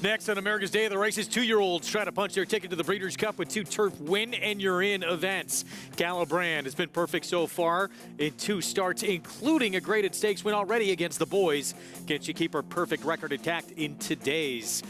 Next on America's Day of the Races, 2-year-olds try to punch their ticket to the Breeders' Cup with 2 turf win and you're in events. Galabrand has been perfect so far in 2 starts, including a graded stakes win already against the boys. Can she keep her perfect record intact in today's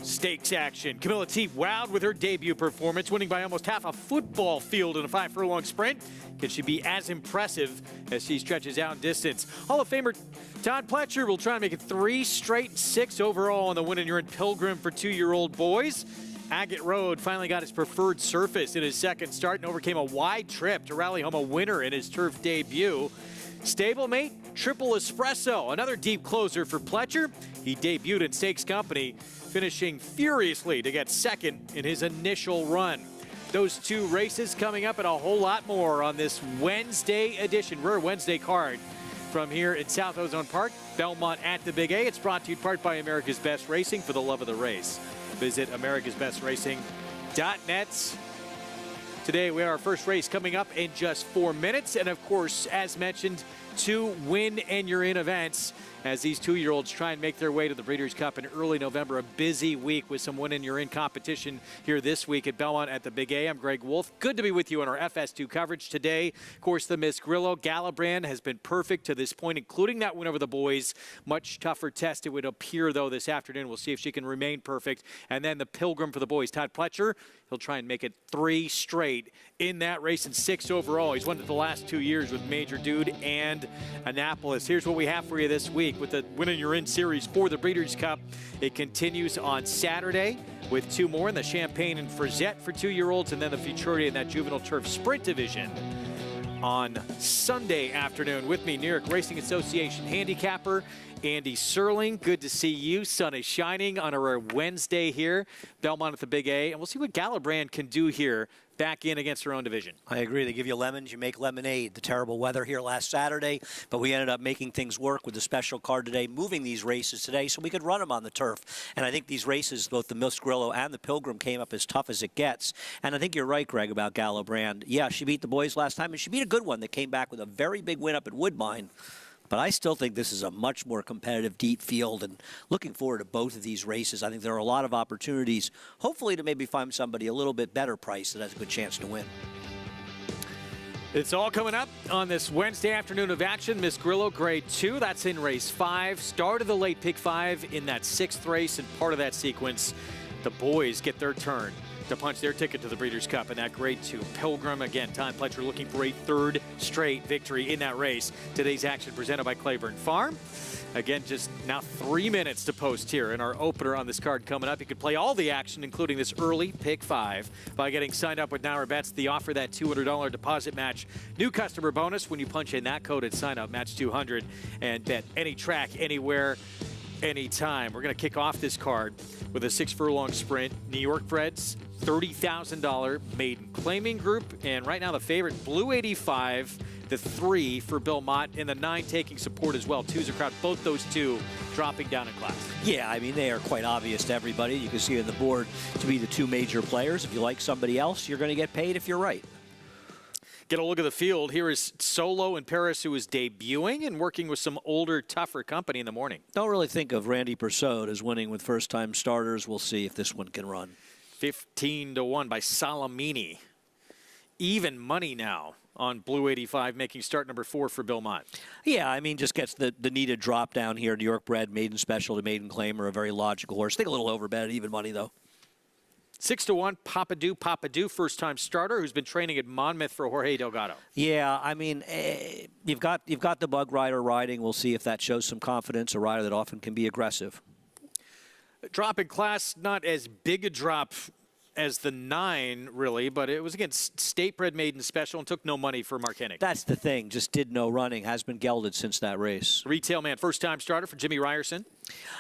stakes action? Camilla T wowed with her debut performance, winning by almost half a football field in a 5-furlong sprint. Can she be as impressive as she stretches out in distance? Hall of Famer Todd Pletcher will try and make it 3 straight 6 overall on the win and you're in Pilgrim for 2-year-old boys. Agate Road finally got his preferred surface in his second start and overcame a wide trip to rally home a winner in his turf debut. Stablemate Triple Espresso, another deep closer for Pletcher. He debuted in Stakes Company, finishing furiously to get second in his initial run. Those 2 races coming up and a whole lot more on this Wednesday edition, rare Wednesday card from here at South Ozone Park, Belmont at the Big A. It's brought to you in part by America's Best Racing, for the love of the race. Visit americasbestracing.net. Today we have our first race coming up in just 4 minutes. And of course, as mentioned, 2 win and you're in events as these 2-year-olds try and make their way to the Breeders' Cup in early November. A busy week with some win and you're in competition here this week at Belmont at the Big A. I'm Greg Wolf. Good to be with you on our FS2 coverage today. Of course, the Miss Grillo Galabrand has been perfect to this point, including that win over the boys. Much tougher test, it would appear, though, this afternoon. We'll see if she can remain perfect. And then the Pilgrim for the boys, Todd Pletcher. He'll try and make it 3 straight in that race and 6 overall. He's won it the last 2 years with Major Dude and Annapolis. Here's what we have for you this week with the Win and You're In series for the Breeders' Cup. It continues on Saturday with 2 more in the Champagne and Frizette for 2-year-olds, and then the Futurity in that Juvenile Turf Sprint Division on Sunday afternoon. With me, New York Racing Association handicapper Andy Serling. Good to see you. Sun is shining on a rare Wednesday here. Belmont at the Big A. And we'll see what Galabrand can do here back in against her own division. I agree. They give you lemons, you make lemonade. The terrible weather here last Saturday, but we ended up making things work with the special card today, moving these races today so we could run them on the turf. And I think these races, both the Miss Grillo and the Pilgrim, came up as tough as it gets. And I think you're right, Greg, about Galabrand. Yeah, she beat the boys last time, and she beat a good one that came back with a very big win up at Woodbine. But I still think this is a much more competitive, deep field, and looking forward to both of these races. I think there are a lot of opportunities, hopefully, to maybe find somebody a little bit better priced that has a good chance to win. It's all coming up on this Wednesday afternoon of action. Miss Grillo, Grade 2, that's in race 5. Start of the late pick 5 in that 6th race, and part of that sequence, the boys get their turn to punch their ticket to the Breeders' Cup in that Grade 2. Pilgrim, again, Todd Pletcher looking for a 3rd straight victory in that race. Today's action presented by Claiborne Farm. Again, just now 3 minutes to post here in our opener on this card coming up. You can play all the action, including this early pick 5, by getting signed up with Now Our Bets. They offer that $200 deposit match. New customer bonus when you punch in that code at sign up, match 200, and bet any track, anywhere, anytime. We're going to kick off this card with a 6-furlong sprint. New York Breds, $30,000 maiden claiming group, and right now the favorite, Blue 85, the 3 for Bill Mott, and the 9 taking support as well. 2's a crowd, both those 2 dropping down in class. Yeah, I mean, they are quite obvious to everybody. You can see on the board to be the 2 major players. If you like somebody else, you're going to get paid if you're right. Get a look at the field. Here is Solo in Paris, who is debuting and working with some older, tougher company in the morning. Don't really think of Randy Persaud as winning with first-time starters. We'll see if this one can run. 15-1 by Salamini. Even money now on Blue 85, making start number 4 for Bill Mott. Yeah, I mean, just gets the needed drop down here. New York bred, maiden special to maiden claimer, a very logical horse. I think a little overbet at even money, though. 6-1, Papadou, first-time starter, who's been training at Monmouth for Jorge Delgado. Yeah, I mean, you've got the Bug Rider riding. We'll see if that shows some confidence, a rider that often can be aggressive. Drop in class, not as big a drop as the 9, really, but it was against State-bred maiden special and took no money for Mark Hennig. That's the thing, just did no running, has been gelded since that race. Retail Man, first-time starter for Jimmy Ryerson.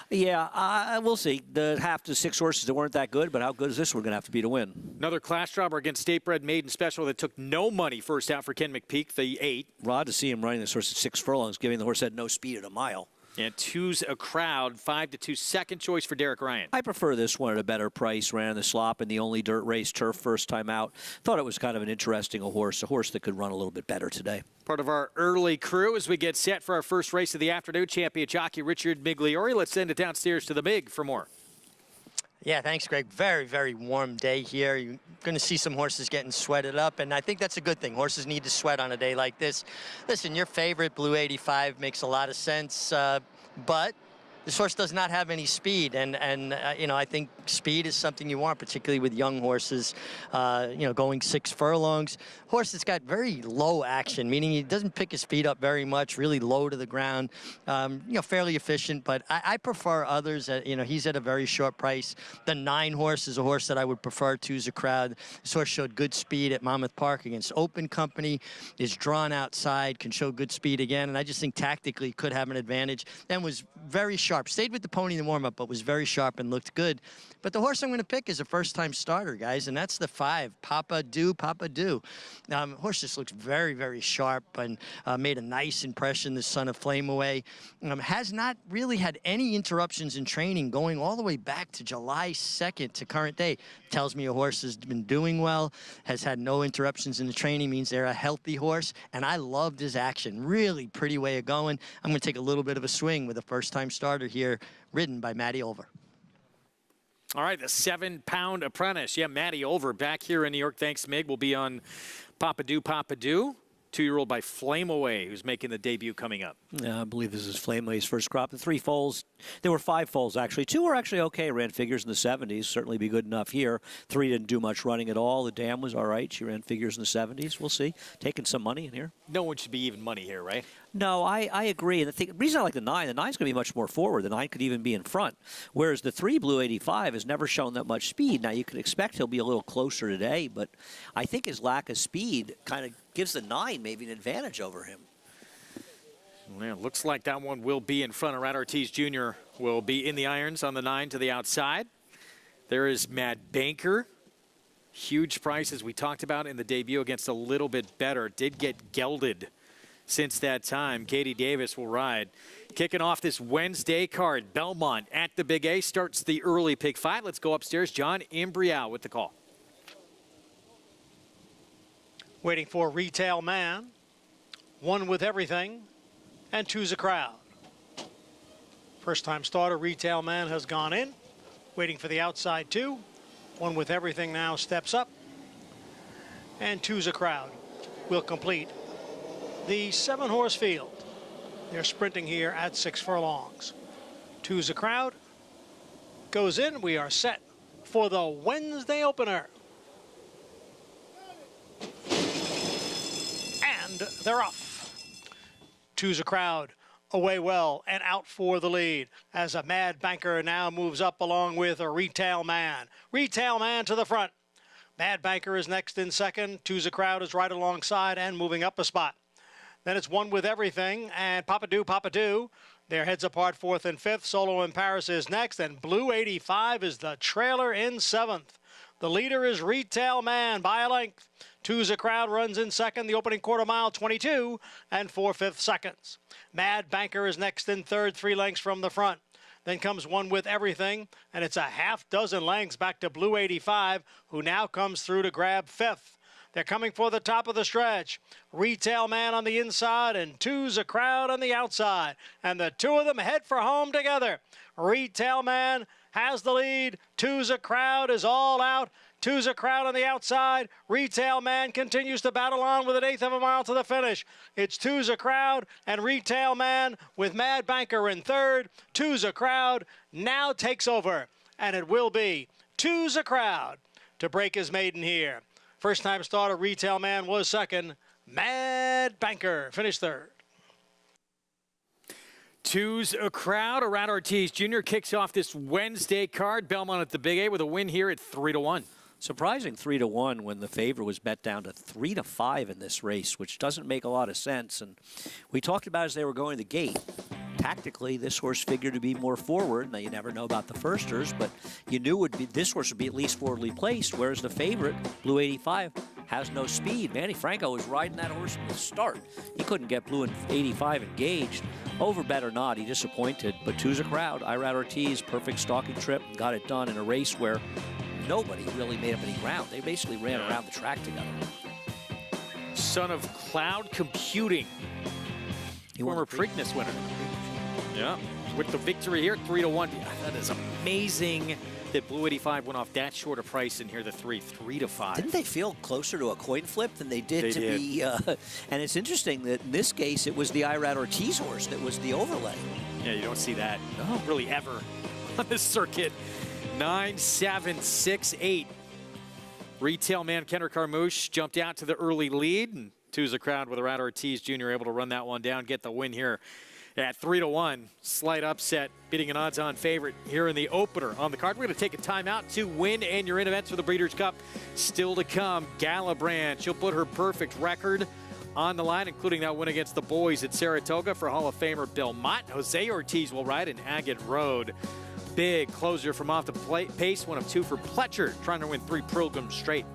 Yeah, we'll see. The half to 6 horses that weren't that good, but how good is this one going to have to be to win? Another class dropper against State-bred maiden special that took no money first out for Ken McPeak, the 8. Rod to see him running this horse at 6 furlongs, giving the horse had no speed at a mile. And two's a crowd, 5-2, second choice for Derek Ryan. I prefer this one at a better price. Ran in the slop in the only dirt race, turf, first time out. Thought it was kind of an interesting a horse that could run a little bit better today. Part of our early crew as we get set for our first race of the afternoon. Champion jockey Richard Migliori. Let's send it downstairs to the Mig for more. Yeah, thanks, Greg. Very, very warm day here. You're going to see some horses getting sweated up, and I think that's a good thing. Horses need to sweat on a day like this. Listen, your favorite, Blue 85, makes a lot of sense, but this horse does not have any speed, and you know, I think speed is something you want, particularly with young horses, you know, going 6 furlongs. Horse that's got very low action, meaning he doesn't pick his feet up very much, really low to the ground, you know, fairly efficient, but I prefer others. You know, he's at a very short price. The 9 horse is a horse that I would prefer to as a crowd. This horse showed good speed at Monmouth Park against Open Company, is drawn outside, can show good speed again, and I just think tactically could have an advantage, and was very sharp. Stayed with the pony in the warm-up, but was very sharp and looked good. But the horse I'm going to pick is a first-time starter, guys, and that's the 5, Papa Do, Papa Do. Horse just looks very, very sharp and made a nice impression, the son of Flame Away. Has not really had any interruptions in training going all the way back to July 2nd to current day. Tells me a horse has been doing well, has had no interruptions in the training, means they're a healthy horse, and I loved his action. Really pretty way of going. I'm going to take a little bit of a swing with a first-time starter here, ridden by Matty Olver. All right, the 7-pound apprentice. Yeah, Matty Olver back here in New York. Thanks, Mig. We'll be on Papa Do, Papa Do. 2-year-old by Flame Away, who's making the debut coming up. I believe this is Flame Away's first crop. The 3 foals, there were 5 foals actually. 2 were actually okay, ran figures in the 70s, certainly be good enough here. 3 didn't do much running at all. The dam was all right. She ran figures in the 70s. We'll see. Taking some money in here. No one should be even money here, right? No, I agree. And the reason I like the 9's going to be much more forward. The 9 could even be in front. Whereas the 3 Blue 85 has never shown that much speed. Now, you could expect he'll be a little closer today, but I think his lack of speed kind of gives the 9 maybe an advantage over him. Well, looks like that one will be in front. Rat Ortiz Jr. will be in the irons on the 9 to the outside. There is Mad Banker. Huge price, as we talked about in the debut, against a little bit better. Did get gelded since that time. Katie Davis will ride. Kicking off this Wednesday card, Belmont at the Big A starts the early pick 5. Let's go upstairs. John Imbrial with the call. Waiting for Retail Man, One with Everything, and Two's a Crowd. First time starter, Retail Man has gone in. Waiting for the outside 2. One with Everything now steps up. And Two's a Crowd will complete the 7-horse field. They're sprinting here at 6 furlongs. Two's a Crowd goes in. We are set for the Wednesday opener. And they're off. Two's a Crowd away well and out for the lead as a Mad Banker now moves up along with a Retail Man. Retail Man to the front. Mad Banker is next in second. Two's a Crowd is right alongside and moving up a spot. Then it's One with Everything and Papa Do, Papa Do. Their heads apart 4th and 5th. Solo in Paris is next, and Blue 85 is the trailer in 7th. The leader is Retail Man by a length. Two's a Crowd runs in second. The opening quarter mile, 22 and 4/5 seconds. Mad Banker is next in third, 3 lengths from the front. Then comes One with Everything, and it's a half dozen lengths back to Blue 85, who now comes through to grab 5th. They're coming for the top of the stretch. Retail Man on the inside and Two's a Crowd on the outside. And the 2 of them head for home together. Retail Man has the lead. Two's a Crowd is all out. Two's a Crowd on the outside. Retail Man continues to battle on with 1/8 of a mile to the finish. It's Two's a Crowd and Retail Man with Mad Banker in third. Two's a Crowd now takes over. And it will be Two's a Crowd to break his maiden here. First time starter, Retail Man was second. Mad Banker finished third. Two's a Crowd. Rat Ortiz Jr. kicks off this Wednesday card. Belmont at the Big A with a win here at 3-1. Surprising 3-1 when the favorite was bet down to 3-5 in this race, which doesn't make a lot of sense. And we talked about as they were going to the gate. Tactically, this horse figured to be more forward. Now, you never know about the firsters, but you knew this horse would be at least forwardly placed, whereas the favorite, Blue 85, has no speed. Manny Franco was riding that horse from the start. He couldn't get Blue 85 engaged. Over bet or not, he disappointed. But two's a crowd. Irad Ortiz, perfect stalking trip, got it done in a race where nobody really made up any ground. They basically ran around the track together. Son of Cloud Computing, former Preakness winner. Yeah, with the victory here, 3-1. That is amazing that Blue 85 went off that short a price in here, the 3-5. Didn't they feel closer to a coin flip than they did be? And it's interesting that in this case, it was the Irad Ortiz horse that was the overlay. Yeah, you don't see that really ever on this circuit. 9-7-6-8. Retail man Kendrick Carmouche jumped out to the early lead, and two's a crowd with Irad Ortiz Jr. able to run that one down, get the win here at 3-1. Slight upset, beating an odds-on favorite here in the opener on the card. We're going to take a timeout to win and you're in events for the Breeders' Cup. Still to come, Galabrand. She'll put her perfect record on the line, including that win against the boys at Saratoga for Hall of Famer Bill Mott. Jose Ortiz will ride in Agate Road. Big closer from off the pace, 1 of 2 for Pletcher, trying to win 3 programs straight.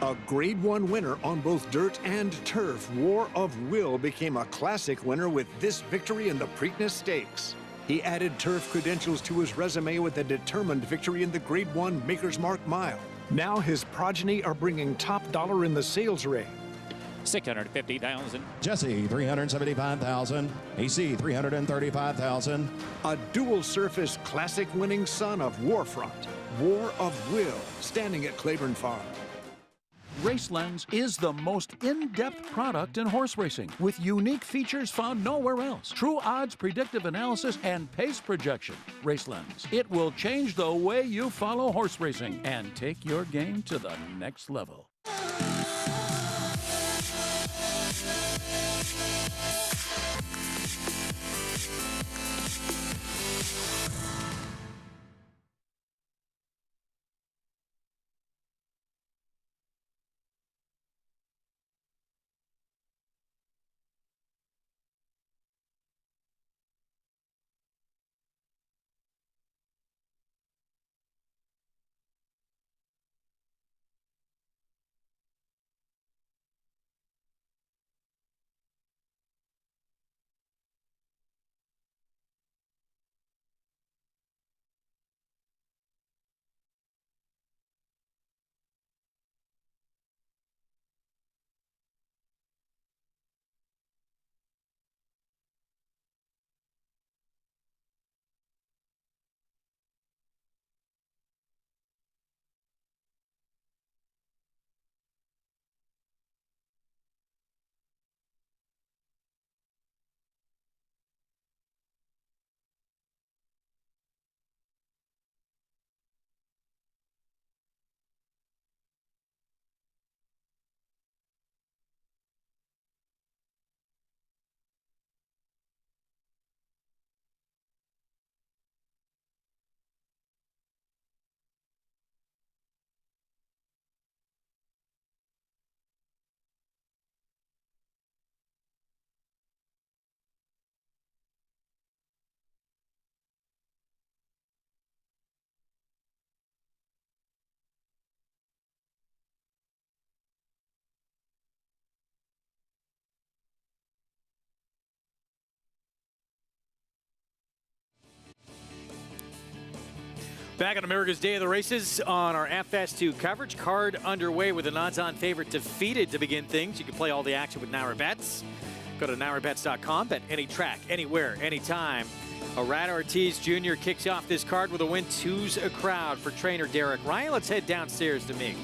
A Grade 1 winner on both dirt and turf, War of Will became a classic winner with this victory in the Preakness Stakes. He added turf credentials to his resume with a determined victory in the Grade 1 Maker's Mark Mile. Now his progeny are bringing top dollar in the sales ring. 650,000. Jesse, 375,000. AC, 335,000. A dual surface classic winning son of Warfront, War of Will, standing at Claiborne Farm. RaceLens is the most in-depth product in horse racing with unique features found nowhere else. True odds, predictive analysis, and pace projection. RaceLens. It will change the way you follow horse racing and take your game to the next level. Back on America's Day of the Races on our FS2 coverage. Card underway with an odds-on favorite defeated to begin things. You can play all the action with Naira Bets. Go to NairaBets.com. Bet any track, anywhere, anytime. Irad Ortiz Jr. kicks off this card with a win. Two's a crowd for trainer Derek Ryan. Let's head downstairs to Ming.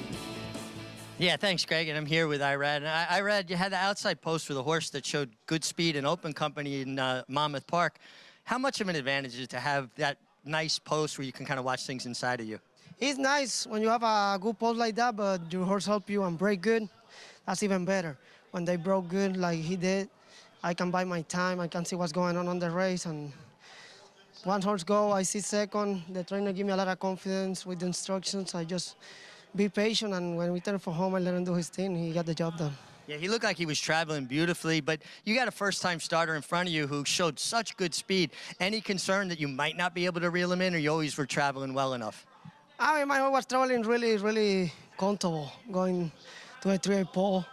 Yeah, thanks, Greg, and I'm here with Irad. And Irad, you had the outside post for the horse that showed good speed in open company in Monmouth Park. How much of an advantage is it to have that nice post where you can kind of watch things inside of you? It's nice when you have a good post like that, but your horse help you and break good. That's even better. When they broke good like he did, I can buy my time. I can see what's going on the race. And one horse go, I see second. The trainer give me a lot of confidence with the instructions. I just be patient, and when we turn for home, I let him do his thing. He got the job done. Yeah, he looked like he was traveling beautifully, but you got a first-time starter in front of you who showed such good speed. Any concern that you might not be able to reel him in, or you always were traveling well enough? I mean, I was traveling really comfortable going to a 3-8 pole.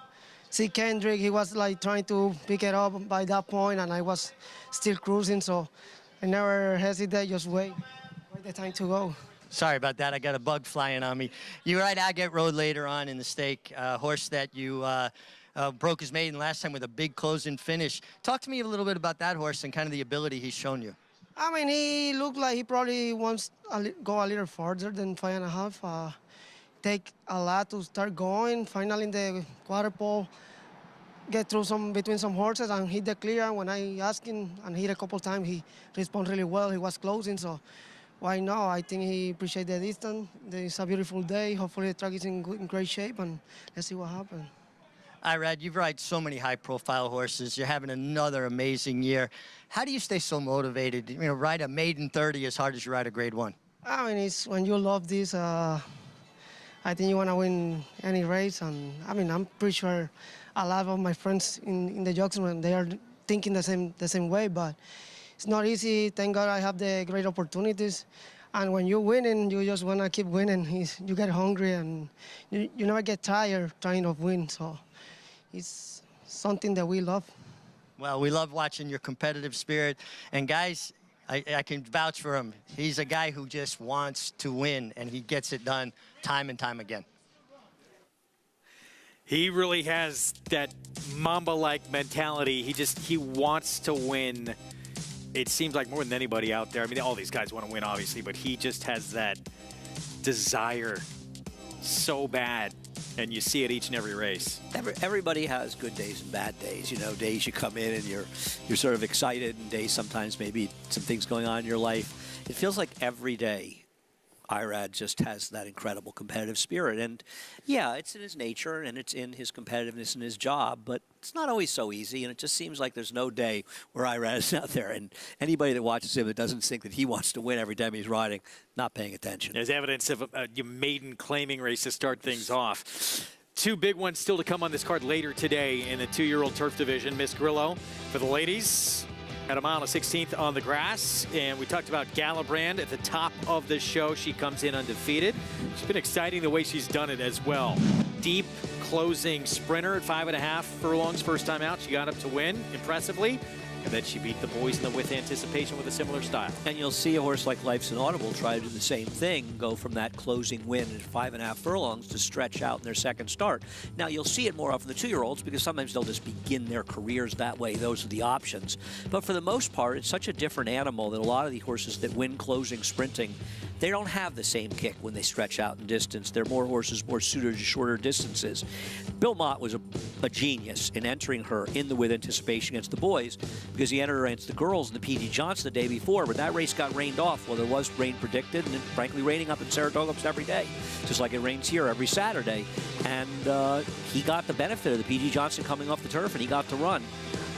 See Kendrick, he was like trying to pick it up by that point, and I was still cruising, so I never hesitate, just wait the time to go. Sorry about that. I got a bug flying on me. You ride Agate Road later on in the stake, horse that you broke his maiden last time with a big closing finish. Talk to me a little bit about that horse and kind of the ability he's shown you. I mean, he looked like he probably wants to go a little further than 5.5. Take a lot to start going. Finally, in the quarter pole, get through between some horses and hit the clear. When I asked him and hit a couple times, he responded really well. He was closing, so why not? I think he appreciates the distance. It's a beautiful day. Hopefully, the track is in great shape, and let's see what happens. Irad, you've ride so many high-profile horses. You're having another amazing year. How do you stay so motivated? You know, ride a maiden 30 as hard as you ride a Grade 1. I mean, it's when you love this. I think you want to win any race, and I mean, I'm pretty sure a lot of my friends in the jockeys, they are thinking the same way. But it's not easy. Thank God I have the great opportunities. And when you're winning, you just want to keep winning. You get hungry, and you never get tired trying to win. So it's something that we love. Well, we love watching your competitive spirit. And guys, I can vouch for him. He's a guy who just wants to win, and he gets it done time and time again. He really has that Mamba-like mentality. He wants to win. It seems like more than anybody out there. I mean, all these guys want to win, obviously, but he just has that desire so bad, and you see it each and every race. Everybody has good days and bad days. You know, days you come in and you're sort of excited, and days sometimes maybe some things going on in your life. It feels like every day Irad just has that incredible competitive spirit. And yeah, it's in his nature and it's in his competitiveness in his job, but it's not always so easy. And it just seems like there's no day where Irad is out there. And anybody that watches him that doesn't think that he wants to win every time he's riding, not paying attention. There's evidence of a maiden claiming race to start things off. Two big ones still to come on this card later today in the 2-year-old turf division. Miss Grillo for the ladies at 1 16th on the grass. And we talked about Galibrand at the top of the show. She comes in undefeated. It's been exciting the way she's done it as well. Deep closing sprinter at 5.5 furlongs. First time out, she got up to win impressively. And then she beat the boys in the with anticipation with a similar style. And you'll see a horse like Life's an Audible try to do the same thing, go from that closing win at 5.5 furlongs to stretch out in their second start. Now, you'll see it more often the 2-year-olds because sometimes they'll just begin their careers that way. Those are the options. But for the most part, it's such a different animal that a lot of the horses that win closing sprinting, they don't have the same kick when they stretch out in distance. They're more horses more suited to shorter distances. Bill Mott was a genius in entering her in the with anticipation against the boys, because he entered her against the girls in the P.G. Johnson the day before, but that race got rained off. Well, there was rain predicted, and frankly, raining up in Saratoga every day, just like it rains here every Saturday. And he got the benefit of the P.G. Johnson coming off the turf, and he got to run.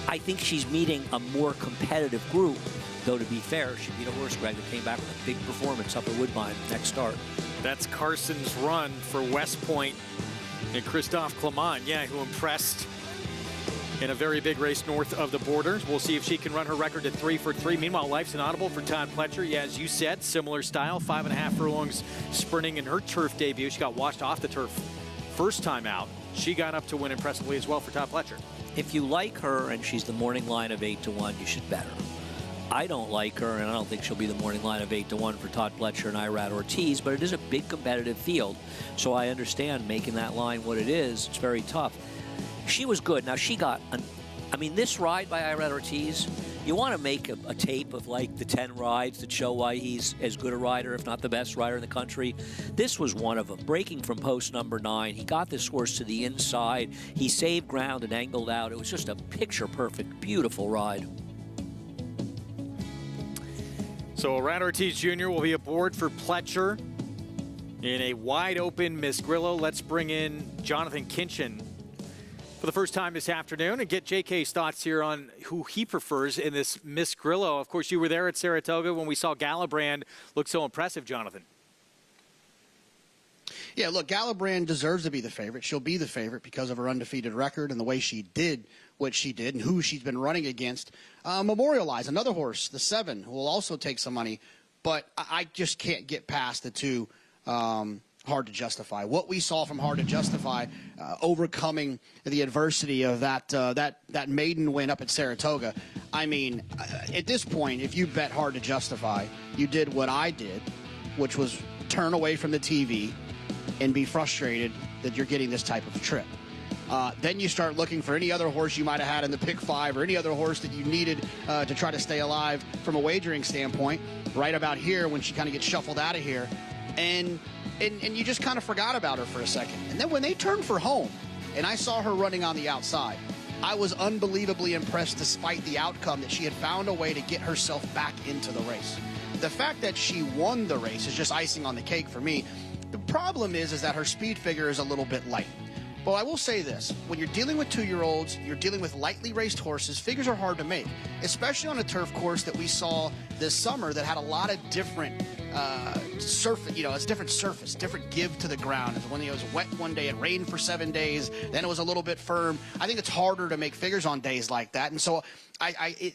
I think she's meeting a more competitive group, though to be fair, she beat a horse, Greg, that came back with a big performance up at Woodbine next start. That's Carson's run for West Point and Christophe Clement, who impressed in a very big race north of the border. We'll see if she can run her record at 3 for 3. Meanwhile, Life's an Audible for Todd Pletcher. Yeah, as you said, similar style, 5.5 furlongs sprinting in her turf debut. She got washed off the turf first time out. She got up to win impressively as well for Todd Pletcher. If you like her and she's the morning line of 8-1, you should bet her. I don't like her, and I don't think she'll be the morning line of 8-1 for Todd Pletcher and Irad Ortiz, but it is a big competitive field, so I understand making that line what it is. It's very tough. She was good. Now, she got, this ride by Irad Ortiz, you want to make a tape of like the 10 rides that show why he's as good a rider, if not the best rider in the country. This was one of them. Breaking from post number 9, he got this horse to the inside. He saved ground and angled out. It was just a picture-perfect, beautiful ride. So Irad Ortiz Jr. will be aboard for Pletcher in a wide-open Miss Grillo. Let's bring in Jonathan Kinchin for the first time this afternoon and get JK's thoughts here on who he prefers in this Miss Grillo. Of course, you were there at Saratoga when we saw Galibrand look so impressive, Jonathan. Yeah, look, Galabrand deserves to be the favorite. She'll be the favorite because of her undefeated record and the way she did what she did and who she's been running against. Memorialize, another horse, the 7, who will also take some money. But I just can't get past the 2 Hard to Justify. What we saw from Hard to Justify, overcoming the adversity of that maiden win up at Saratoga. I mean, at this point, if you bet Hard to Justify, you did what I did, which was turn away from the TV and be frustrated that you're getting this type of trip. Then you start looking for any other horse you might have had in the pick 5 or any other horse that you needed to try to stay alive from a wagering standpoint. Right about here when she kind of gets shuffled out of here. And you just kind of forgot about her for a second. And then when they turned for home and I saw her running on the outside, I was unbelievably impressed despite the outcome that she had found a way to get herself back into the race. The fact that she won the race is just icing on the cake for me. The problem is that her speed figure is a little bit light. But I will say this, when you're dealing with 2-year-olds, you're dealing with lightly raced horses, figures are hard to make, especially on a turf course that we saw this summer that had a lot of different surface, it's different surface, different give to the ground. When it was wet one day, it rained for 7 days, then it was a little bit firm. I think it's harder to make figures on days like that. And so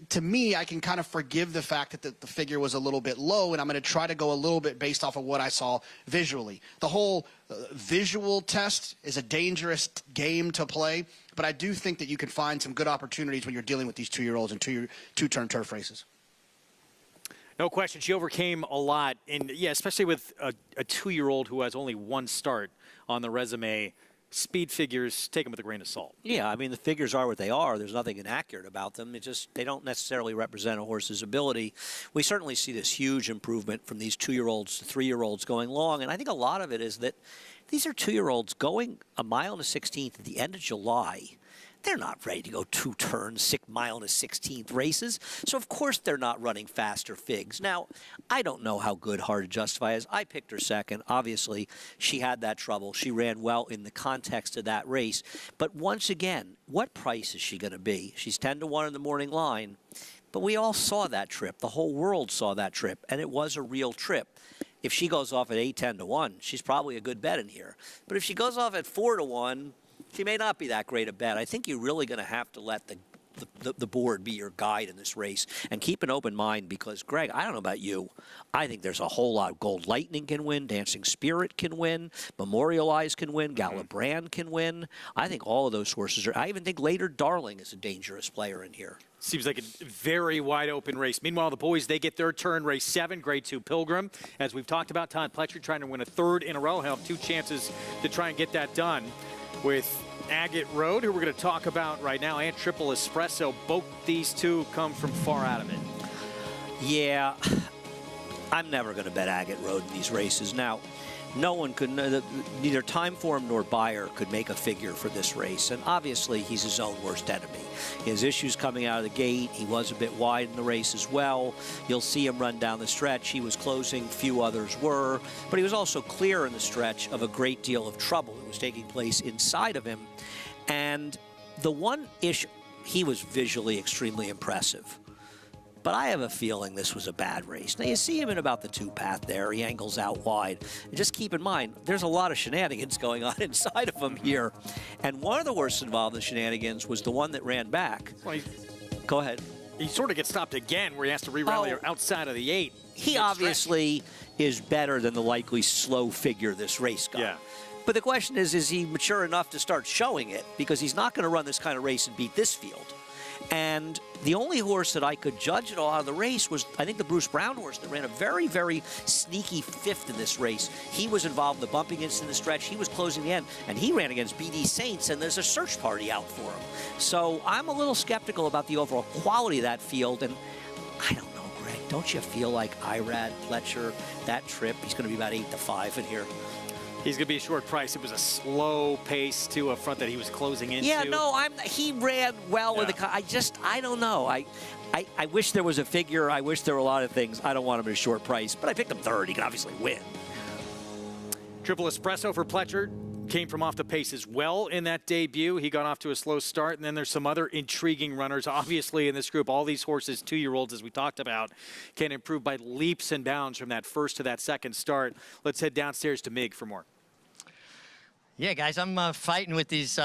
to me, I can kind of forgive the fact that the figure was a little bit low, and I'm going to try to go a little bit based off of what I saw visually. The whole visual test is a dangerous game to play, but I do think that you can find some good opportunities when you're dealing with these 2-year-olds and two-turn turf races. No question, she overcame a lot, and yeah, especially with a 2-year-old who has only 1 start on the resume. Speed figures, take them with a grain of salt. Yeah, I mean, the figures are what they are. There's nothing inaccurate about them. They don't necessarily represent a horse's ability. We certainly see this huge improvement from these 2-year-olds to 3-year-olds going long, and I think a lot of it is that these are 2-year-olds going a mile and a 16th at the end of July. They're not ready to go 2 turns, 6 mile and a 16th races. So, of course, they're not running faster figs. Now, I don't know how good Hard to Justify is. I picked her second. Obviously, she had that trouble. She ran well in the context of that race. But once again, what price is she going to be? She's 10-1 in the morning line. But we all saw that trip. The whole world saw that trip. And it was a real trip. If she goes off at 8-10-1, she's probably a good bet in here. But if she goes off at 4-1, she may not be that great a bet. I think you're really going to have to let the board be your guide in this race and keep an open mind because, Greg, I don't know about you. I think there's a whole lot. Gold Lightning can win. Dancing Spirit can win. Memorialize can win. Galabrand can win. I think all of those horses are. I even think Later Darling is a dangerous player in here. Seems like a very wide open race. Meanwhile, the boys, they get their turn. Race 7, Grade 2 Pilgrim. As we've talked about, Todd Pletcher trying to win a 3rd in a row. He'll have 2 chances to try and get that done with Agate Road, who we're going to talk about right now, and Triple Espresso. Both these 2 come from far out of it. Yeah, I'm never going to bet Agate Road in these races. Now, no one could, neither Timeform nor Beyer could make a figure for this race. And obviously, he's his own worst enemy. His issues coming out of the gate. He was a bit wide in the race as well. You'll see him run down the stretch. He was closing, few others were. But he was also clear in the stretch of a great deal of trouble that was taking place inside of him. And the one issue, he was visually extremely impressive. But I have a feeling this was a bad race. Now, you see him in about the 2 path there. He angles out wide. And just keep in mind, there's a lot of shenanigans going on inside of him here. And one of the horses involved in the shenanigans was the one that ran back. Well, Go ahead. He sort of gets stopped again where he has to re-rally outside of the 8. He obviously is better than the likely slow figure this race got. Yeah. But the question is he mature enough to start showing it? Because he's not going to run this kind of race and beat this field. And the only horse that I could judge it all out of the race was, I think, the Bruce Brown horse that ran a very, very sneaky 5th in this race. He was involved in the bumping against in the stretch. He was closing the end, and he ran against BD Saints, and there's a search party out for him. So I'm a little skeptical about the overall quality of that field, and I don't know, Greg. Don't you feel like Irad, Pletcher, that trip, he's going to be about 8-5 in here? He's going to be a short price. It was a slow pace to a front that he was closing into. Yeah, no, he ran well with the. I don't know. I wish there was a figure. I wish there were a lot of things. I don't want him at a short price, but I picked him 3rd. He can obviously win. Triple Espresso for Pletcher. Came from off the pace as well in that debut. He got off to a slow start, and then there's some other intriguing runners. Obviously, in this group, all these horses, 2-year-olds, as we talked about, can improve by leaps and bounds from that 1st to that 2nd start. Let's head downstairs to Mig for more. Yeah, guys, I'm fighting with these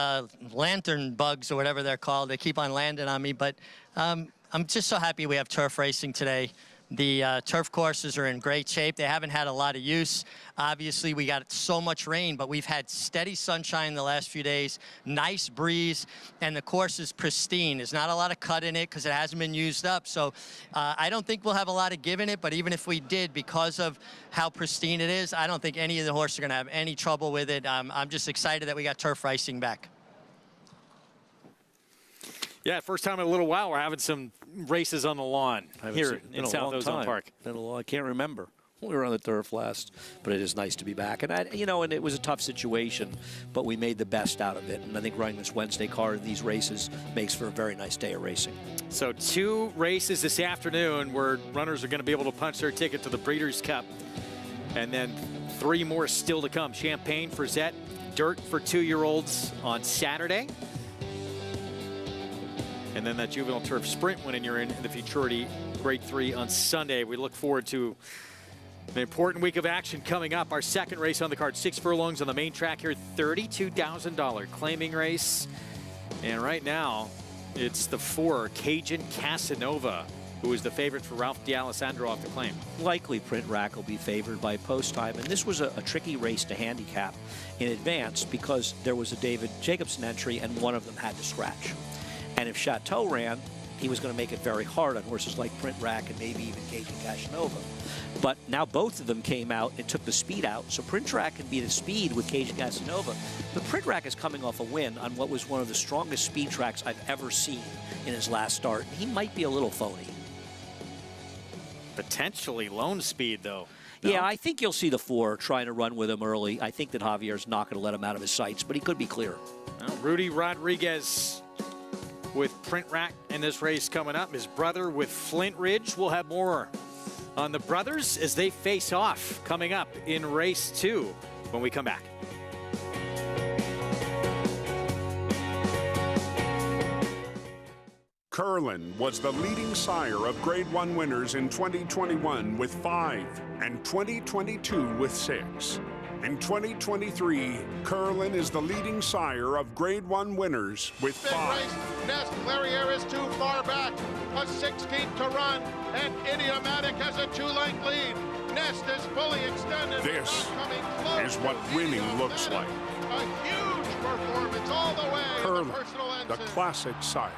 lantern bugs or whatever they're called. They keep on landing on me, but I'm just so happy we have turf racing today. The turf courses are in great shape. They haven't had a lot of use. Obviously, we got so much rain, but we've had steady sunshine the last few days, nice breeze, and the course is pristine. There's not a lot of cut in it because it hasn't been used up. So I don't think we'll have a lot of give in it, but even if we did, because of how pristine it is, I don't think any of the horses are going to have any trouble with it. I'm just excited that we got turf racing back. Yeah, first time in a little while we're having some races on the lawn here in South Ozone Park. I can't remember. We were on the turf last, but it is nice to be back. And and it was a tough situation, but we made the best out of it. And I think running this Wednesday card in these races makes for a very nice day of racing. So 2 races this afternoon where runners are going to be able to punch their ticket to the Breeders' Cup. And then 3 more still to come. Champagne for Zet, Dirt for 2-year-olds on Saturday. And then that juvenile turf sprint win, and you're in the Futurity Grade 3 on Sunday. We look forward to an important week of action coming up. Our second race on the card, 6 furlongs on the main track here, $32,000 claiming race. And right now, it's the 4, Cajun Casanova, who is the favorite for Ralph D'Alessandro off the claim. Likely Print Rack will be favored by post time, and this was a tricky race to handicap in advance because there was a David Jacobson entry and one of them had to scratch. And if Chateau ran, he was going to make it very hard on horses like Print Rack and maybe even Cajun Casanova. But now both of them came out and took the speed out, so Print Rack can be the speed with Cajun Casanova. But Print Rack is coming off a win on what was one of the strongest speed tracks I've ever seen in his last start. He might be a little phony. Potentially lone speed, though. No? Yeah, I think you'll see the 4 trying to run with him early. I think that Javier's not going to let him out of his sights, but he could be clear. Well, Rudy Rodriguez with Print Rack in this race coming up. His brother with Flint Ridge. We'll have more on the brothers as they face off coming up in race 2 when we come back. Curlin was the leading sire of Grade 1 winners in 2021 with 5 and 2022 with 6. In 2023, Curlin is the leading sire of Grade 1 winners with 5. Big race. Nest Clariere is too far back. A 16th to run, and Idiomatic has a 2-length lead. Nest is fully extended. This is what winning looks like. A huge performance all the way. Curlin, the classic sire.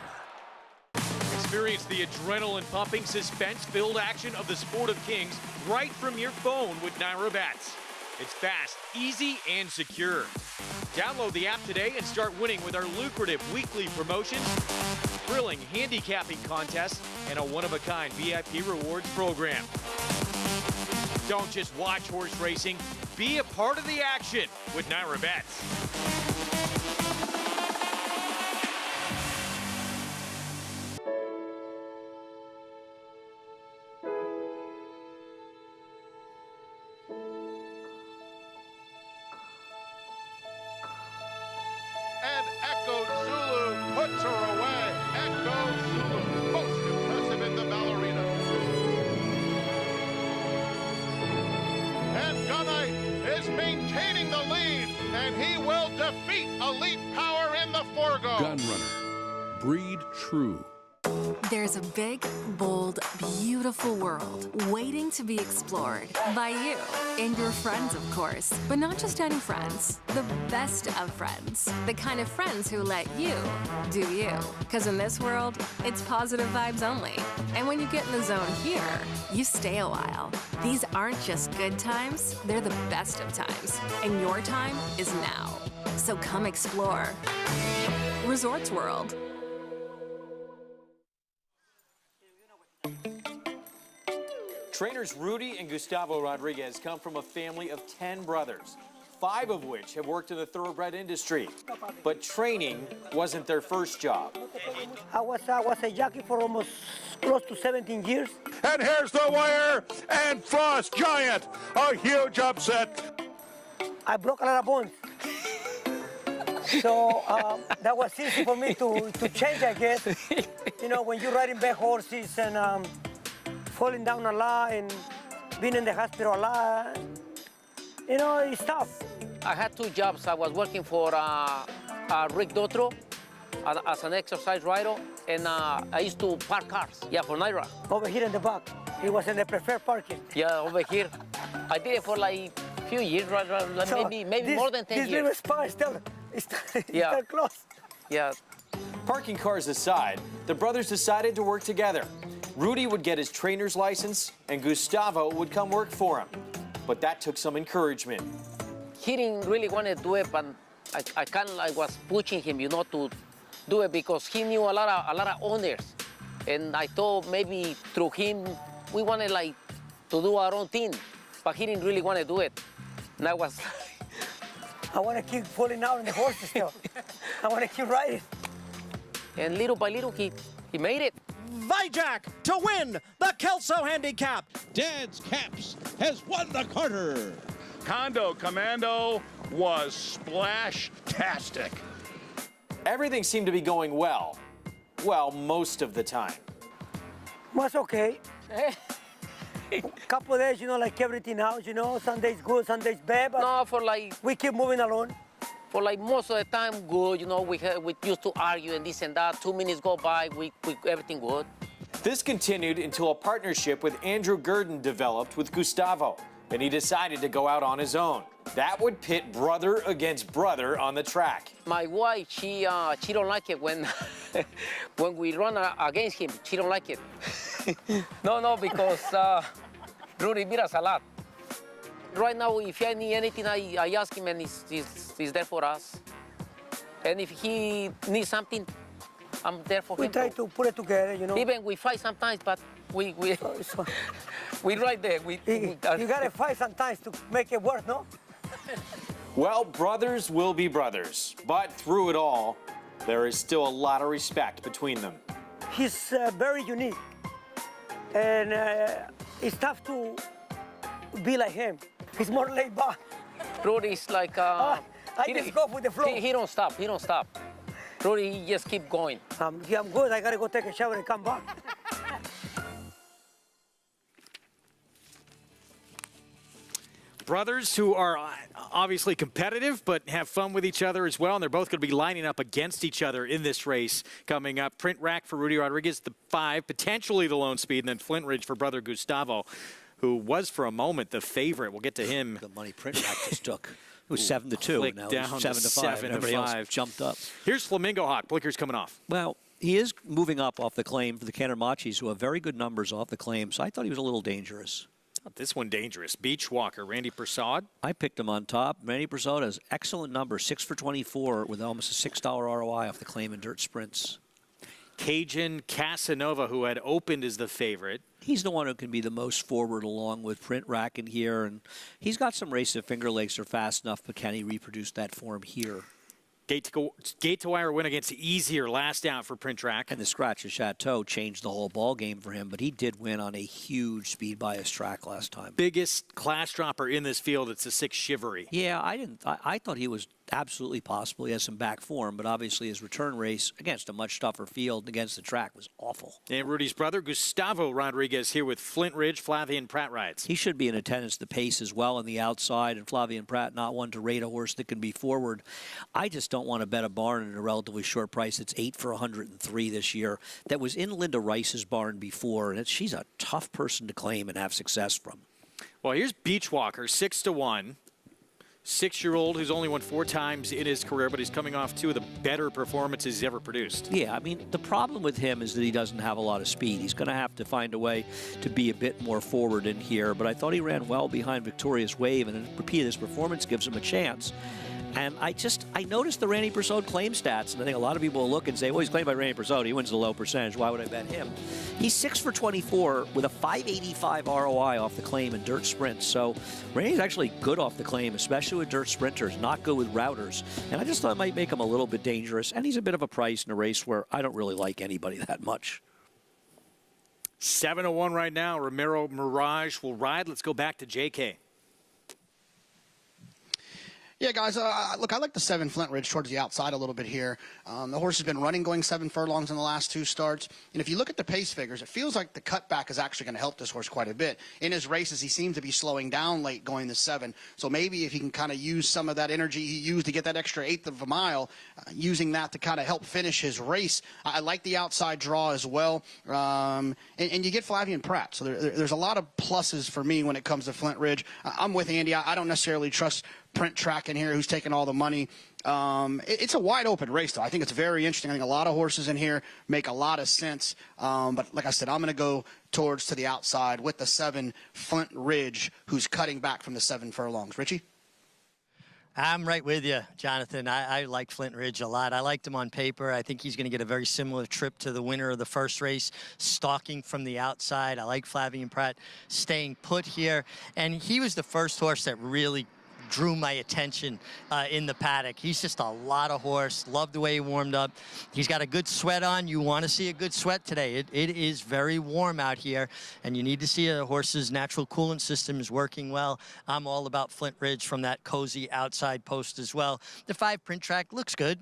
Experience the adrenaline-pumping, suspense-filled action of the Sport of Kings right from your phone with Naira Bets. It's fast, easy, and secure. Download the app today and start winning with our lucrative weekly promotions, thrilling handicapping contests, and a one-of-a-kind VIP rewards program. Don't just watch horse racing, be a part of the action with Naira Bets. And Echo Zulu puts her away. Echo Zulu, most impressive in the ballerina. And Gunite is maintaining the lead, and he will defeat Elite Power in the Forego. Gunrunner. Breed true. There's a big, bold, beautiful world waiting to be explored by you and your friends, of course. But not just any friends, the best of friends. The kind of friends who let you do you. Because in this world, it's positive vibes only. And when you get in the zone here, you stay a while. These aren't just good times, they're the best of times. And your time is now. So come explore. Resorts World. Trainers Rudy and Gustavo Rodriguez come from a family of 10 brothers, 5 of which have worked in the thoroughbred industry. But training wasn't their first job. I was a jockey for almost close to 17 years. And here's the wire, and Frost Giant, a huge upset. I broke a lot of bones. So that was easy for me to change, I guess. You know, when you're riding big horses and falling down a lot and being in the hospital a lot, you know, it's tough. I had 2 jobs. I was working for Rick Dotro as an exercise rider, and I used to park cars. Yeah, for Naira. Over here in the back. He was in the preferred parking. Yeah, over here. I did it for like a few years, So maybe more than 10 this years. little spot is still, Yeah. still close. Yeah. Parking cars aside, the brothers decided to work together. Rudy would get his trainer's license, and Gustavo would come work for him. But that took some encouragement. He didn't really want to do it, but I kind of like was pushing him, you know, to do it because he knew a lot of owners, and I thought maybe through him we wanted like to do our own thing, but he didn't really want to do it. And I was. I want to keep pulling out on the horses still. I want to keep riding. And little by little, he made it. Vijak to win the Kelso Handicap. Dad's Caps has won the Carter. Condo Commando was splash-tastic. Everything seemed to be going well. Well, most of the time. Was okay. Couple of days, you know, like everything else, you know, Sunday's good, Sunday's bad, but no, for like we keep moving along. For like most of the time, good. You know, we used to argue and this and that. 2 minutes go by, we everything good. This continued until a partnership with Andrew Gurdon developed with Gustavo, and he decided to go out on his own. That would pit brother against brother on the track. My wife, she don't like it when when we run against him. She don't like it. No, because Rudy beat us a lot. Right now, if I need anything, I ask him, and he's there for us. And if he needs something, I'm there for him. We try to put it together, you know. Even we fight sometimes, but we right there. You gotta fight sometimes to make it work, no? Well, brothers will be brothers, but through it all, there is still a lot of respect between them. He's very unique, and it's tough to be like him. He's more laid back. Rudy's like I just go with the flow. He don't stop. He don't stop. Rudy, he just keep going. Yeah, I'm good. I gotta go take a shower and come back. Brothers who are obviously competitive, but have fun with each other as well, and they're both going to be lining up against each other in this race coming up. Print Rack for Rudy Rodriguez, the 5, potentially the lone speed, and then Flint Ridge for brother Gustavo, who was for a moment the favorite. We'll get to him. The money Print Rack just took. It was 7-2, and now down it's 7-5. Everybody else jumped up. Here's Flamingo Hawk. Blinker's coming off. Well, he is moving up off the claim for the Cantermachis, who have very good numbers off the claim, so I thought he was a little dangerous. This one dangerous. Beach Walker, Randy Prasad. I picked him on top. Randy Prasad has excellent numbers, 6 for 24 with almost a $6 ROI off the claim in dirt sprints. Cajun Casanova, who had opened as the favorite. He's the one who can be the most forward along with Print Rack in here, and he's got some race that Finger Lakes are fast enough, but can he reproduce that form here? Gate to wire win against easier last out for Print Rack. And the Scratch of Chateau changed the whole ball game for him, but he did win on a huge speed bias track last time. Biggest class dropper in this field. It's a 6 Chivalry. Yeah, I thought he was absolutely possible. He has some back form, but obviously his return race against a much tougher field against the track was awful. And Rudy's brother, Gustavo Rodriguez, here with Flint Ridge, Flavian Pratt rides. He should be in attendance the pace as well on the outside, and Flavian Pratt not one to rate a horse that can be forward. I just don't want to bet a barn at a relatively short price. It's 8 for 103 this year. That was in Linda Rice's barn before, and she's a tough person to claim and have success from. Well, here's Beach Walker, 6-1. 6-year-old who's only won 4 times in his career, but he's coming off 2 of the better performances he's ever produced. Yeah, I mean, the problem with him is that he doesn't have a lot of speed. He's going to have to find a way to be a bit more forward in here, but I thought he ran well behind Victorious Wave, and a repeat of this performance gives him a chance. And I noticed the Randy Prasad claim stats, and I think a lot of people will look and say, well, he's claimed by Randy Prasad. He wins the low percentage. Why would I bet him? He's 6 for 24 with a 585 ROI off the claim in dirt sprints. So Randy's actually good off the claim, especially with dirt sprinters, not good with routers. And I just thought it might make him a little bit dangerous. And he's a bit of a price in a race where I don't really like anybody that much. 7-1 right now. Ramiro Mirage will ride. Let's go back to JK. Yeah, Yeah, guys, look, I like the 7 Flint Ridge towards the outside a little bit here. The horse has been running going 7 furlongs in the last 2 starts. And if you look at the pace figures, it feels like the cutback is actually going to help this horse quite a bit. In his races, he seems to be slowing down late going to 7. So maybe if he can kind of use some of that energy he used to get that extra 1/8 of a mile, using that to kind of help finish his race. I like the outside draw as well. And you get Flavien Prat. So there's a lot of pluses for me when it comes to Flint Ridge. I'm with Andy. I don't necessarily trust Print Track in here, who's taking all the money. It's a wide open race, though. I think it's very interesting. I think a lot of horses in here make a lot of sense. But like I said, I'm going to go to the outside with the 7 Flint Ridge, who's cutting back from the 7 furlongs. Richie? I'm right with you, Jonathan. I like Flint Ridge a lot. I liked him on paper. I think he's going to get a very similar trip to the winner of the first race, stalking from the outside. I like Flavien Prat staying put here. And he was the first horse that really drew my attention in the paddock. He's just a lot of horse. Love the way he warmed up. He's got a good sweat on. You want to see a good sweat today. It is very warm out here, and you need to see a horse's natural coolant system is working well. I'm all about Flint Ridge from that cozy outside post as well. The 5 Print Track looks good.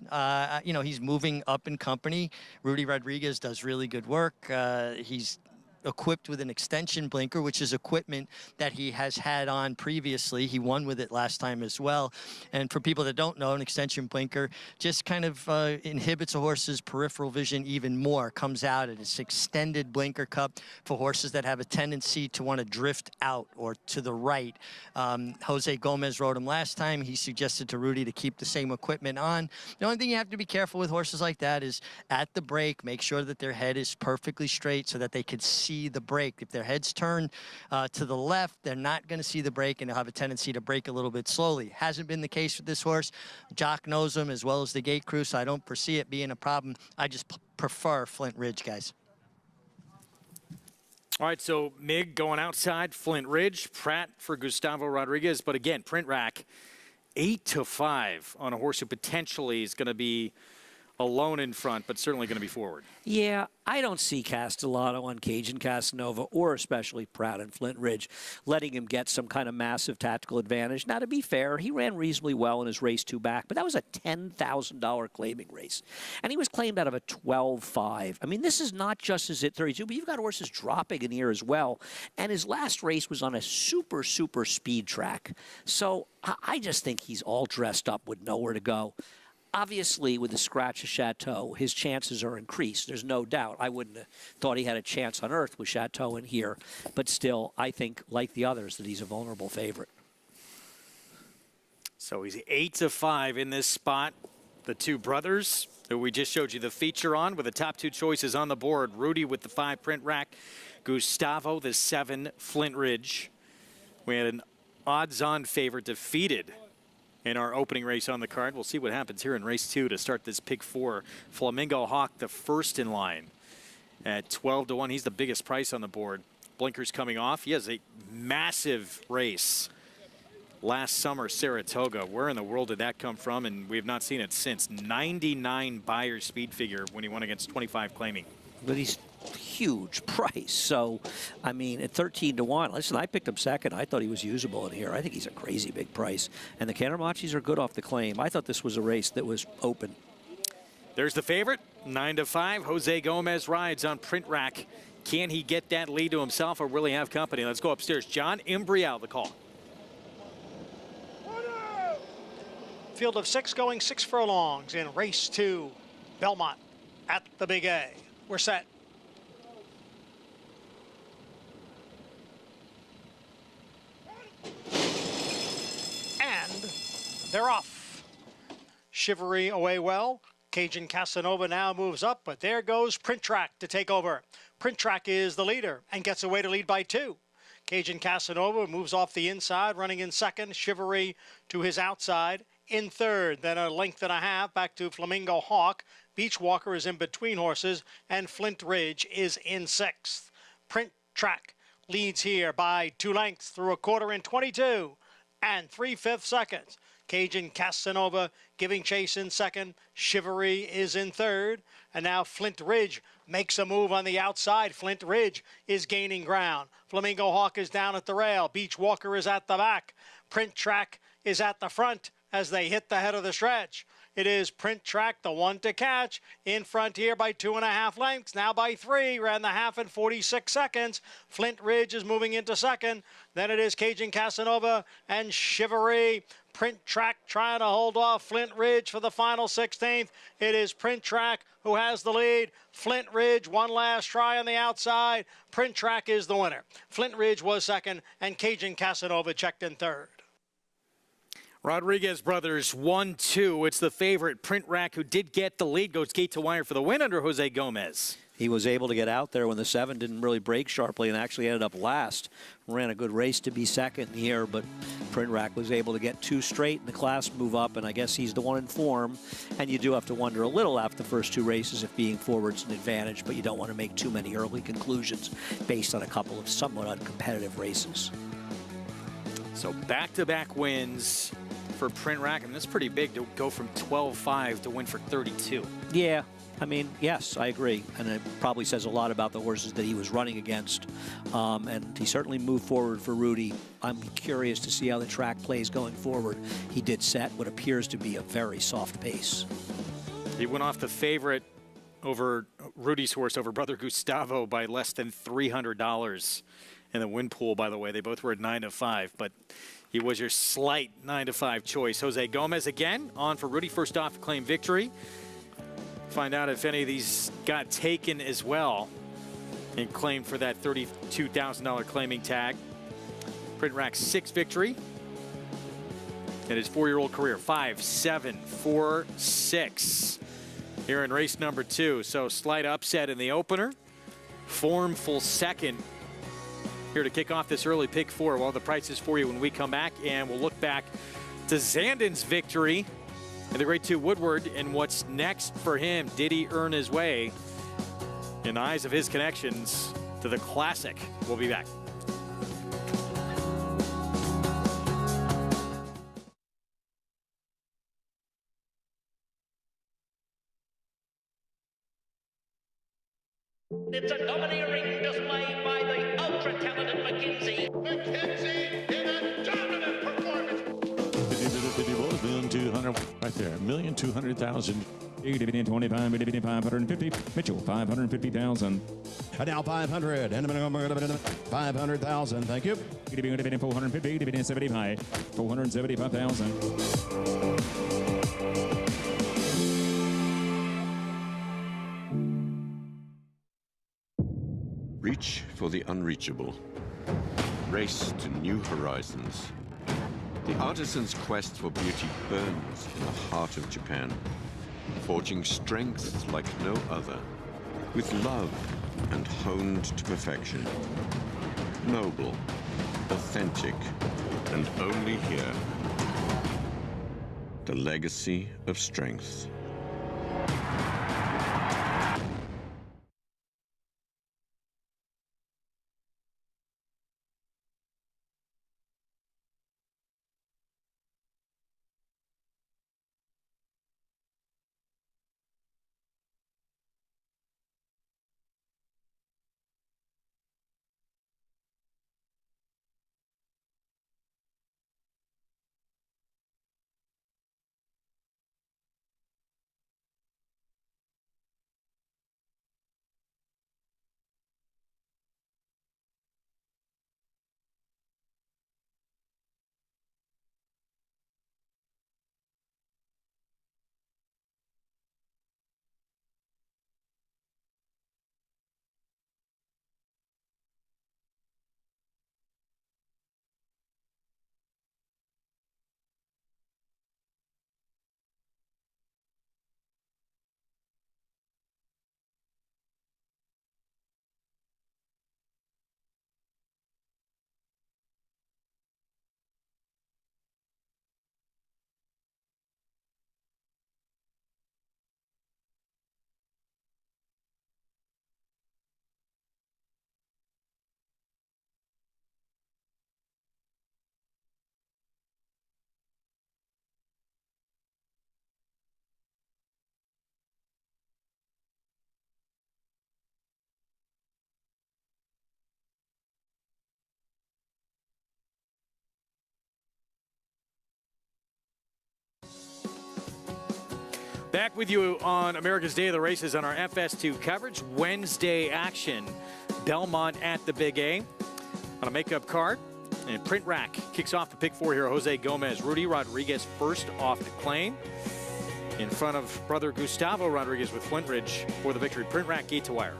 You know, he's moving up in company. Rudy Rodriguez does really good work. He's equipped with an extension blinker, which is equipment that he has had on previously. He won with it last time as well. And for people that don't know, an extension blinker just kind of inhibits a horse's peripheral vision even more. Comes out at its extended blinker cup for horses that have a tendency to want to drift out or to the right. Jose Gomez rode him last time. He suggested to Rudy to keep the same equipment on. The only thing you have to be careful with horses like that is at the break, make sure that their head is perfectly straight so that they could see the break. If their heads turn to the left, they're not going to see the break, and they'll have a tendency to break a little bit slowly. Hasn't been the case with this horse. Jock knows him as well as the gate crew, so I don't foresee it being a problem. I just prefer Flint Ridge, guys. All right, so Mig going outside, Flint Ridge, Prat for Gustavo Rodriguez. But again, Print Rack, 8-5 on a horse who potentially is going to be alone in front, but certainly going to be forward. Yeah, I don't see Castellano on Cajun Casanova, or especially Prat and Flint Ridge, letting him get some kind of massive tactical advantage. Now, to be fair, he ran reasonably well in his race 2 back, but that was a $10,000 claiming race. And he was claimed out of a 12-5. I mean, this is not just his at 32, but you've got horses dropping in here as well. And his last race was on a super, super speed track. So I just think he's all dressed up with nowhere to go. Obviously, with the scratch of Chateau, his chances are increased. There's no doubt. I wouldn't have thought he had a chance on earth with Chateau in here. But still, I think, like the others, that he's a vulnerable favorite. So he's 8-5 in this spot. The 2 brothers who we just showed you the feature on with the top 2 choices on the board. Rudy with the 5 Print Rack. Gustavo, the 7 Flint Ridge. We had an odds-on favorite defeated in our opening race on the card. We'll see what happens here in race 2 to start this pick 4. Flamingo Hawk, the first in line at 12-1. He's the biggest price on the board. Blinkers coming off. He has a massive race last summer, Saratoga. Where in the world did that come from? And we have not seen it since. 99 Beyer speed figure when he won against 25 claiming. But he's huge price. So, I mean, at 13-1, listen, I picked him second. I thought he was usable in here. I think he's a crazy big price. And the Cantermachis are good off the claim. I thought this was a race that was open. There's the favorite, 9-5. Jose Gomez rides on Print Rack. Can he get that lead to himself or will he have company? Let's go upstairs. John Imbrial, the call. Field of 6 going 6 furlongs in race 2. Belmont at the Big A. We're set. And they're off. Chivalry away well. Cajun Casanova now moves up, but there goes Print Track to take over. Print Track is the leader and gets away to lead by 2. Cajun Casanova moves off the inside, running in second. Chivalry to his outside. In third, then a length and a half back to Flamingo Hawk. Beachwalker is in between horses, and Flint Ridge is in 6th. Print Track leads here by 2 lengths through a quarter in 22 and 3/5 seconds. Cajun Casanova giving chase in second. Chivalry is in third. And now Flint Ridge makes a move on the outside. Flint Ridge is gaining ground. Flamingo Hawk is down at the rail. Beachwalker is at the back. Print Track is at the front. as they hit the head of the stretch. It is Print Track, the one to catch, in front here by 2.5 lengths, now by 3, ran the half in 46 seconds. Flint Ridge is moving into second. Then it is Cajun Casanova and Chivalry. Print Track trying to hold off Flint Ridge for the final 16th. It is Print Track who has the lead. Flint Ridge, one last try on the outside. Print Track is the winner. Flint Ridge was second, and Cajun Casanova checked in third. Rodriguez Brothers 1-2. It's the favorite Print Rack who did get the lead. Goes gate to wire for the win under Jose Gomez. He was able to get out there when the 7 didn't really break sharply and actually ended up last. Ran a good race to be second here, but Print Rack was able to get 2 straight in the class, move up, and I guess he's the one in form. And you do have to wonder a little after the first 2 races if being forward's an advantage, but you don't want to make too many early conclusions based on a couple of somewhat uncompetitive races. So back-to-back wins for Print Rack, and that's pretty big to go from 12-5 to win for 32. Yeah, I mean, yes, I agree. And it probably says a lot about the horses that he was running against. And he certainly moved forward for Rudy. I'm curious to see how the track plays going forward. He did set what appears to be a very soft pace. He went off the favorite over Rudy's horse, over Brother Gustavo, by less than $300 in the win pool, by the way. They both were at 9-5, but he was your slight 9-5 choice. Jose Gomez again on for Rudy. First off, claim victory. Find out if any of these got taken as well and claimed for that $32,000 claiming tag. Print Rack's 6th victory in his 4-year-old career. 5, 7, 4, 6 here in race number 2. So slight upset in the opener. Formful second here to kick off this early pick 4. Well, the price is for you when we come back, and we'll look back to Zandon's victory and the Grade 2 Woodward and what's next for him. Did he earn his way in the eyes of his connections to the Classic? We'll be back. It's a domineering display by the ultra-talented McKenzie. McKenzie in a dominant performance. 200 right there. 1,200,000. 550. Mitchell, 550,000. And now 500. And 500,000. Thank you. 450. 75. 475,000. Reach for the unreachable. Race to new horizons. The artisan's quest for beauty burns in the heart of Japan, forging strength like no other, with love and honed to perfection. Noble, authentic, and only here. The legacy of strength. Back with you on America's Day of the Races on our FS2 coverage. Wednesday action. Belmont at the Big A on a makeup card. And Print Rack kicks off the pick four here. Jose Gomez, Rudy Rodriguez first off the claim. In front of brother Gustavo Rodriguez with Flintridge for the victory. Print Rack gate to wire.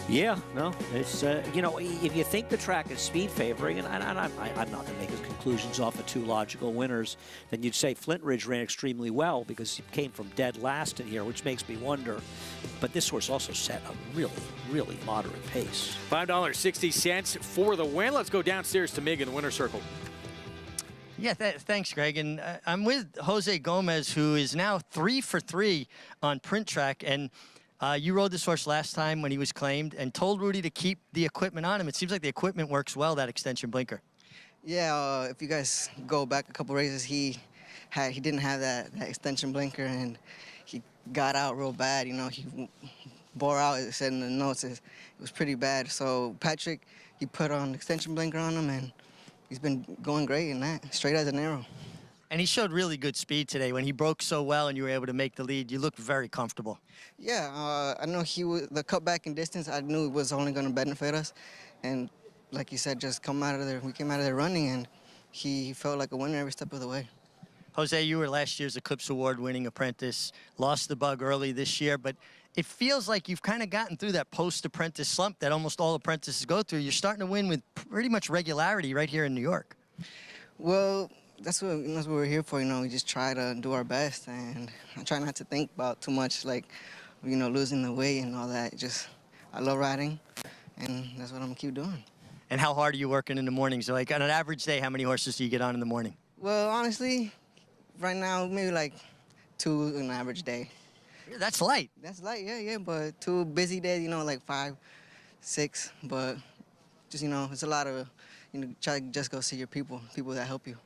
Yeah, no, it's, you know, if you think the track is speed favoring, and I'm not going to make his conclusions off of two logical winners, then you'd say Flintridge ran extremely well because he came from dead last in here, which makes me wonder. But this horse also set a really, really moderate pace. $5.60 for the win. Let's go downstairs to Mig in the winner's circle. Yeah, thanks, Greg. And I'm with Jose Gomez, who is now 3 for 3 on Print Track. And you rode this horse last time when he was claimed and told Rudy to keep the equipment on him. It seems like the equipment works well, that extension blinker. Yeah, if you guys go back a couple races, he didn't have that extension blinker, and he got out real bad. You know, he bore out. It said in the notes it was pretty bad. So Patrick, he put on extension blinker on him, and he's been going great in that, straight as an arrow. And he showed really good speed today. When he broke so well and you were able to make the lead, you looked very comfortable. Yeah, I know the cutback in distance, I knew it was only going to benefit us. And like you said, just come out of there. We came out of there running, and he felt like a winner every step of the way. Jose, you were last year's Eclipse Award winning apprentice, lost the bug early this year, but it feels like you've kind of gotten through that post-apprentice slump that almost all apprentices go through. You're starting to win with pretty much regularity right here in New York. Well, that's what we're here for, you know. We just try to do our best, and I try not to think about too much, like, you know, losing the weight and all that. Just, I love riding, and that's what I'm gonna keep doing. And how hard are you working in the mornings? Like, on an average day, how many horses do you get on in the morning? Well, honestly, right now, maybe like 2 an average day. That's light. That's light, yeah, but 2 busy days, you know, like 5, 6, but just, you know, it's a lot of, you know, try to just go see your people that help you.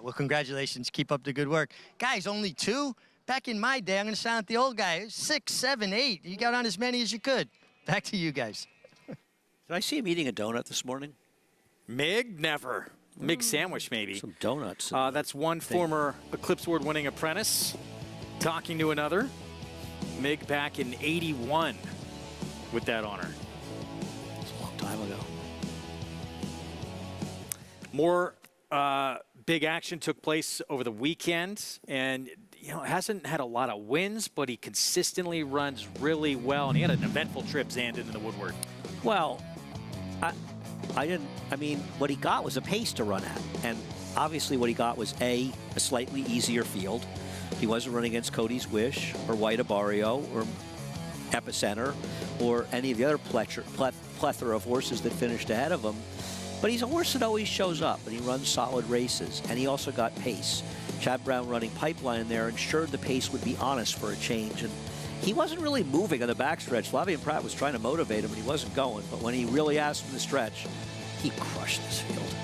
Well, congratulations. Keep up the good work. Guys, only 2? Back in my day, I'm going to sound like the old guy. 6, 7, 8. You got on as many as you could. Back to you guys. Did I see him eating a donut this morning? Mig, never. Mig sandwich, maybe. Some donuts. That's one former Eclipse Award winning apprentice talking to another. Mig back in '81 with that honor. It's a long time ago. More big action took place over the weekend, and you know, hasn't had a lot of wins, but he consistently runs really well, and he had an eventful trip, Zandon, in the woodwork. Well, I mean, what he got was a pace to run at, and obviously what he got was a slightly easier field. He wasn't running against Cody's Wish or White Abarrio or Epicenter or any of the other plethora of horses that finished ahead of him. But he's a horse that always shows up, and he runs solid races, and he also got pace. Chad Brown running Pipeline there ensured the pace would be honest for a change, and he wasn't really moving on the backstretch. Flavien Prat was trying to motivate him, and he wasn't going, but when he really asked him to stretch, he crushed this field.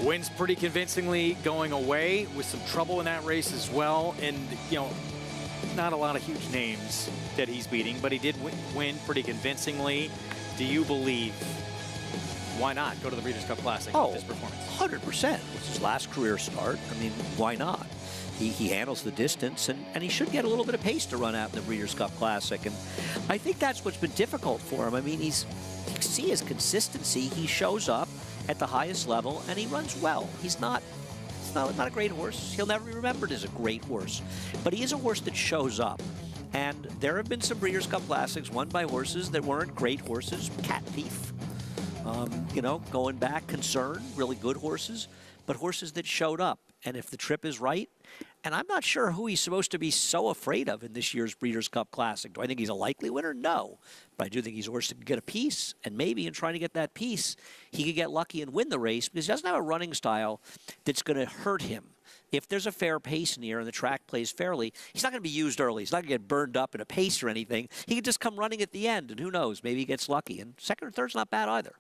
Wins pretty convincingly going away with some trouble in that race as well, and you know, not a lot of huge names that he's beating, but he did win pretty convincingly. Do you believe, why not go to the Breeders' Cup Classic with this performance? 100%. It's his last career start. I mean, why not? He handles the distance, and he should get a little bit of pace to run out in the Breeders' Cup Classic. And I think that's what's been difficult for him. I mean, you see his consistency. He shows up at the highest level, and he runs well. He's not a great horse. He'll never be remembered as a great horse. But he is a horse that shows up. And there have been some Breeders' Cup Classics won by horses that weren't great horses. Cat Thief, you know, going back, Concern, really good horses, but horses that showed up. And if the trip is right, and I'm not sure who he's supposed to be so afraid of in this year's Breeders' Cup Classic. Do I think he's a likely winner? No. But I do think he's a horse that can get a piece, and maybe in trying to get that piece, he could get lucky and win the race because he doesn't have a running style that's going to hurt him. If there's a fair pace in here and the track plays fairly, he's not going to be used early. He's not going to get burned up in a pace or anything. He could just come running at the end, and who knows, maybe he gets lucky. And second or third's not bad either.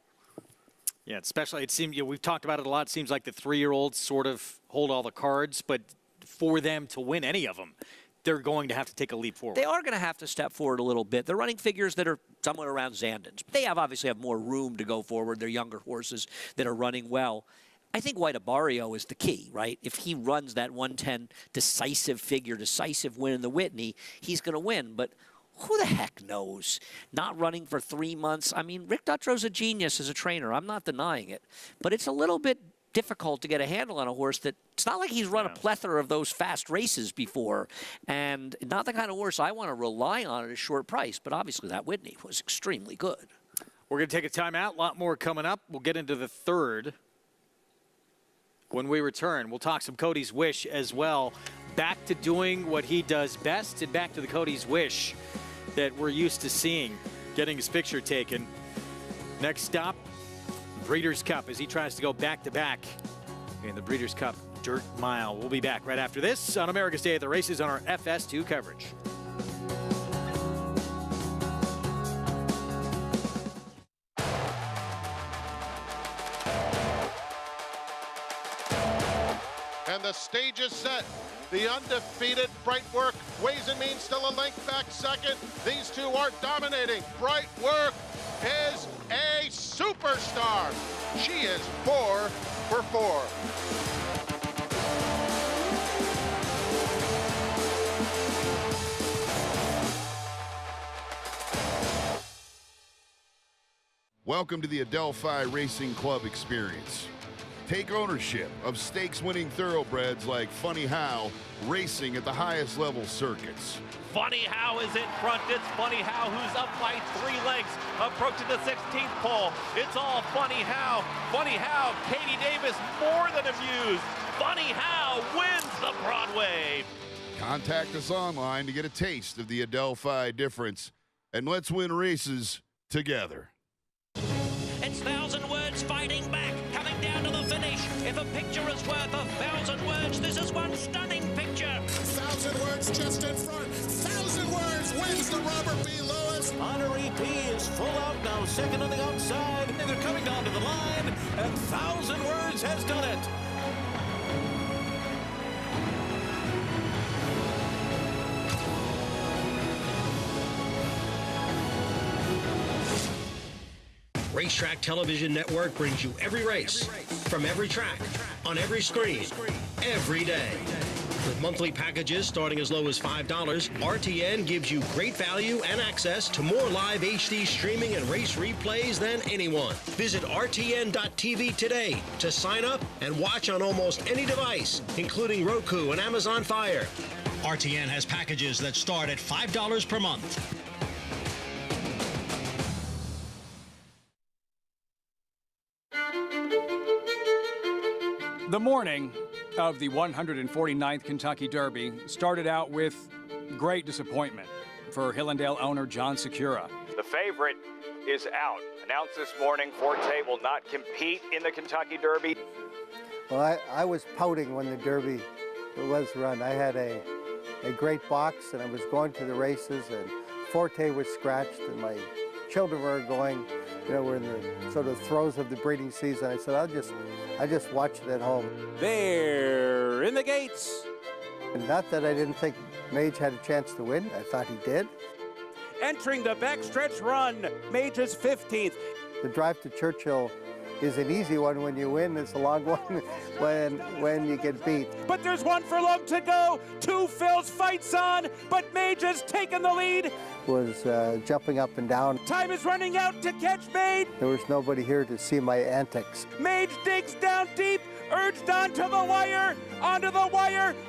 Yeah, especially, it seems, we've talked about it a lot. It seems like the 3-year-olds sort of hold all the cards, but for them to win any of them, they're going to have to take a leap forward. They are going to have to step forward a little bit. They're running figures that are somewhere around Zandon's. But they obviously have more room to go forward. They're younger horses that are running well. I think White Abarrio is the key, right? If he runs that 110 decisive figure, decisive win in the Whitney, he's going to win. But who the heck knows? Not running for 3 months. I mean, Rick Dutro's a genius as a trainer. I'm not denying it. But it's a little bit difficult to get a handle on a horse that it's not like he's run a plethora of those fast races before, and not the kind of horse I want to rely on at a short price. But obviously that Whitney was extremely good. We're going to take a timeout. A lot more coming up. We'll get into the third. When we return, we'll talk some Cody's Wish as well. Back to doing what he does best, and back to the Cody's Wish that we're used to seeing, getting his picture taken. Next stop, Breeders' Cup, as he tries to go back-to-back in the Breeders' Cup Dirt Mile. We'll be back right after this on America's Day at the Races on our FS2 coverage. And the stage is set. The undefeated Brightwork weighs and means still a length back second. These two are dominating. Brightwork is a superstar. She is 4 for 4. Welcome to the Adelphi Racing Club experience. Take ownership of stakes-winning thoroughbreds like Funny How, racing at the highest level circuits. Funny How is in front. It's Funny How who's up by 3 lengths, approaching the 16th pole. It's all Funny How. Funny How, Katie Davis more than amused. Funny How wins the Broadway. Contact us online to get a taste of the Adelphi difference, and let's win races together. It's 1,000 words fighting back, coming down to the finish. If a picture is worth 1,000 words, this is one stunning picture. 1,000 words just in front. 1,000 words wins the Robert B. Lewis. Honoree P is full out now, second on the outside. And they're coming down to the line, and 1,000 words has done it. Racetrack Television Network brings you every race, from every track, on every screen, every day. With monthly packages starting as low as $5, RTN gives you great value and access to more live HD streaming and race replays than anyone. Visit RTN.tv today to sign up and watch on almost any device, including Roku and Amazon Fire. RTN has packages that start at $5 per month. The morning of the 149th Kentucky Derby started out with great disappointment for Hillendale owner John Secura. The favorite is out. Announced this morning, Forte will not compete in the Kentucky Derby. Well, I was pouting when the Derby was run. I had a great box, and I was going to the races, and Forte was scratched, and my children were going, we're in the sort of throes of the breeding season. I said, I just watch it at home. They're in the gates. And not that I didn't think Mage had a chance to win. I thought he did. Entering the backstretch run, Mage's 15th. The drive to Churchill is an easy one when you win. It's a long one when you get beat. But there's one furlong to go. 2 Phil's fights on, but Mage has taken the lead. Was jumping up and down. Time is running out to catch Mage. There was nobody here to see my antics. Mage digs down deep, urged onto the wire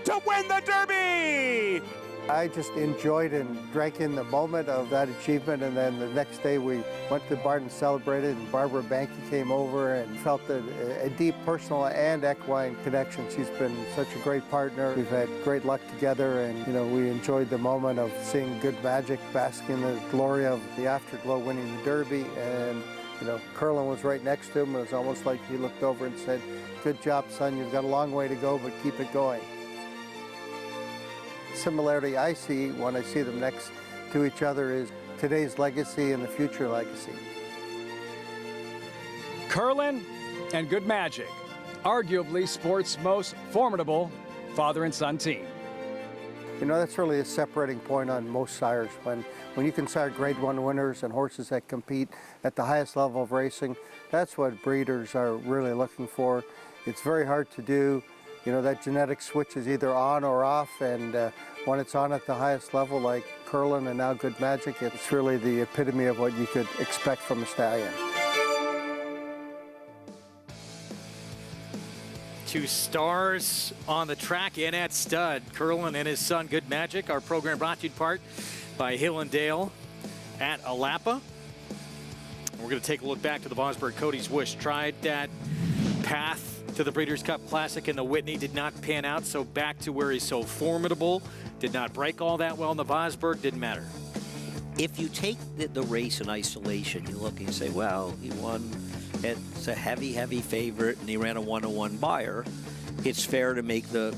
to win the Derby. I just enjoyed and drank in the moment of that achievement, and then the next day we went to the barn and celebrated, and Barbara Banke came over and felt a deep personal and equine connection. She's been such a great partner. We've had great luck together, and we enjoyed the moment of seeing Good Magic bask in the glory of the afterglow winning the Derby, and Curlin was right next to him. It was almost like he looked over and said, "Good job, son, you've got a long way to go, but keep it going." Similarity I see when I see them next to each other is today's legacy and the future legacy. Curlin and Good Magic, arguably sport's most formidable father and son team. That's really a separating point on most sires. When you can sire Grade 1 winners and horses that compete at the highest level of racing, that's what breeders are really looking for. It's very hard to do. You know, that genetic switch is either on or off, and when it's on at the highest level, like Curlin and now Good Magic, it's really the epitome of what you could expect from a stallion. 2 stars on the track and at stud. Curlin and his son, Good Magic. Our program brought to you in part by Hillendale at Alapa. We're going to take a look back to the Vosburgh. Cody's Wish tried that path to the Breeders' Cup Classic in the Whitney, did not pan out, so back to where he's so formidable. Did not break all that well in the Vosburgh, didn't matter. If you take the race in isolation, you look and you say, well, he won. It's a heavy, heavy favorite, and he ran a 101 buyer. It's fair to make the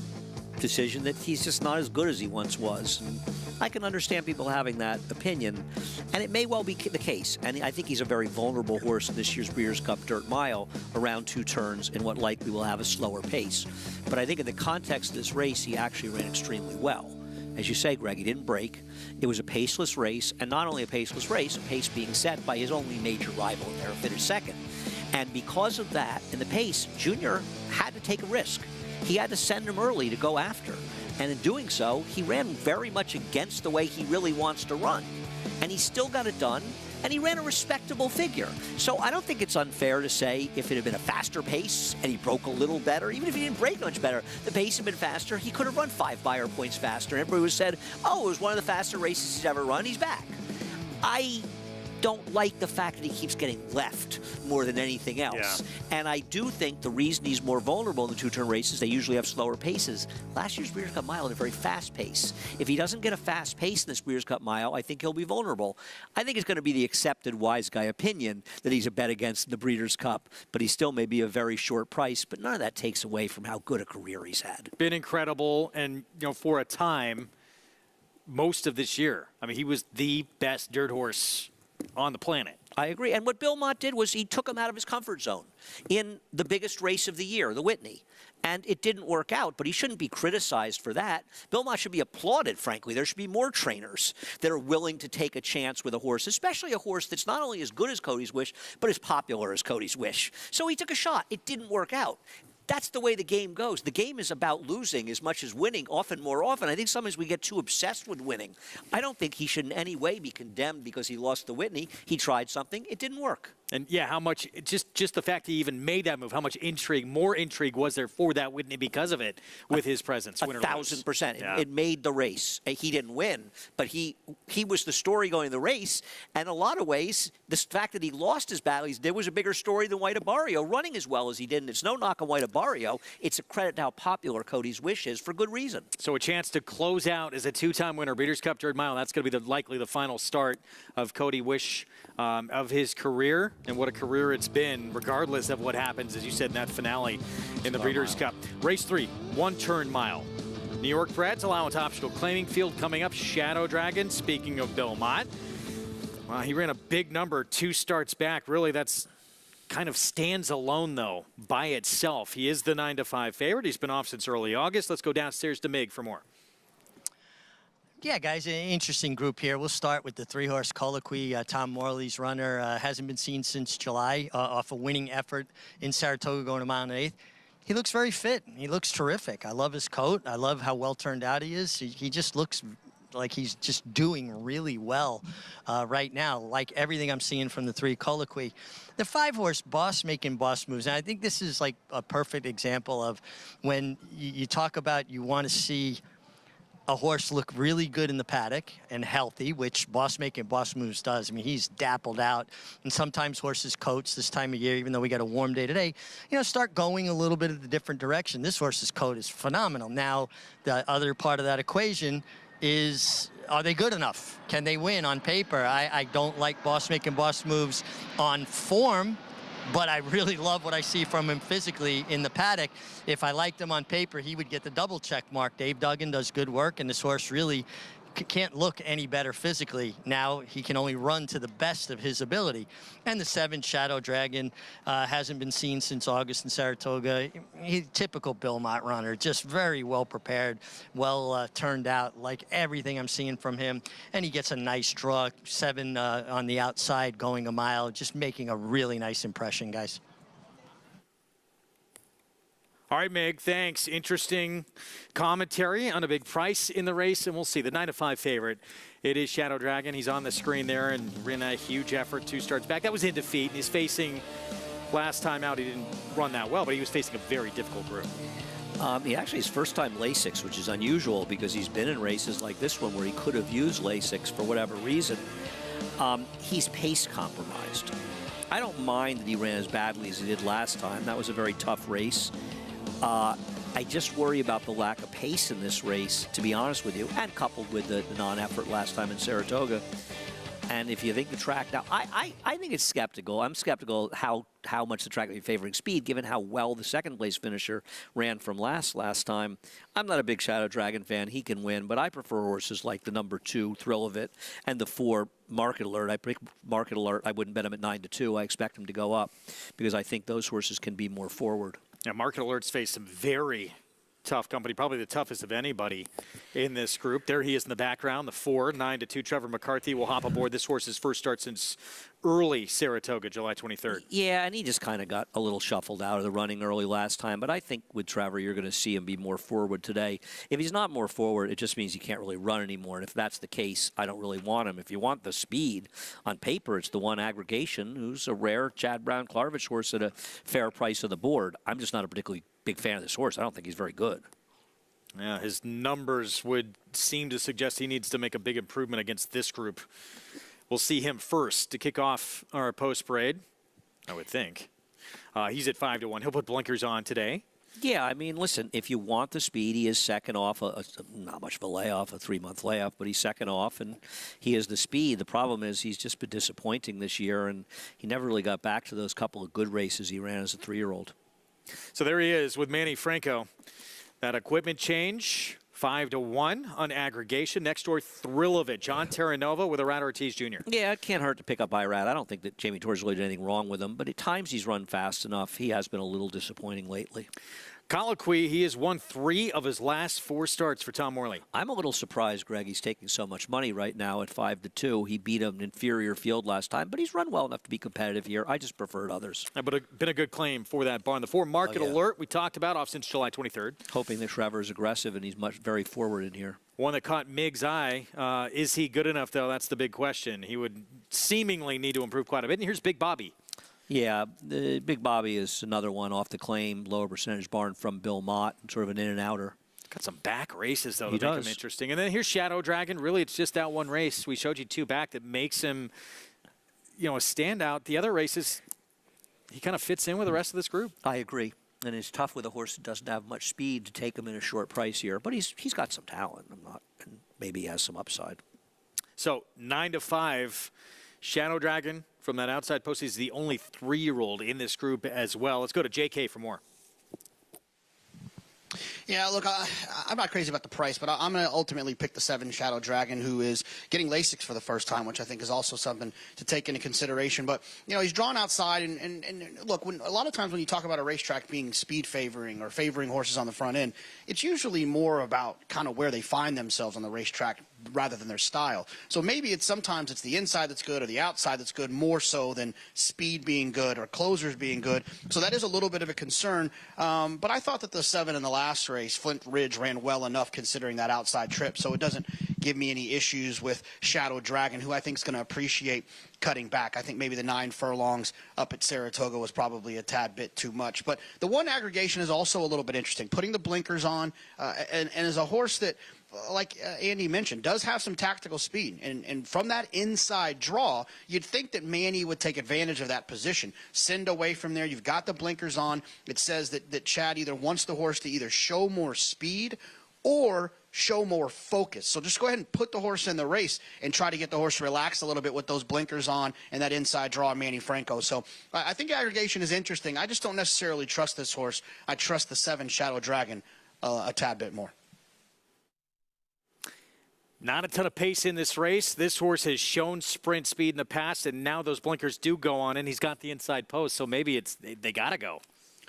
decision that he's just not as good as he once was. And I can understand people having that opinion, and it may well be the case. And I think he's a very vulnerable horse in this year's Breeders' Cup Dirt Mile, around 2 turns in what likely will have a slower pace. But I think in the context of this race, he actually ran extremely well. As you say, Greg, he didn't break. It was a paceless race, and not only a paceless race, a pace being set by his only major rival, there, finished second. And because of that, in the pace, Junior had to take a risk. He had to send him early to go after. And in doing so, he ran very much against the way he really wants to run. And he still got it done, and he ran a respectable figure. So I don't think it's unfair to say if it had been a faster pace and he broke a little better, even if he didn't break much better, the pace had been faster, he could have run 5 buyer points faster. And everybody would have said, oh, it was one of the faster races he's ever run, he's back. I don't like the fact that he keeps getting left more than anything else. Yeah. And I do think the reason he's more vulnerable in the 2-turn races, they usually have slower paces. Last year's Breeders' Cup Mile had a very fast pace. If he doesn't get a fast pace in this Breeders' Cup Mile, I think he'll be vulnerable. I think it's going to be the accepted wise guy opinion that he's a bet against in the Breeders' Cup, but he still may be a very short price, but none of that takes away from how good a career he's had. Been incredible, and for a time, most of this year, I mean, he was the best dirt horse on the planet. I agree. And what Bill Mott did was he took him out of his comfort zone in the biggest race of the year, the Whitney. And it didn't work out, but he shouldn't be criticized for that. Bill Mott should be applauded, frankly. There should be more trainers that are willing to take a chance with a horse, especially a horse that's not only as good as Cody's Wish, but as popular as Cody's Wish. So he took a shot. It didn't work out. That's the way the game goes. The game is about losing as much as winning, more often. I think sometimes we get too obsessed with winning. I don't think he should in any way be condemned because he lost the Whitney. He tried something. It didn't work. And yeah, how much, just the fact he even made that move, how much intrigue, more intrigue was there for that Whitney because of it with his presence? 1,000%. Yeah. It made the race. He didn't win, but he was the story going the race. And in a lot of ways, the fact that he lost as badly as he did was a bigger story than White Abarrio running as well as he did. And it's no knock on White Abarrio. It's a credit to how popular Cody's Wish is for good reason. So a chance to close out as a 2-time winner, Breeders' Cup Dirt Mile. That's going to be likely the final start of Cody Wish of his career. And what a career it's been, regardless of what happens, as you said, in that finale in the Breeders' Cup. Race 3, 1-turn mile. New York Bred's allowance optional claiming field coming up. Shadow Dragon, speaking of Bill Mott. Well, he ran a big number 2 starts back. Really, that's kind of stands alone, though, by itself. He is the 9-5 favorite. He's been off since early August. Let's go downstairs to Mig for more. Yeah, guys, an interesting group here. We'll start with the 3-horse Colloquy. Tom Morley's runner hasn't been seen since July off a winning effort in Saratoga going a mile and 1/8. He looks very fit. He looks terrific. I love his coat. I love how well turned out he is. He just looks like he's just doing really well right now, like everything I'm seeing from the 3 Colloquy. The 5-horse Boss making boss moves, and I think this is like a perfect example of when you talk about you want to see a horse look really good in the paddock and healthy, which Boss making boss moves does. I mean, he's dappled out, and sometimes horses' coats this time of year, even though we got a warm day today, start going a little bit of a different direction. This horse's coat is phenomenal. Now, the other part of that equation is, are they good enough? Can they win on paper? I don't like Boss making boss moves on form, but I really love what I see from him physically in the paddock. If I liked him on paper, he would get the double check mark. Dave Duggan does good work, and this horse really can't look any better physically. Now he can only run to the best of his ability. And the 7 Shadow Dragon hasn't been seen since August in Saratoga. He's typical Bill Mott runner, just very well prepared, well turned out, like everything I'm seeing from him. And he gets a nice draw, 7 on the outside going a mile, just making a really nice impression, guys. All right, Meg, thanks. Interesting commentary on a big price in the race, and we'll see. The 9-5 favorite, it is Shadow Dragon. He's on the screen there and ran a huge effort 2 starts back. That was in defeat, and he's facing, last time out, he didn't run that well, but he was facing a very difficult group. He actually his first time Lasix, which is unusual because he's been in races like this one where he could have used Lasix for whatever reason. He's pace compromised. I don't mind that he ran as badly as he did last time. That was a very tough race. I just worry about the lack of pace in this race, to be honest with you, and coupled with the non-effort last time in Saratoga. And if you think the track now, I think it's skeptical. I'm skeptical how much the track may be favoring speed, given how well the second-place finisher ran from last time. I'm not a big Shadow Dragon fan. He can win, but I prefer horses like the number 2, Thrill of It, and the 4, Market Alert. I pick Market Alert. I wouldn't bet him at 9-2. I expect him to go up because I think those horses can be more forward. Yeah, Market Alert's faced some very tough company, probably the toughest of anybody in this group. There he is in the background, the 4, 9-2. Trevor McCarthy will hop aboard. This horse's first start since early Saratoga, July 23rd. Yeah, and he just kind of got a little shuffled out of the running early last time. But I think with Trevor, you're going to see him be more forward today. If he's not more forward, it just means he can't really run anymore. And if that's the case, I don't really want him. If you want the speed, on paper, it's the one aggregation who's a rare Chad Brown-Klarvich horse at a fair price of the board. I'm just not a particularly big fan of this horse. I don't think he's very good. Yeah, his numbers would seem to suggest he needs to make a big improvement against this group. We'll see him first to kick off our post-parade, I would think. He's at 5-1. He'll put blinkers on today. Yeah, I mean, listen, if you want the speed, he is second off, not much of a layoff, a 3-month layoff, but he's second off, and he is the speed. The problem is he's just been disappointing this year, and he never really got back to those couple of good races he ran as a 3-year-old. So there he is with Manny Franco. That equipment change, 5-1 on aggregation. Next door, Thrill of It. John Terranova with Irad Ortiz Jr. Yeah, it can't hurt to pick up Irad. I don't think that Jamie Torres really did anything wrong with him, but at times he's run fast enough. He has been a little disappointing lately. Colloquy, he has won 3 of his last 4 starts for Tom Morley. I'm a little surprised, Greg. He's taking so much money right now at 5-2. He beat an inferior field last time, but he's run well enough to be competitive here. I just preferred others. But been a good claim for that barn. The 4, Market Alert, we talked about off since July 23rd. Hoping that Trevor is aggressive and he's very forward in here. One that caught Mig's eye. Is he good enough, though? That's the big question. He would seemingly need to improve quite a bit. And here's Big Bobby. Yeah, the Big Bobby is another one off the claim, lower percentage barn from Bill Mott, sort of an in and outer. Got some back races, though, He that make does. him interesting. And then here's Shadow Dragon. Really, it's just that one race. We showed you 2 back that makes him, a standout. The other races, he kind of fits in with the rest of this group. I agree. And it's tough with a horse that doesn't have much speed to take him in a short price here. But he's got some talent. And maybe he has some upside. So 9-5, Shadow Dragon from that outside post. He's the only 3-year-old in this group as well. Let's go to JK for more. Yeah, look, I'm not crazy about the price, but I'm going to ultimately pick the 7 Shadow Dragon, who is getting Lasix for the first time, which I think is also something to take into consideration. But, he's drawn outside, and look, a lot of times when you talk about a racetrack being speed favoring or favoring horses on the front end, it's usually more about kind of where they find themselves on the racetrack rather than their style. So maybe sometimes it's the inside that's good or the outside that's good, more so than speed being good or closers being good. So that is a little bit of a concern. But I thought that the 7 in the last race, Flint Ridge, ran well enough considering that outside trip. So it doesn't give me any issues with Shadow Dragon, who I think is going to appreciate cutting back. I think maybe the 9 furlongs up at Saratoga was probably a tad bit too much. But the 1 aggregation is also a little bit interesting. Putting the blinkers on, and as a horse that, like Andy mentioned, does have some tactical speed. And from that inside draw, you'd think that Manny would take advantage of that position. Send away from there. You've got the blinkers on. It says that Chad either wants the horse to either show more speed or show more focus. So just go ahead and put the horse in the race and try to get the horse to relax a little bit with those blinkers on and that inside draw of Manny Franco. So I think aggregation is interesting. I just don't necessarily trust this horse. I trust the 7 Shadow Dragon a tad bit more. Not a ton of pace in this race. This horse has shown sprint speed in the past, and now those blinkers do go on, and he's got the inside post, so maybe they got to go.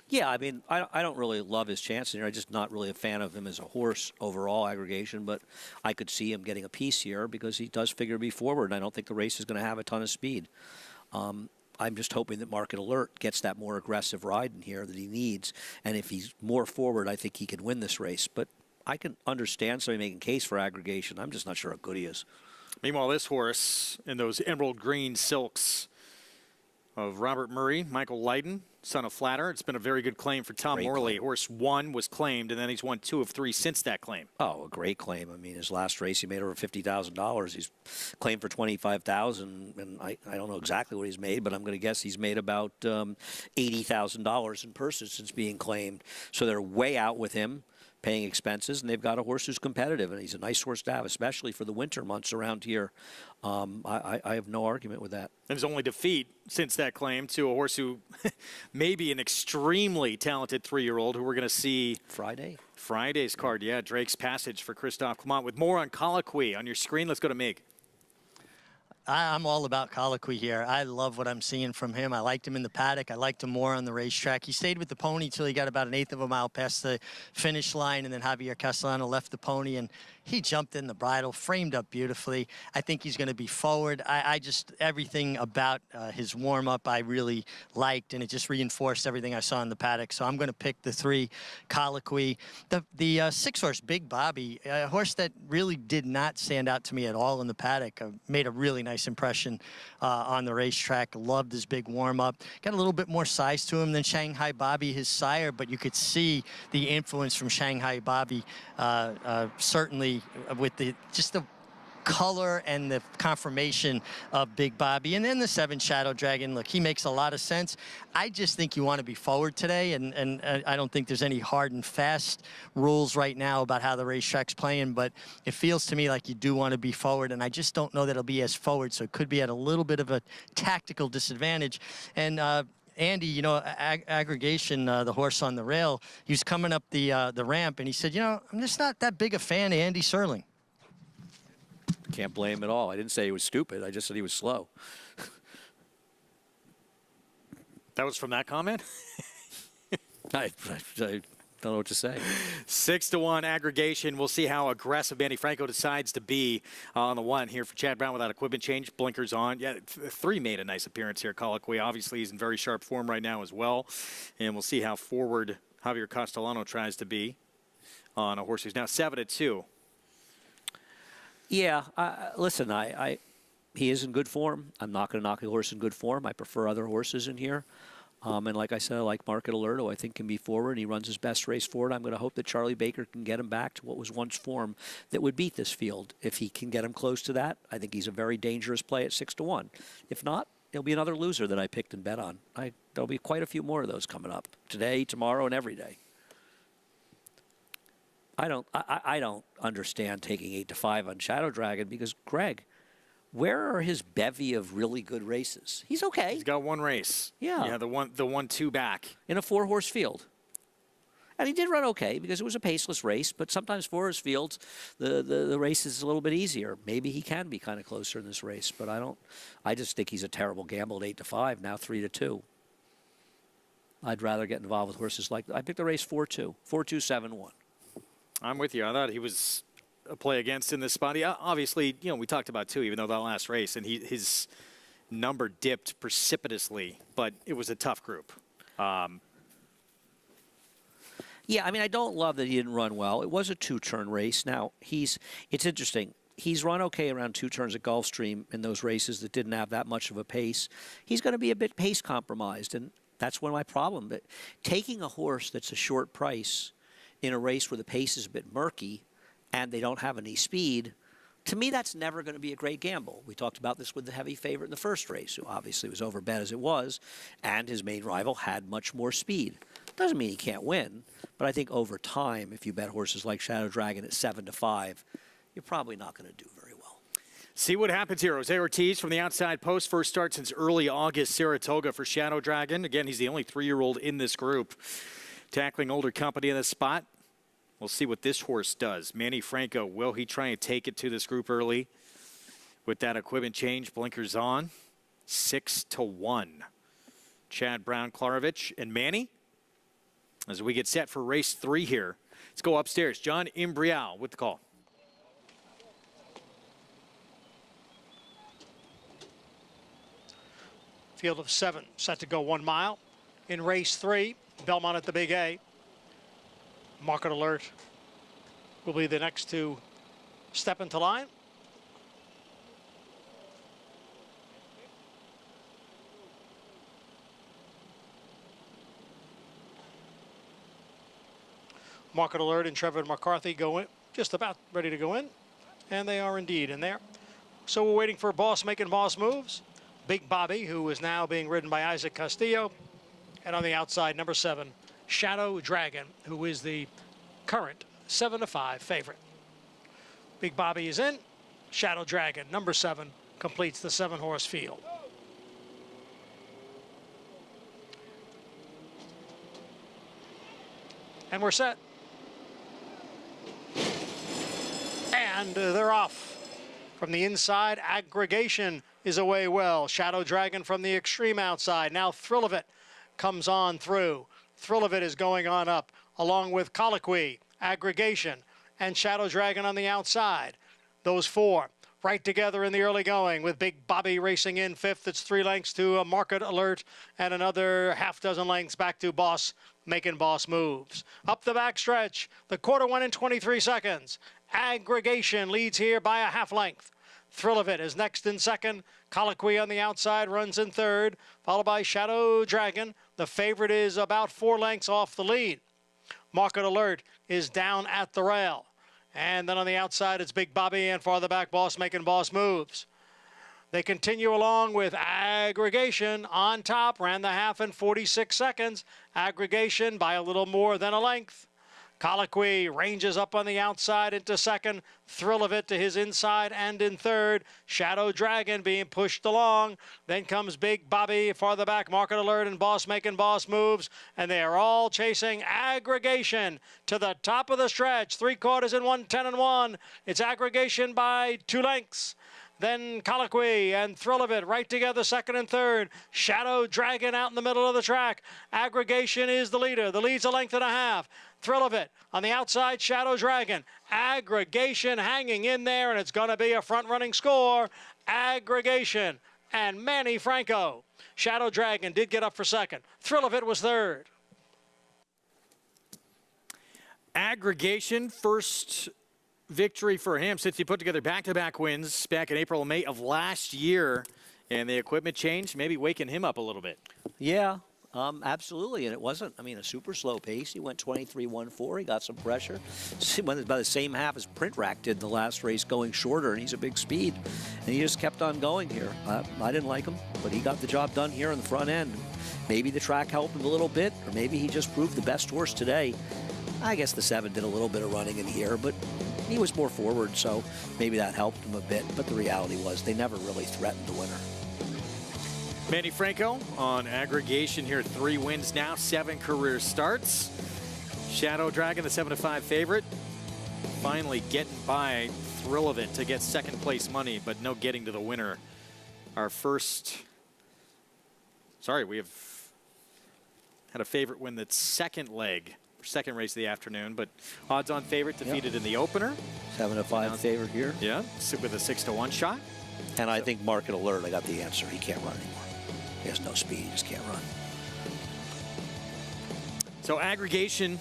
Yeah, I mean, I don't really love his chances here. I'm just not really a fan of him as a horse overall aggregation, but I could see him getting a piece here because he does figure to be forward, and I don't think the race is going to have a ton of speed. I'm just hoping that Market Alert gets that more aggressive ride in here that he needs. And if he's more forward, I think he can win this race. But I can understand somebody making a case for aggregation. I'm just not sure how good he is. Meanwhile, this horse in those emerald green silks of Robert Murray, Michael Lydon, son of Flatter. It's been a very good claim for Tom Morley. Horse 1 was claimed, and then he's won 2 of 3 since that claim. Oh, a great claim. I mean, his last race, he made over $50,000. He's claimed for $25,000, and I don't know exactly what he's made, but I'm going to guess he's made about $80,000 in purses since being claimed. So they're way out with him, paying expenses, and they've got a horse who's competitive, and he's a nice horse to have, especially for the winter months around here. I have no argument with that. And his only defeat since that claim to a horse who may be an extremely talented 3-year-old who we're going to see Friday's card. Yeah, Drake's Passage for Christophe Clement. With more on Colloquy on your screen, let's go to Mig. I'm all about Colloquy here. I love what I'm seeing from him. I liked him in the paddock. I liked him more on the racetrack. He stayed with the pony till he got about 1/8 of a mile past the finish line, and then Javier Castellano left the pony, and he jumped in the bridle, framed up beautifully. I think he's going to be forward. I just, everything about his warm-up I really liked, and it just reinforced everything I saw in the paddock. So I'm going to pick the 3, Colloquy. The 6-horse, Big Bobby, a horse that really did not stand out to me at all in the paddock. Made a really nice impression on the racetrack. Loved his big warm-up. Got a little bit more size to him than Shanghai Bobby, his sire, but you could see the influence from Shanghai Bobby certainly with just the color and the confirmation of Big Bobby. And then the 7 Shadow Dragon, look, he makes a lot of sense. I just think you want to be forward today, and I don't think there's any hard and fast rules right now about how the racetrack's playing, but it feels to me like you do want to be forward, and I just don't know that it'll be as forward, so it could be at a little bit of a tactical disadvantage. And Andy, you know, aggregation, the horse on the rail, he was coming up the ramp, and he said, you know, I'm just not that big a fan of Andy Serling. Can't blame him at all. I didn't say he was stupid. I just said he was slow. That was from that comment? I don't know what to say. 6-1 aggregation. We'll see how aggressive Manny Franco decides to be on the 1 here for Chad Brown without equipment change. Blinkers on. Yeah, 3 made a nice appearance here. Colloquy, obviously, he's in very sharp form right now as well. And we'll see how forward Javier Castellano tries to be on a horse who's now 7-2. Yeah, listen, he is in good form. I'm not going to knock a horse in good form. I prefer other horses in here. And like I said, I like Market Alert, who I think can be forward. He runs his best race forward. I'm going to hope that Charlie Baker can get him back to what was once form that would beat this field. If he can get him close to that, I think he's a very dangerous play at 6-1. If not, he'll be another loser that I picked and bet on. There'll be quite a few more of those coming up today, tomorrow, and every day. I don't understand taking 8-5 on Shadow Dragon because, Greg, where are his bevy of really good races? He's okay. He's got 1 race. Yeah. Yeah, the 1-2 back. In a 4-horse field. And he did run okay because it was a paceless race, but sometimes 4-horse fields, the race is a little bit easier. Maybe he can be kind of closer in this race, but I just think he's a terrible gamble at 8-5, now 3-2. I'd rather get involved with horses like that. I picked the race 4-2, 4-2-7-1. I'm with you. I thought he was a play against in this spot. He, obviously, you know, we talked about too, even though that last race, and his number dipped precipitously, but it was a tough group. Yeah, I mean, I don't love that he didn't run well. It was a 2-turn race. Now, it's interesting. He's run okay around 2 turns at Gulfstream in those races that didn't have that much of a pace. He's going to be a bit pace compromised, and that's one of my problems. But taking a horse that's a short price in a race where the pace is a bit murky and they don't have any speed, to me, that's never going to be a great gamble. We talked about this with the heavy favorite in the first race, who obviously was overbet as it was, and his main rival had much more speed. Doesn't mean he can't win, but I think over time, if you bet horses like Shadow Dragon at 7-5, you're probably not going to do very well. See what happens here. Jose Ortiz from the outside post, first start since early August, Saratoga for Shadow Dragon. Again, he's the only 3-year-old in this group. Tackling older company in this spot. We'll see what this horse does. Manny Franco, will he try and take it to this group early? With that equipment change, blinkers on. 6-1. Chad Brown, Klarovich, and Manny. As we get set for race 3 here. Let's go upstairs. John Imbrial with the call. Field of 7 set to go 1 mile. In race 3, Belmont at the Big A. Market Alert will be the next to step into line. Market Alert and Trevor McCarthy go in, just about ready to go in, and they are indeed in there. So we're waiting for Boss making boss moves. Big Bobby, who is now being ridden by Isaac Castillo, and on the outside, number 7, Shadow Dragon, who is the current 7-5 favorite. Big Bobby is in. Shadow Dragon, number 7, completes the 7-horse field. And we're set. And they're off. From the inside, Aggregation is away well. Shadow Dragon from the extreme outside. Now Thrill of It comes on through. Thrill of It is going on up, along with Colloquy, Aggregation, and Shadow Dragon on the outside. Those 4 right together in the early going, with Big Bobby racing in 5th. It's 3 lengths to Market Alert, and another half dozen lengths back to Boss, making boss moves. Up the backstretch, the quarter went in 23 seconds. Aggregation leads here by a half length. Thrill of It is next in second. Colloquy on the outside runs in third, followed by Shadow Dragon. The favorite is about 4 lengths off the lead. Market Alert is down at the rail. And then on the outside, it's Big Bobby, and farther back, Boss making boss moves. They continue along with Aggregation on top, ran the half in 46 seconds. Aggregation by a little more than a length. Colloquy ranges up on the outside into second. Thrill of It to his inside and in third. Shadow Dragon being pushed along. Then comes Big Bobby, farther back, Market Alert and Boss making boss moves. And they are all chasing Aggregation to the top of the stretch. 3/4 in 1:10-1. It's Aggregation by 2 lengths. Then Colloquy and Thrill of It right together, second and third. Shadow Dragon out in the middle of the track. Aggregation is the leader. The lead's a length and a half. Thrill of It on the outside, Shadow Dragon. Aggregation hanging in there, and it's going to be a front-running score. Aggregation and Manny Franco. Shadow Dragon did get up for second. Thrill of It was third. Aggregation, first victory for him since he put together back-to-back wins back in April and May of last year. And the equipment change, maybe waking him up a little bit. Yeah, absolutely. And it wasn't, I mean, a super slow pace. He went 23.14. He got some pressure. He went about the same half as Print Rack did the last race, going shorter, and he's a big speed. And he just kept on going here. I didn't like him, but he got the job done here on the front end. Maybe the track helped him a little bit, or maybe he just proved the best horse today. I guess the 7 did a little bit of running in here, but he was more forward, so maybe that helped him a bit. But the reality was they never really threatened the winner. Manny Franco on Aggregation here, 3 wins now, 7 career starts. Shadow Dragon, the 7-5 favorite, finally getting by Thrill of It to get second place money, but no getting to the winner. Our first, we have had a favorite win the second leg. Second race of the afternoon, but odds-on favorite defeated in the opener. 7-5 favorite here. Yeah, with a 6-1 shot. And I think Market Alert, I got the answer. He can't run anymore. He has no speed. He just can't run. So Aggregation,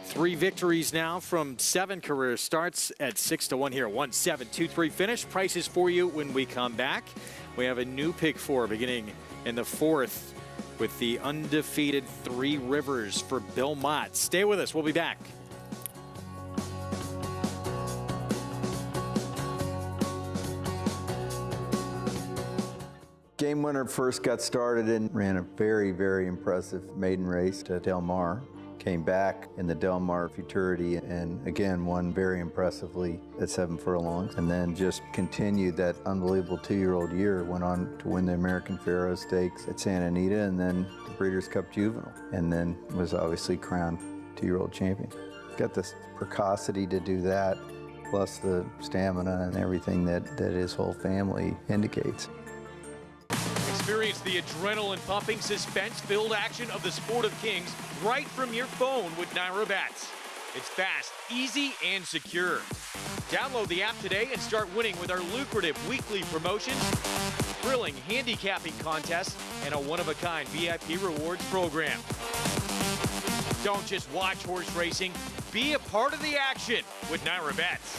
3 victories now from 7 career starts at 6-1 here. 1-7-2-3 finish. Prices for you when we come back. We have a new pick 4 beginning in the 4th. With the undefeated 3 Rivers for Bill Mott. Stay with us. We'll be back. Game Winner first got started and ran a very, very impressive maiden race to Del Mar. Came back in the Del Mar Futurity and again won very impressively at 7 furlongs, and then just continued that unbelievable 2-year-old year. Went on to win the American Pharoah Stakes at Santa Anita and then the Breeders' Cup Juvenile, and then was obviously crowned 2-year-old champion. Got the precocity to do that, plus the stamina and everything that his whole family indicates. Experience the adrenaline-pumping, suspense-filled action of the Sport of Kings right from your phone with NyroBats. It's fast, easy, and secure. Download the app today and start winning with our lucrative weekly promotions, thrilling handicapping contests, and a one-of-a-kind VIP rewards program. Don't just watch horse racing, be a part of the action with NYRA Bets.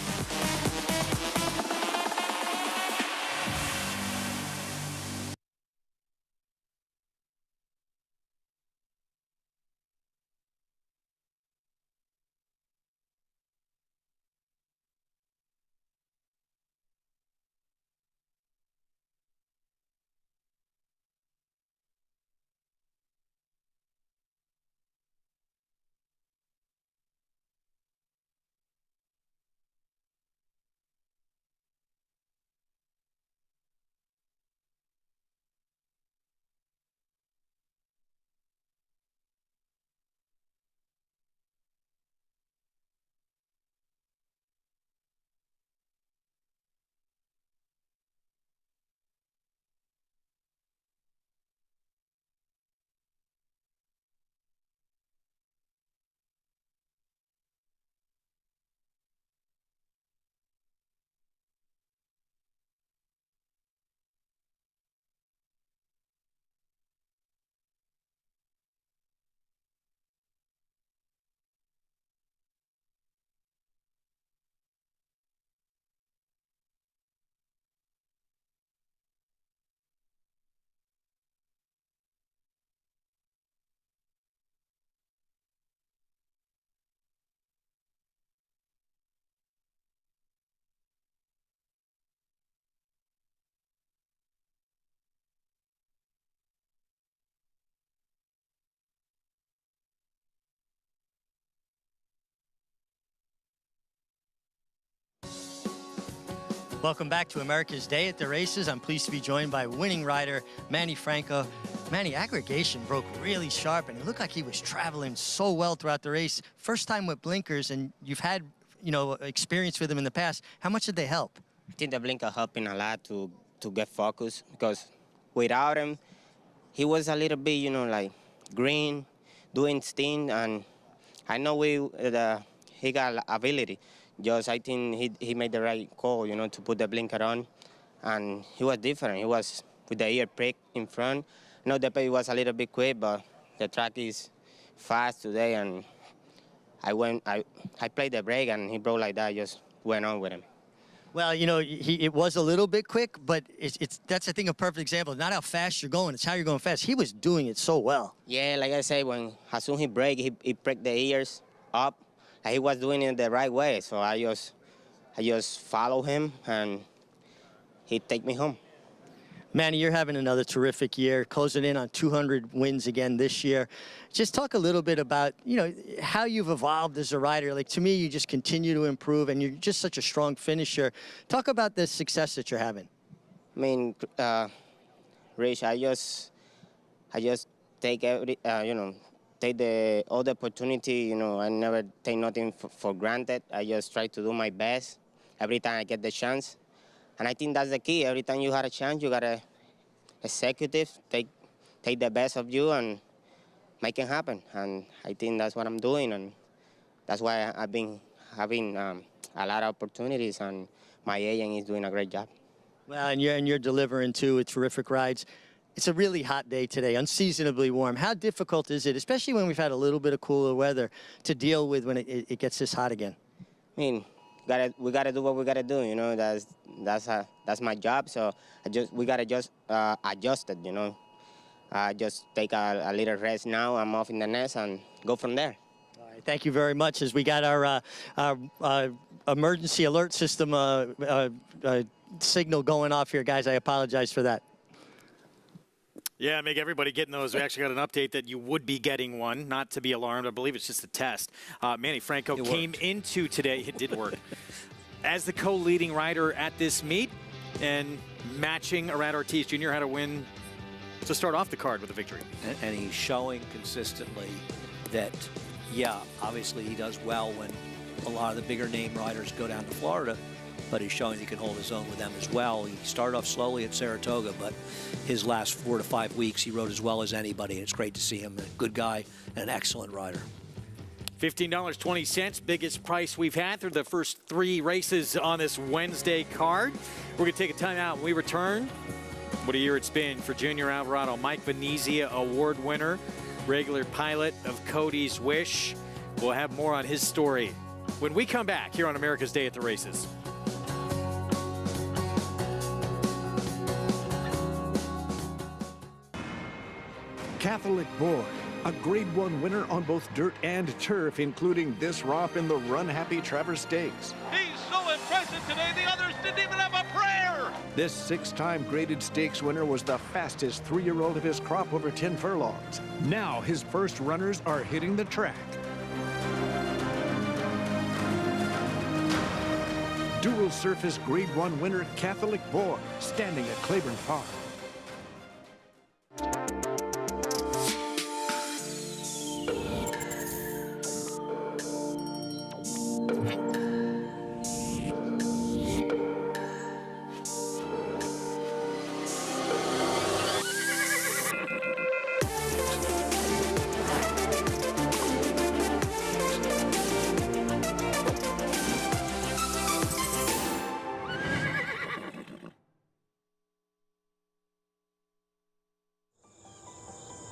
Welcome back to America's Day at the Races. I'm pleased to be joined by winning rider Manny Franco. Manny, aggregation broke really sharp, and it looked like he was traveling so well throughout the race. First time with blinkers, and you've had, experience with them in the past. How much did they help? I think the blinker helped him a lot to get focused, because without him, he was a little bit, like green, doing his thing, and I know he got ability. Just I think he made the right call, to put the blinker on, and he was different. He was with the ear prick in front. I know the pace was a little bit quick, but the track is fast today, and I played the brake, and he broke like that. Just went on with him. Well, it was a little bit quick, but that's I think a perfect example. Not how fast you're going; it's how you're going fast. He was doing it so well. Yeah, like I said, as soon as he braked, he pricked the ears up. He was doing it the right way, so I just follow him, and he take me home. Manny, you're having another terrific year, closing in on 200 wins again this year. Just talk a little bit about, how you've evolved as a rider. Like, to me, you just continue to improve, and you're just such a strong finisher. Talk about the success that you're having. I mean, Rich, I just take take all the opportunity, I never take nothing for granted. I just try to do my best every time I get the chance. And I think that's the key. Every time you have a chance, you got to execute, take the best of you and make it happen. And I think that's what I'm doing, and that's why I've been having a lot of opportunities, and my agent is doing a great job. Well, and you're delivering, too, with terrific rides. It's a really hot day today, unseasonably warm. How difficult is it, especially when we've had a little bit of cooler weather, to deal with when it gets this hot again? I mean, we gotta do what we gotta do. That's my job. So we gotta just adjust it. Just take a little rest now. I'm off in the nest and go from there. All right, thank you very much. As we got our emergency alert system signal going off here, guys, I apologize for that. Yeah, make everybody getting those. We actually got an update that you would be getting one, not to be alarmed. I believe it's just a test. Manny Franco came into today. It did work. As the co-leading rider at this meet, and matching Irad Ortiz Jr. had a win to start off the card with a victory. And he's showing consistently that, obviously he does well when a lot of the bigger name riders go down to Florida, but he's showing he can hold his own with them as well. He started off slowly at Saratoga, but his last 4 to 5 weeks, he rode as well as anybody. It's great to see him. A good guy and an excellent rider. $15.20, biggest price we've had through the first 3 races on this Wednesday card. We're going to take a time out. When we return, what a year it's been for Junior Alvarado. Mike Venezia, award winner, regular pilot of Cody's Wish. We'll have more on his story when we come back here on America's Day at the Races. Catholic Boy, a Grade 1 winner on both dirt and turf, including this romp in the Run Happy Travers Stakes. He's so impressive today, the others didn't even have a prayer. This 6-time graded stakes winner was the fastest 3-year-old of his crop over 10 furlongs. Now his first runners are hitting the track. Dual surface Grade 1 winner Catholic Boy, standing at Claiborne Park.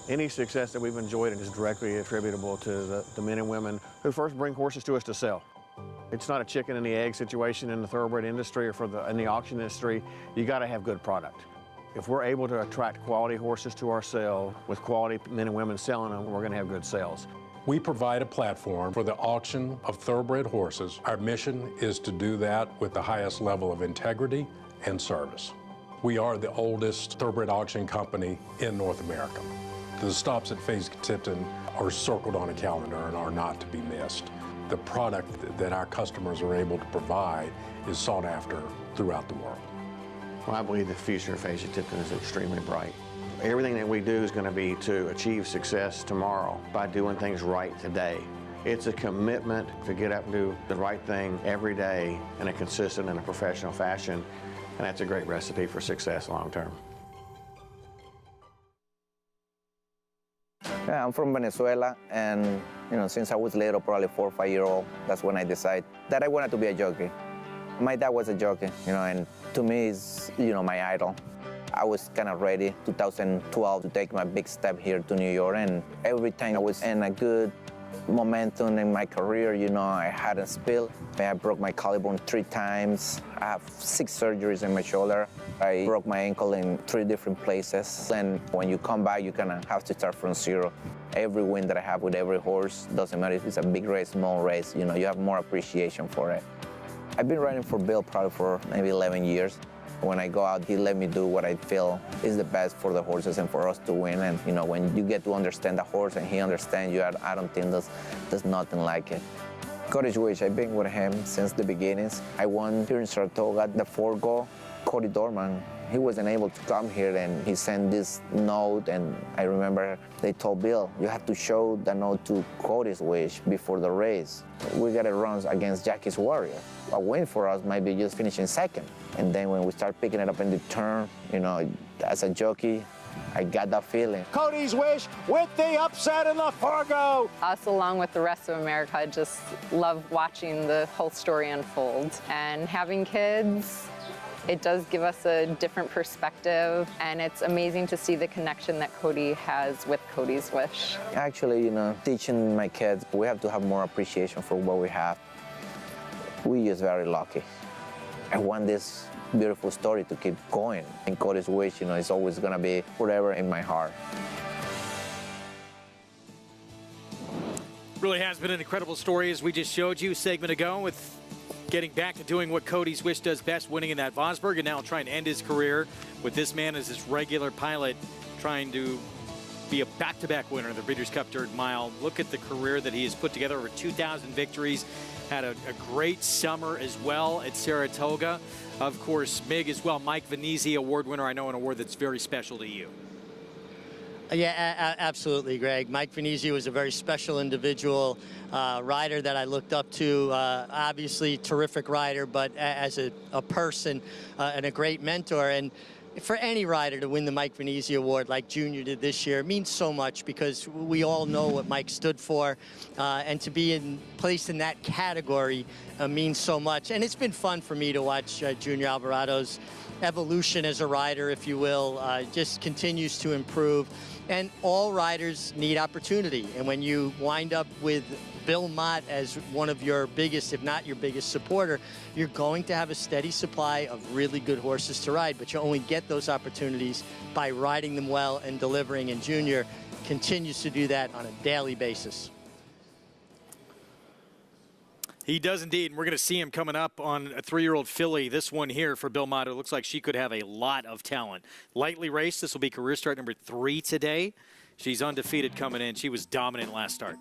Any success that we've enjoyed is directly attributable to the men and women who first bring horses to us to sell. It's not a chicken and the egg situation in the thoroughbred industry or in the auction industry. You got to have good product. If we're able to attract quality horses to our sale with quality men and women selling them, we're going to have good sales. We provide a platform for the auction of thoroughbred horses. Our mission is to do that with the highest level of integrity and service. We are the oldest thoroughbred auction company in North America. The stops at Fasig-Tipton are circled on a calendar and are not to be missed. The product that our customers are able to provide is sought after throughout the world. Well, I believe the future of Fasig-Tipton is extremely bright. Everything that we do is going to be to achieve success tomorrow by doing things right today. It's a commitment to get up and do the right thing every day in a consistent and a professional fashion, and that's a great recipe for success long term. Yeah, I'm from Venezuela, and since I was little, probably 4 or 5 year old, that's when I decided that I wanted to be a jockey. My dad was a jockey, and to me, he's my idol. I was kind of ready, 2012, to take my big step here to New York, and every time I was in a good momentum in my career, I hadn't spilled. I broke my collarbone 3 times. I have 6 surgeries in my shoulder. I broke my ankle in 3 different places. And when you come back, you kind of have to start from zero. Every win that I have with every horse, doesn't matter if it's a big race, small race, you have more appreciation for it. I've been riding for Bill probably for maybe 11 years. When I go out, he let me do what I feel is the best for the horses and for us to win. And when you get to understand the horse and he understands you, I don't think there's nothing like it. Cody's Wish, I've been with him since the beginnings. I won here in Saratoga, the 4-go. Cody Dorman, he wasn't able to come here, and he sent this note, and I remember they told Bill, you have to show the note to Cody's Wish before the race. We got to run against Jackie's Warrior. A win for us might be just finishing second. And then when we start picking it up in the turn, as a jockey, I got that feeling. Cody's Wish with the upset in the Fargo. Us, along with the rest of America, just love watching the whole story unfold. And having kids, it does give us a different perspective, and it's amazing to see the connection that Cody has with Cody's Wish. Actually, teaching my kids, we have to have more appreciation for what we have. We're just very lucky. I want this beautiful story to keep going. And Cody's Wish, is always gonna be forever in my heart. Really has been an incredible story, as we just showed you a segment ago, with getting back to doing what Cody's Wish does best, winning in that Vosburg, and now trying to end his career with this man as his regular pilot, trying to be a back-to-back winner of the Breeders' Cup Dirt Mile. Look at the career that he has put together, over 2,000 victories. Had a great summer as well at Saratoga. Of course, Mig as well, Mike Venezia award winner. I know an award that's very special to you. Yeah, absolutely, Greg. Mike Venezia was a very special individual, rider that I looked up to. Obviously, terrific rider, but as a person and a great mentor. And for any rider to win the Mike Venezia Award like Junior did this year means so much, because we all know what Mike stood for, and to be placed in that category means so much. And it's been fun for me to watch Junior Alvarado's evolution as a rider, if you will, just continues to improve. And all riders need opportunity. And when you wind up with Bill Mott as one of your biggest, if not your biggest supporter, you're going to have a steady supply of really good horses to ride, but you only get those opportunities by riding them well and delivering, and Junior continues to do that on a daily basis. He does indeed, and we're going to see him coming up on a 3-year-old filly. This one here for Bill Mott, it looks like she could have a lot of talent. Lightly raced, this will be career start number 3 today. She's undefeated coming in. She was dominant last start.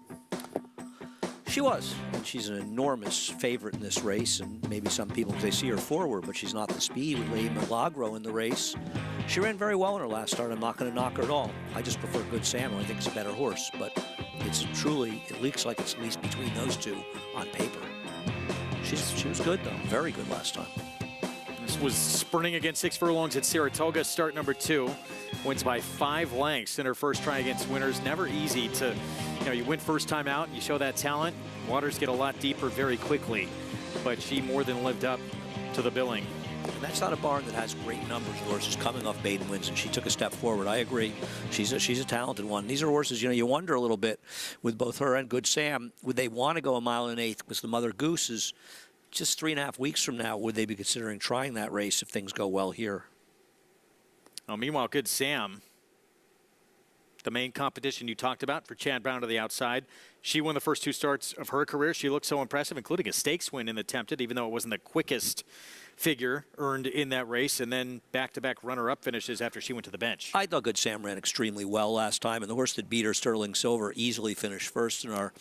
She was, and she's an enormous favorite in this race, and maybe some people, they see her forward, but she's not the speed with Lady Milagro in the race. She ran very well in her last start. I'm not going to knock her at all. I just prefer Good Sam, who I think is a better horse, but it's truly, it looks like it's at least between those two on paper. She was good, though. Very good last time. This was sprinting against 6 furlongs at Saratoga, start number 2. Wins by 5 lengths in her first try against winners. Never easy to, you win first time out and you show that talent. Waters get a lot deeper very quickly, but she more than lived up to the billing. And that's not a barn that has great numbers of horses coming off maiden wins, and she took a step forward. I agree. She's a talented one. These are horses, you wonder a little bit with both her and Good Sam, would they want to go 1 1/8 miles? Because the Mother Goose is just 3.5 weeks from now. Would they be considering trying that race if things go well here? Oh, meanwhile, Good Sam, the main competition you talked about for Chad Brown to the outside. She won the first 2 starts of her career. She looked so impressive, including a stakes win in the Tempted, even though it wasn't the quickest figure earned in that race, and then back-to-back runner-up finishes after she went to the bench. I thought Good Sam ran extremely well last time, and the horse that beat her, Sterling Silver, easily finished first in our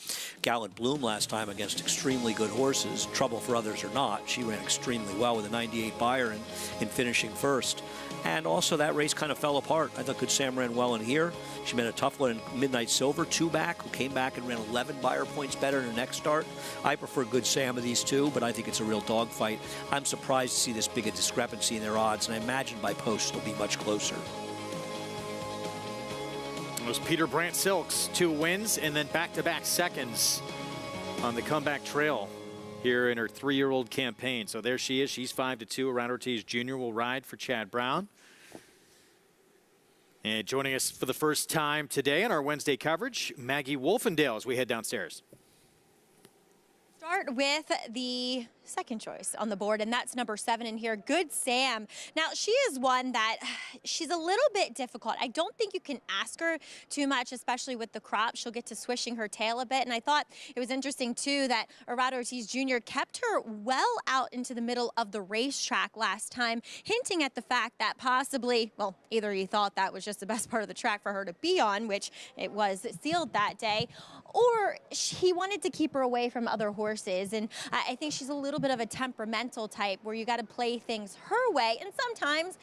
Gallant Bloom last time against extremely good horses. Trouble for Others or not, she ran extremely well with a 98 Beyer in finishing first. And also that race kind of fell apart. I thought Good Sam ran well in here. She made a tough one in Midnight Silver, 2 back, who came back and ran 11 Beyer points better in her next start. I prefer Good Sam of these 2, but I think it's a real dogfight. I'm surprised to see this big a discrepancy in their odds, and I imagine by post they'll be much closer. It was Peter Brandt Silks, 2 wins, and then back-to-back seconds on the comeback trail here in her 3-year-old campaign. So there she is. She's 5-2. Around Ortiz Jr. will ride for Chad Brown. And joining us for the first time today on our Wednesday coverage, Maggie Wolfendale, as we head downstairs. Start with the second choice on the board, and that's number 7 in here, Good Sam. Now, she is one that she's a little bit difficult. I don't think you can ask her too much, especially with the crop. She'll get to swishing her tail a bit, and I thought it was interesting, too, that Gerardo Ortiz Jr. kept her well out into the middle of the racetrack last time, hinting at the fact that possibly, well, either he thought that was just the best part of the track for her to be on, which it was sealed that day, or he wanted to keep her away from other horses. And I think she's a little bit of a temperamental type where you got to play things her way, and sometimes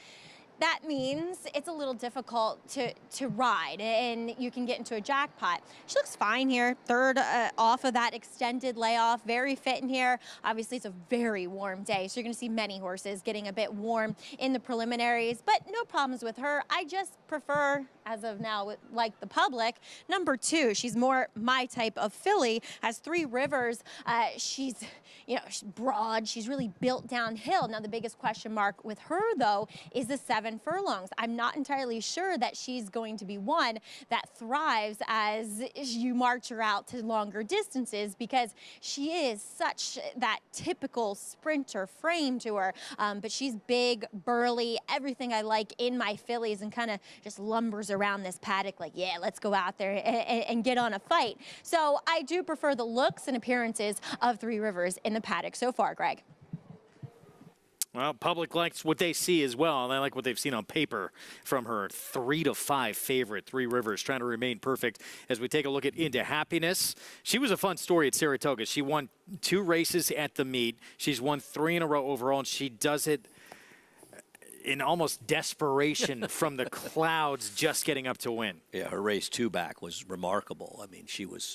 that means it's a little difficult to ride, and you can get into a jackpot. She looks fine here, 3rd off of that extended layoff, very fit in here. Obviously, it's a very warm day, so you're going to see many horses getting a bit warm in the preliminaries, but no problems with her. I just prefer, as of now, like the public, number 2. She's more my type of filly. Has 3 Rivers. She's broad. She's really built downhill. Now, the biggest question mark with her, though, is the 7 furlongs. I'm not entirely sure that she's going to be one that thrives as you march her out to longer distances, because she is such that typical sprinter frame to her. But she's big, burly, everything I like in my fillies, and kind of just lumbers around this paddock like, yeah, let's go out there and get on a fight. So I do prefer the looks and appearances of 3 Rivers in the paddock so far, Greg. Well, public likes what they see as well, and they like what they've seen on paper from her 3-5 favorite, 3 Rivers, trying to remain perfect. As we take a look at Into Happiness, she was a fun story at Saratoga. She won 2 races at the meet. She's won 3 in a row overall, and she does it in almost desperation from the clouds just getting up to win. Yeah, her race 2 back was remarkable. I mean,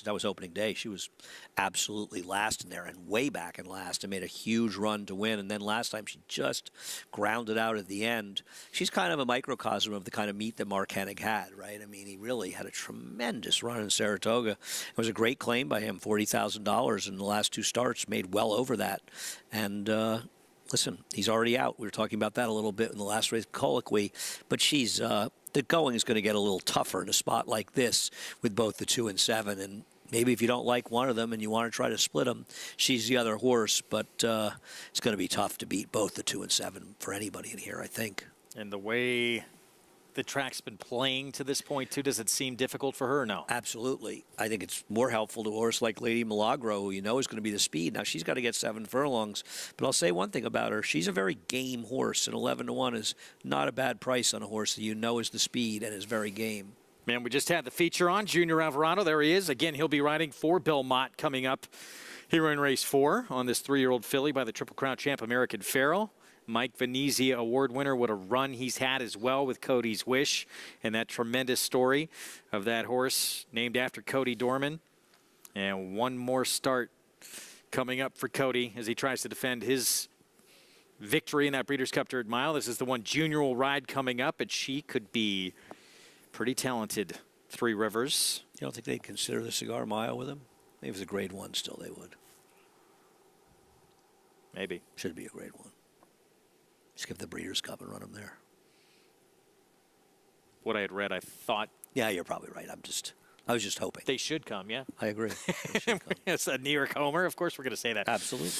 that was opening day. She was absolutely last in there and way back in last and made a huge run to win. And then last time she just grounded out at the end. She's kind of a microcosm of the kind of meet that Mark Hennig had, right? I mean, he really had a tremendous run in Saratoga. It was a great claim by him, $40,000 in the last 2 starts, made well over that. And, listen, he's already out. We were talking about that a little bit in the last race colloquy, but the going is going to get a little tougher in a spot like this with both the 2 and 7. And maybe if you don't like one of them and you want to try to split them, she's the other horse. But it's going to be tough to beat both the 2 and 7 for anybody in here, I think. And the way the track's been playing to this point, too, does it seem difficult for her or no? Absolutely. I think it's more helpful to a horse like Lady Milagro, who you know is going to be the speed. Now, she's got to get 7 furlongs. But I'll say one thing about her. She's a very game horse, and 11-1 is not a bad price on a horse that you know is the speed and is very game. Man, we just had the feature on Junior Alvarado. There he is. Again, he'll be riding for Bill Mott coming up here in race 4 on this 3-year-old filly by the Triple Crown champ American Pharoah. Mike Venezia award winner. What a run he's had as well with Cody's Wish, and that tremendous story of that horse named after Cody Dorman. And one more start coming up for Cody as he tries to defend his victory in that Breeders' Cup Dirt Mile. This is the one Junior will ride coming up, and she could be pretty talented. 3 Rivers. You don't think they'd consider the Cigar Mile with him? Maybe if it was a grade 1 still they would. Maybe. Should be a grade 1. Just give the Breeders' Cup and run them there. What I had read, I thought. Yeah, you're probably right. I was just hoping. They should come, yeah. I agree. It's a New York homer. Of course we're going to say that. Absolutely.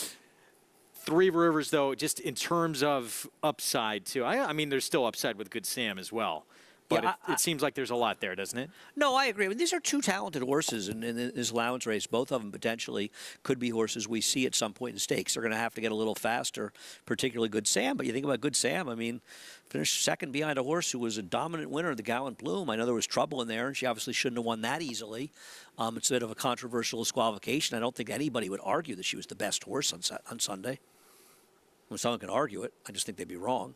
3 Rivers, though, just in terms of upside, too. I mean, there's still upside with Good Sam as well. But Yeah, it seems like there's a lot there, doesn't it? No, I agree. I mean, these are 2 talented horses in this allowance race. Both of them potentially could be horses we see at some point in stakes. They're going to have to get a little faster, particularly Good Sam. But you think about Good Sam, I mean, finished second behind a horse who was a dominant winner of the Gallant Bloom. I know there was trouble in there, and she obviously shouldn't have won that easily. It's a bit of a controversial disqualification. I don't think anybody would argue that she was the best horse on Sunday. Well, someone can argue it. I just think they'd be wrong.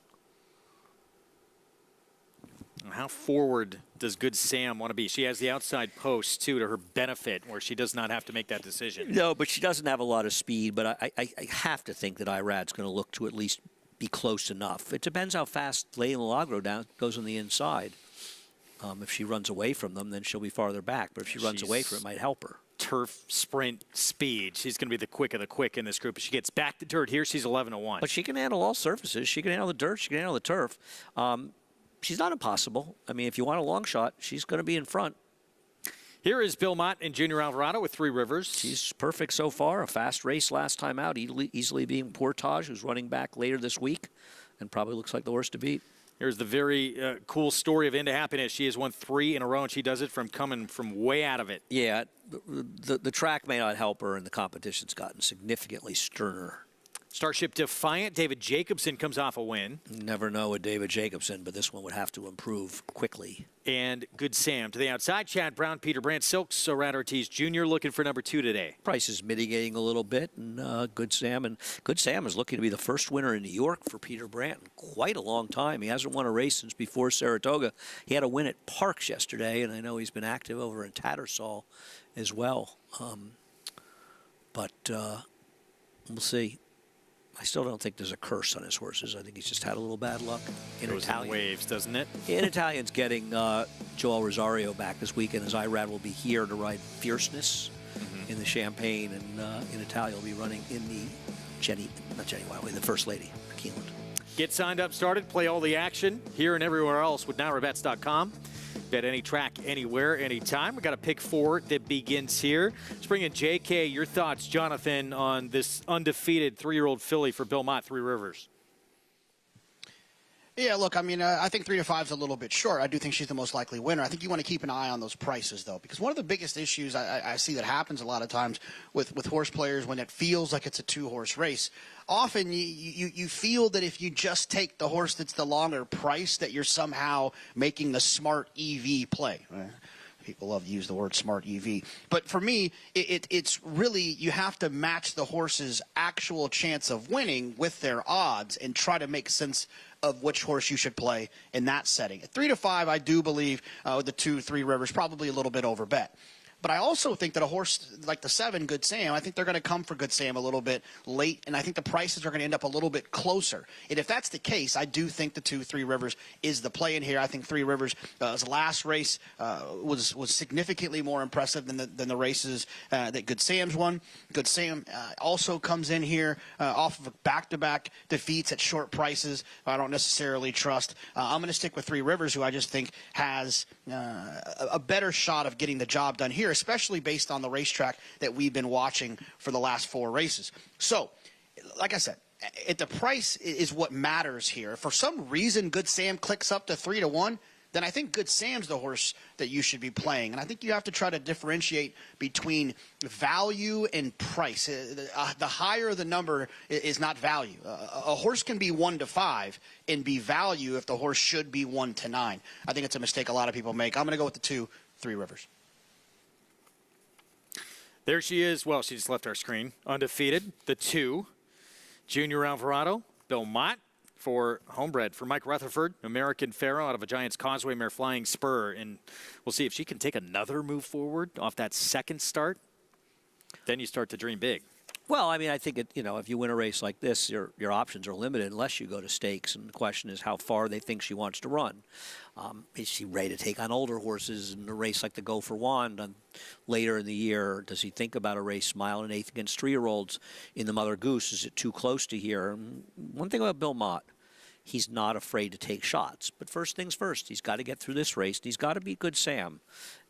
How forward does Good Sam want to be? She has the outside post, too, to her benefit, where she does not have to make that decision. No, but she doesn't have a lot of speed. But I have to think that Irad's going to look to at least be close enough. It depends how fast Lady Milagro goes on the inside. If she runs away from them, then she'll be farther back. But if she runs away from it, it might help her. Turf sprint speed. She's going to be the quick of the quick in this group. If she gets back to dirt here, she's 11-1. But she can handle all surfaces. She can handle the dirt. She can handle the turf. She's not impossible. I mean, if you want a long shot, she's going to be in front. Here is Bill Mott and Junior Alvarado with 3 Rivers. She's perfect so far. A fast race last time out, easily being Portage, who's running back later this week and probably looks like the horse to beat. Here's the very cool story of Into Happiness. She has won 3 in a row, and she does it from coming from way out of it. Yeah, the track may not help her, and the competition's gotten significantly sterner. Starship Defiant, David Jacobson comes off a win. Never know with David Jacobson, but this one would have to improve quickly. And Good Sam to the outside. Chad Brown, Peter Brandt, Silks, Sorat Ortiz Jr. looking for number 2 today. Price is mitigating a little bit, and Good Sam is looking to be the first winner in New York for Peter Brandt in quite a long time. He hasn't won a race since before Saratoga. He had a win at Parks yesterday, and I know he's been active over in Tattersall as well. But we'll see. I still don't think there's a curse on his horses. I think he's just had a little bad luck. In waves, doesn't it? In Italian's getting Joel Rosario back this weekend, as Irad will be here to ride Fierceness in the Champagne, and in Italia will be running in the the First Lady, Keeneland. Get signed up, started, play all the action here and everywhere else with NowRebets.com. Bet any track, anywhere, anytime. We got a pick 4 that begins here. Let's bring in JK. Your thoughts, Jonathan, on this undefeated 3-year-old filly for Bill Mott, 3 Rivers. Yeah, look, I mean, I think 3 to 5 is a little bit short. I do think she's the most likely winner. I think you want to keep an eye on those prices, though, because one of the biggest issues I see that happens a lot of times with horse players when it feels like it's a 2-horse race, often you feel that if you just take the horse that's the longer price, that you're somehow making the smart EV play. Right? People love to use the word smart EV. But for me, it's really, you have to match the horse's actual chance of winning with their odds and try to make sense of which horse you should play in that setting. At 3 to 5, I do believe with the 2, 3 Rivers, probably a little bit over bet. But I also think that a horse like the 7, Good Sam, I think they're going to come for Good Sam a little bit late, and I think the prices are going to end up a little bit closer. And if that's the case, I do think the 2, 3 Rivers is the play in here. I think 3 Rivers' last race was significantly more impressive than the races that Good Sam's won. Good Sam also comes in here off of back-to-back defeats at short prices. I don't necessarily trust. I'm going to stick with 3 Rivers, who I just think has a better shot of getting the job done here, especially based on the racetrack that we've been watching for the last 4 races. So, like I said, the price is what matters here. For some reason, Good Sam clicks up to 3 to 1, then I think Good Sam's the horse that you should be playing. And I think you have to try to differentiate between value and price. The higher the number is not value. A horse can be 1 to 5 and be value if the horse should be 1 to 9. I think it's a mistake a lot of people make. I'm going to go with the 2, 3 Rivers. There she is. Well, she just left our screen. Undefeated. The 2, Junior Alvarado, Bill Mott for Homebred. For Mike Rutherford, American Pharaoh out of a Giants Causeway mare, Flying Spur. And we'll see if she can take another move forward off that second start. Then you start to dream big. Well, I mean, I think, if you win a race like this, your options are limited unless you go to stakes. And the question is how far they think she wants to run. Is she ready to take on older horses in a race like the Go for Wand later in the year? Does he think about a race mile and 1/8 against 3-year-olds in the Mother Goose? Is it too close to here? One thing about Bill Mott, he's not afraid to take shots. But first things first, he's got to get through this race. And he's got to beat Good Sam.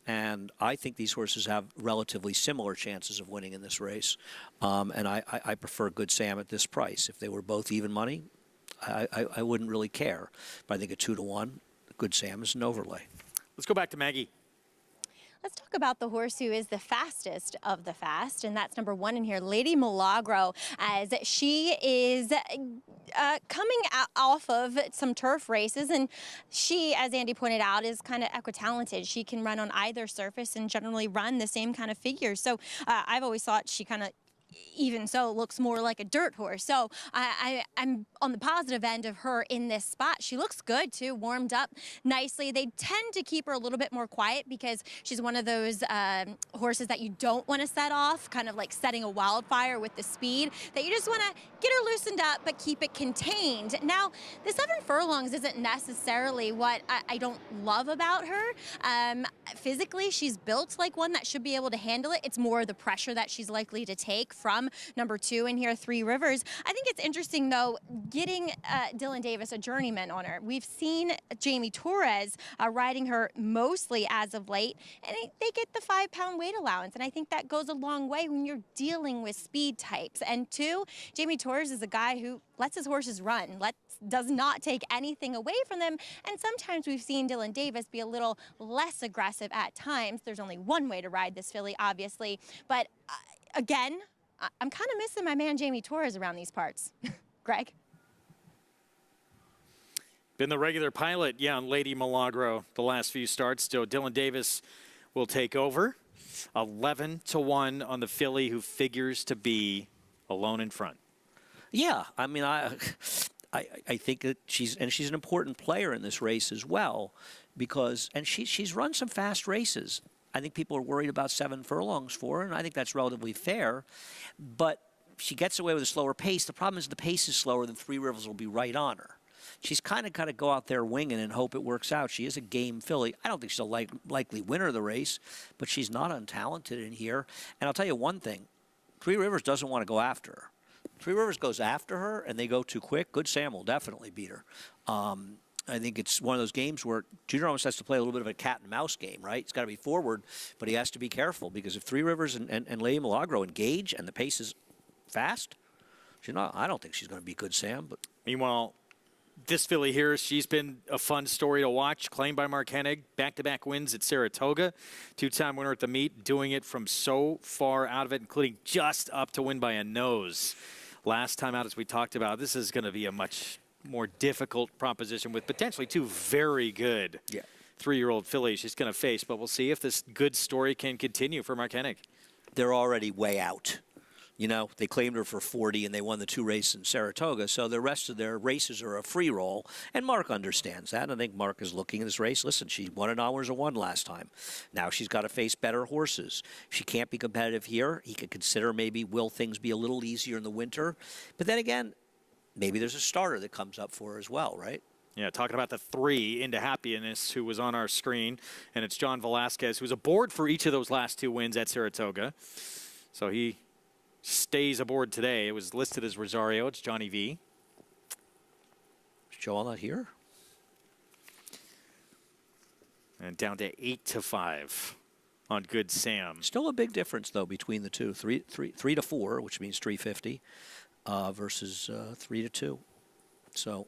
And I think these horses have relatively similar chances of winning in this race. And I prefer Good Sam at this price. If they were both even money, I wouldn't really care. But I think at 2 to 1, Good Sam is an overlay. Let's go back to Maggie. Let's talk about the horse who is the fastest of the fast, and that's number 1 in here, Lady Milagro, as she is coming off of some turf races, and she, as Andy pointed out, is kind of equitalented. She can run on either surface and generally run the same kind of figures. So I've always thought she kind of, even so, looks more like a dirt horse. So I'm on the positive end of her in this spot. She looks good, too, warmed up nicely. They tend to keep her a little bit more quiet because she's one of those horses that you don't want to set off, kind of like setting a wildfire with the speed, that you just want to get her loosened up but keep it contained. Now, the 7 furlongs isn't necessarily what I don't love about her. Physically, she's built like one that should be able to handle it. It's more the pressure that she's likely to take from number 2 in here, 3 Rivers. I think it's interesting, though, getting Dylan Davis, a journeyman, on her. We've seen Jamie Torres riding her mostly as of late, and they get the 5-pound weight allowance, and I think that goes a long way when you're dealing with speed types. And 2, Jamie Torres is a guy who lets his horses run, does not take anything away from them, and sometimes we've seen Dylan Davis be a little less aggressive at times. There's only one way to ride this filly, obviously, but again, I'm kind of missing my man Jamie Torres around these parts. Greg? Been the regular pilot, on Lady Milagro the last few starts. So Dylan Davis will take over. 11 to 1 on the filly, who figures to be alone in front. Yeah, I mean, I think that she's an important player in this race as well, because she's run some fast races. I think people are worried about 7 furlongs for her, and I think that's relatively fair. But she gets away with a slower pace. The problem is the pace is slower, than 3 Rivers will be right on her. She's kind of got to go out there winging and hope it works out. She is a game filly. I don't think she's a likely winner of the race, but she's not untalented in here. And I'll tell you one thing. 3 Rivers doesn't want to go after her. 3 Rivers goes after her, and they go too quick. Good Sam will definitely beat her. I think it's one of those games where Junior almost has to play a little bit of a cat and mouse game, right? He's got to be forward, but he has to be careful, because if 3 Rivers and Lady Milagro engage and the pace is fast, I don't think she's going to be Good Sam. But meanwhile, this filly here, she's been a fun story to watch. Claimed by Mark Hennig, back-to-back wins at Saratoga. 2-time winner at the meet, doing it from so far out of it, including just up to win by a nose. Last time out, as we talked about, this is going to be a much more difficult proposition with potentially 2 very good 3-year-old filly she's going to face. But we'll see if this good story can continue for Mark Hennig. They're already way out. You know, they claimed her for 40 and they won the 2 races in Saratoga. So the rest of their races are a free roll. And Mark understands that. And I think Mark is looking at this race. Listen, she won an Hours of One last time. Now she's got to face better horses. If she can't be competitive here, he could consider maybe will things be a little easier in the winter. But then again, maybe there's a starter that comes up for her as well, right? Yeah, talking about the 3 Into Happiness, who was on our screen. And it's John Velasquez, who's aboard for each of those last 2 wins at Saratoga. So he stays aboard today. It was listed as Rosario. It's Johnny V. Is Joel not here? And down to 8-5 on Good Sam. Still a big difference, though, between the two. 3 to 4, which means 350, versus 3 to 2. So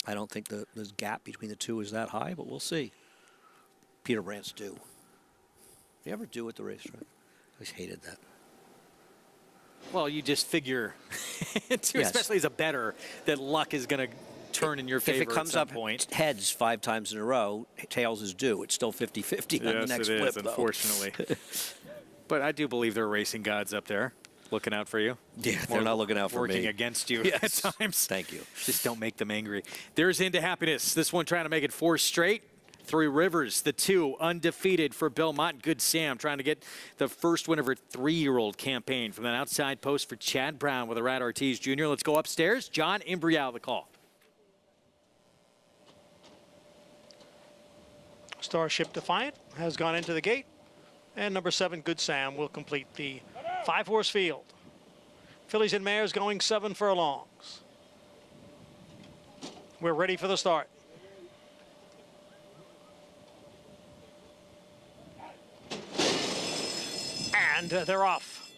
I don't think the gap between the two is that high, but we'll see. Peter Brandt's due. You ever do at the racetrack? I always hated that. Well, you just figure, especially as a bettor, that luck is going to turn in your favor if it comes at some up point. Heads 5 times in a row, tails is due. It's still 50-50 on the next it flip, is, though. unfortunately. But I do believe there are racing gods up there looking out for you. Yeah, they're not looking out for me. Working against you at times. Thank you. Just don't make them angry. There's Into Happiness. This one trying to make it 4 straight. 3 Rivers, the 2 undefeated for Belmont. Good Sam trying to get the first win of her 3-year-old campaign from that outside post for Chad Brown with Irad Ortiz Jr. Let's go upstairs. John Imbrial, the call. Starship Defiant has gone into the gate. And number 7, Good Sam, will complete the 5-horse field. Fillies and mares going 7 furlongs. We're ready for the start. And they're off.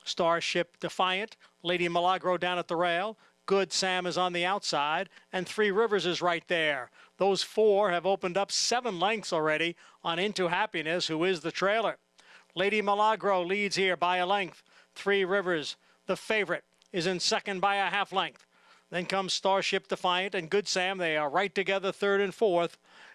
Starship Defiant, Lady Milagro down at the rail. Good Sam is on the outside, and 3 Rivers is right there. Those 4 have opened up 7 lengths already on Into Happiness, who is the trailer. Lady Milagro leads here by a length. 3 Rivers, the favorite, is in second by a half length. Then comes Starship Defiant and Good Sam. They are right together, 3rd and 4th.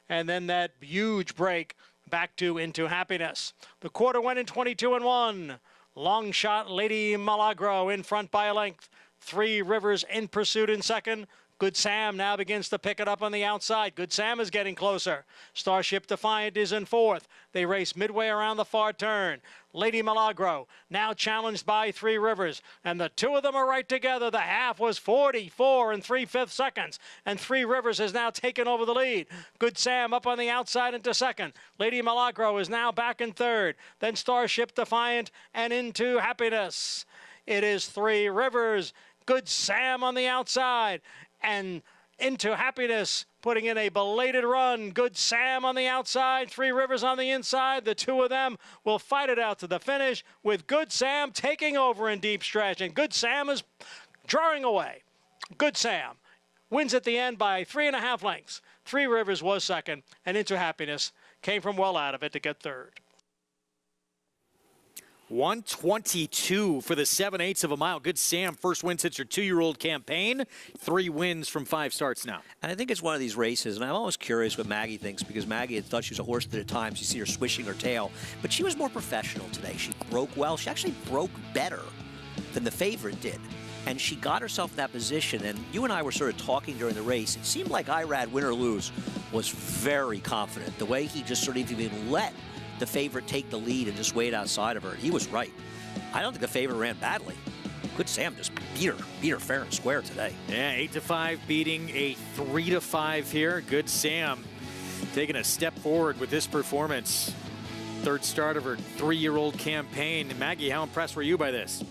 And then that huge break back to Into Happiness. The quarter went in 22-1. Long shot, Lady Milagro in front by a length. 3 Rivers in pursuit in second. Good Sam now begins to pick it up on the outside. Good Sam is getting closer. Starship Defiant is in 4th. They race midway around the far turn. Lady Milagro now challenged by 3 Rivers. And the 2 of them are right together. The half was 44 3/5 seconds. And 3 Rivers has now taken over the lead. Good Sam up on the outside into second. Lady Milagro is now back in 3rd. Then Starship Defiant and Into Happiness. It is 3 Rivers. Good Sam on the outside. And Into Happiness putting in a belated run. Good Sam on the outside, 3 Rivers on the inside. The 2 of them will fight it out to the finish with Good Sam taking over in deep stretch. And Good Sam is drawing away. Good Sam wins at the end by 3.5 lengths. 3 Rivers was second, and Into Happiness came from well out of it to get 3rd. 122 for the 7/8 of a mile. Good Sam, first win since her 2-year-old campaign. 3 wins from 5 starts now. And I think it's one of these races, and I'm always curious what Maggie thinks, because Maggie had thought she was a horse at times. You see her swishing her tail, but she was more professional today. She broke well. She actually broke better than the favorite did. And she got herself in that position, and you and I were sort of talking during the race. It seemed like Irad, win or lose, was very confident. The way he just sort of even let the favorite take the lead and just wait outside of her. He was right. I don't think the favorite ran badly. Good Sam just beat her fair and square today. Yeah, 8-5 beating a 3-5 here. Good Sam taking a step forward with this performance. 3rd start of her 3-year-old campaign. Maggie, how impressed were you by this?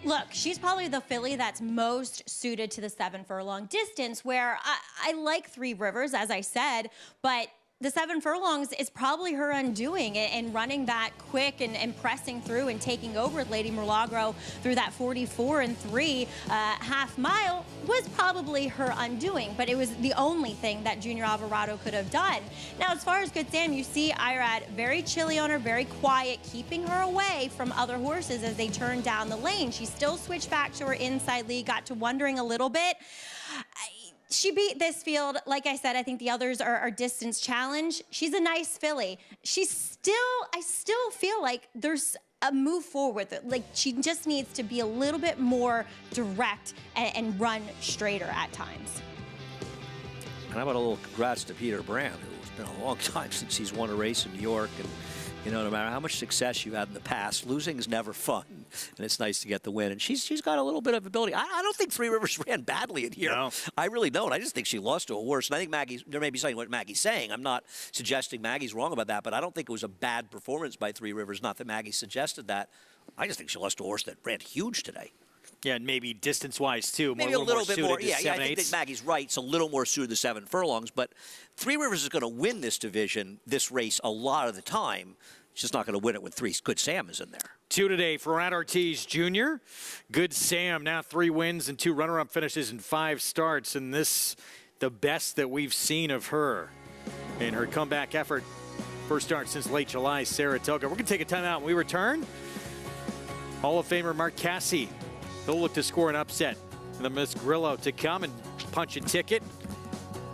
Look, she's probably the filly that's most suited to the 7 furlong distance, where I like 3 Rivers, as I said, but the 7 furlongs is probably her undoing, and running that quick and pressing through and taking over Lady Milagro through that 44 3 half mile was probably her undoing, but it was the only thing that Junior Alvarado could have done. Now, as far as Good Sam, you see Irad very chilly on her, very quiet, keeping her away from other horses as they turn down the lane. She still switched back to her inside lead, got to wondering a little bit. She beat this field. Like I said, I think the others are distance challenge. She's a nice filly. I still feel like there's a move forward. Like she just needs to be a little bit more direct and run straighter at times. And how about a little congrats to Peter Brand, who's been a long time since he's won a race in New York. And, you know, no matter how much success you've had in the past, losing is never fun. And it's nice to get the win. And she's got a little bit of ability. I don't think Three Rivers ran badly in here. No. I really don't. I just think she lost to a horse. And I think there may be something what Maggie's saying. I'm not suggesting Maggie's wrong about that, but I don't think it was a bad performance by Three Rivers. Not that Maggie suggested that. I just think she lost to a horse that ran huge today. Yeah, and maybe distance-wise, too. Maybe a little bit more. Yeah, I 7/8. think that Maggie's right. It's a little more suited to 7 furlongs. But Three Rivers is going to win this division, this race, a lot of the time. She's just not going to win it when Good Sam is in there. 2 today for Rad Ortiz Jr. Good Sam, now 3 wins and 2 runner-up finishes in 5 starts. And this, the best that we've seen of her in her comeback effort. First start since late July, Saratoga. We're going to take a timeout. When we return, Hall of Famer Mark Casse. He'll look to score an upset. And the Miss Grillo to come and punch a ticket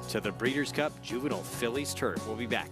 to the Breeders' Cup Juvenile Fillies Turf. We'll be back.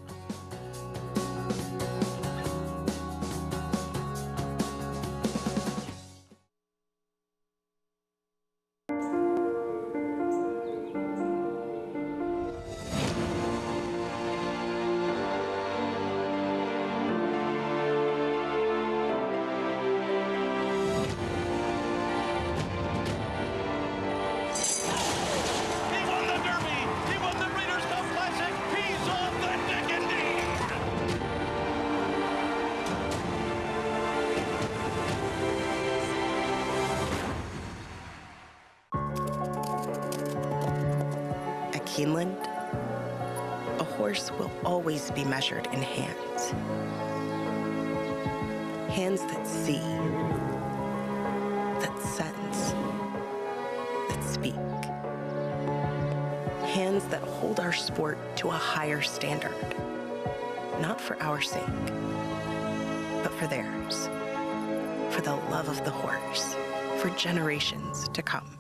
Keeneland, a horse will always be measured in hands. Hands that see, that sense, that speak. Hands that hold our sport to a higher standard, not for our sake, but for theirs, for the love of the horse, for generations to come.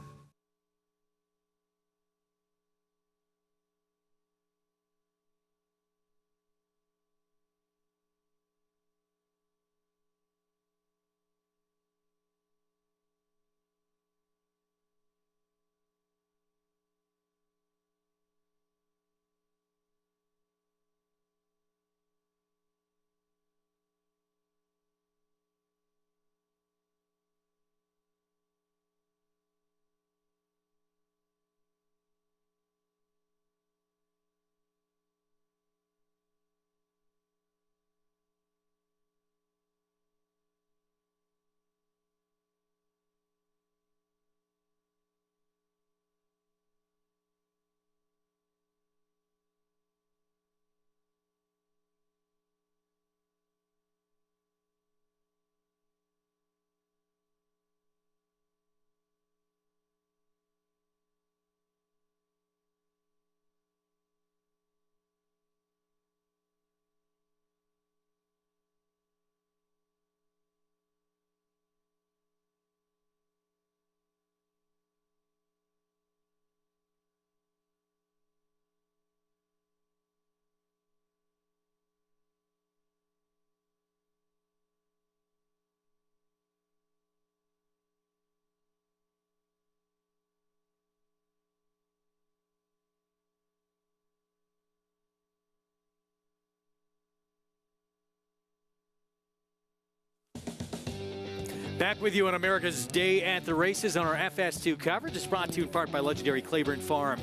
Back with you on America's Day at the Races on our FS2 coverage. It's brought to you in part by legendary Claiborne Farm.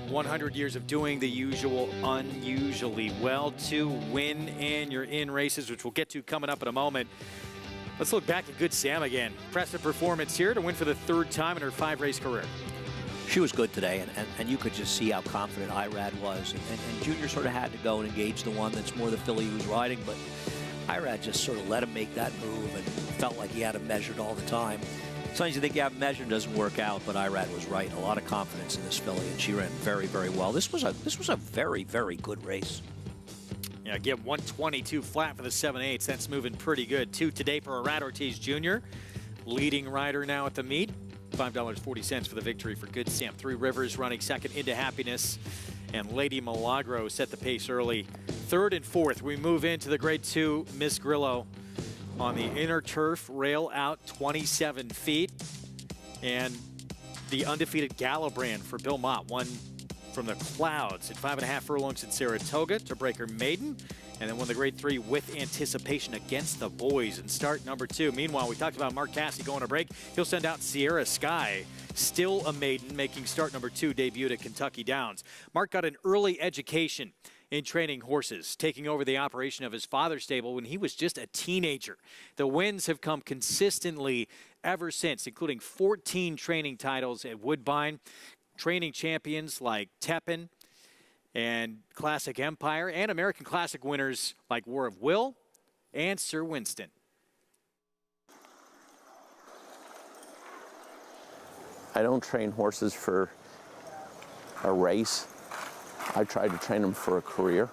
100 years of doing the usual unusually well to win and you're in races, which we'll get to coming up in a moment. Let's look back at Good Sam again. Impressive performance here to win for the 3rd time in her 5-race career. She was good today, and you could just see how confident Irad was. And Junior sort of had to go and engage the one that's more the filly who's riding, but Irad just sort of let him make that move and felt like he had him measured all the time. Sometimes you think you have him measured, doesn't work out, but Irad was right. A lot of confidence in this filly, and she ran very, very well. This was a very, very good race. Yeah, again, 122 flat for the 7/8. That's moving pretty good. 2 today for Rad Ortiz Jr., leading rider now at the meet. $5.40 for the victory for Good Sam. Three Rivers running second into Happiness, and Lady Milagro set the pace early. Third and fourth, we move into the Grade 2 Miss Grillo on the inner turf, rail out 27 feet. And the undefeated Galabrand for Bill Mott won from the clouds at 5.5 furlongs at Saratoga to break her maiden, and then won the Grade 3 with anticipation against the boys in start number 2. Meanwhile, we talked about Mark Cassidy going to break. He'll send out Sierra Sky, still a maiden, making start number 2 debut at Kentucky Downs. Mark got an early education in training horses, taking over the operation of his father's stable when he was just a teenager. The wins have come consistently ever since, including 14 training titles at Woodbine, training champions like Tepin and Classic Empire, and American Classic winners like War of Will and Sir Winston. I don't train horses for a race. I try to train them for a career.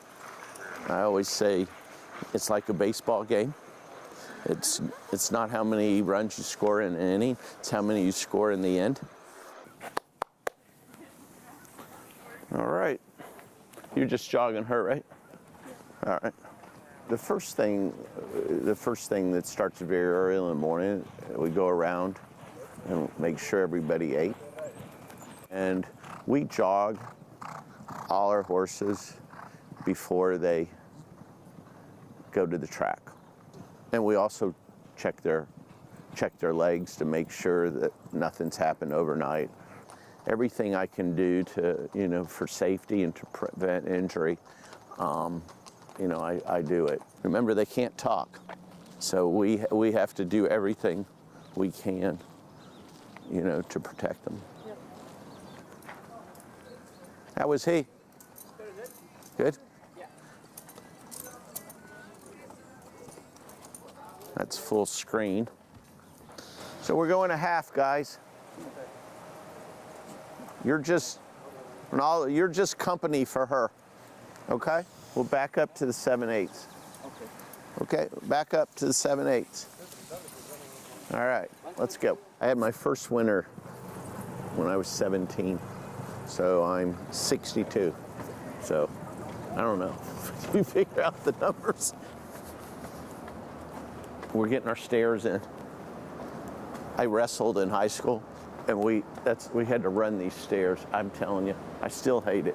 I always say it's like a baseball game. It's not how many runs you score in an inning, it's how many you score in the end. All right. You're just jogging her, right? All right. The first thing that starts very early in the morning, we go around and make sure everybody ate. And we jog all our horses before they go to the track. And we also check their legs to make sure that nothing's happened overnight. Everything I can do to, for safety and to prevent injury, I do it. Remember, they can't talk, so we have to do everything we can, to protect them. Yep. How was he? Good? Yeah. That's full screen. So we're going to half, guys. You're just company for her, okay? We'll back up to the 7/8. Okay, back up to the 7/8. All right, let's go. I had my first winner when I was 17, so I'm 62. So, I don't know. You figure out the numbers. We're getting our stairs in. I wrestled in high school. And we had to run these stairs. I'm telling you, I still hate it.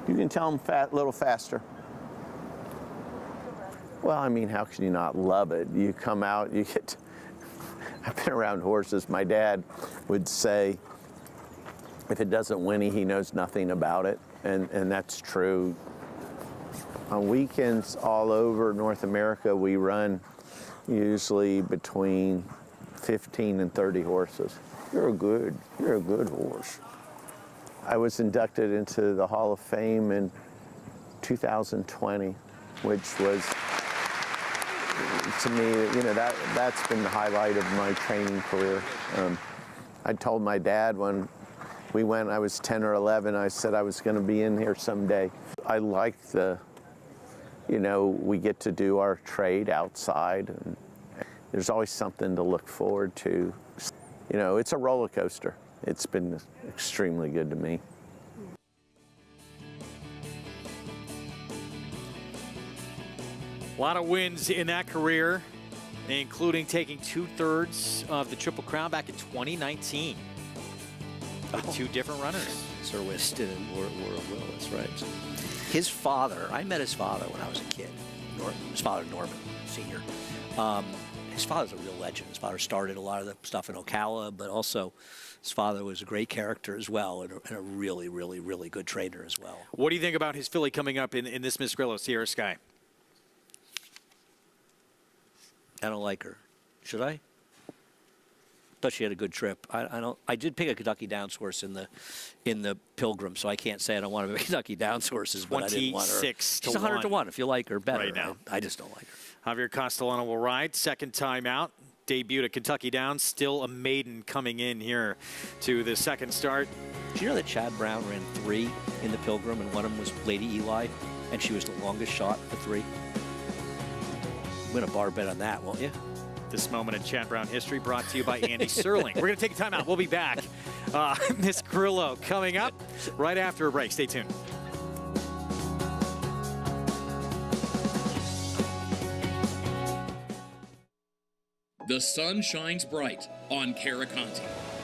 You can tell them a little faster. Well, I mean, how can you not love it? You come out, I've been around horses. My dad would say, if it doesn't whinny, he knows nothing about it. And that's true. On weekends all over North America, we run usually between 15 and 30 horses. You're a good horse. I was inducted into the Hall of Fame in 2020, which was, to me, that's been the highlight of my training career. I told my dad when we went, I was 10 or 11, I said I was going to be in here someday. I like we get to do our trade outside, and there's always something to look forward to. It's a roller coaster. It's been extremely good to me. A lot of wins in that career, including taking 2/3 of the Triple Crown back in 2019 with two different runners. Sir Winston and War of Will, that's right. His father, I met his father when I was a kid. His father, Norman Sr. His father's a real legend. His father started a lot of the stuff in Ocala, but also his father was a great character as well, and a really, really, really good trainer as well. What do you think about his filly coming up in this Miss Grillo, Sierra Sky? I don't like her. Should I? Thought she had a good trip. I did pick a Kentucky Downs horse in the Pilgrim, so I can't say I don't want to pick Kentucky Downs horses, but I didn't want her. 26 to She's 100 to 1 1 if you like her better. Right now. I just don't like her. Javier Castellano will ride. Second time out. Debuted at Kentucky Downs. Still a maiden coming in here to the second start. Do you know that Chad Brown ran 3 in the Pilgrim, and one of them was Lady Eli, and she was the longest shot for 3? Win a bar bet on that, won't you? This moment in Chad Brown history brought to you by Andy Serling. We're going to take a time out. We'll be back. Miss Grillo coming up right after a break. Stay tuned. The sun shines bright on Caraconte.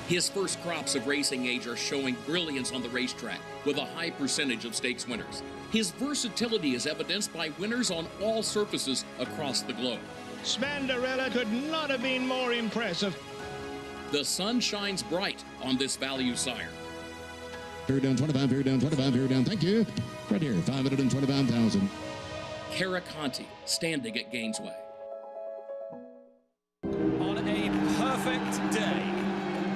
His first crops of racing age are showing brilliance on the racetrack with a high percentage of stakes winners. His versatility is evidenced by winners on all surfaces across the globe. Spandarella could not have been more impressive. The sun shines bright on this value sire. Fair down 25, fair down 25, fair down. Thank you. Right here, 525,000. Caraconte, standing at Gainesway. On a perfect day,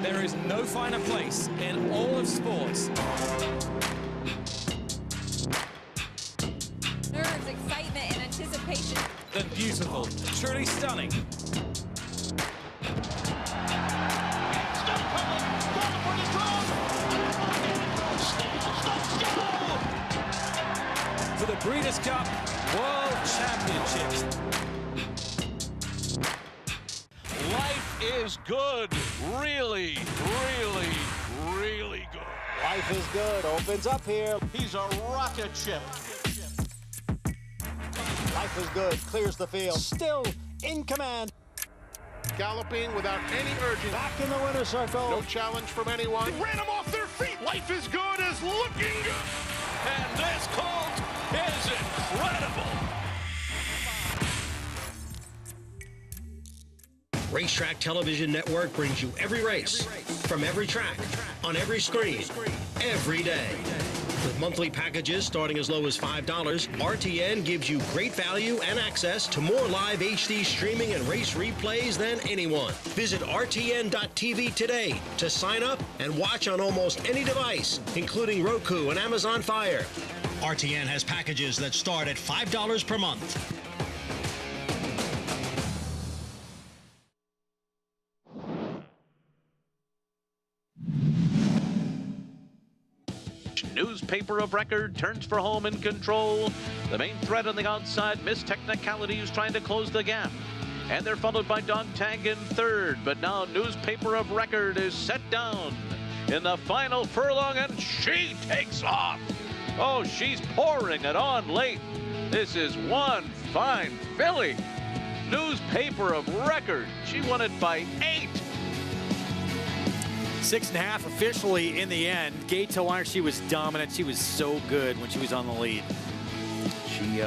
there is no finer place in all of sports. Nerves, excitement, and anticipation. Than beautiful, truly stunning. For the Breeders' Cup World Championships. Life is good. Really, really, really good. Life is good. Opens up here. He's a rocket ship. Life is good. Clears the field. Still in command. Galloping without any urgency. Back in the winner's circle. No challenge from anyone. They ran them off their feet. Life is good is looking good. And this colt is incredible. Racetrack Television Network brings you every race, from every track, on every screen, every day. With monthly packages starting as low as $5, RTN gives you great value and access to more live HD streaming and race replays than anyone. Visit RTN.tv today to sign up and watch on almost any device, including Roku and Amazon Fire. RTN has packages that start at $5 per month. Newspaper of record turns for home in control. The main threat on the outside, Miss Technicalities trying to close the gap. And they're followed by Dog Tag in third. But now Newspaper of record is set down in the final furlong, and she takes off. Oh, she's pouring it on late. This is one fine filly. Newspaper of record. She won it by 8. 6.5 officially in the end. Gate to wire, she was dominant. She was so good when she was on the lead. She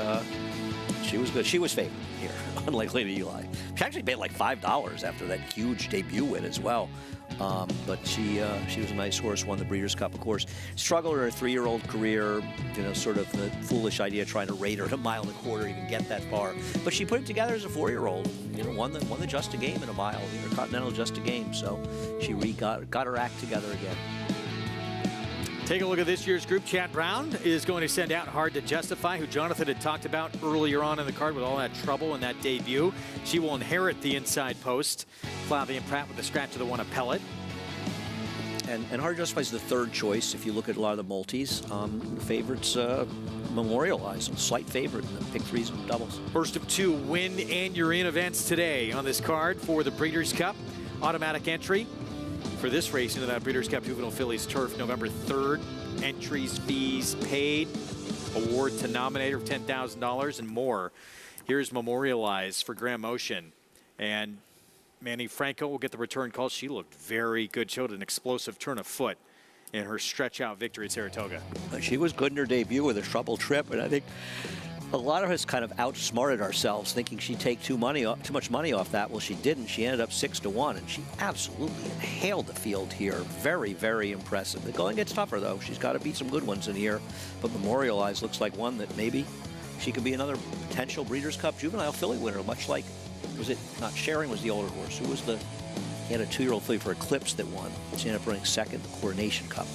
was good. She was favored here, unlike Lady Eli. She actually paid like $5 after that huge debut win as well. But she was a nice horse, won the Breeders' Cup, of course. Struggled in her 3-year-old career, sort of the foolish idea of trying to rate her at 1.25 miles to even get that far. But she put it together as a 4-year-old, won the Just a Game in a mile, Intercontinental Just a Game. So she got her act together again. Take a look at this year's group. Chad Brown is going to send out Hard to Justify, who Jonathan had talked about earlier on in the card with all that trouble in that debut. She will inherit the inside post. Flavia Pratt with the scratch of the one appellate. And Hard to Justify is the third choice. If you look at a lot of the multis, favorites Memorialize, a slight favorite in the pick threes and doubles. First of 2 win and you're in events today on this card for the Breeders' Cup. Automatic entry for this race into that Breeders' Cup Juvenile Fillies Turf, November 3rd. Entries, fees paid. Award to nominator of $10,000 and more. Here's Memorialize for Graham Motion. And Manny Franco will get the return call. She looked very good. Showed an explosive turn of foot in her stretch-out victory at Saratoga. She was good in her debut with a trouble trip, and I think a lot of us kind of outsmarted ourselves thinking she'd take too much money off that. Well, she didn't. She ended up 6-1, and she absolutely inhaled the field here. Very, very impressive. The going gets tougher, though. She's got to beat some good ones in here, but Memorialize looks like one that maybe she could be another potential Breeders' Cup Juvenile filly winner, much like, was it not Sharing was the older horse? Who was the, he had a 2-year-old filly for Eclipse that won. She ended up running second the Coronation Cup.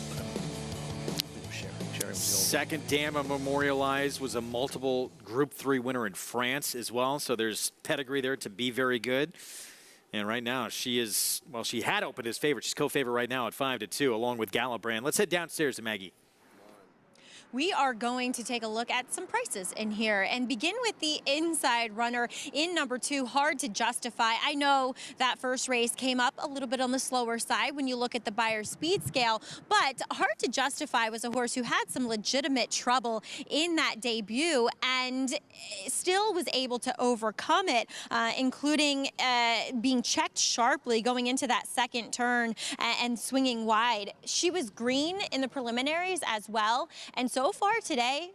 Second Dam of Memorialize was a multiple Group 3 winner in France as well, so there's pedigree there to be very good. And right now she is, well, she had opened as favorite. She's co-favorite right now at 5-2 along with Galabrand. Let's head downstairs to Maggie. we are going to take a look at some prices in here and begin with the inside runner in number 2, Hard to Justify. I know that first race came up a little bit on the slower side when you look at the Beyer speed scale, but Hard to Justify was a horse who had some legitimate trouble in that debut and still was able to overcome it, including being checked sharply going into that second turn and swinging wide. She was green in the preliminaries as well, and so far today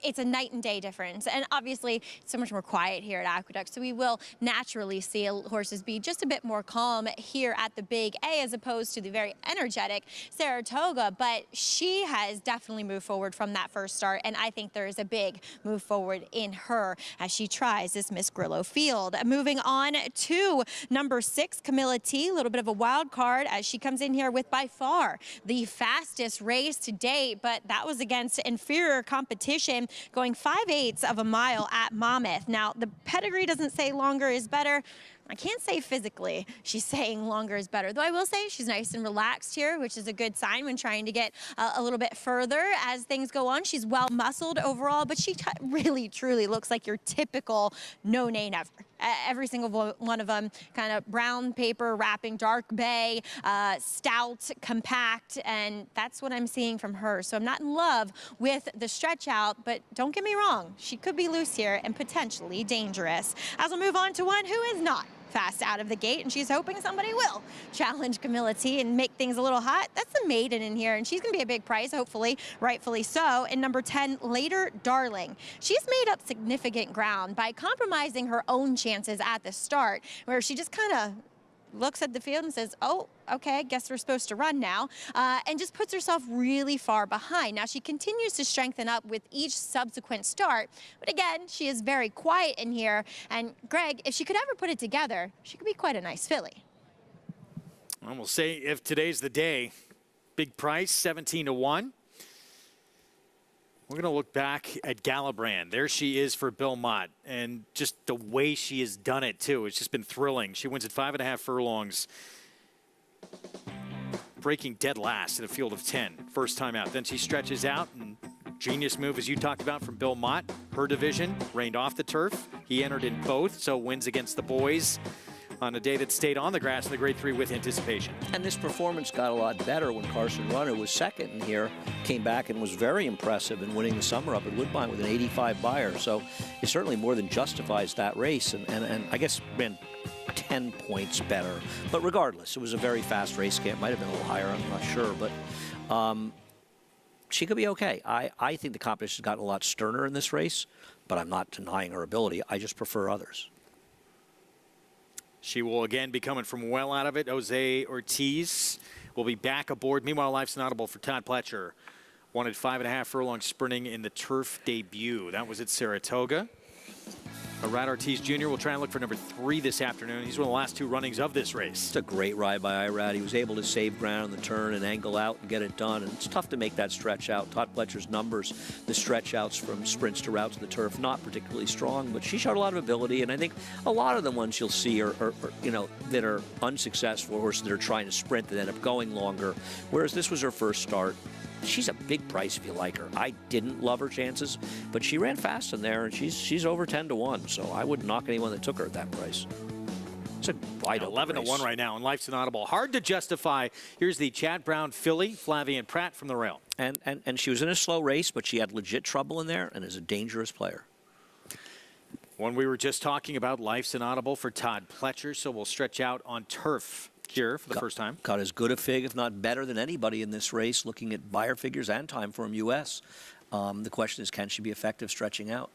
it's a night and day difference. And obviously it's so much more quiet here at Aqueduct, so we will naturally see horses be just a bit more calm here at the Big A as opposed to the very energetic Saratoga, but she has definitely moved forward from that first start, and I think there is a big move forward in her as she tries this Miss Grillo field. Moving on to number 6, Camilla T, a little bit of a wild card as she comes in here with by far the fastest race to date, but that was against inferior competition, going 5/8 of a mile at Monmouth. Now, the pedigree doesn't say longer is better. I can't say physically she's saying longer is better, though I will say she's nice and relaxed here, which is a good sign when trying to get a little bit further as things go on. She's well muscled overall, but she really, truly looks like your typical no-name ever. Every single one of them kind of brown paper wrapping, dark bay, stout, compact, and that's what I'm seeing from her. So I'm not in love with the stretch out, but don't get me wrong, she could be loose here and potentially dangerous. As we'll move on to one who is not fast out of the gate, and she's hoping somebody will challenge Camilla T and make things a little hot. That's the maiden in here, and she's going to be a big price, hopefully, rightfully so. And number 10, Later Darling. She's made up significant ground by compromising her own chances at the start, where she just kind of looks at the field and says, oh, okay, I guess we're supposed to run now, and just puts herself really far behind. Now, she continues to strengthen up with each subsequent start, but again, she is very quiet in here, and Greg, if she could ever put it together, she could be quite a nice filly. Well, we'll say if today's the day, big price, 17-1. We're going to look back at Galabrand. There she is for Bill Mott, and just the way she has done it, too. It's just been thrilling. She wins at 5.5 furlongs, breaking dead last in a field of 10, first time out. Then she stretches out, and genius move, as you talked about, from Bill Mott. Her division, reigned off the turf. He entered in both, so wins against the boys on a day that stayed on the grass in the Grade 3 with anticipation. And this performance got a lot better when Carson Runner was second in here, came back and was very impressive in winning the summer up at Woodbine with an 85 Beyer. So it certainly more than justifies that race, and I guess ran 10 points better. But regardless, it was a very fast race camp. Might have been a little higher, I'm not sure, but she could be okay. I think the competition has gotten a lot sterner in this race, but I'm not denying her ability. I just prefer others. She will again be coming from well out of it. Jose Ortiz will be back aboard. Meanwhile, Life's Notable for Todd Pletcher. Wanted 5.5 furlongs sprinting in the turf debut. That was at Saratoga. Rad Ortiz Jr. will try and look for number 3 this afternoon. He's one of the last 2 runnings of this race. It's a great ride by Irad. He was able to save ground on the turn and angle out and get it done. And it's tough to make that stretch out. Todd Pletcher's numbers, the stretch outs from sprints to routes to the turf, not particularly strong, but she showed a lot of ability. And I think a lot of the ones you'll see are you know, that are unsuccessful horses that are trying to sprint that end up going longer. Whereas this was her first start. She's a big price if you like her. I didn't love her chances, but she ran fast in there, and she's over 10-1. So I wouldn't knock anyone that took her at that price. It's a wide 11-1 right now, and Life's Inaudible. Hard to justify. Here's the Chad Brown filly, Flavian Pratt from the rail. And she was in a slow race, but she had legit trouble in there, and is a dangerous player. One we were just talking about, Life's Inaudible for Todd Pletcher, so we'll stretch out on turf here for the first time. Got as good a fig, if not better, than anybody in this race, looking at Beyer figures and time from U.S. The question is, can she be effective stretching out?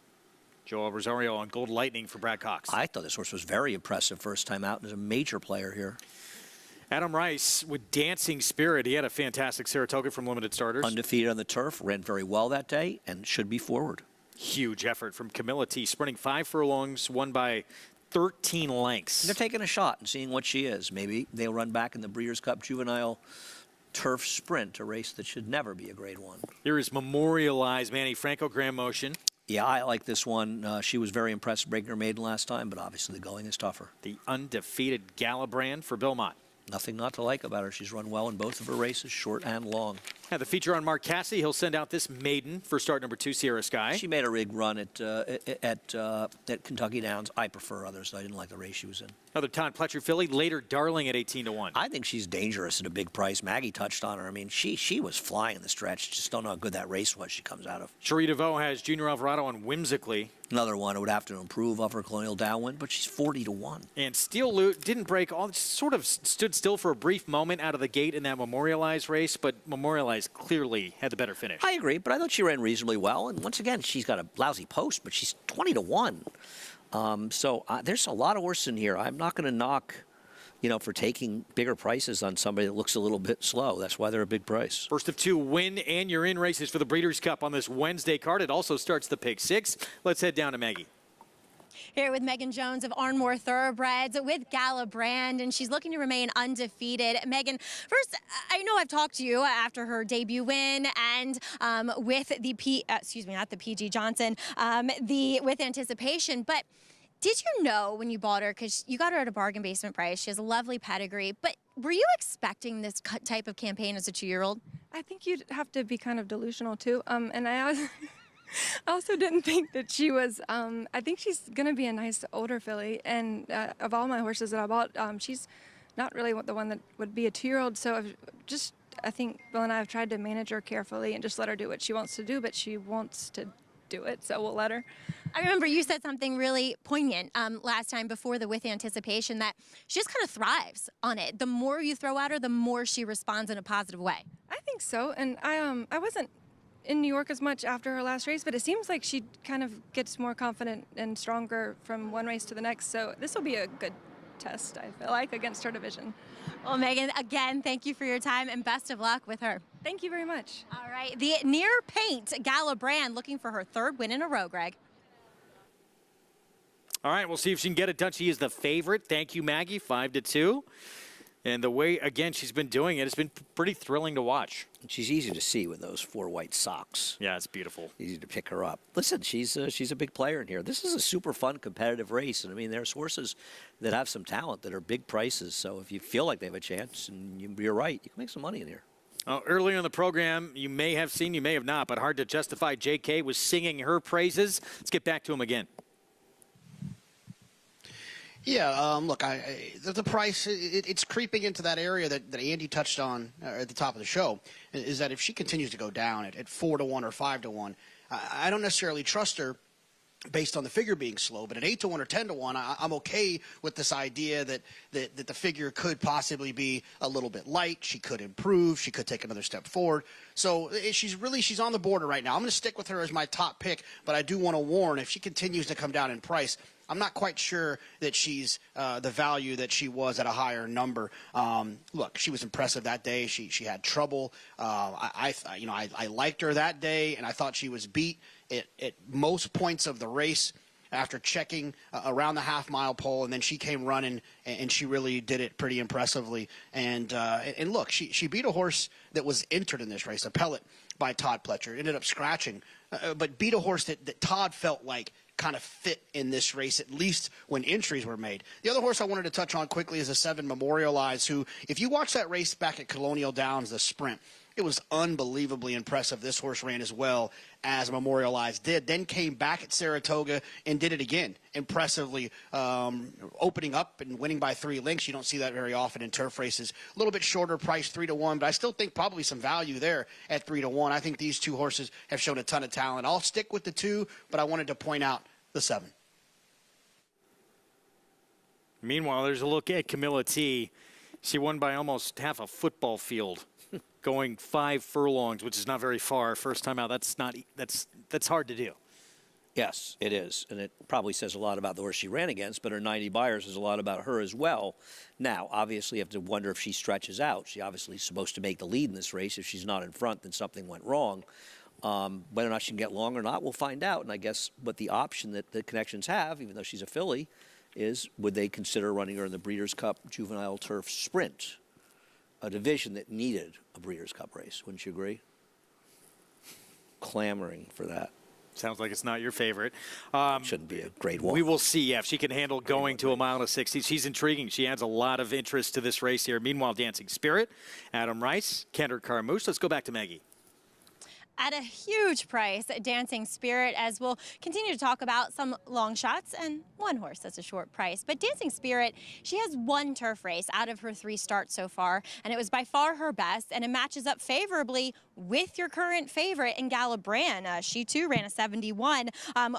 Joel Rosario on Gold Lightning for Brad Cox. I thought this horse was very impressive first time out, and is a major player here. Adam Rice with Dancing Spirit. He had a fantastic Saratoga from limited starters. Undefeated on the turf, ran very well that day, and should be forward. Huge effort from Camilla T, sprinting 5 furlongs, won by 13 lengths. They're taking a shot and seeing what she is. Maybe they'll run back in the Breeders' Cup Juvenile Turf Sprint, a race that should never be a Grade 1. Here is Memorialized Manny Franco Grand Motion. Yeah, I like this one. She was very impressive breaking her maiden last time, but obviously the going is tougher. The undefeated Galabrand for Bill Mott. Nothing not to like about her. She's run well in both of her races, short and long. Yeah, the feature on Mark Cassidy. He'll send out this maiden for start number 2, Sierra Sky. She made a rig run at Kentucky Downs. I prefer others. I didn't like the race she was in. Another Todd Pletcher filly, later Darling at 18-1. I think she's dangerous at a big price. Maggie touched on her. I mean, she was flying in the stretch. Just don't know how good that race was she comes out of. Cherie DeVoe has Junior Alvarado on Whimsically. Another one who would have to improve off her Colonial Downwind, but she's 40-1. And Steel Loot didn't break all, sort of stood still for a brief moment out of the gate in that Memorialized race, but Memorialized clearly had the better finish. I agree, but I thought she ran reasonably well. And once again, she's got a lousy post, but she's 20-1. So there's a lot of horses in here. I'm not going to knock, for taking bigger prices on somebody that looks a little bit slow. That's why they're a big price. First of 2 win and you're in races for the Breeders' Cup on this Wednesday card. It also starts the Pick 6. Let's head down to Maggie. Here with Megan Jones of Arnmoor Thoroughbreds with Gala Brand, and she's looking to remain undefeated. Megan, first, I know I've talked to you after her debut win and with the not the PG Johnson, with Anticipation, but did you know when you bought her, because you got her at a bargain basement price, she has a lovely pedigree, but were you expecting this type of campaign as a 2-year-old? I think you'd have to be kind of delusional too, and I also didn't think that she was, I think she's going to be a nice older filly, and of all my horses that I bought, she's not really the one that would be a 2-year-old, so I think Bill and I have tried to manage her carefully and just let her do what she wants to do, but she wants to do it, so we'll let her. I remember you said something really poignant last time before the With Anticipation, that she just kind of thrives on it. The more you throw at her, the more she responds in a positive way. I think so, and I wasn't in New York as much after her last race, but it seems like she kind of gets more confident and stronger from one race to the next, so this will be a good test, I feel like, against her division. Well, Megan, again, thank you for your time and best of luck with her. Thank you very much. All right, the Near Paint Gala Brand looking for her 3rd win in a row, Greg. All right, we'll see if she can get it done. She is the favorite. Thank you, Maggie, 5-2. And the way, again, she's been doing it, it's been pretty thrilling to watch. She's easy to see with those 4 white socks. Yeah, it's beautiful. Easy to pick her up. Listen, she's a big player in here. This is a super fun, competitive race. And, I mean, there's horses that have some talent that are big prices. So if you feel like they have a chance, and you're right, you can make some money in here. Earlier in the program, you may have seen, you may have not, but Hard to Justify, J.K. was singing her praises. Let's get back to him again. Yeah, look, the price, it's creeping into that area that Andy touched on at the top of the show, is that if she continues to go down at 4-1 or 5-1, I don't necessarily trust her based on the figure being slow, but at 8-1 or 10-1, I'm okay with this idea that the figure could possibly be a little bit light. She could improve. She could take another step forward. So she's on the border right now. I'm going to stick with her as my top pick, but I do want to warn, if she continues to come down in price, I'm not quite sure that she's the value that she was at a higher number. Look, she was impressive that day. She had trouble. I liked her that day, and I thought she was beat at most points of the race after checking around the half-mile pole, and then she came running, and she really did it pretty impressively. And look, she beat a horse that was entered in this race, a pellet by Todd Pletcher. Ended up scratching, but beat a horse that Todd felt like kind of fit in this race, at least when entries were made. The other horse I wanted to touch on quickly is a 7 Memorialized, who, if you watch that race back at Colonial Downs, the sprint, it was unbelievably impressive. This horse ran as well as Memorialized did, then came back at Saratoga and did it again impressively, opening up and winning by 3 lengths. You don't see that very often in turf races. A little bit shorter price, 3-1, but I still think probably some value there at 3-1. I think these 2 horses have shown a ton of talent. I'll stick with the 2, but I wanted to point out the 7. Meanwhile, there's a look at Camilla T. She won by almost half a football field, going 5 furlongs, which is not very far. First time out, that's hard to do. Yes, it is, and it probably says a lot about the horse she ran against, but her 90 Buyers says a lot about her as well. Now, obviously, you have to wonder if she stretches out. She obviously is supposed to make the lead in this race. If she's not in front, then something went wrong. Whether or not she can get long or not, we'll find out. And I guess what the option that the Connections have, even though she's a filly, is would they consider running her in the Breeders' Cup Juvenile Turf Sprint, a division that needed a Breeders' Cup race? Wouldn't you agree? Clamoring for that. Sounds like it's not your favorite. Shouldn't be a great one. We will see if she can handle going to a mile and 60. She's intriguing. She adds a lot of interest to this race here. Meanwhile, Dancing Spirit, Adam Rice, Kendrick Carmouche. Let's go back to Maggie. At a huge price, Dancing Spirit, as we'll continue to talk about some long shots and one horse that's a short price. But Dancing Spirit, she has one turf race out of her 3 starts so far, and it was by far her best, and it matches up favorably with your current favorite in Galabran. She too ran a 71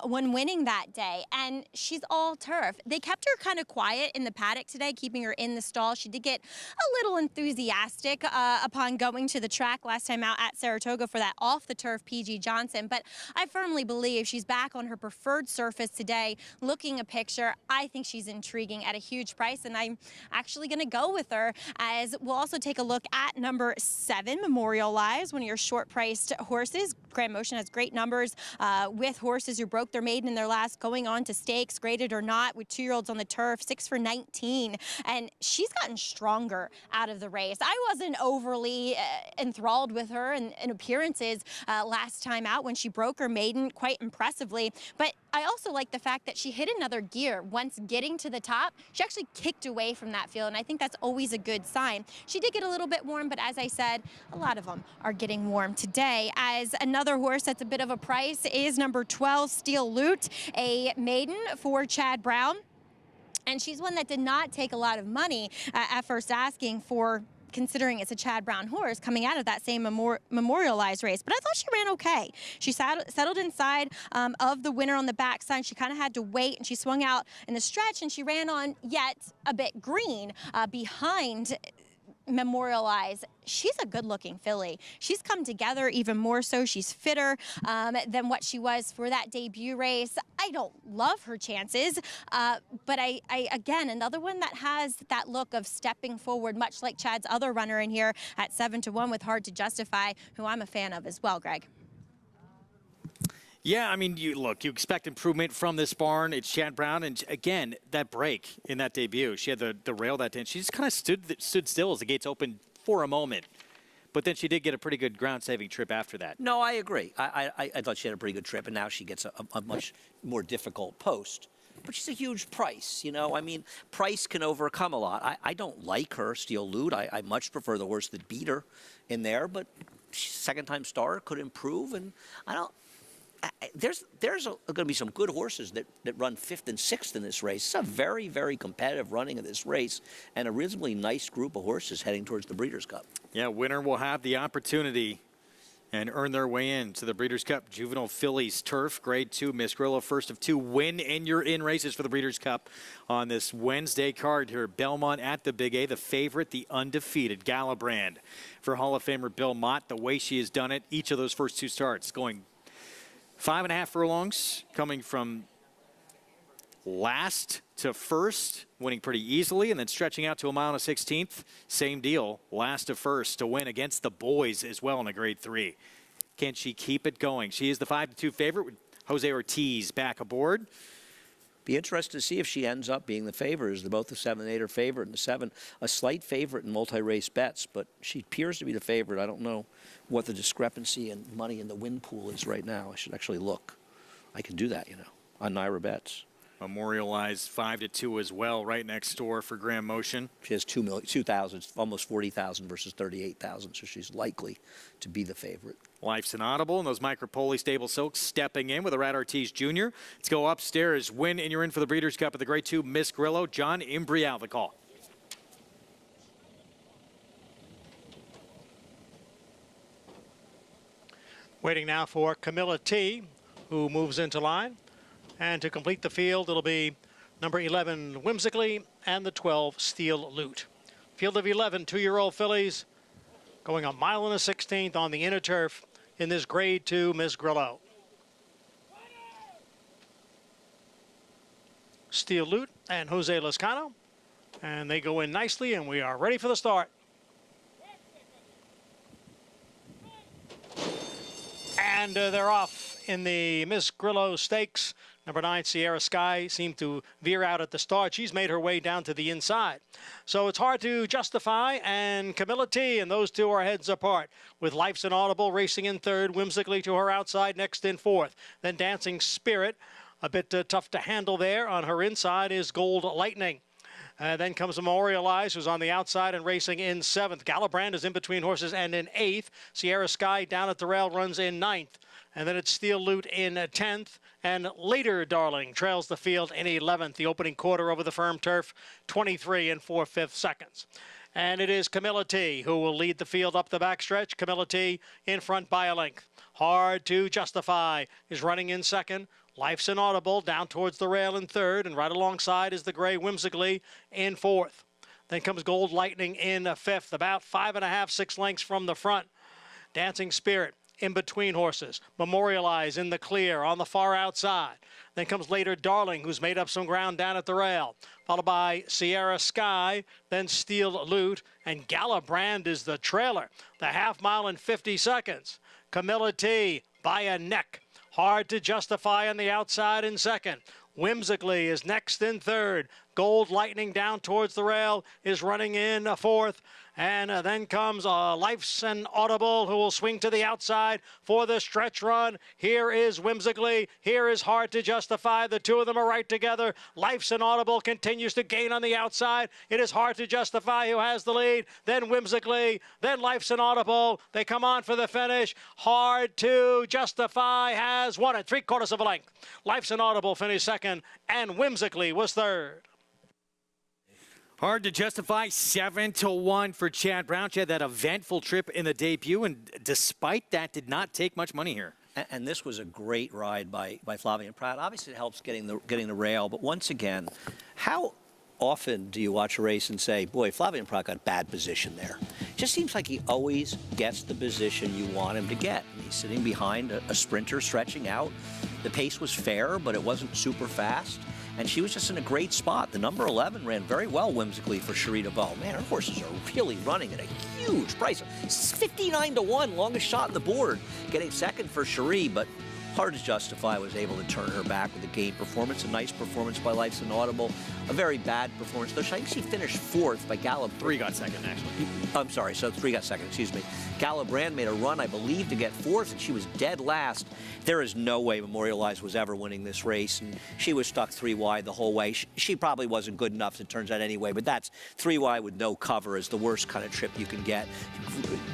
when winning that day, and she's all turf. They kept her kind of quiet in the paddock today, keeping her in the stall. She did get a little enthusiastic upon going to the track last time out at Saratoga for that off-the-turf PG Johnson, but I firmly believe she's back on her preferred surface today, looking a picture. I think she's intriguing at a huge price, and I'm actually going to go with her, as we'll also take a look at number 7, Memorialize, one of your short-priced horses. Grand Motion has great numbers with horses who broke their maiden in their last, going on to stakes, graded or not, with 2-year-olds on the turf, 6 for 19, and she's gotten stronger out of the race. I wasn't overly enthralled with her in appearances last time out when she broke her maiden quite impressively, but I also like the fact that she hit another gear once getting to the top. She actually kicked away from that field, and I think that's always a good sign. She did get a little bit warm, but as I said, a lot of them are getting warm today. As another horse that's a bit of a price is number 12, Steel Loot, a maiden for Chad Brown. And she's one that did not take a lot of money at first asking for, considering it's a Chad Brown horse coming out of that same Memorialized race. But I thought she ran okay. She settled inside of the winner on the backside. She kind of had to wait, and she swung out in the stretch, and she ran on yet a bit green behind Memorialize. She's a good-looking filly. She's come together even more so. She's fitter than what she was for that debut race. I don't love her chances, but I again, another one that has that look of stepping forward, much like Chad's other runner in here at 7-1 with Hard to Justify, who I'm a fan of as well, Greg. Yeah, I mean, you expect improvement from this barn. It's Chad Brown, and again, that break in that debut. She had the rail that day, and she just kind of stood still as the gates opened for a moment. But then she did get a pretty good ground-saving trip after that. No, I agree. I thought she had a pretty good trip, and now she gets a much more difficult post. But she's a huge price, you know. I mean, price can overcome a lot. I don't like her, Steel Loot. I much prefer the horse that beat her in there, but she's a second-time star, could improve, and I don't... There's going to be some good horses that run 5th and 6th in this race. It's a very, very competitive running of this race, and a reasonably nice group of horses heading towards the Breeders' Cup. Yeah, winner will have the opportunity and earn their way into the Breeders' Cup Juvenile Fillies Turf Grade 2. Miss Grillo, first of 2 win and you're in races for the Breeders' Cup on this Wednesday card here. Belmont at the Big A, the favorite, the undefeated Galabrand for Hall of Famer Bill Mott. The way she has done it, each of those first 2 starts going 5.5 furlongs, coming from last to first, winning pretty easily, and then stretching out to a mile and a 16th. Same deal, last to first to win against the boys as well in a Grade 3. Can she keep it going? She is the 5-2 favorite with Jose Ortiz back aboard. Be interested to see if she ends up being the favorite, as both the 7 and 8 are favorite, and the 7 a slight favorite in multi-race bets, but she appears to be the favorite. I don't know what the discrepancy in money in the win pool is right now. I should actually look. I can do that, you know, on Naira Bets. Memorialized 5-2 as well, right next door for Grand Motion. She has 2,000, almost 40,000 versus 38,000, so she's likely to be the favorite. Life's an Audible, and those Micropoli Stable Silks stepping in with a Rat Ortiz Jr. Let's go upstairs. Win, and you're in for the Breeders' Cup at the Grade 2. Miss Grillo, John Imbrial, the call. Waiting now for Camilla T, who moves into line. And to complete the field, it'll be number 11, Whimsically, and the 12, Steel Loot. Field of 11 2-year-old fillies going a mile and a 16th on the inner turf in this Grade 2 Miss Grillo. Steel Loot and Jose Lascano. And they go in nicely, and we are ready for the start. And they're off in the Miss Grillo Stakes. Number 9, Sierra Sky, seemed to veer out at the start. She's made her way down to the inside. So it's Hard to Justify and Camilla T, and those two are heads apart, with Life's Inaudible racing in third, Whimsically to her outside, next in fourth. Then Dancing Spirit, a bit tough to handle there. On her inside is Gold Lightning. Then comes Memorialize, who's on the outside and racing in seventh. Galabrand is in between horses and in eighth. Sierra Sky down at the rail runs in ninth. And then it's Steel Loot in 10th. And Later Darling trails the field in 11th. The opening quarter over the firm turf, 23 and 4/5 seconds. And it is Camilla T who will lead the field up the backstretch. Camilla T in front by a length. Hard to Justify is running in second. Life's Inaudible down towards the rail in third. And right alongside is the gray Whimsically in fourth. Then comes Gold Lightning in fifth, about 5.5, 6 lengths from the front. Dancing Spirit in between horses. Memorialize in the clear on the far outside. Then comes Later Darling, who's made up some ground down at the rail, followed by Sierra Sky, then Steel Loot, and Galabrand is the trailer. The half mile in 50 seconds. Camilla T by a neck. Hard to Justify on the outside in second. Whimsically is next in third. Gold Lightning down towards the rail is running in fourth. And then comes Life's Inaudible, who will swing to the outside for the stretch run. Here is Whimsically. Here is Hard to Justify. The two of them are right together. Life's Inaudible continues to gain on the outside. It is Hard to Justify who has the lead. Then Whimsically. Then Life's Inaudible. They come on for the finish. Hard to Justify has won it 3/4 of a length. Life's Inaudible finished second, and Whimsically was third. Hard to Justify, 7-1 for Chad Brown. She had that eventful trip in the debut, and despite that, did not take much money here. And this was a great ride by Flavien Prat. Obviously, it helps getting the rail. But once again, how often do you watch a race and say, boy, Flavien Prat got bad position there? It just seems like he always gets the position you want him to get. He's sitting behind a sprinter stretching out. The pace was fair, but it wasn't super fast. And she was just in a great spot. The number 11 ran very well Whimsically for Sherita Bow. Man, her horses are really running at a huge price. It's 59-1, longest shot on the board. Getting second for Cherie, but Hard to Justify was able to turn her back with a game performance. A nice performance by Life's Inaudible. A very bad performance, though. I think she finished fourth by Gallop. 3 got second, actually. I'm sorry, so 3 got second, excuse me. Galabrand made a run, I believe, to get fourth, and she was dead last. There is no way Memorialize was ever winning this race, and she was stuck 3 wide the whole way. She probably wasn't good enough, it turns out, anyway, but that's 3 wide with no cover is the worst kind of trip you can get.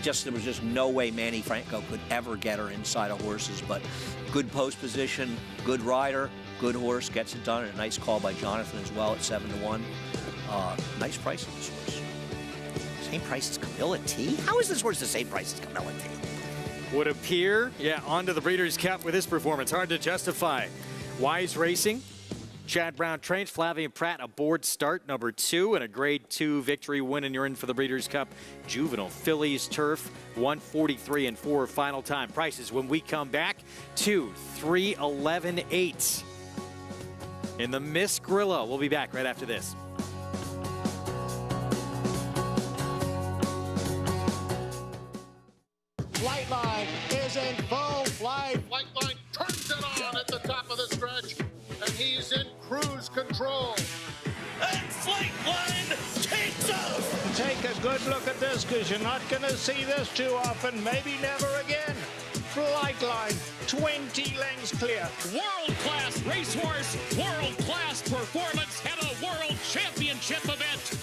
There was just no way Manny Franco could ever get her inside of horses, but good post position, good rider, good horse, gets it done, and a nice call by Jonathan as well at 7-1. Nice price on this horse. Same price as Camilla T? How is this horse the same price as Camilla T? Would appear, yeah, onto the Breeders' Cup with this performance. Hard to Justify. Wise Racing. Chad Brown trains. Flavien Prat aboard start number 2 and a grade 2 victory win, and you're in for the Breeders' Cup Juvenile Fillies Turf 143 and 4 final time prices when we come back. 2, 3, 11, 8 in the Miss Grillo. We'll be back right after this. Flightline is in full flight. Flightline turns it on at the top of the stretch, and he's in cruise control. And Flightline takes off. Take a good look at this, because you're not going to see this too often, maybe never again. Flightline, 20 lengths clear. World-class racehorse, world-class performance at a world championship event.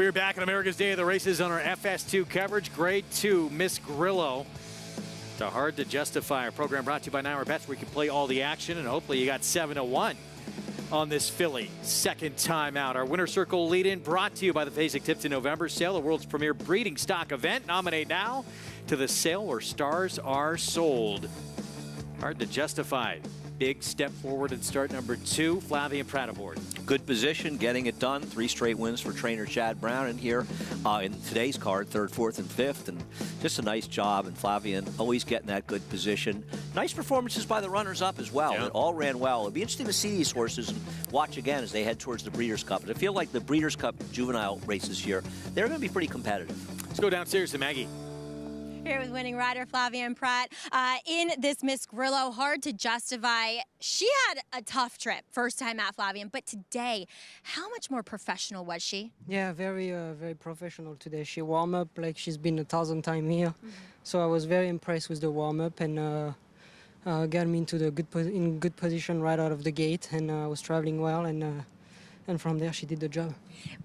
We're back on America's Day of the Races on our FS2 coverage. Grade 2, Miss Grillo. It's a Hard to Justify. Our program brought to you by Nyra Bets, where you can play all the action, and hopefully you got 7-1 on this filly. Second time out. Our Winner Circle lead-in brought to you by the Fasig-Tipton November Sale, the world's premier breeding stock event. Nominate now to the sale where stars are sold. Hard to Justify. Big step forward in start number 2. Flavien Prat aboard. Good position, getting it done. 3 straight wins for trainer Chad Brown in here in today's card, 3rd, 4th, and 5th. And just a nice job. And Flavien always getting that good position. Nice performances by the runners-up as well. Yeah. It all ran well. It'll be interesting to see these horses and watch again as they head towards the Breeders' Cup. And I feel like the Breeders' Cup juvenile races here, they're going to be pretty competitive. Let's go downstairs to Maggie. Here with winning rider Flavien Prat. In this Miss Grillo, Hard to Justify, she had a tough trip first time at Flavien, but today, how much more professional was she? Yeah, very professional today. She warmed up like she's been 1,000 times here. So I was very impressed with the warm-up and got me into the good position right out of the gate, and I was traveling well, and from there she did the job.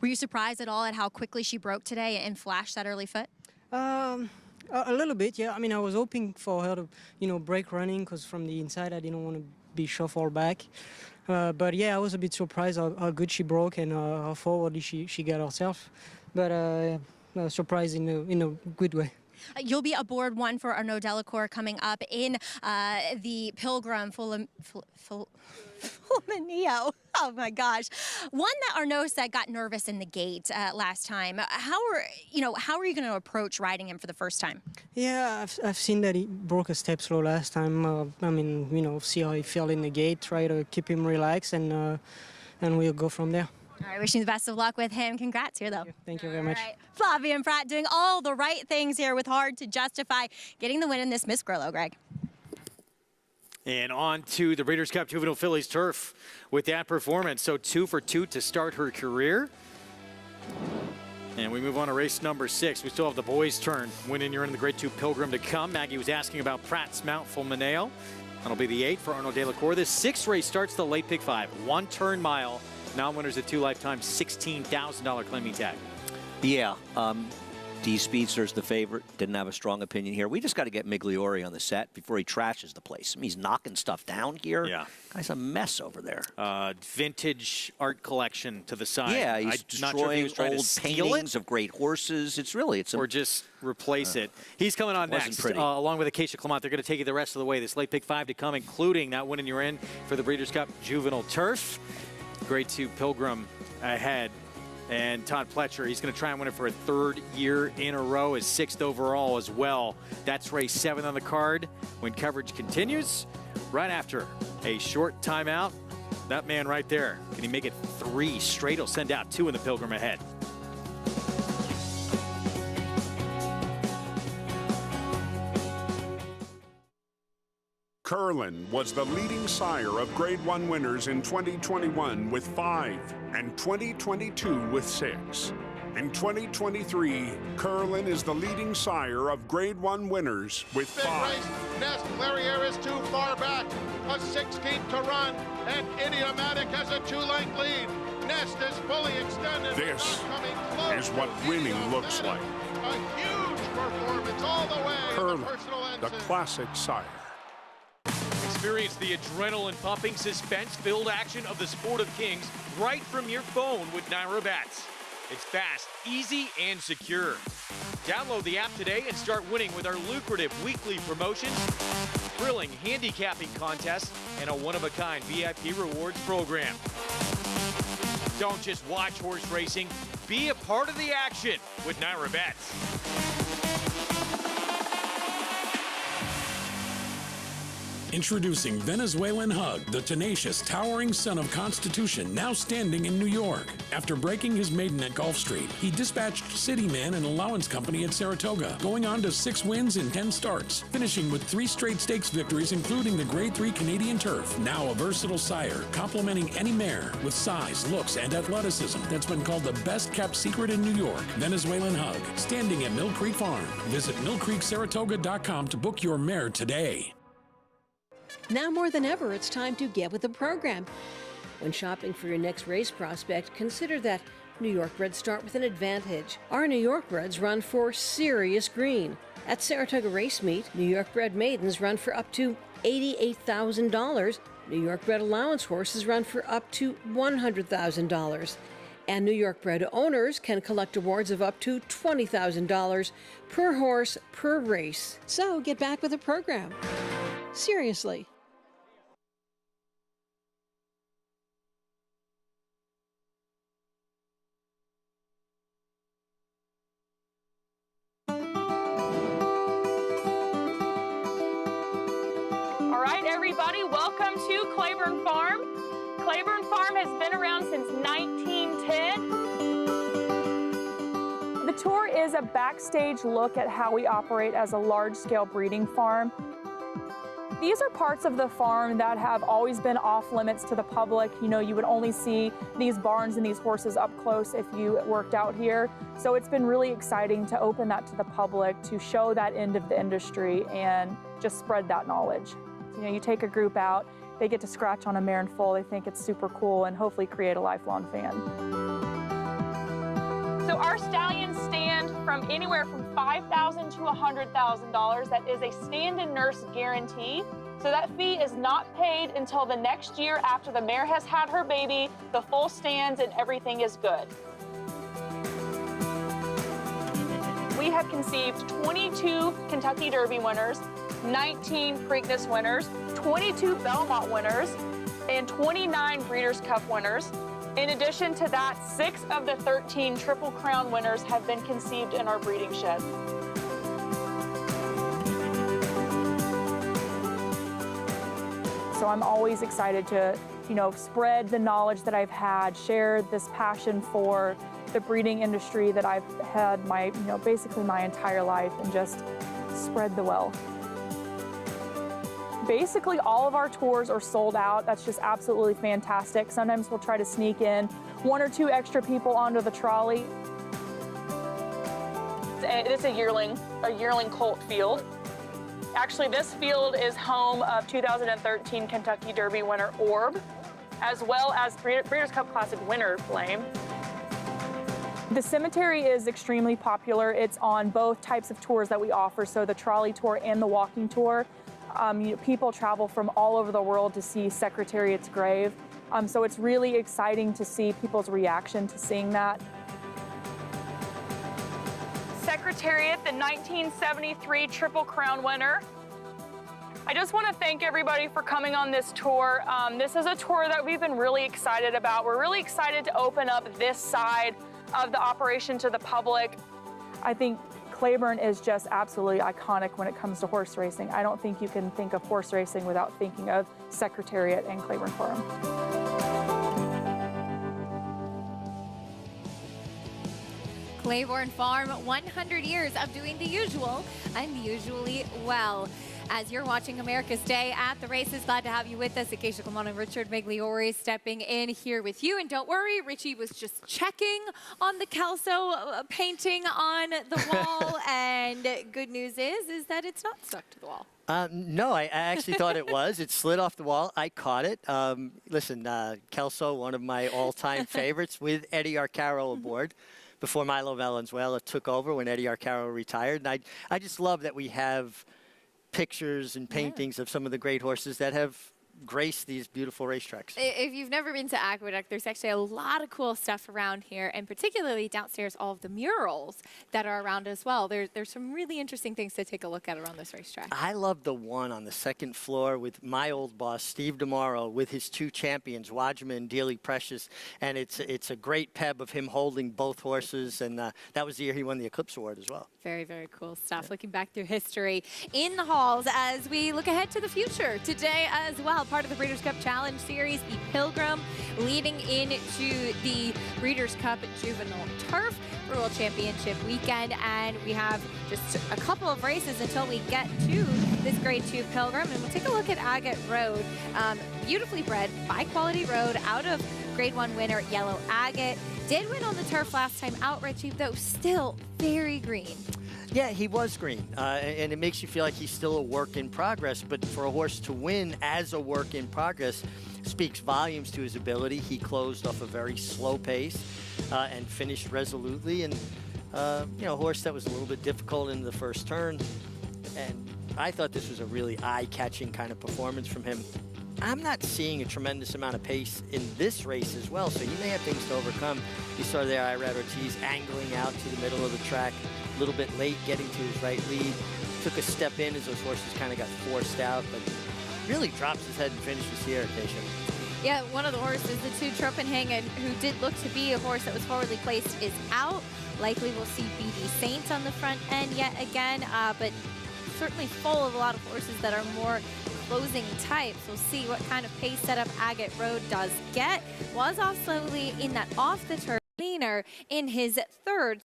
Were you surprised at all at how quickly she broke today and flashed that early foot? A little bit, yeah. I mean, I was hoping for her to, break running, because from the inside I didn't want to be shuffled back. But yeah, I was a bit surprised how good she broke and how forwardly she got herself. But surprised in a good way. You'll be aboard one for Arnaud Delacour coming up in the Pilgrim Fulmineo. Oh my gosh. One that Arnaud said got nervous in the gate last time. How are you going to approach riding him for the first time? Yeah, I've seen that he broke a step slow last time. I mean, see how he fell in the gate, try to keep him relaxed, and we'll go from there. All right, wishing you the best of luck with him. Congrats here, though. Thank you very much. All right. Flavien Prat doing all the right things here with Hard to Justify, getting the win in this Miss Grillo, Greg. And on to the Breeders' Cup Juvenile Fillies Turf with that performance. So 2 for 2 to start her career. And we move on to race number 6. We still have the boys' turn. Winning, you're in the Grade 2 Pilgrim to come. Maggie was asking about Pratt's Mount Fulmineo. That'll be the 8 for Arnaud Delacour. This 6th race starts the late pick 5. 1 turn mile. Now winners at 2 lifetime, $16,000 claiming tag. Yeah, D Speedster's the favorite. Didn't have a strong opinion here. We just got to get Migliori on the set before he trashes the place. I mean, he's knocking stuff down here. Yeah. Guy's a mess over there. Vintage art collection to the side. Yeah, he's destroying old paintings of great horses. Or just replace it. He's coming on next. Along with Acacia Clement, they're going to take you the rest of the way. This late pick 5 to come, including that winning you're in for the Breeders' Cup Juvenile Turf. Grade 2 Pilgrim ahead. And Todd Pletcher, he's going to try and win it for a 3rd year in a row, his 6th overall as well. That's race 7 on the card when coverage continues right after a short timeout. That man right there, can he make it 3 straight? He'll send out 2 in the Pilgrim ahead. Curlin was the leading sire of Grade 1 winners in 2021 with 5 and 2022 with 6. In 2023, Curlin is the leading sire of Grade 1 winners with 5. Big race. Nest Clariere is too far back. A 16th to run, and Idiomatic has a 2-length lead. Nest is fully extended. This is what winning looks like. A huge performance all the way. Curlin, the classic sire. Experience the adrenaline-pumping, suspense-filled action of the Sport of Kings right from your phone with Nyra Bets. It's fast, easy, and secure. Download the app today and start winning with our lucrative weekly promotions, thrilling handicapping contests, and a one-of-a-kind VIP rewards program. Don't just watch horse racing, be a part of the action with Nyra Bets. Introducing Venezuelan Hug, the tenacious, towering son of Constitution, now standing in New York. After breaking his maiden at Gulf Street, he dispatched Cityman and Allowance Company at Saratoga, going on to 6 wins in 10 starts, finishing with 3 straight stakes victories, including the Grade 3 Canadian Turf. Now a versatile sire, complementing any mare with size, looks, and athleticism that's been called the best-kept secret in New York. Venezuelan Hug, standing at Mill Creek Farm. Visit millcreeksaratoga.com to book your mare today. Now more than ever, it's time to get with the program. When shopping for your next race prospect, consider that New York breds start with an advantage. Our New York breds run for serious green. At Saratoga Race Meet, New York bred maidens run for up to $88,000. New York bred allowance horses run for up to $100,000. And New York bred owners can collect awards of up to $20,000 per horse per race. So get back with the program. Seriously. All right, everybody, welcome to Claiborne Farm. Claiborne Farm has been around since 1910. The tour is a backstage look at how we operate as a large-scale breeding farm. These are parts of the farm that have always been off limits to the public. You know, you would only see these barns and these horses up close if you worked out here. So it's been really exciting to open that to the public, to show that end of the industry and just spread that knowledge. You know, you take a group out, they get to scratch on a mare and foal, they think it's super cool, and hopefully create a lifelong fan. So our stallions stand from anywhere from $5,000 to $100,000. That is a stand and nurse guarantee. So that fee is not paid until the next year after the mare has had her baby, the foal stands, and everything is good. We have conceived 22 Kentucky Derby winners, 19 Preakness winners, 22 Belmont winners, and 29 Breeders' Cup winners. In addition to that, 6 of the 13 Triple Crown winners have been conceived in our breeding shed. So I'm always excited to, you know, spread the knowledge that I've had, share this passion for the breeding industry that I've had basically my entire life, and just spread the wealth. Basically, all of our tours are sold out. That's just absolutely fantastic. Sometimes we'll try to sneak in 1 or 2 extra people onto the trolley. It's a yearling colt field. Actually, this field is home of 2013 Kentucky Derby winner Orb, as well as Breeders' Cup Classic winner Flame. The cemetery is extremely popular. It's on both types of tours that we offer, so the trolley tour and the walking tour. People travel from all over the world to see Secretariat's grave. So it's really exciting to see people's reaction to seeing that. Secretariat, the 1973 Triple Crown winner. I just want to thank everybody for coming on this tour. This is a tour that we've been really excited about. We're really excited to open up this side of the operation to the public. I think Claiborne is just absolutely iconic when it comes to horse racing. I don't think you can think of horse racing without thinking of Secretariat and Claiborne Farm. Claiborne Farm, 100 years of doing the usual, unusually well. As you're watching America's Day at the races, glad to have you with us. Acacia Clemon and Richard Migliore stepping in here with you. And don't worry, Richie was just checking on the Kelso painting on the wall. And good news is that it's not stuck to the wall. No, I actually thought it was. It slid off the wall. I caught it. Listen, Kelso, one of my all-time favorites, with Eddie Arcaro aboard before Milo Valenzuela took over when Eddie Arcaro retired. And I just love that we have pictures and paintings of some of the great horses that have graced these beautiful racetracks. If you've never been to Aqueduct, there's actually a lot of cool stuff around here, and particularly downstairs, all of the murals that are around as well. There's some really interesting things to take a look at around this racetrack. I love the one on the second floor with my old boss, Steve DeMauro, with his 2 champions, Wajima and Dealey Precious, and it's a great peb of him holding both horses, and that was the year he won the Eclipse Award as well. Very, very cool stuff. Yeah. Looking back through history in the halls as we look ahead to the future today as well. Part of the Breeders' Cup Challenge Series, the Pilgrim, leading into the Breeders' Cup Juvenile Turf World Championship weekend. And we have just a couple of races until we get to this Grade 2 Pilgrim. And we'll take a look at Agate Road. Beautifully bred, high-quality road out of Grade 1 winner Yellow Agate. Did win on the turf last time out, Richie, though still very green. Yeah, he was green, and it makes you feel like he's still a work in progress. But for a horse to win as a work in progress speaks volumes to his ability. He closed off a very slow pace. and finished resolutely. And, you know, a horse that was a little bit difficult in the first turn. And I thought this was a really eye-catching kind of performance from him. I'm not seeing a tremendous amount of pace in this race as well, so he may have things to overcome. You saw there Irad Ortiz angling out to the middle of the track, a little bit late getting to his right lead. Took a step in as those horses kind of got forced out, but really drops his head and finishes here, Acacia. Yeah, one of the horses, the two Tropenhagen, who did look to be a horse that was forwardly placed, is out. Likely we'll see BD Saints on the front end yet again, but certainly full of a lot of horses that are more closing types. We'll see what kind of pace setup Agate Road does get. Was off slowly in that off-the-turf leaner in his third.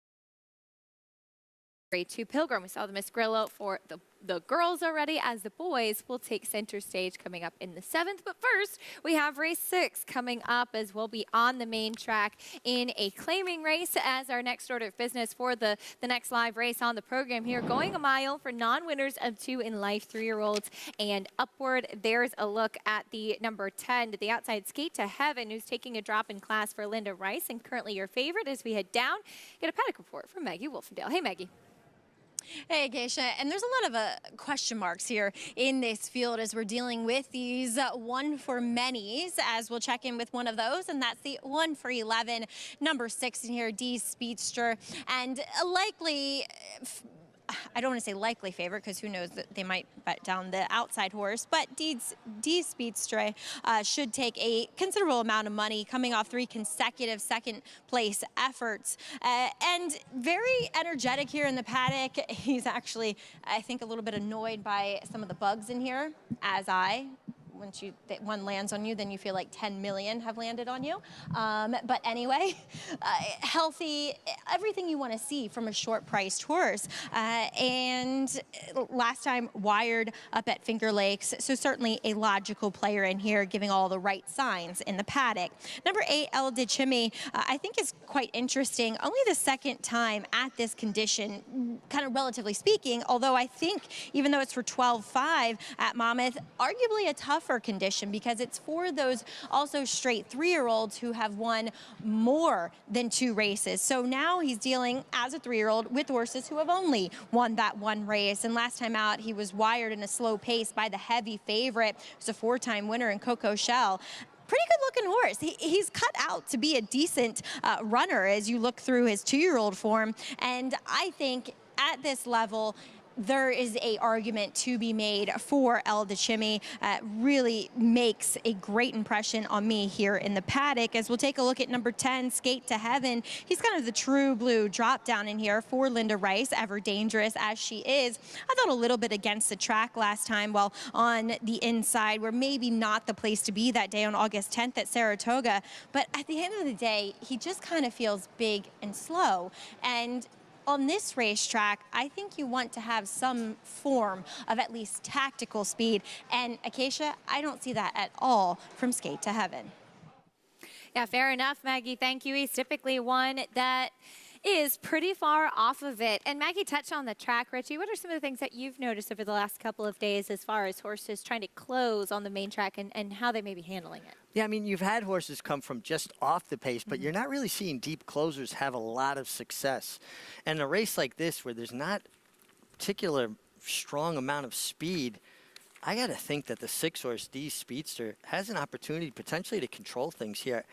To Pilgrim. We saw the Miss Grillo for the girls already, as the boys will take center stage coming up in the 7th. But first, we have race 6 coming up, as we'll be on the main track in a claiming race as our next order of business for the next live race on the program here. Going a mile for non-winners of 2 in life, 3-year-olds and upward. There's a look at the number 10 to the outside, Skate to Heaven, who's taking a drop in class for Linda Rice and currently your favorite as we head down. Get a paddock report from Maggie Wolfendale. Hey, Maggie. Hey, Geisha, and there's a lot of question marks here in this field as we're dealing with these 1 for many's, as we'll check in with one of those, and that's the 1 for 11, number 6 in here, D Speedster, and a likely, I don't want to say likely favorite because who knows, that they might bet down the outside horse, but D Speedster should take a considerable amount of money coming off 3 consecutive second place efforts, and very energetic here in the paddock. He's actually, I think, a little bit annoyed by some of the bugs in here, as once one lands on you, then you feel like 10 million have landed on you. But anyway, healthy, everything you want to see from a short-priced horse. And last time wired up at Finger Lakes, so certainly a logical player in here, giving all the right signs in the paddock. Number 8, El Dichimi, I think is quite interesting. Only the 2nd time at this condition, kind of relatively speaking, although I think even though it's for 12.5 at Monmouth, arguably a tough condition because it's for those also straight 3-year-olds who have won more than 2 races. So now he's dealing as a 3-year-old with horses who have only won that 1 race. And last time out, he was wired in a slow pace by the heavy favorite, who's a 4-time winner in Coco Shell. Pretty good looking horse. He's cut out to be a decent runner as you look through his 2-year-old form. And I think at this level, there is a argument to be made for El Dichimi. Really makes a great impression on me here in the paddock. As we'll take a look at number 10, Skate to Heaven. He's kind of the true blue drop down in here for Linda Rice, ever dangerous as she is. I thought a little bit against the track last time while on the inside, where maybe not the place to be that day on August 10th at Saratoga. But at the end of the day, he just kind of feels big and slow. And on this racetrack, I think you want to have some form of at least tactical speed. And Acacia, I don't see that at all from Skate to Heaven. Yeah, fair enough, Maggie. Thank you. He's typically one that is pretty far off of it. And Maggie touched on the track, Richie. What are some of the things that you've noticed over the last couple of days as far as horses trying to close on the main track and how they may be handling it? Yeah, I mean, you've had horses come from just off the pace, but you're not really seeing deep closers have a lot of success. And a race like this, where there's not particular strong amount of speed, I got to think that the 6-horse D Speedster has an opportunity potentially to control things here.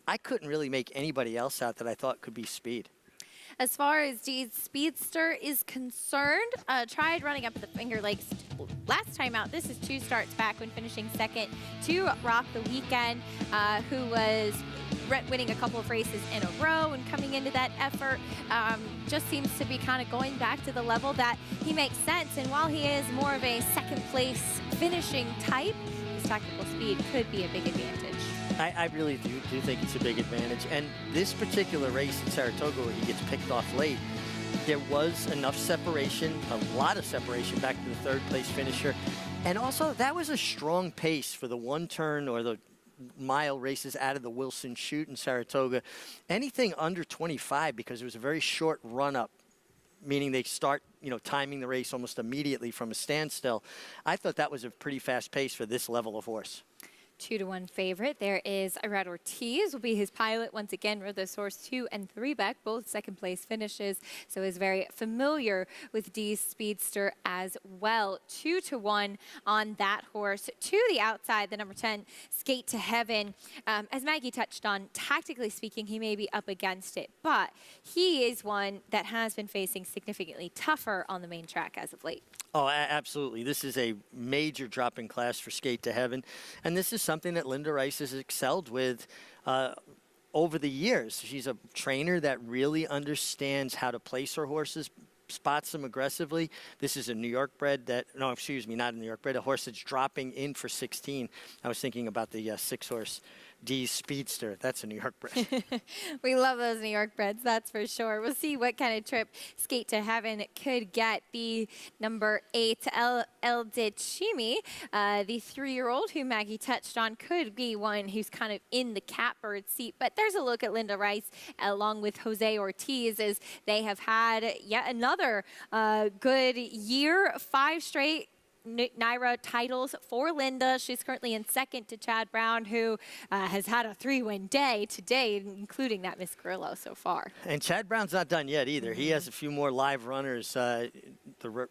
I couldn't really make anybody else out that I thought could be speed. As far as Dee's Speedster is concerned, tried running up at the Finger Lakes last time out. This is 2 starts back when finishing 2nd to Rock the Weekend, who was winning a couple of races in a row and coming into that effort. Just seems to be kind of going back to the level that he makes sense. And while he is more of a 2nd place finishing type, his tactical speed could be a big advantage. I really do think it's a big advantage. And this particular race in Saratoga, where he gets picked off late, there was enough separation, a lot of separation back to the 3rd place finisher. And also, that was a strong pace for the 1-turn or the mile races out of the Wilson Chute in Saratoga. Anything under 25, because it was a very short run-up, meaning they start, timing the race almost immediately from a standstill. I thought that was a pretty fast pace for this level of horse. 2-1 favorite. There is Irad Ortiz, will be his pilot once again. Rode this horse 2 and 3 back, both second place finishes, so is very familiar with Dee's Speedster as well. 2-1 on that horse. To the outside, the number 10, Skate to Heaven. As Maggie touched on, tactically speaking, he may be up against it, but he is one that has been facing significantly tougher on the main track as of late. Oh, absolutely. This is a major drop in class for Skate to Heaven. And this is something that Linda Rice has excelled with over the years. She's a trainer that really understands how to place her horses, spots them aggressively. This is a New York bred that, no, excuse me, not a New York bred, a horse that's dropping in for 16. I was thinking about the 6-horse Dee's Speedster. That's a New York bred. We love those New York breds, that's for sure. We'll see what kind of trip Skate to Heaven could get. The number 8, El Dechimi, the 3-year-old who Maggie touched on, could be one who's kind of in the catbird seat. But there's a look at Linda Rice along with Jose Ortiz, as they have had yet another good year, 5 straight NYRA titles for Linda. She's currently in second to Chad Brown, who has had a 3-win day today, including that Miss Grillo so far. And Chad Brown's not done yet either. He has a few more live runners, the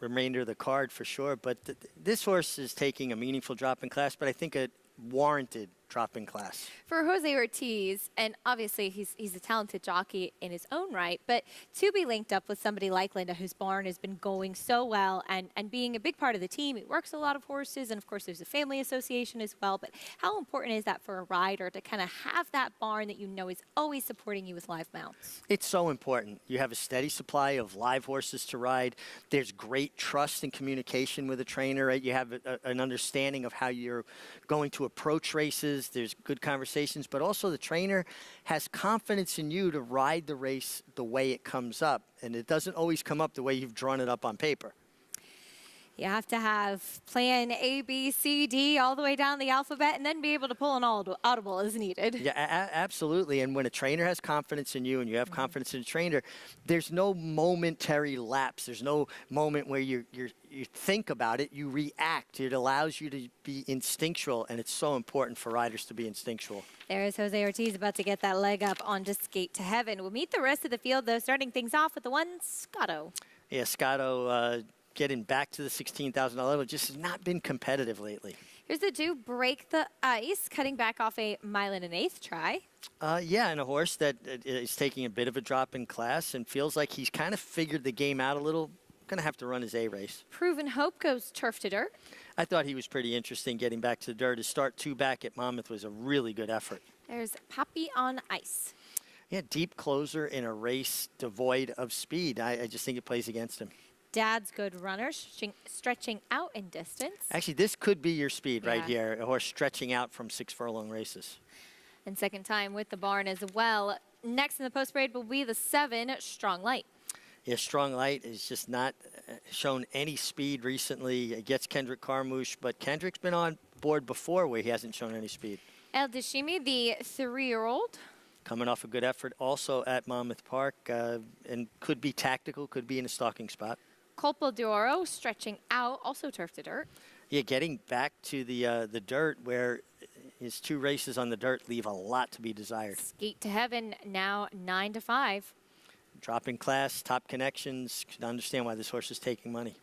remainder of the card for sure. But this horse is taking a meaningful drop in class, but I think a warranted drop in class. For Jose Ortiz, and obviously he's a talented jockey in his own right, but to be linked up with somebody like Linda, whose barn has been going so well and being a big part of the team, he works a lot of horses, and of course there's a family association as well, but how important is that for a rider to kind of have that barn that you know is always supporting you with live mounts? It's so important. You have a steady supply of live horses to ride. There's great trust and communication with a trainer, right? You have an understanding of how you're going to approach races. There's good conversations, but also the trainer has confidence in you to ride the race the way it comes up, and it doesn't always come up the way you've drawn it up on paper. You have to have plan A, B, C, D, all the way down the alphabet, and then be able to pull an audible as needed. Yeah, absolutely. And when a trainer has confidence in you and you have confidence in a trainer, there's no momentary lapse. There's no moment where you think about it. You react. It allows you to be instinctual, and it's so important for riders to be instinctual. There's Jose Ortiz about to get that leg up on to Skate to Heaven. We'll meet the rest of the field, though, starting things off with the 1, Scotto. Yeah, Scotto getting back to the $16,000 level just has not been competitive lately. Here's the 2, Break the Ice, cutting back off a 1.125 try. Yeah, and a horse that is taking a bit of a drop in class and feels like he's kind of figured the game out a little. Going to have to run his A race. Proven Hope goes turf to dirt. I thought he was pretty interesting getting back to the dirt. His start 2 back at Monmouth was a really good effort. There's Poppy on Ice. Yeah, deep closer in a race devoid of speed. I just think it plays against him. Dad's Good Runner, stretching out in distance. Actually, this could be your speed right here. A horse stretching out from 6 furlong races. And second time with the barn as well. Next in the post parade will be the 7, Strong Light. Yeah, Strong Light has just not shown any speed recently. It gets Kendrick Carmouche, but Kendrick's been on board before where he hasn't shown any speed. El Deshimi, the 3-year-old. Coming off a good effort also at Monmouth Park, and could be tactical, could be in a stalking spot. Colpo d'Oro, stretching out, also turf to dirt. Yeah, getting back to the dirt where his 2 races on the dirt leave a lot to be desired. Skate to Heaven, now 9-5. Drop in class, top connections. Can understand why this horse is taking money.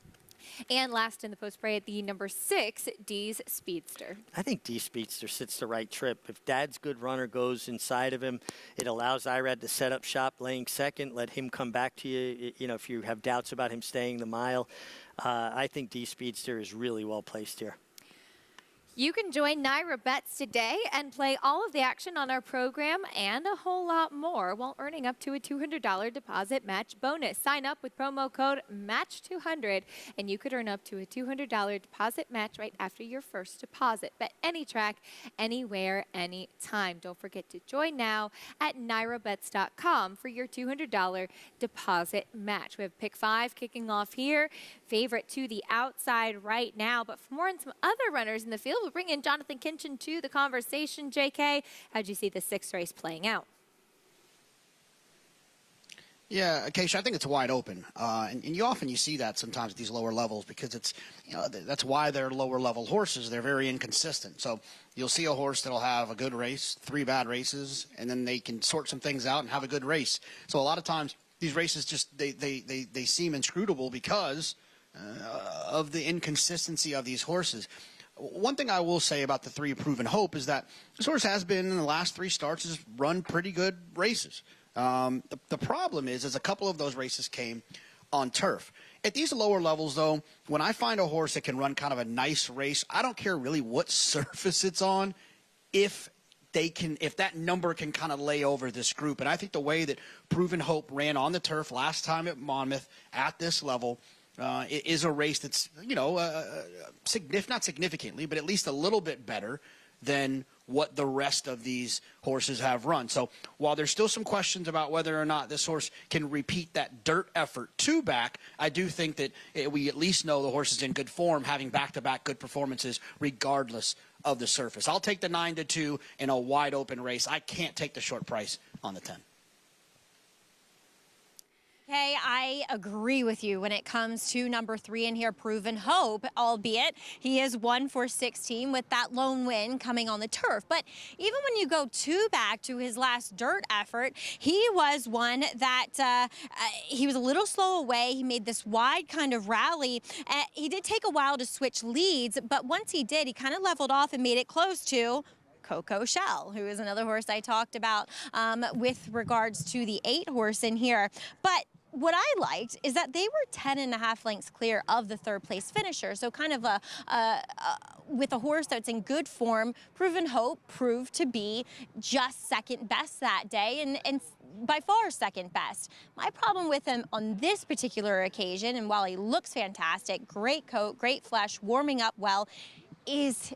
And last in the post parade, the number 6, Dee's Speedster. I think Dee's Speedster sits the right trip. If Dad's Good Runner goes inside of him, it allows Irad to set up shop laying second, let him come back to you, you know, if you have doubts about him staying the mile. I think Dee's Speedster is really well placed here. You can join NYRA Bets today and play all of the action on our program and a whole lot more while earning up to a $200 deposit match bonus. Sign up with promo code MATCH200 and you could earn up to a $200 deposit match right after your first deposit. Bet any track, anywhere, anytime. Don't forget to join now at nyrabets.com for your $200 deposit match. We have pick 5 kicking off here. Favorite to the outside right now. But for more on some other runners in the field, we'll bring in Jonathan Kinchin to the conversation. JK, how'd you see the 6th race playing out? Yeah, Acacia, I think it's wide open, and you see that sometimes at these lower levels because it's, that's why they're lower level horses. They're very inconsistent. So you'll see a horse that'll have a good race, 3 bad races, and then they can sort some things out and have a good race. So a lot of times these races just they seem inscrutable because of the inconsistency of these horses. One thing I will say about the 3 Proven Hope is that this horse has been in the last 3 starts has run pretty good races. The problem is a couple of those races came on turf. At these lower levels, though, when I find a horse that can run kind of a nice race, I don't care really what surface it's on, if that number can kind of lay over this group. And I think the way that Proven Hope ran on the turf last time at Monmouth at this level is a race that's, not significantly, but at least a little bit better than what the rest of these horses have run. So while there's still some questions about whether or not this horse can repeat that dirt effort 2 back, I do think that we at least know the horse is in good form, having back-to-back good performances regardless of the surface. I'll take the 9-2 in a wide open race. I can't take the short price on the 10. Okay, I agree with you when it comes to number 3 in here, Proven Hope, albeit he is 1 for 16 with that lone win coming on the turf. But even when you go 2 back to his last dirt effort, he was one that he was a little slow away. He made this wide kind of rally. He did take a while to switch leads, but once he did, he kind of leveled off and made it close to Coco Shell, who is another horse I talked about with regards to the 8 horse in here. But what I liked is that they were 10.5 lengths clear of the 3rd place finisher. So kind of with a horse that's in good form, Proven Hope proved to be just second best that day and by far second best. My problem with him on this particular occasion, and while he looks fantastic, great coat, great flesh, warming up well, is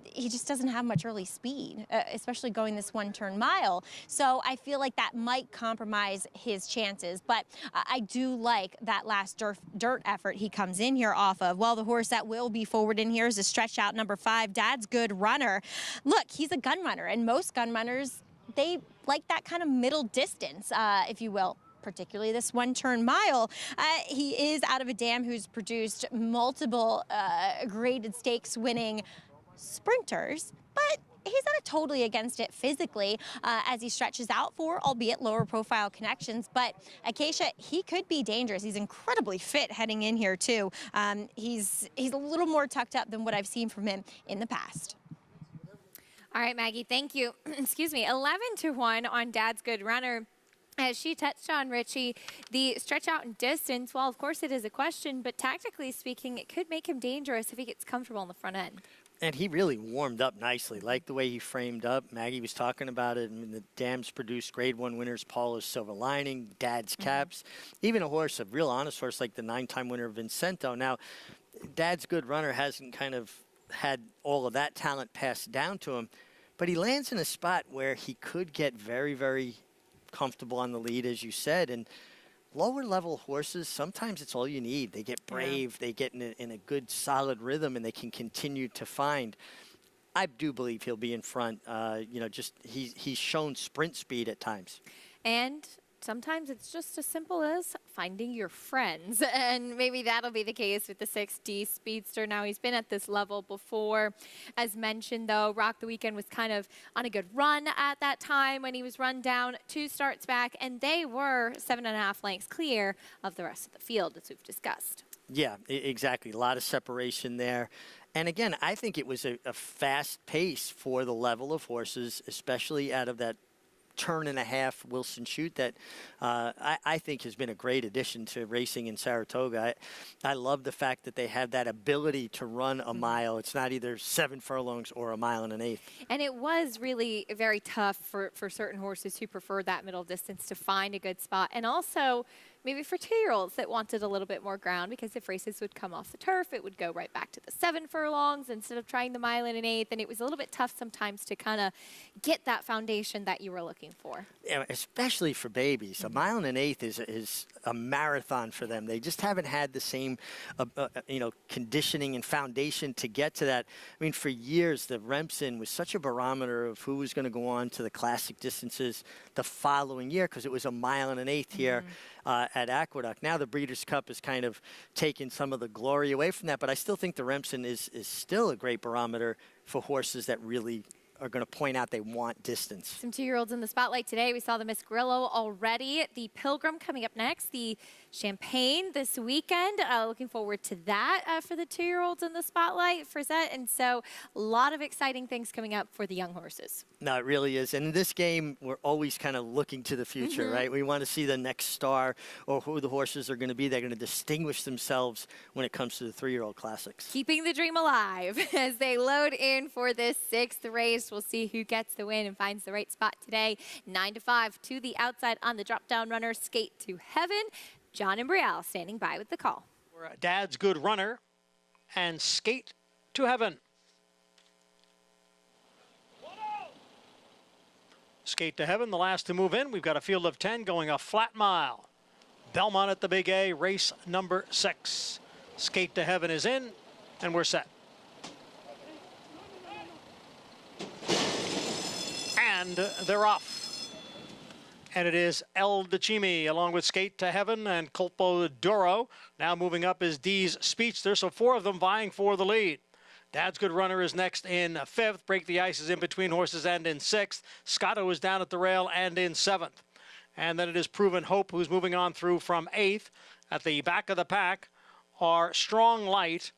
he just doesn't have much early speed, especially going this 1-turn mile. So I feel like that might compromise his chances. But I do like that last dirt effort he comes in here off of. Well, the horse that will be forward in here is a stretch out number 5, Dad's Good Runner. Look, he's a gun runner, and most gun runners, they like that kind of middle distance, if you will. Particularly this 1-turn mile. He is out of a dam who's produced multiple graded stakes winning sprinters, but he's not totally against it physically as he stretches out for, albeit lower profile connections. But Acacia, he could be dangerous. He's incredibly fit heading in here too. He's a little more tucked up than what I've seen from him in the past. All right, Maggie, thank you. Excuse me, 11-1 on Dad's Good Runner. As she touched on, Richie, the stretch out in distance, well, of course it is a question, but tactically speaking, it could make him dangerous if he gets comfortable on the front end. And he really warmed up nicely. Like the way he framed up. Maggie was talking about it. I mean, the dams produced Grade 1 winners, Paula's Silver Lining, Dad's Caps. Even a horse, a real honest horse like the 9-time winner Vincento. Now, Dad's Good Runner hasn't kind of had all of that talent passed down to him, but he lands in a spot where he could get very, very comfortable on the lead, as you said. And lower level horses, sometimes it's all you need. They get brave, they get in a good solid rhythm, and they can continue to find. I do believe he'll be in front. He's shown sprint speed at times. And sometimes it's just as simple as finding your friends. And maybe that'll be the case with the 6D Speedster. Now, he's been at this level before. As mentioned, though, Rock the Weekend was kind of on a good run at that time when he was run down 2 starts back, and they were 7.5 lengths clear of the rest of the field, as we've discussed. Yeah, exactly. A lot of separation there. And again, I think it was a fast pace for the level of horses, especially out of that turn and a half Wilson Chute that I think has been a great addition to racing in Saratoga. I love the fact that they have that ability to run a mile. It's not either 7 furlongs or a 1 1/8. And it was really very tough for certain horses who prefer that middle distance to find a good spot. And also, maybe for 2-year-olds that wanted a little bit more ground, because if races would come off the turf, it would go right back to the 7 furlongs instead of trying the mile and an eighth. And it was a little bit tough sometimes to kind of get that foundation that you were looking for. Yeah, especially for babies. A mile and an eighth is a marathon for them. They just haven't had the same, conditioning and foundation to get to that. I mean, for years, the Remsen was such a barometer of who was going to go on to the classic distances the following year, because it was a mile and an eighth here at Aqueduct. Now the Breeders' Cup has kind of taken some of the glory away from that, but I still think the Remsen is still a great barometer for horses that really are going to point out they want distance. Some 2-year-olds in the spotlight today. We saw the Miss Grillo already. The Pilgrim coming up next. The Champagne this weekend. Looking forward to that for the 2-year-olds in the spotlight for Zet. And so a lot of exciting things coming up for the young horses. No, it really is. And in this game, we're always kind of looking to the future, right? We want to see the next star or who the horses are going to be. They're going to distinguish themselves when it comes to the 3-year-old classics. Keeping the dream alive as they load in for this 6th race. We'll see who gets the win and finds the right spot today. 9 to 5 to the outside on the drop-down runner. Skate to Heaven. John and Brielle standing by with the call. Dad's Good Runner and Skate to Heaven. Skate to Heaven, the last to move in. We've got a field of 10 going a flat mile. Belmont at the Big A, race number 6. Skate to Heaven is in, and we're set. And they're off. And it is El Decimi along with Skate to Heaven and Colpo Doro. Now moving up is Dee's Speedster, so 4 of them vying for the lead. Dad's Good Runner is next in 5th. Break the Ice is in between horses and in 6th. Scotto is down at the rail and in 7th. And then it is Proven Hope who's moving on through from 8th. At the back of the pack are Strong Light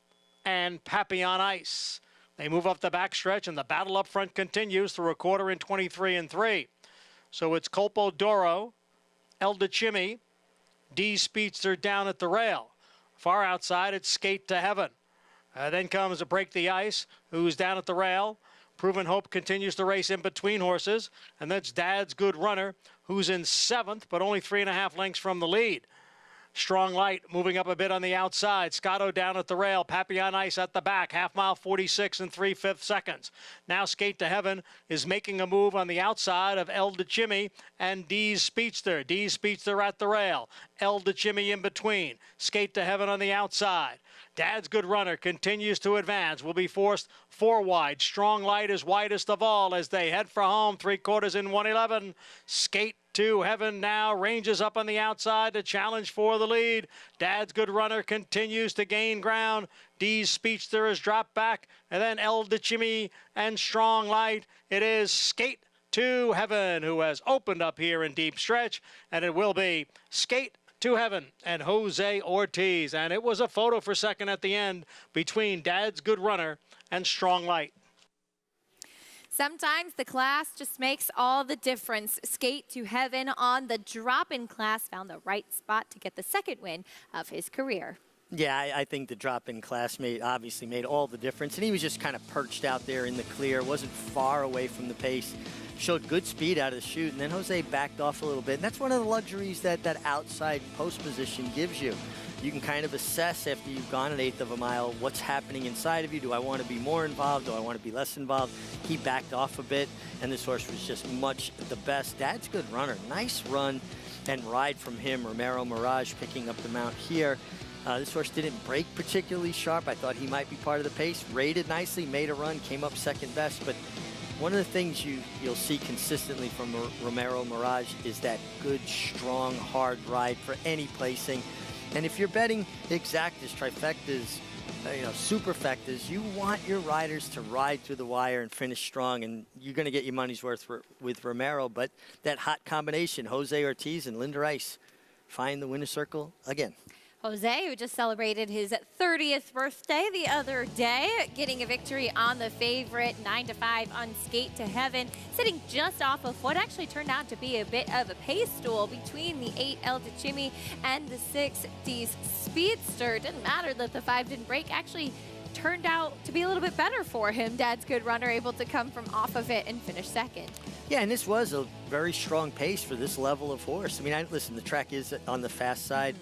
and Pappy on Ice. They move up the backstretch, and the battle up front continues through a quarter in 23 and 3. So it's Colpo Doro, El Decimi, Dee's Speedster down at the rail. Far outside, it's Skate to Heaven. Then comes a Break the Ice, who's down at the rail. Proven Hope continues to race in between horses. And that's Dad's Good Runner, who's in 7th, but only 3.5 lengths from the lead. Strong Light moving up a bit on the outside. Scotto down at the rail. Pappy on Ice at the back. Half mile 46 and 3/5 seconds. Now Skate to Heaven is making a move on the outside of El Decimi and Dee's Speedster. Dee's Speedster at the rail. El Decimi in between. Skate to Heaven on the outside. Dad's Good Runner continues to advance. Will be forced 4 wide. Strong Light is widest of all as they head for home. 3/4 in 1:11. Skate to Heaven now ranges up on the outside to challenge for the lead. Dad's Good Runner continues to gain ground. Dee's Speedster is dropped back. And then El Decimi and Strong Light. It is Skate to Heaven who has opened up here in deep stretch. And it will be Skate to Heaven and Jose Ortiz. And it was a photo for second at the end between Dad's Good Runner and Strong Light. Sometimes the class just makes all the difference. Skate to Heaven on the drop-in class found the right spot to get the 2nd win of his career. Yeah, I think the drop-in class obviously made all the difference. And he was just kind of perched out there in the clear, wasn't far away from the pace. Showed good speed out of the chute, and then Jose backed off a little bit. And that's one of the luxuries that outside post position gives you. You can kind of assess after you've gone 1/8 of a mile what's happening inside of you. Do I want to be more involved? Do I want to be less involved? He backed off a bit, and this horse was just much the best. Dad's Good Runner. Nice run and ride from him. Romero Mirage picking up the mount here. This horse didn't break particularly sharp. I thought he might be part of the pace. Rated nicely, made a run, came up 2nd best, but one of the things you'll see consistently from Romero Mirage is that good, strong, hard ride for any placing. And if you're betting exactas, trifectas, superfectas, you want your riders to ride through the wire and finish strong, and you're going to get your money's worth with Romero. But that hot combination, Jose Ortiz and Linda Rice, find the winner's circle again. Jose, who just celebrated his 30th birthday the other day, getting a victory on the favorite 9 to 5 on Skate to Heaven, sitting just off of what actually turned out to be a bit of a pace duel between the 8 El Decimi and the 6 Dee's Speedster. Didn't matter that the 5 didn't break. Actually turned out to be a little bit better for him. Dad's Good Runner able to come from off of it and finish 2nd. Yeah, and this was a very strong pace for this level of horse. I mean, listen, the track is on the fast side,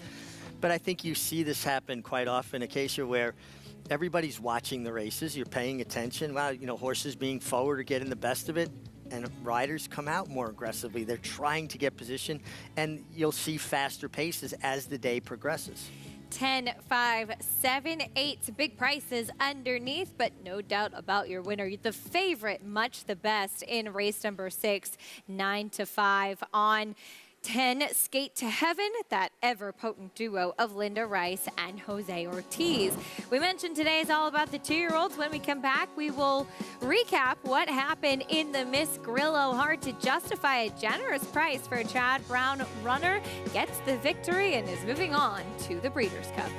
but I think you see this happen quite often, Acacia, where everybody's watching the races, you're paying attention. Wow, you know, horses being forward are getting the best of it, and riders come out more aggressively. They're trying to get position, and you'll see faster paces as the day progresses. 10, 5, 7, 8 big prices underneath, but no doubt about your winner. The favorite, much the best in race number 6, 9 to 5 on 10, Skate to Heaven, that ever-potent duo of Linda Rice and Jose Ortiz. We mentioned today is all about the 2-year-olds. When we come back, we will recap what happened in the Miss Grillo. Hard to justify a generous price for Chad Brown runner. Gets the victory and is moving on to the Breeders' Cup.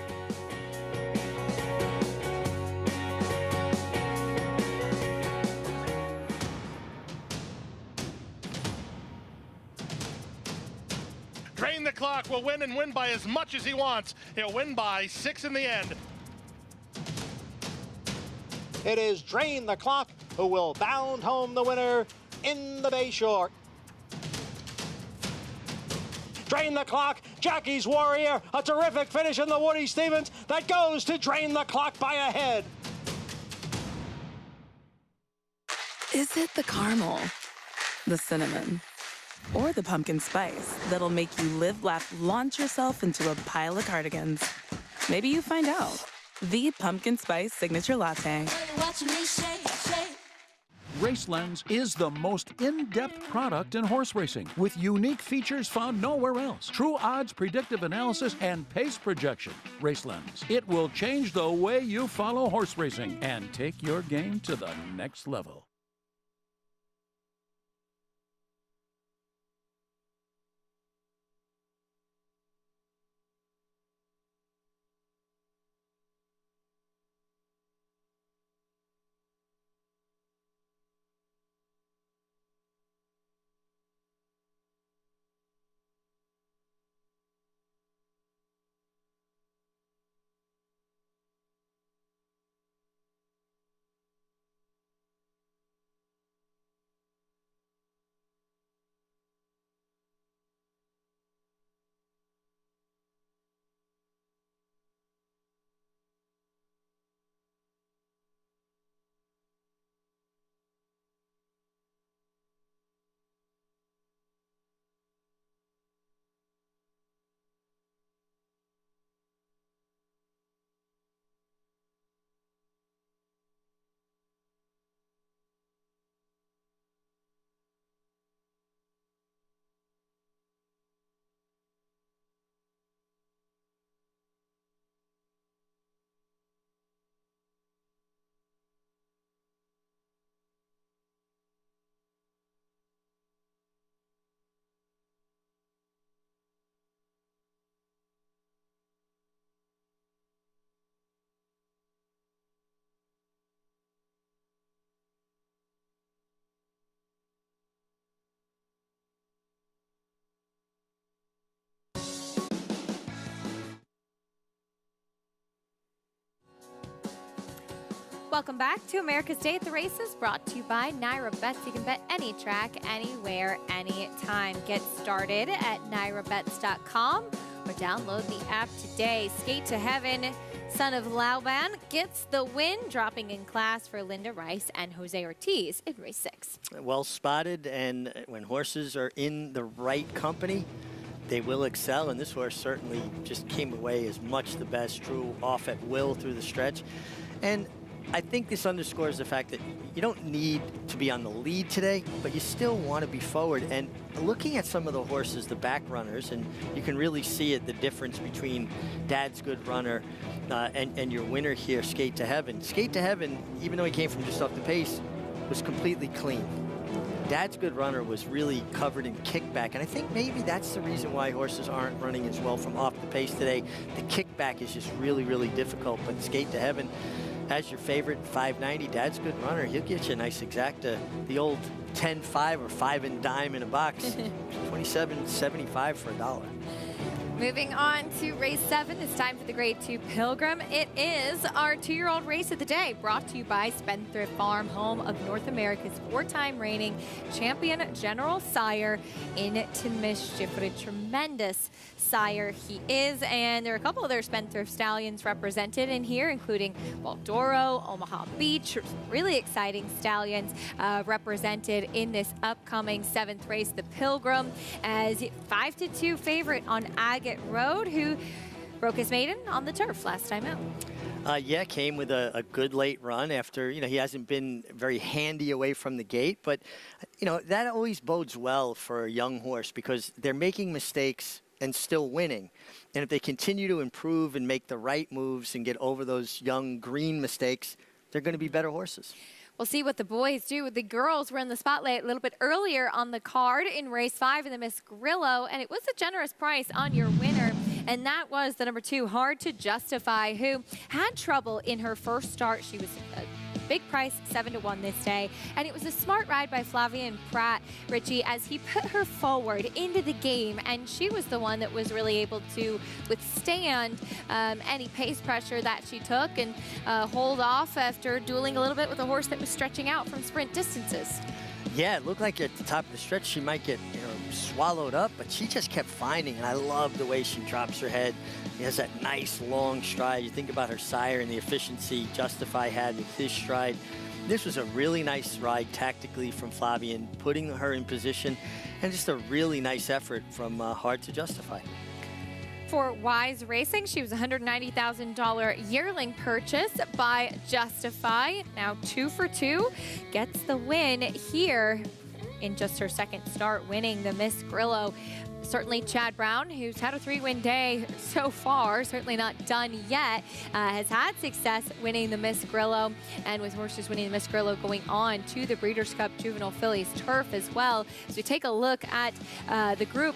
Drain the Clock will win and win by as much as he wants. He'll win by 6 in the end. It is Drain the Clock who will bound home the winner in the Bayshore. Drain the Clock, Jackie's Warrior, a terrific finish in the Woody Stevens that goes to Drain the Clock by a head. Is it the caramel, the cinnamon, or the pumpkin spice that'll make you live, laugh, launch yourself into a pile of cardigans? Maybe you find out. The Pumpkin Spice Signature Latte. RaceLens is the most in-depth product in horse racing, with unique features found nowhere else. True odds, predictive analysis, and pace projection. RaceLens. It will change the way you follow horse racing and take your game to the next level. Welcome back to America's Day at the Races, brought to you by Naira Bets. You can bet any track, anywhere, anytime. Get started at nairabets.com or download the app today. Skate to Heaven, son of Lauban, gets the win, dropping in class for Linda Rice and Jose Ortiz in race 6. Well spotted, and when horses are in the right company, they will excel, and this horse certainly just came away as much the best, drew off at will through the stretch. And I think this underscores the fact that you don't need to be on the lead today, but you still want to be forward. And looking at some of the horses, the back runners, and you can really see it, the difference between Dad's Good Runner and your winner here, Skate to Heaven. Skate to Heaven, even though he came from just off the pace, was completely clean. Dad's Good Runner was really covered in kickback, and I think maybe that's the reason why horses aren't running as well from off the pace today. The kickback is just really, really difficult, but Skate to Heaven has your favorite, 590. Dad's Good Runner, he'll get you a nice exacta, the old 10-5 or 5 and dime in a box, $27.75 for $1. Moving on to race 7, it's time for the Grade 2 Pilgrim. It is our 2-year-old race of the day, brought to you by Spendthrift Farm, home of North America's 4-time reigning champion General Sire Into Mischief. What a tremendous sire he is, and there are a couple other Spendthrift stallions represented in here, including Baldoro, Omaha Beach, really exciting stallions represented in this upcoming 7th race, the Pilgrim, as 5-2 favorite on Agate Road, who broke his maiden on the turf last time out. Yeah, came with a good late run after, he hasn't been very handy away from the gate. But, that always bodes well for a young horse because they're making mistakes and still winning. And if they continue to improve and make the right moves and get over those young green mistakes, they're going to be better horses. We'll see what the boys do. The girls were in the spotlight a little bit earlier on the card in race 5 in the Miss Grillo, and it was a generous price on your winner. And that was the number 2, Hard to Justify, who had trouble in her first start. She was a big price, 7-1 this day. And it was a smart ride by Flavien Prat, Richie, as he put her forward into the game. And she was the one that was really able to withstand any pace pressure that she took and hold off after dueling a little bit with a horse that was stretching out from sprint distances. Yeah, it looked like at the top of the stretch she might get swallowed up, but she just kept finding, and I love the way she drops her head. She has that nice long stride. You think about her sire and the efficiency Justify had with his stride. This was a really nice ride tactically from Flavien, putting her in position, and just a really nice effort from Hard to Justify. For Wise Racing, she was a $190,000 yearling purchase by Justify. Now 2 for 2, gets the win here in just her second start, winning the Miss Grillo. Certainly Chad Brown, who's had a 3-win day so far, certainly not done yet, has had success winning the Miss Grillo, and with horses winning the Miss Grillo going on to the Breeders' Cup Juvenile Fillies Turf as well. As we take a look at the group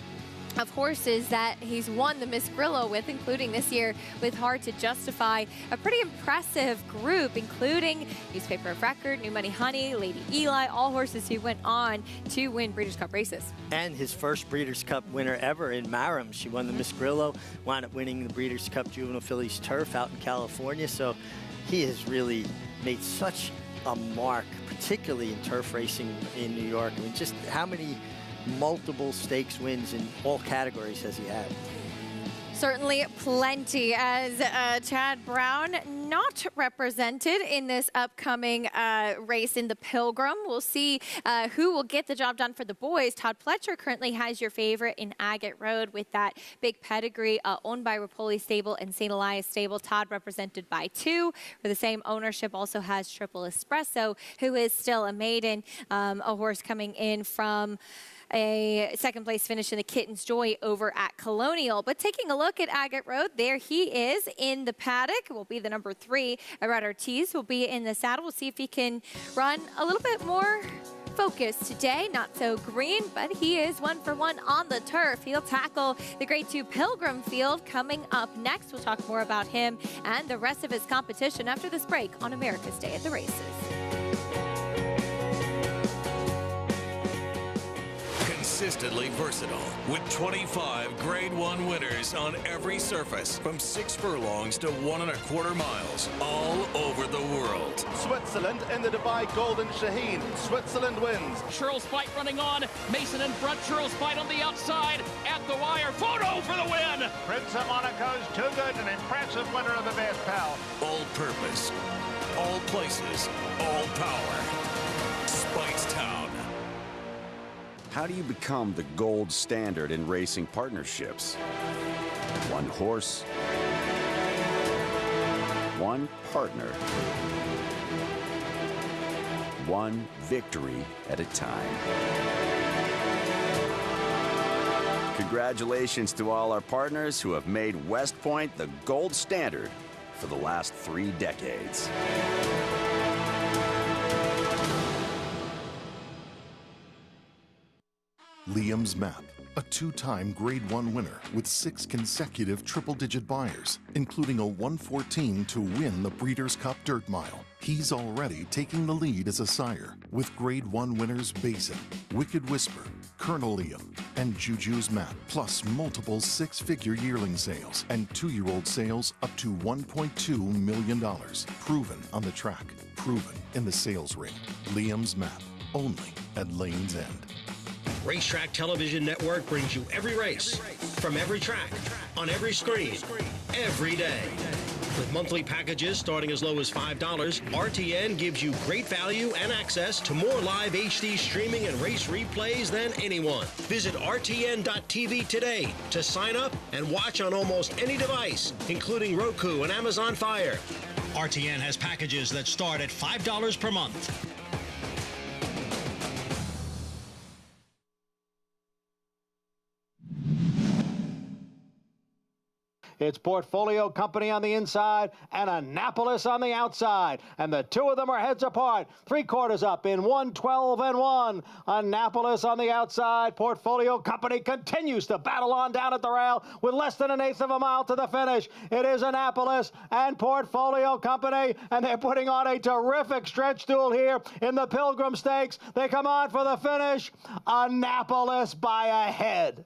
of horses that he's won the Miss Grillo with, including this year with Hard to Justify, a pretty impressive group, including Newspaper of Record, New Money Honey, Lady Eli, all horses who went on to win Breeders' Cup races. And his first Breeders' Cup winner ever in Marham. She won the Miss Grillo, wound up winning the Breeders' Cup Juvenile Fillies Turf out in California. So he has really made such a mark, particularly in turf racing in New York. I mean, just how many multiple stakes wins in all categories has he had? Certainly plenty, as Chad Brown not represented in this upcoming race in the Pilgrim. We'll see who will get the job done for the boys. Todd Pletcher currently has your favorite in Agate Road with that big pedigree owned by Rapoli Stable and St. Elias Stable. Todd represented by 2 for the same ownership. Also has Triple Espresso, who is still a maiden, a horse coming in from a second place finish in the Kitten's Joy over at Colonial. But taking a look at Agate Road, there he is in the paddock. Will be the number 3. Arad Ortiz will be in the saddle. We'll see if he can run a little bit more focused today. Not so green, but he is 1 for 1 on the turf. He'll tackle the Grade 2 Pilgrim field coming up next. We'll talk more about him and the rest of his competition after this break on America's Day at the Races. Consistently versatile with 25 Grade 1 winners on every surface from 6 furlongs to 1 1/4 miles all over the world. Switzerland in the Dubai Golden Shaheen. Switzerland wins. Churls Fight running on. Mason in front. Churls Fight on the outside. At the wire. Photo for the win. Prince of Monaco's too good. An impressive winner of the Best Pal. All purpose, all places, all power. Speightstown. How do you become the gold standard in racing partnerships? One horse, one partner, one victory at a time. Congratulations to all our partners who have made West Point the gold standard for the last 3 decades. Liam's Map, a 2-time Grade 1 winner with 6 consecutive triple-digit buyers, including a 114 to win the Breeders' Cup Dirt Mile. He's already taking the lead as a sire with Grade 1 winners Basin, Wicked Whisper, Colonel Liam, and Juju's Map, plus multiple six-figure yearling sales and 2-year-old sales up to $1.2 million. Proven on the track, proven in the sales ring. Liam's Map, only at Lane's End. Racetrack Television Network brings you every race, from every track, on every screen, every day. With monthly packages starting as low as $5, RTN gives you great value and access to more live HD streaming and race replays than anyone. Visit RTN.tv today to sign up and watch on almost any device, including Roku and Amazon Fire. RTN has packages that start at $5 per month. It's Portfolio Company on the inside and Annapolis on the outside. And the two of them are heads apart. 3/4 up in 1:12-1. Annapolis on the outside. Portfolio Company continues to battle on down at the rail with less than 1/8 of a mile to the finish. It is Annapolis and Portfolio Company, and they're putting on a terrific stretch duel here in the Pilgrim Stakes. They come on for the finish. Annapolis by a head.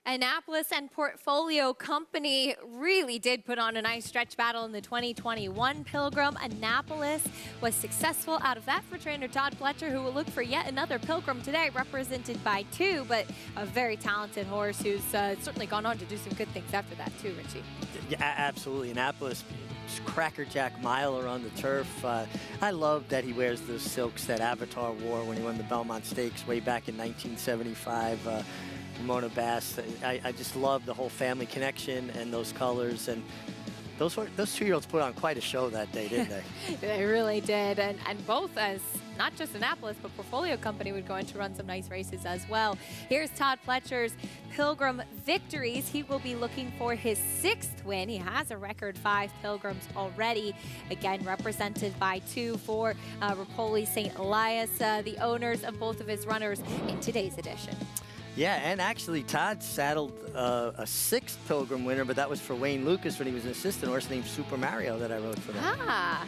Annapolis and Portfolio Company really did put on a nice stretch battle in the 2021 Pilgrim. Annapolis was successful out of that for trainer Todd Pletcher, who will look for yet another Pilgrim today, represented by 2, but a very talented horse who's certainly gone on to do some good things after that too, Richie. Yeah, absolutely. Annapolis, crackerjack miler on the turf. I love that he wears those silks that Avatar wore when he won the Belmont Stakes way back in 1975. Ramona Bass. I just love the whole family connection and those colors. And those 2-year-olds put on quite a show that day, didn't they? They really did. And both, as not just Annapolis, but Portfolio Company would go in to run some nice races as well. Here's Todd Pletcher's Pilgrim victories. He will be looking for his 6th win. He has a record 5 Pilgrims already. Again, represented by 2 for Rapoli St. Elias, the owners of both of his runners in today's edition. Yeah, and actually Todd saddled a 6th Pilgrim winner, but that was for Wayne Lucas when he was an assistant horse named Super Mario that I rode for them. Ah.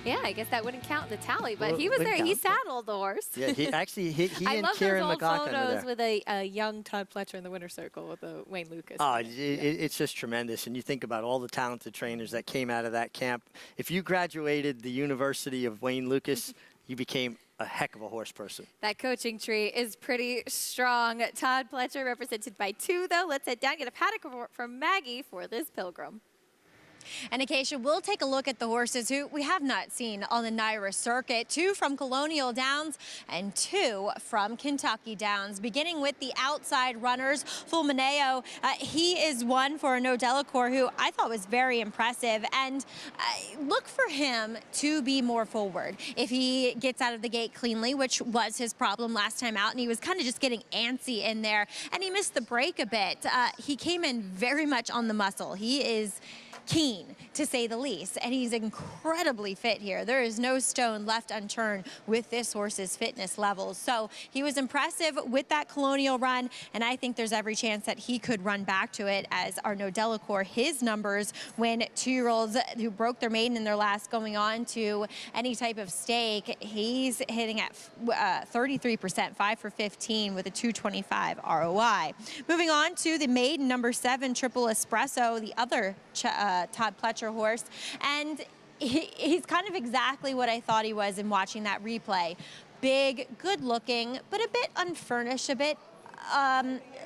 Yeah, I guess that wouldn't count the tally, but he was there. He saddled the horse. Yeah, he I and love Kieran those old McLaughlin were photos there. with a young Todd Pletcher in the winner's circle with a Wayne Lucas. Oh, it's just tremendous. And you think about all the talented trainers that came out of that camp. If you graduated the University of Wayne Lucas, you became a heck of a horse person. That coaching tree is pretty strong. Todd Pletcher represented by 2, though. Let's head down, get a paddock report from Maggie for this Pilgrim. And Acacia, we'll take a look at the horses who we have not seen on the NYRA circuit. 2 from Colonial Downs and 2 from Kentucky Downs. Beginning with the outside runners, Fulmineo, he is one for No Delacour, who I thought was very impressive. And look for him to be more forward if he gets out of the gate cleanly, which was his problem last time out. And he was kind of just getting antsy in there. And he missed the break a bit. He came in very much on the muscle. He is keen, to say the least, and he's incredibly fit here. There is no stone left unturned with this horse's fitness levels. So he was impressive with that Colonial run, and I think there's every chance that he could run back to it as Arnaud Delacour, his numbers when 2-year-olds who broke their maiden in their last going on to any type of stake, he's hitting at 33%, 5 for 15 with a 225 ROI. Moving on to the maiden number 7, Triple Espresso, the other Todd Pletcher horse, and he's kind of exactly what I thought he was in watching that replay. Big, good looking, but a bit unfurnished, a bit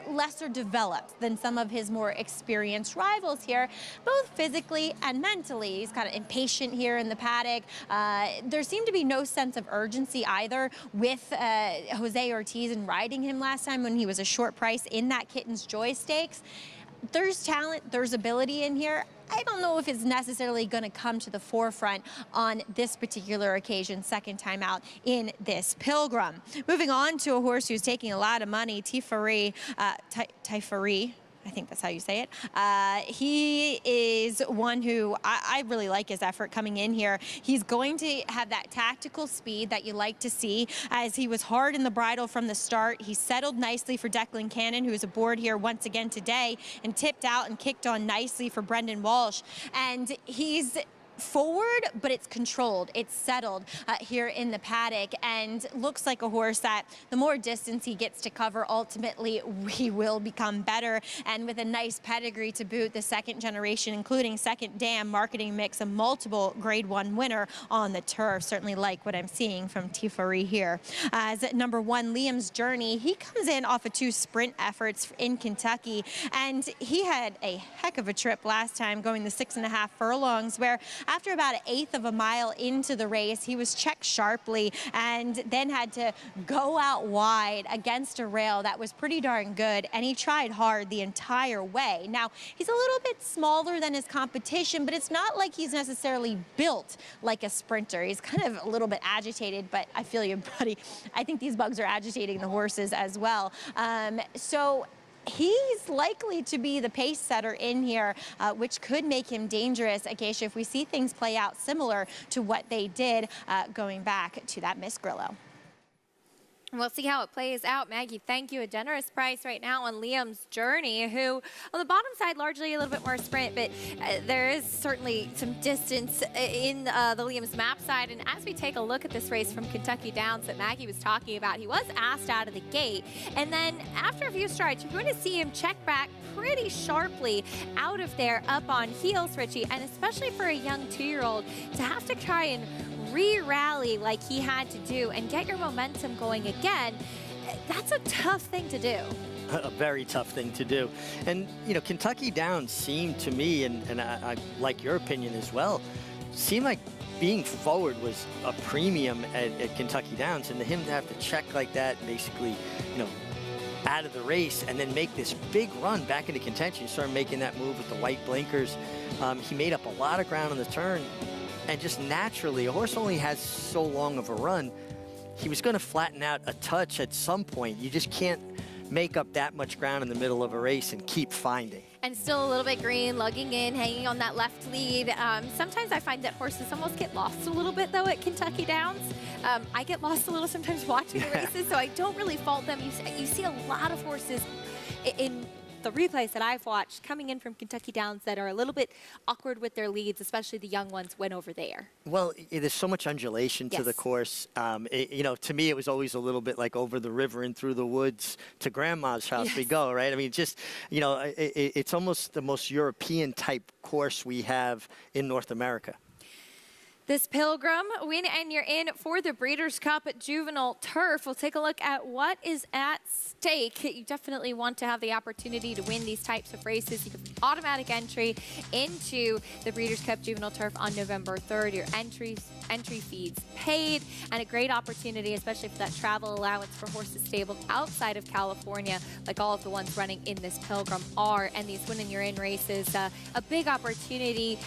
lesser developed than some of his more experienced rivals here, both physically and mentally. He's kind of impatient here in the paddock. There seemed to be no sense of urgency either with Jose Ortiz and riding him last time when he was a short price in that Kitten's Joy Stakes. There's talent, there's ability in here. I don't know if it's necessarily going to come to the forefront on this particular occasion, second time out in this Pilgrim. Moving on to a horse who's taking a lot of money, Tifari, I think that's how you say it. He is one who I really like his effort coming in here. He's going to have that tactical speed that you like to see, as he was hard in the bridle from the start. He settled nicely for Declan Cannon, who is aboard here once again today, and tipped out and kicked on nicely for Brendan Walsh. And he's forward, but it's controlled. It's settled here in the paddock, and looks like a horse that the more distance he gets to cover, ultimately he will become better. And with a nice pedigree to boot, the second generation, including second dam marketing mix, a multiple Grade 1 winner on the turf. Certainly like what I'm seeing from Tifari here. As at number 1, Liam's Journey, he comes in off of 2 sprint efforts in Kentucky, and he had a heck of a trip last time, going the 6.5 furlongs, where after about 1/8 of a mile into the race, he was checked sharply and then had to go out wide against a rail that was pretty darn good, and he tried hard the entire way. Now, he's a little bit smaller than his competition, but it's not like he's necessarily built like a sprinter. He's kind of a little bit agitated, but I feel you, buddy. I think these bugs are agitating the horses as well. So he's likely to be the pace setter in here, which could make him dangerous, Acacia, if we see things play out similar to what they did going back to that Miss Grillo. We'll see how it plays out. Maggie, thank you. A generous price right now on Liam's Journey, who on the bottom side largely a little bit more sprint, but there is certainly some distance in the Liam's map side. And as we take a look at this race from Kentucky Downs that Maggie was talking about, he was asked out of the gate. And then after a few strides, you're going to see him check back pretty sharply out of there up on heels, Richie. And especially for a young 2-year-old to have to try and re-rally like he had to do and get your momentum going again, that's a tough thing to do. A very tough thing to do. And, you know, Kentucky Downs seemed to me, and I like your opinion as well, seemed like being forward was a premium at Kentucky Downs, and to him to have to check like that, basically, you know, out of the race and then make this big run back into contention, start making that move with the white blinkers. He made up a lot of ground on the turn. And just naturally, a horse only has so long of a run. He was going to flatten out a touch at some point. You just can't make up that much ground in the middle of a race and keep finding. And still a little bit green, lugging in, hanging on that left lead. Sometimes I find that horses almost get lost a little bit, though, at Kentucky Downs. I get lost a little sometimes watching the races, so I don't really fault them. You see a lot of horses in the replays that I've watched coming in from Kentucky Downs that are a little bit awkward with their leads, especially the young ones went over there. Well, there's so much undulation to the course. You know, to me, it was always a little bit like over the river and through the woods to grandma's house we go, right? I mean, just, you know, it's almost the most European type course we have in North America. This Pilgrim win, and you're in for the Breeders' Cup at Juvenile Turf. We'll take a look at what is at stake. You definitely want to have the opportunity to win these types of races. You have automatic entry into the Breeders' Cup Juvenile Turf on November 3rd. Your entry fees paid, and a great opportunity, especially for that travel allowance for horses stabled outside of California, like all of the ones running in this Pilgrim are. And these win and you're in races, a big opportunity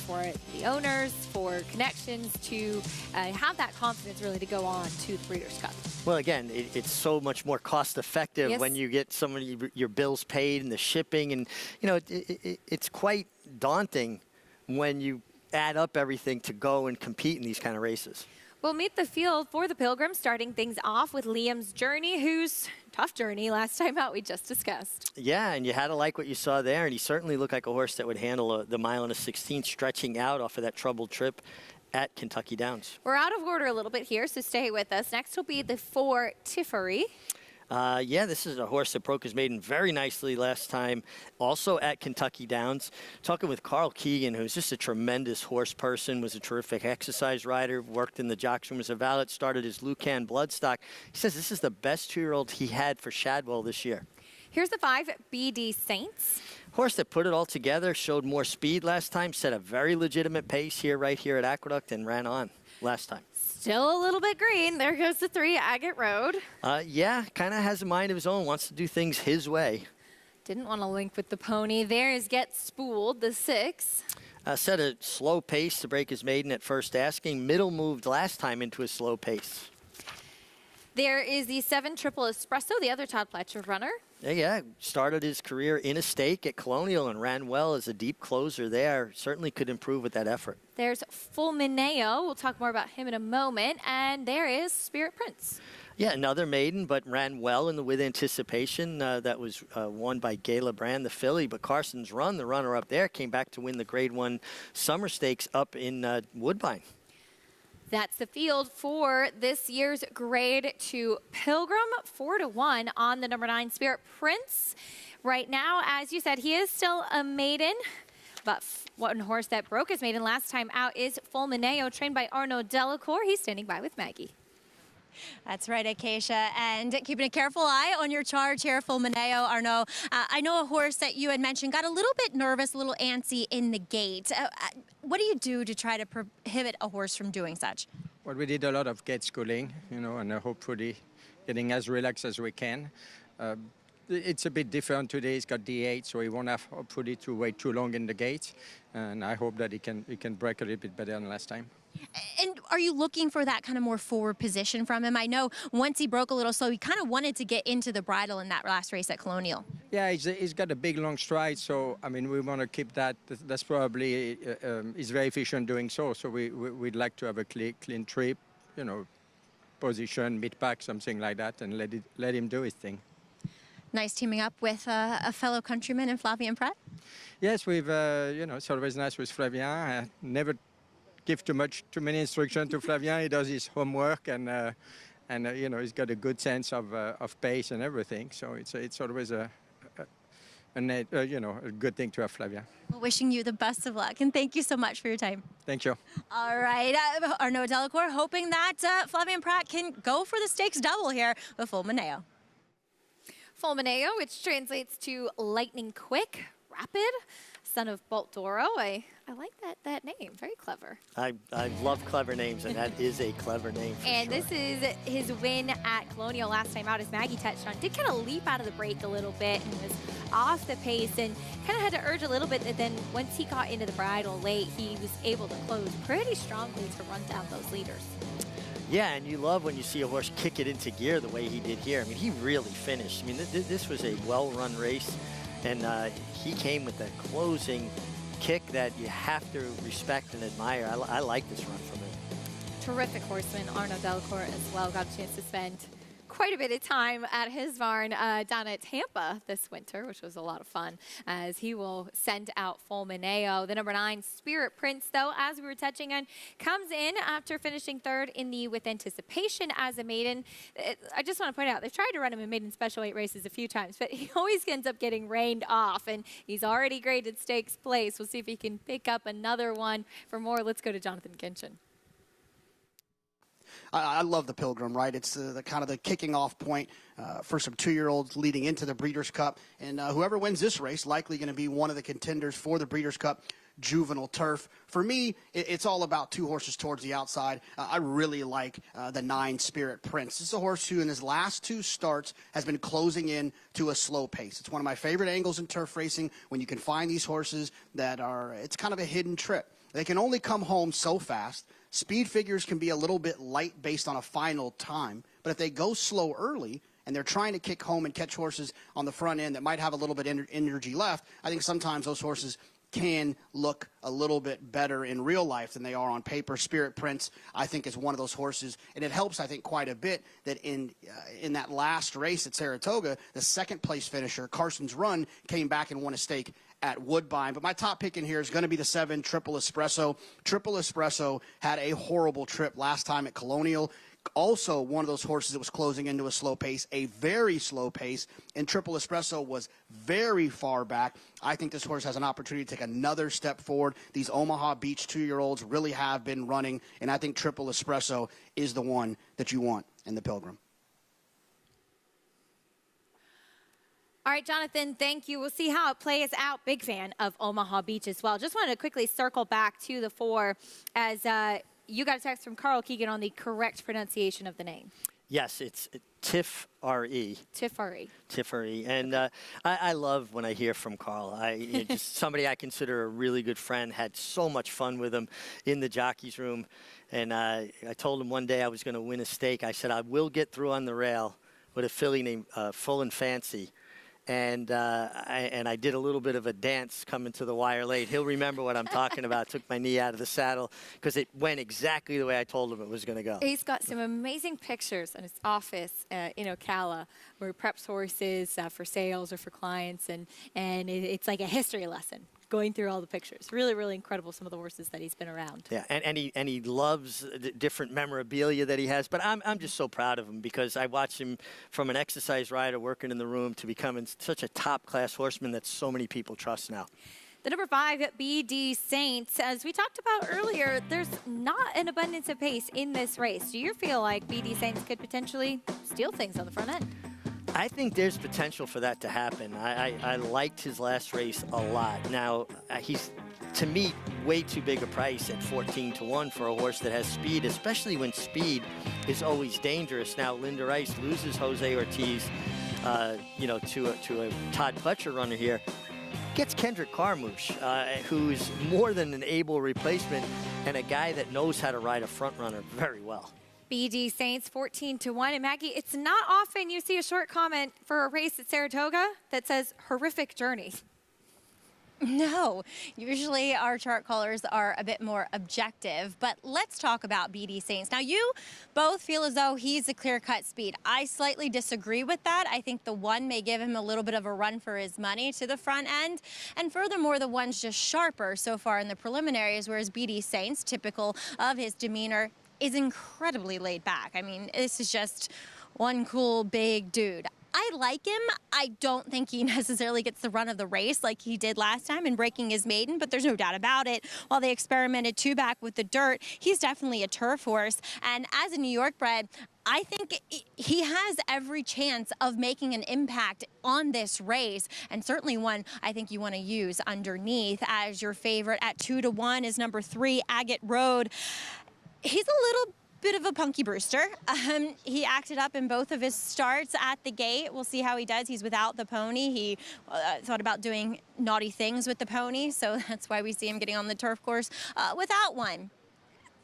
for the owners, for connections, to have that confidence really to go on to the Breeders' Cup. Well, again, it's so much more cost effective when you get some of your bills paid and the shipping, and you know it's quite daunting when you add up everything to go and compete in these kind of races. We'll meet the field for the Pilgrim, starting things off with Liam's Journey, whose tough journey last time out we just discussed. Yeah, and you had to like what you saw there, and he certainly looked like a horse that would handle the mile and a 16th, stretching out off of that troubled trip at Kentucky Downs. We're out of order a little bit here, so stay with us. Next will be the 4 Tifari. Yeah, this is a horse that broke his maiden very nicely last time, also at Kentucky Downs. Talking with Carl Keegan, who's just a tremendous horse person, was a terrific exercise rider, worked in the jocks room as a valet, started his Lucan Bloodstock. He says this is the best 2-year-old he had for Shadwell this year. Here's the 5 BD Saints. Horse that put it all together, showed more speed last time, set a very legitimate pace here, right here at Aqueduct, and ran on last time. Still a little bit green. There goes the 3 Agate Road. Yeah, kind of has a mind of his own, wants to do things his way. Didn't want to link with the pony. There is Get Spooled, the 6. Set a slow pace to break his maiden at first asking. Middle moved last time into a slow pace. There is the 7 Triple Espresso, the other Todd Pletcher runner. Yeah, started his career in a stake at Colonial and ran well as a deep closer there. Certainly could improve with that effort. There's Fulmineo. We'll talk more about him in a moment. And there is Spirit Prince. Yeah, another maiden, but ran well in the With Anticipation. That was won by Gayla Brand, the filly. But Carson's Run, the runner up there, came back to win the Grade 1 Summer Stakes up in Woodbine. That's the field for this year's Grade 2 Pilgrim, 4-1 on the number 9 Spirit Prince. Right now, as you said, he is still a maiden. But one horse that broke his maiden last time out is Fulmineo, trained by Arnaud Delacour. He's standing by with Maggie. That's right, Acacia, and keeping a careful eye on your charge here, Fulmineo, Arnaud. I know a horse that you had mentioned got a little bit nervous, a little antsy in the gate. What do you do to try to prohibit a horse from doing such? Well, we did a lot of gate schooling, and hopefully getting as relaxed as we can. It's a bit different today. He's got D8, so he won't have hopefully to wait too long in the gate. And I hope that he can break a little bit better than last time. And are you looking for that kind of more forward position from him? I know once he broke a little slow, he kind of wanted to get into the bridle in that last race at Colonial. Yeah, he's got a big, long stride. So, I mean, we want to keep that. That's probably, he's very efficient doing so. So we'd like to have a clean trip, position, mid-pack, something like that, and let him do his thing. Nice teaming up with a fellow countryman in Flavien Prat. Yes, we've, it's always nice with Flavien. I never give too many instructions to Flavien. He does his homework, and he's got a good sense of pace and everything. So it's always a good thing to have Flavien. Well, wishing you the best of luck, and thank you so much for your time. Thank you. All right, Arnaud Delacour hoping that Flavien Prat can go for the stakes double here with Fulmineo. Fulmineo, which translates to lightning quick, rapid, son of Bolt Doro. I like that name. Very clever. I love clever names, and that is a clever name for And sure. this is his win at Colonial last time out, as Maggie touched on. Did kind of leap out of the break a little bit and was off the pace and kind of had to urge a little bit. And then once he got into the bridle late, he was able to close pretty strongly to run down those leaders. Yeah, and you love when you see a horse kick it into gear the way he did here. I mean, he really finished. I mean, this was a well-run race, and he came with a closing kick that you have to respect and admire. I like this run from him. Terrific horseman, Arnaud Delacour as well. Got a chance to spend quite a bit of time at his barn down at Tampa this winter, which was a lot of fun, as he will send out Fulmineo. The number 9 Spirit Prince, though, as we were touching on, comes in after finishing third in the With Anticipation as a maiden. I just want to point out, they've tried to run him in maiden special weight races a few times, but he always ends up getting rained off, and he's already graded stakes place. We'll see if he can pick up another one. For more, let's go to Jonathan Kinchin. I love the Pilgrim, right? It's the kind of the kicking off point for some 2-year-olds leading into the Breeders' Cup. And whoever wins this race likely going to be one of the contenders for the Breeders' Cup Juvenile Turf. For me, it's all about 2 horses towards the outside. I really like the 9 Spirit Prince. This is a horse who in his last 2 starts has been closing in to a slow pace. It's one of my favorite angles in turf racing when you can find these horses that it's kind of a hidden trip. They can only come home so fast. Speed figures can be a little bit light based on a final time, but if they go slow early and they're trying to kick home and catch horses on the front end that might have a little bit of energy left, I think sometimes those horses can look a little bit better in real life than they are on paper. Spirit Prince, I think, is one of those horses, and it helps, I think, quite a bit that in that last race at Saratoga, the second-place finisher, Carson's Run, came back and won a stake at Woodbine. But my top pick in here is going to be the 7 Triple Espresso. Triple Espresso had a horrible trip last time at Colonial. Also one of those horses that was closing into a slow pace, a very slow pace, and Triple Espresso was very far back. I think this horse has an opportunity to take another step forward. These Omaha Beach 2-year-olds really have been running, and I think Triple Espresso is the one that you want in the Pilgrim. All right, Jonathan, thank you. We'll see how it plays out. Big fan of Omaha Beach as well. Just wanted to quickly circle back to the 4 as you got a text from Carl Keegan on the correct pronunciation of the name. Yes, it's Tiff R.E. Tiff R.E. Tiff R.E. And I love when I hear from Carl. Just somebody I consider a really good friend. Had so much fun with him in the jockey's room. And I told him one day I was going to win a stake. I said, I will get through on the rail with a filly named Full and Fancy. And I did a little bit of a dance coming to the wire late. He'll remember what I'm talking about. Took my knee out of the saddle because it went exactly the way I told him it was going to go. He's got some amazing pictures in his office in Ocala where he preps horses for sales or for clients, and it's like a history lesson going through all the pictures. Really, really incredible, some of the horses that he's been around. Yeah, and he loves the different memorabilia that he has. But I'm just so proud of him because I watched him from an exercise rider working in the room to becoming such a top-class horseman that so many people trust now. The number 5, BD Saints. As we talked about earlier, there's not an abundance of pace in this race. Do you feel like BD Saints could potentially steal things on the front end? I think there's potential for that to happen. I liked his last race a lot. Now, he's, to me, way too big a price at 14-1 for a horse that has speed, especially when speed is always dangerous. Now, Linda Rice loses Jose Ortiz, to a Todd Pletcher runner here. Gets Kendrick Carmouche, who's more than an able replacement and a guy that knows how to ride a front runner very well. BD Saints 14-1. And Maggie, it's not often you see a short comment for a race at Saratoga that says horrific journey. No, usually our chart callers are a bit more objective, but let's talk about BD Saints. Now, you both feel as though he's a clear-cut speed. I slightly disagree with that. I think the one may give him a little bit of a run for his money to the front end, and furthermore, the one's just sharper so far in the preliminaries, whereas BD Saints, typical of his demeanor, is incredibly laid back. I mean, this is just one cool, big dude. I like him. I don't think he necessarily gets the run of the race like he did last time in Breaking His Maiden, but there's no doubt about it. While they experimented two-back with the dirt, he's definitely a turf horse. And as a New York bred, I think he has every chance of making an impact on this race, and certainly one I think you want to use underneath. As your favorite at 2-1 is number 3, Agate Road. He's a little bit of a punky Brewster. He acted up in both of his starts at the gate. We'll see how he does. He's without the pony. He thought about doing naughty things with the pony, so that's why we see him getting on the turf course without one.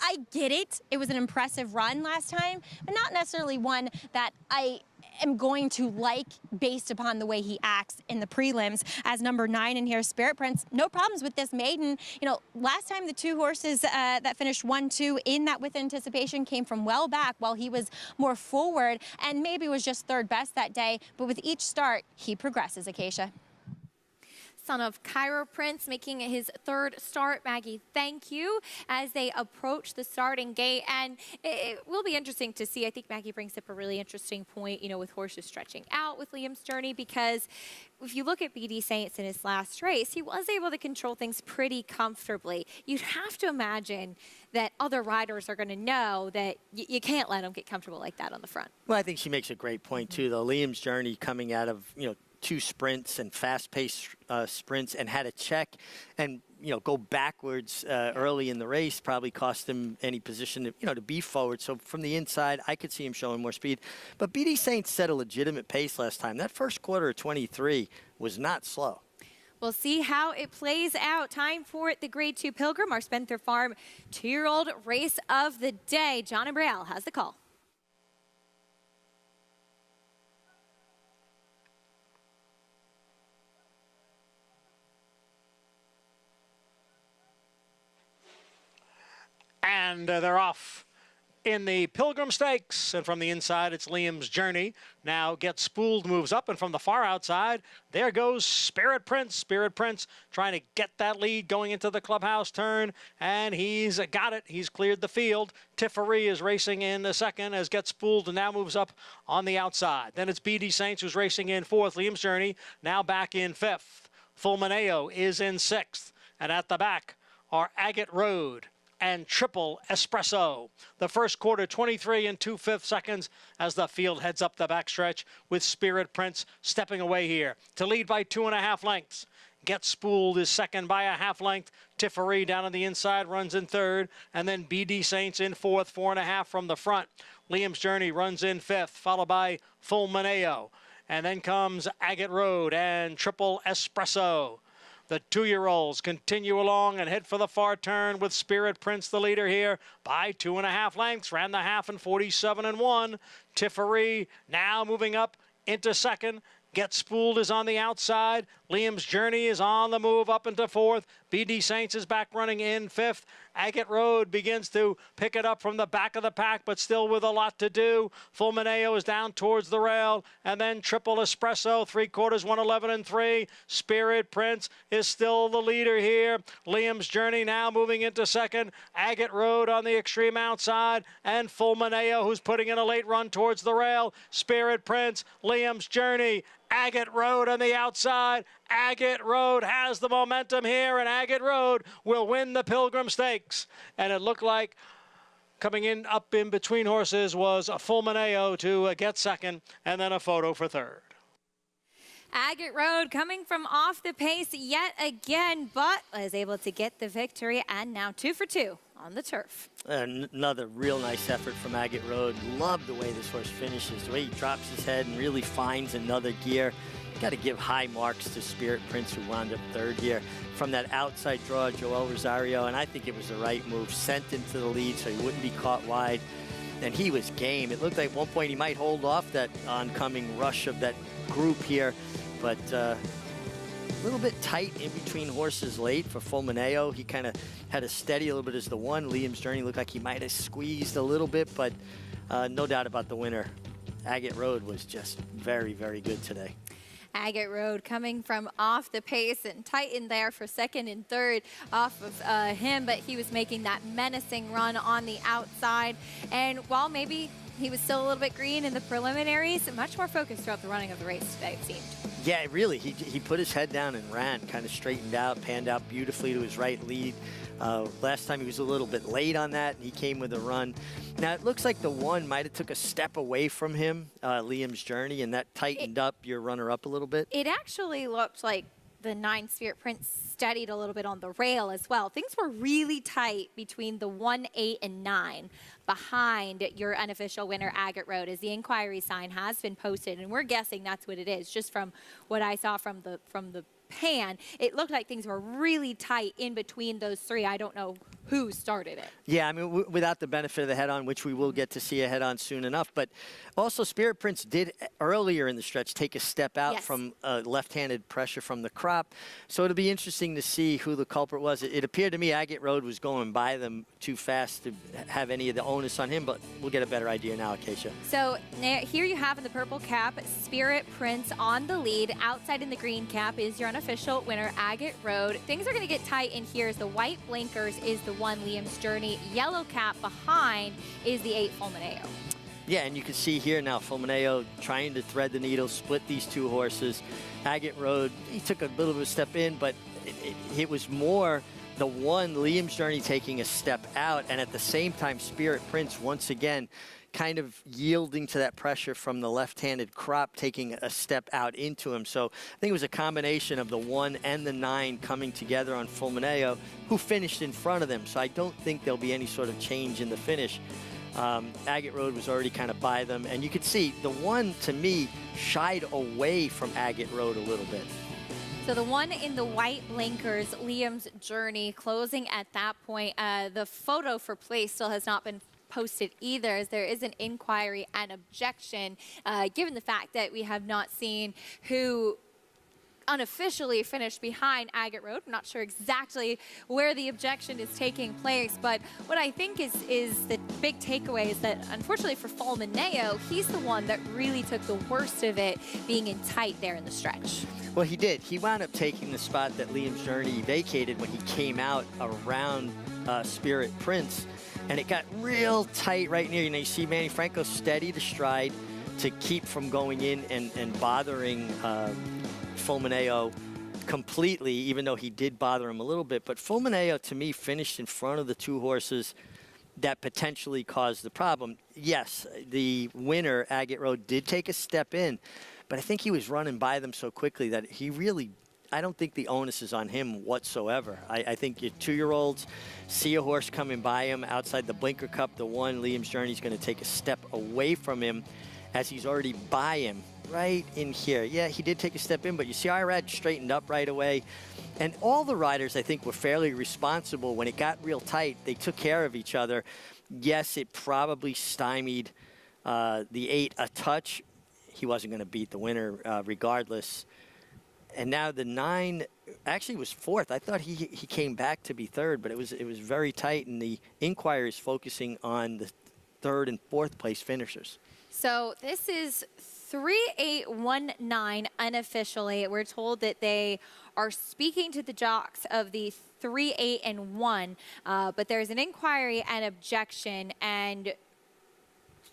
I get it. It was an impressive run last time, but not necessarily one that I am going to like based upon the way he acts in the prelims. As number 9 in here, Spirit Prince, no problems with this maiden. You know, last time the two horses that finished 1-2 in that with anticipation came from well back while he was more forward and maybe was just third best that day. But with each start, he progresses, Acacia. Son of Cairo Prince making his third start. Maggie, thank you, as they approach the starting gate. And it will be interesting to see. I think Maggie brings up a really interesting point, with horses stretching out with Liam's Journey, because if you look at BD Saints in his last race, he was able to control things pretty comfortably. You'd have to imagine that other riders are going to know that you can't let him get comfortable like that on the front. Well, I think she makes a great point, too, though. Liam's Journey coming out of, 2 sprints and fast-paced sprints and had a check and, go backwards early in the race probably cost him any position to be forward. So from the inside, I could see him showing more speed. But BD Saints set a legitimate pace last time. That first quarter of 23 was not slow. We'll see how it plays out. Time for the Grade 2 Pilgrim, our Spencer Farm 2-year-old race of the day. John Embriel has the call. And they're off in the Pilgrim Stakes. And from the inside, it's Liam's Journey. Now Gets Spooled moves up, and from the far outside, there goes Spirit Prince. Spirit Prince trying to get that lead going into the clubhouse turn, and he's got it. He's cleared the field. Tiffery is racing in the second as Gets Spooled and now moves up on the outside. Then it's BD Saints who's racing in fourth. Liam's Journey now back in fifth. Fulmineo is in sixth. And at the back are Agate Road and Triple Espresso. The first quarter, 23 2/5 seconds as the field heads up the backstretch with Spirit Prince stepping away here to lead by 2.5 lengths. Gets Spooled is second by a half length. Tiffery down on the inside runs in third, and then BD Saints in fourth, 4.5 from the front. Liam's Journey runs in fifth, followed by Fulmineo. And then comes Agate Road and Triple Espresso. The 2-year-olds continue along and head for the far turn with Spirit Prince the leader here by 2.5 lengths. Ran the half in 47-1. Tiffery now moving up into second. Get Spooled is on the outside. Liam's Journey is on the move up into 4th. BD Saints is back running in 5th. Agate Road begins to pick it up from the back of the pack, but still with a lot to do. Fulmineo is down towards the rail, and then Triple Espresso, 3/4, 1:11.3. Spirit Prince is still the leader here. Liam's Journey now moving into 2nd. Agate Road on the extreme outside, and Fulmineo, who's putting in a late run towards the rail. Spirit Prince, Liam's Journey, Agate Road on the outside. Agate Road has the momentum here, and Agate Road will win the Pilgrim Stakes. And it looked like coming in up in between horses was a Fulmineo to get 2nd, and then a Photo for 3rd. Agate Road coming from off the pace yet again, but is able to get the victory, and now 2 for 2 on the turf. Another real nice effort from Agate Road. Love the way this horse finishes, the way he drops his head and really finds another gear. Got to give high marks to Spirit Prince, who wound up 3rd here. From that outside draw, Joel Rosario, and I think it was the right move. Sent into the lead so he wouldn't be caught wide, and he was game. It looked like at one point he might hold off that oncoming rush of that group here, but a little bit tight in between horses late for Fulmineo. He kind of had a steady a little bit as the 1. Liam's Journey looked like he might have squeezed a little bit, but no doubt about the winner. Agate Road was just very, very good today. Agate Road coming from off the pace and tight in there for 2nd and 3rd off of him, but he was making that menacing run on the outside. And while maybe he was still a little bit green in the preliminaries, much more focused throughout the running of the race today, it seemed. Yeah, really, he put his head down and ran, kind of straightened out, panned out beautifully to his right lead. Last time he was a little bit late on that, and he came with a run. Now, it looks like the 1 might have took a step away from him, Liam's Journey, and that tightened up your runner-up a little bit. It actually looked like the 9 Spirit Prince steadied a little bit on the rail as well. Things were really tight between the 1, 8, and 9 behind your unofficial winner, Agate Road, as the inquiry sign has been posted, and we're guessing that's what it is, just from what I saw from the pan. It looked like things were really tight in between those 3. I don't know who started it. Yeah, I mean, without the benefit of the head-on, which we will get to see a head-on soon enough. But also, Spirit Prince did, earlier in the stretch, take a step out from left-handed pressure from the crop. So it'll be interesting to see who the culprit was. It appeared to me Agate Road was going by them too fast to have any of the onus on him, but we'll get a better idea now, Acacia. So here you have in the purple cap, Spirit Prince on the lead. Outside in the green cap is your unofficial winner, Agate Road. Things are going to get tight in here as the white blinkers is the 1, Liam's Journey. Yellow cap behind is the 8, Fulmineo. Yeah, and you can see here now Fulmineo trying to thread the needle, split these 2 horses. Agate Road, he took a little bit of a step in, but it was more the 1, Liam's Journey, taking a step out, and at the same time, Spirit Prince once again kind of yielding to that pressure from the left-handed crop, taking a step out into him. So I think it was a combination of the 1 and the 9 coming together on Fulmineo, who finished in front of them. So I don't think there'll be any sort of change in the finish. Agate Road was already kind of by them, and you could see the 1, to me, shied away from Agate Road a little bit. So the 1 in the white blinkers, Liam's Journey, closing at that point. The photo for place still has not been posted either, as there is an inquiry and objection, given the fact that we have not seen who unofficially finished behind Agate Road. I'm not sure exactly where the objection is taking place, but what I think is the big takeaway is that, unfortunately for Fulmineo, he's the one that really took the worst of it, being in tight there in the stretch. Well, he did. He wound up taking the spot that Liam's Journey vacated when he came out around Spirit Prince, and it got real tight right near. You see Manny Franco steady the stride to keep from going in and bothering Fulmineo completely, even though he did bother him a little bit. But Fulmineo, to me, finished in front of the 2 horses that potentially caused the problem. Yes, the winner, Agate Road, did take a step in, but I think he was running by them so quickly that he really, I don't think the onus is on him whatsoever. I think your 2-year-olds see a horse coming by him outside the blinker cup, the 1, Liam's Journey, is going to take a step away from him as he's already by him right in here. Yeah, he did take a step in, but you see Irad straightened up right away. And all the riders, I think, were fairly responsible. When it got real tight, they took care of each other. Yes, it probably stymied the 8 a touch. he wasn't going to beat the winner regardless. And now the 9 actually was 4th. I thought he came back to be 3rd, but it was very tight, and the Inquirer is focusing on the 3rd and 4th place finishers. So this is 3-8-1-9 unofficially. We're told that they are speaking to the jocks of the 3-8-1, but there's an inquiry and objection, and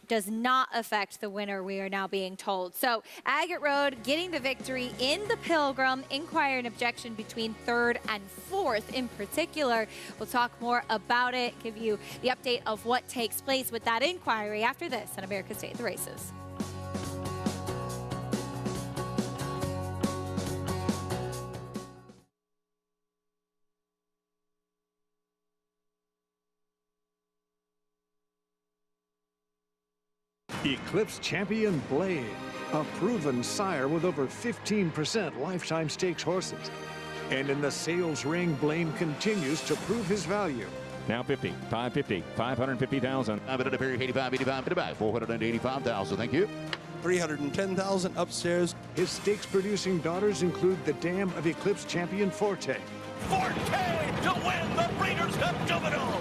does not affect the winner, we are now being told. So Agate Road getting the victory in the Pilgrim. Inquiry and objection between 3rd and 4th in particular. We'll talk more about it, give you the update of what takes place with that inquiry after this on America's Day at the Races. Eclipse Champion Blade, a proven sire with over 15% lifetime stakes horses. And in the sales ring, Blaine continues to prove his value. Now 50, 550, 550,000. I'm at a period 85, 485,000. Thank you. 310,000 upstairs. His stakes producing daughters include the dam of Eclipse Champion Forte. Forte to win the Breeders' Cup Juvenile.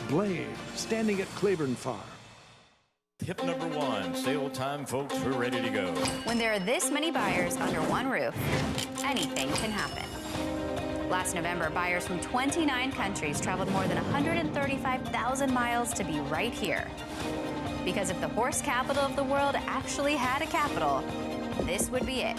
Blade, standing at Claiborne Farm. Hip number 1, sale time, folks. We're ready to go. When there are this many buyers under one roof, anything can happen. Last November, buyers from 29 countries traveled more than 135,000 miles to be right here. Because if the horse capital of the world actually had a capital, this would be it.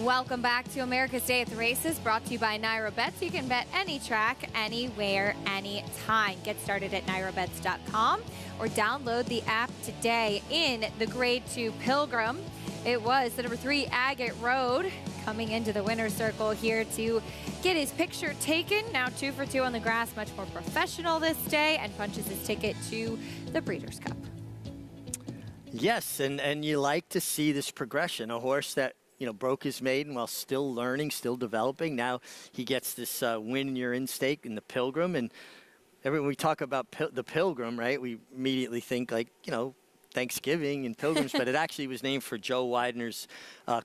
Welcome back to America's Day at the Races, brought to you by NYRA-Bet. You can bet any track, anywhere, anytime. Get started at NYRABets.com or download the app today. In the Grade 2 Pilgrim, it was the number 3 Agate Road coming into the winner's circle here to get his picture taken. Now 2 for 2 on the grass, much more professional this day, and punches his ticket to the Breeders' Cup. Yes, and you like to see this progression. A horse that, you know, broke his maiden while still learning, still developing. Now he gets this win your in stake in the Pilgrim. And when we talk about the Pilgrim, right, we immediately think like, you know, Thanksgiving and Pilgrims, but it actually was named for Joe Widener's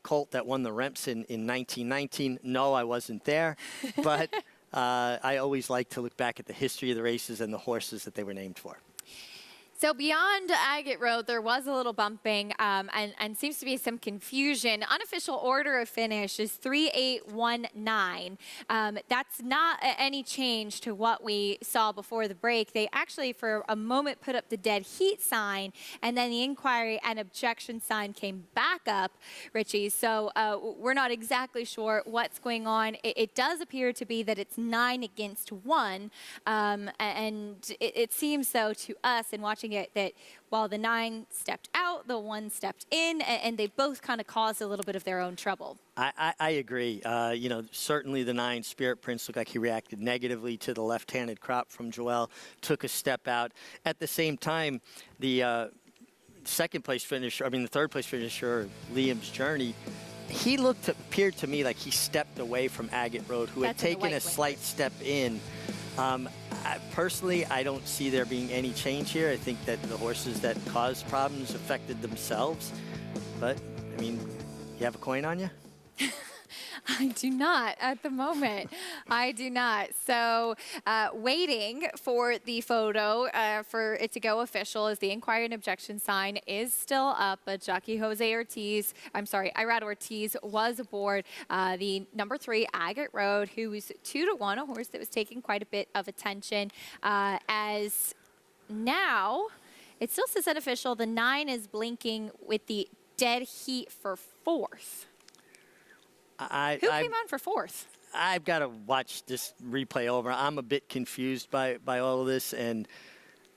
colt that won the Remsen in 1919. No, I wasn't there, but I always like to look back at the history of the races and the horses that they were named for. So beyond Agate Road, there was a little bumping and seems to be some confusion. Unofficial order of finish is 3-8-1-9. That's not any change to what we saw before the break. They actually, for a moment, put up the dead heat sign, and then the inquiry and objection sign came back up, Richie. So we're not exactly sure what's going on. It does appear to be that it's 9-1, and it seems, though, to us in watching it, that while the 9 stepped out, the 1 stepped in, and they both kind of caused a little bit of their own trouble. I agree. You know, certainly the 9 Spirit Prince looked like he reacted negatively to the left-handed crop from Joel, took a step out. At the same time, the third place finisher, Liam's Journey, he appeared to me like he stepped away from Agate Road, who had taken a slight step in. Personally, I don't see there being any change here. I think that the horses that caused problems affected themselves. But, I mean, you have a coin on you? I do not at the moment. I do not. So waiting for the photo for it to go official, as the inquiry and objection sign is still up. But jockey Irad Ortiz was aboard the number 3 Agate Road, who was 2-1, a horse that was taking quite a bit of attention. As now, it still says unofficial. The 9 is blinking with the dead heat for 4th. Who came on for 4th? I've got to watch this replay over. I'm a bit confused by all of this. And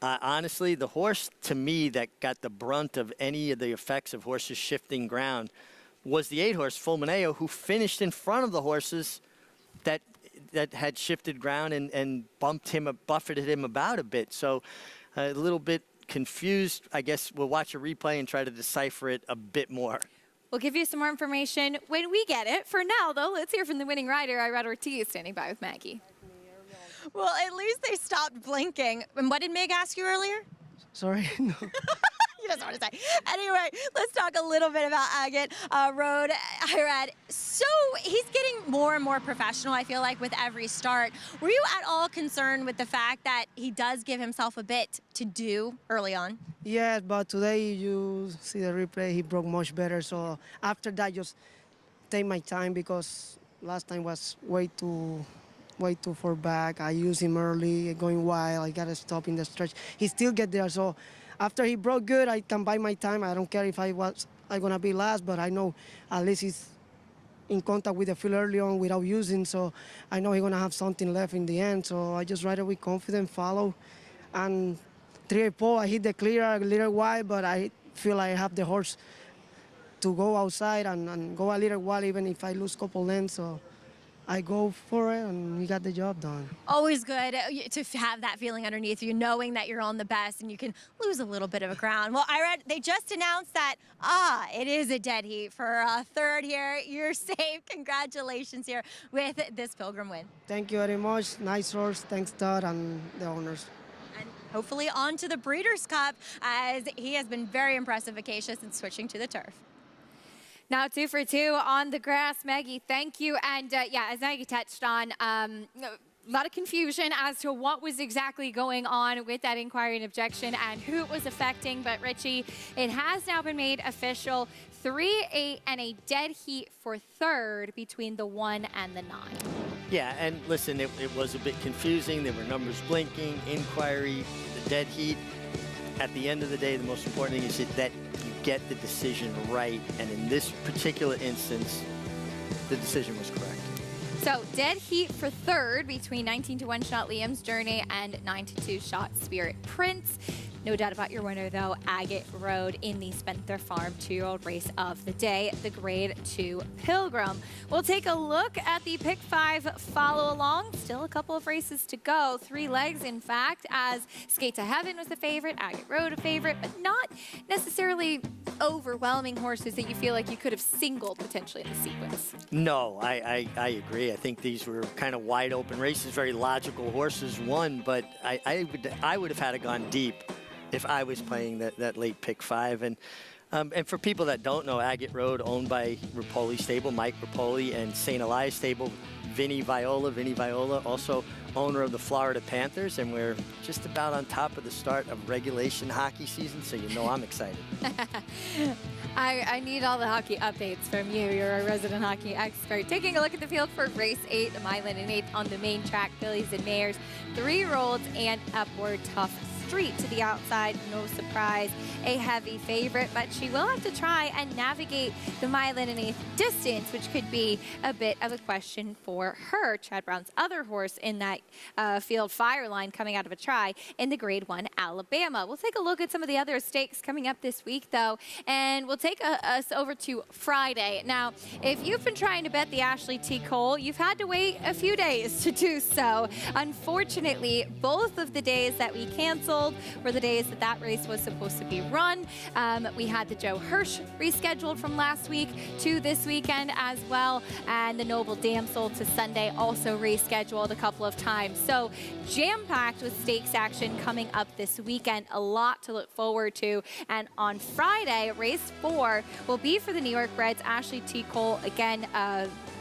honestly, the horse, to me, that got the brunt of any of the effects of horses shifting ground was the 8 horse, Fulmineo, who finished in front of the horses that had shifted ground and buffeted him about a bit. So a little bit confused. I guess we'll watch a replay and try to decipher it a bit more. We'll give you some more information when we get it. For now, though, let's hear from the winning rider, Irad Ortiz, standing by with Maggie. Well, at least they stopped blinking. And what did Meg ask you earlier? Sorry, no. He doesn't want to say. Anyway, let's talk a little bit about Agate Road. Irad, so he's getting more and more professional, I feel like, with every start. Were you at all concerned with the fact that he does give himself a bit to do early on? Yeah, but today you see the replay, he broke much better. So after that, just take my time, because last time was way too far back. I used him early, going wild. I got to stop in the stretch. He still get there. So after he broke good, I can buy my time. I don't care if I'm going to be last, but I know at least he's in contact with the field early on without using. So I know he's going to have something left in the end. So I just ride it with confidence, follow. And 3-4, I hit the clear a little wide, but I feel I have the horse to go outside and go a little wild, even if I lose a couple lengths. So I go for it, and we got the job done. Always good to have that feeling underneath you, knowing that you're on the best and you can lose a little bit of a ground. Well, Irad, they just announced that, it is a dead heat for a 3rd here. You're safe. Congratulations here with this Pilgrim win. Thank you very much. Nice horse. Thanks, Todd, and the owners. And hopefully on to the Breeders' Cup, as he has been very impressive, Acacia, since switching to the turf. Now 2 for 2 on the grass. Maggie, thank you. And yeah, as Maggie touched on, a lot of confusion as to what was exactly going on with that inquiry and objection and who it was affecting. But Richie, it has now been made official. 3-8 and a dead heat for 3rd between the 1 and the 9. Yeah, and listen, it was a bit confusing. There were numbers blinking, inquiry, the dead heat. At the end of the day, the most important thing is that you get the decision right. And in this particular instance, the decision was correct. So dead heat for 3rd between 19-1 shot Liam's Journey and 9-2 shot Spirit Prince. No doubt about your winner, though, Agate Road in the Spencer Farm 2-year-old race of the day, the Grade 2 Pilgrim. We'll take a look at the Pick 5 follow-along. Still a couple of races to go. 3 legs, in fact, as Skate to Heaven was the favorite, Agate Road a favorite, but not necessarily overwhelming horses that you feel like you could have singled potentially in the sequence. No, I agree. I think these were kind of wide open races, very logical horses won, but I would have had it gone deep if I was playing that late Pick 5. And for people that don't know, Agate Road, owned by Rapoli Stable, Mike Rapoli, and St. Elias Stable, Vinny Viola also owner of the Florida Panthers, and we're just about on top of the start of regulation hockey season, so you know I'm excited. I need all the hockey updates from you. You're a resident hockey expert. Taking a look at the field for race 8, the mile and an eighth on the main track, fillies and mares, 3 rolls and upward tough street to the outside. No surprise, a heavy favorite, but she will have to try and navigate the mile and an eighth distance, which could be a bit of a question for her. Chad Brown's other horse in that field, Fireline, coming out of a try in the Grade 1 Alabama. We'll take a look at some of the other stakes coming up this week, though, and we'll take us over to Friday. Now, if you've been trying to bet the Ashley T. Cole, you've had to wait a few days to do so. Unfortunately, both of the days that we canceled were the days that that race was supposed to be run. We had the Joe Hirsch rescheduled from last week to this weekend as well, and the Noble Damsel to Sunday also rescheduled a couple of times. So jam-packed with stakes action coming up this weekend. A lot to look forward to. And on Friday, race 4 will be for the New York Breds. Ashley T. Cole, again,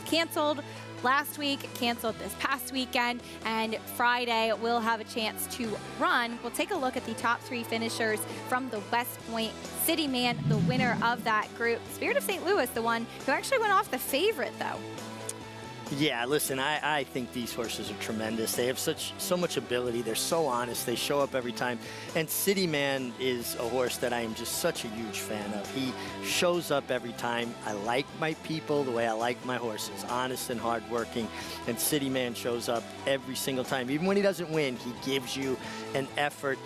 canceled last week, canceled this past weekend, and Friday we'll have a chance to run. We'll take a look at the top 3 finishers from the West Point. City Man, the winner of that group. Spirit of St. Louis, the one who actually went off the favorite, though. Yeah, listen, I think these horses are tremendous. They have so much ability. They're so honest. They show up every time. And City Man is a horse that I am just such a huge fan of. He shows up every time. I like my people the way I like my horses, honest and hardworking. And City Man shows up every single time. Even when he doesn't win, he gives you an effort.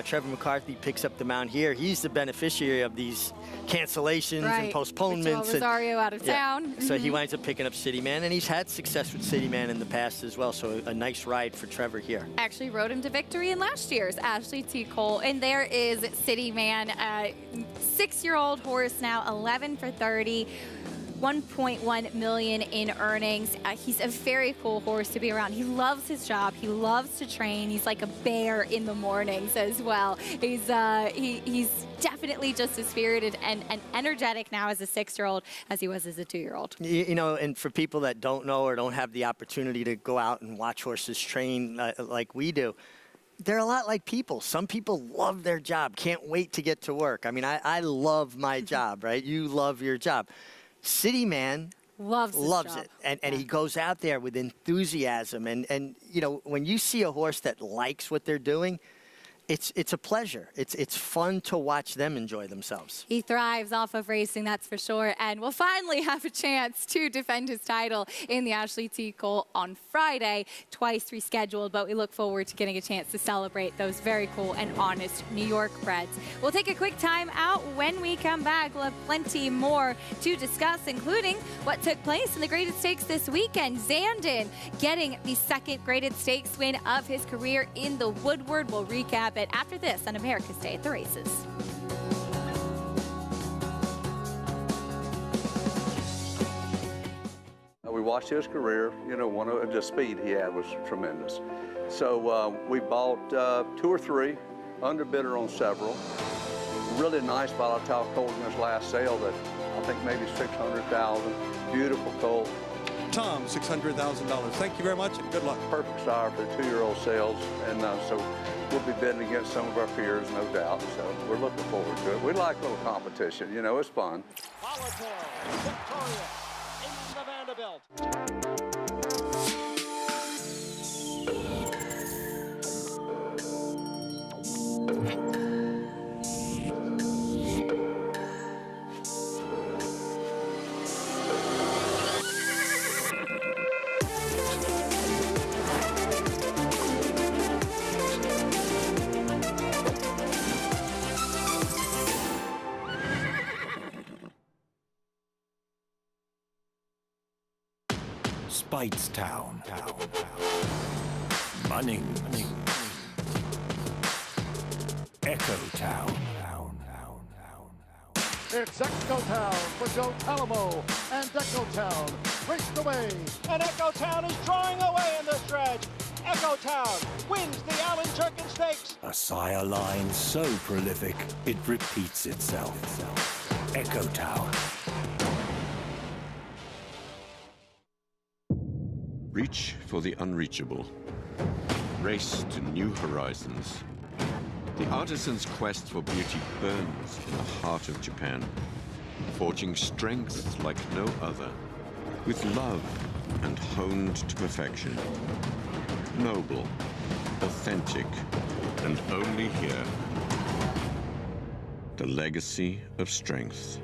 Trevor McCarthy picks up the mount here. He's the beneficiary of these cancellations and postponements. Rosario out of town. So he winds up picking up City Man, and he's had success with City Man in the past as well. So a nice ride for Trevor here. Actually rode him to victory in last year's Ashley T. Cole. And there is City Man, 6-year-old horse now, 11 for 30. 1.1 million in earnings. He's a very cool horse to be around. He loves his job. He loves to train. He's like a bear in the mornings as well. He's definitely just as spirited and energetic now as a 6-year-old as he was as a 2-year-old. You know, and for people that don't know or don't have the opportunity to go out and watch horses train like we do, they're a lot like people. Some people love their job, can't wait to get to work. I mean, I love my job, right? You love your job. City Man loves it, and he goes out there with enthusiasm. And you know, when you see a horse that likes what they're doing, it's a pleasure. It's fun to watch them enjoy themselves. He thrives off of racing, that's for sure, and will finally have a chance to defend his title in the Ashley T. Cole on Friday, twice rescheduled, but we look forward to getting a chance to celebrate those very cool and honest New York Breds. We'll take a quick time out. When we come back, we'll have plenty more to discuss, including what took place in the Graded Stakes this weekend. Zandon getting the 2nd Graded Stakes win of his career in the Woodward. We'll recap it after this on America's Day at the Races. We watched his career. You know, the speed he had was tremendous. So we bought 2 or 3, underbidder on several. Really nice volatile colt in his last sale that I think maybe $600,000. Beautiful colt. Tom, $600,000. Thank you very much and good luck. Perfect sire for 2-year-old sales, and so we'll be bidding against some of our peers, no doubt. So we're looking forward to it. We like a little competition. You know, it's fun. Volatile, Victoria, in the Vanderbilt. Speightstown. Munning. Echo Town. It's Echo Town for Joe Talamo, and Echo Town raced away. And Echo Town is drawing away in the stretch. Echo Town wins the Alan Turkin Stakes. A sire line so prolific, it repeats itself. Echo Town. Reach for the unreachable. Race to new horizons. The artisan's quest for beauty burns in the heart of Japan, forging strength like no other, with love and honed to perfection. Noble, authentic, and only here. The legacy of strength.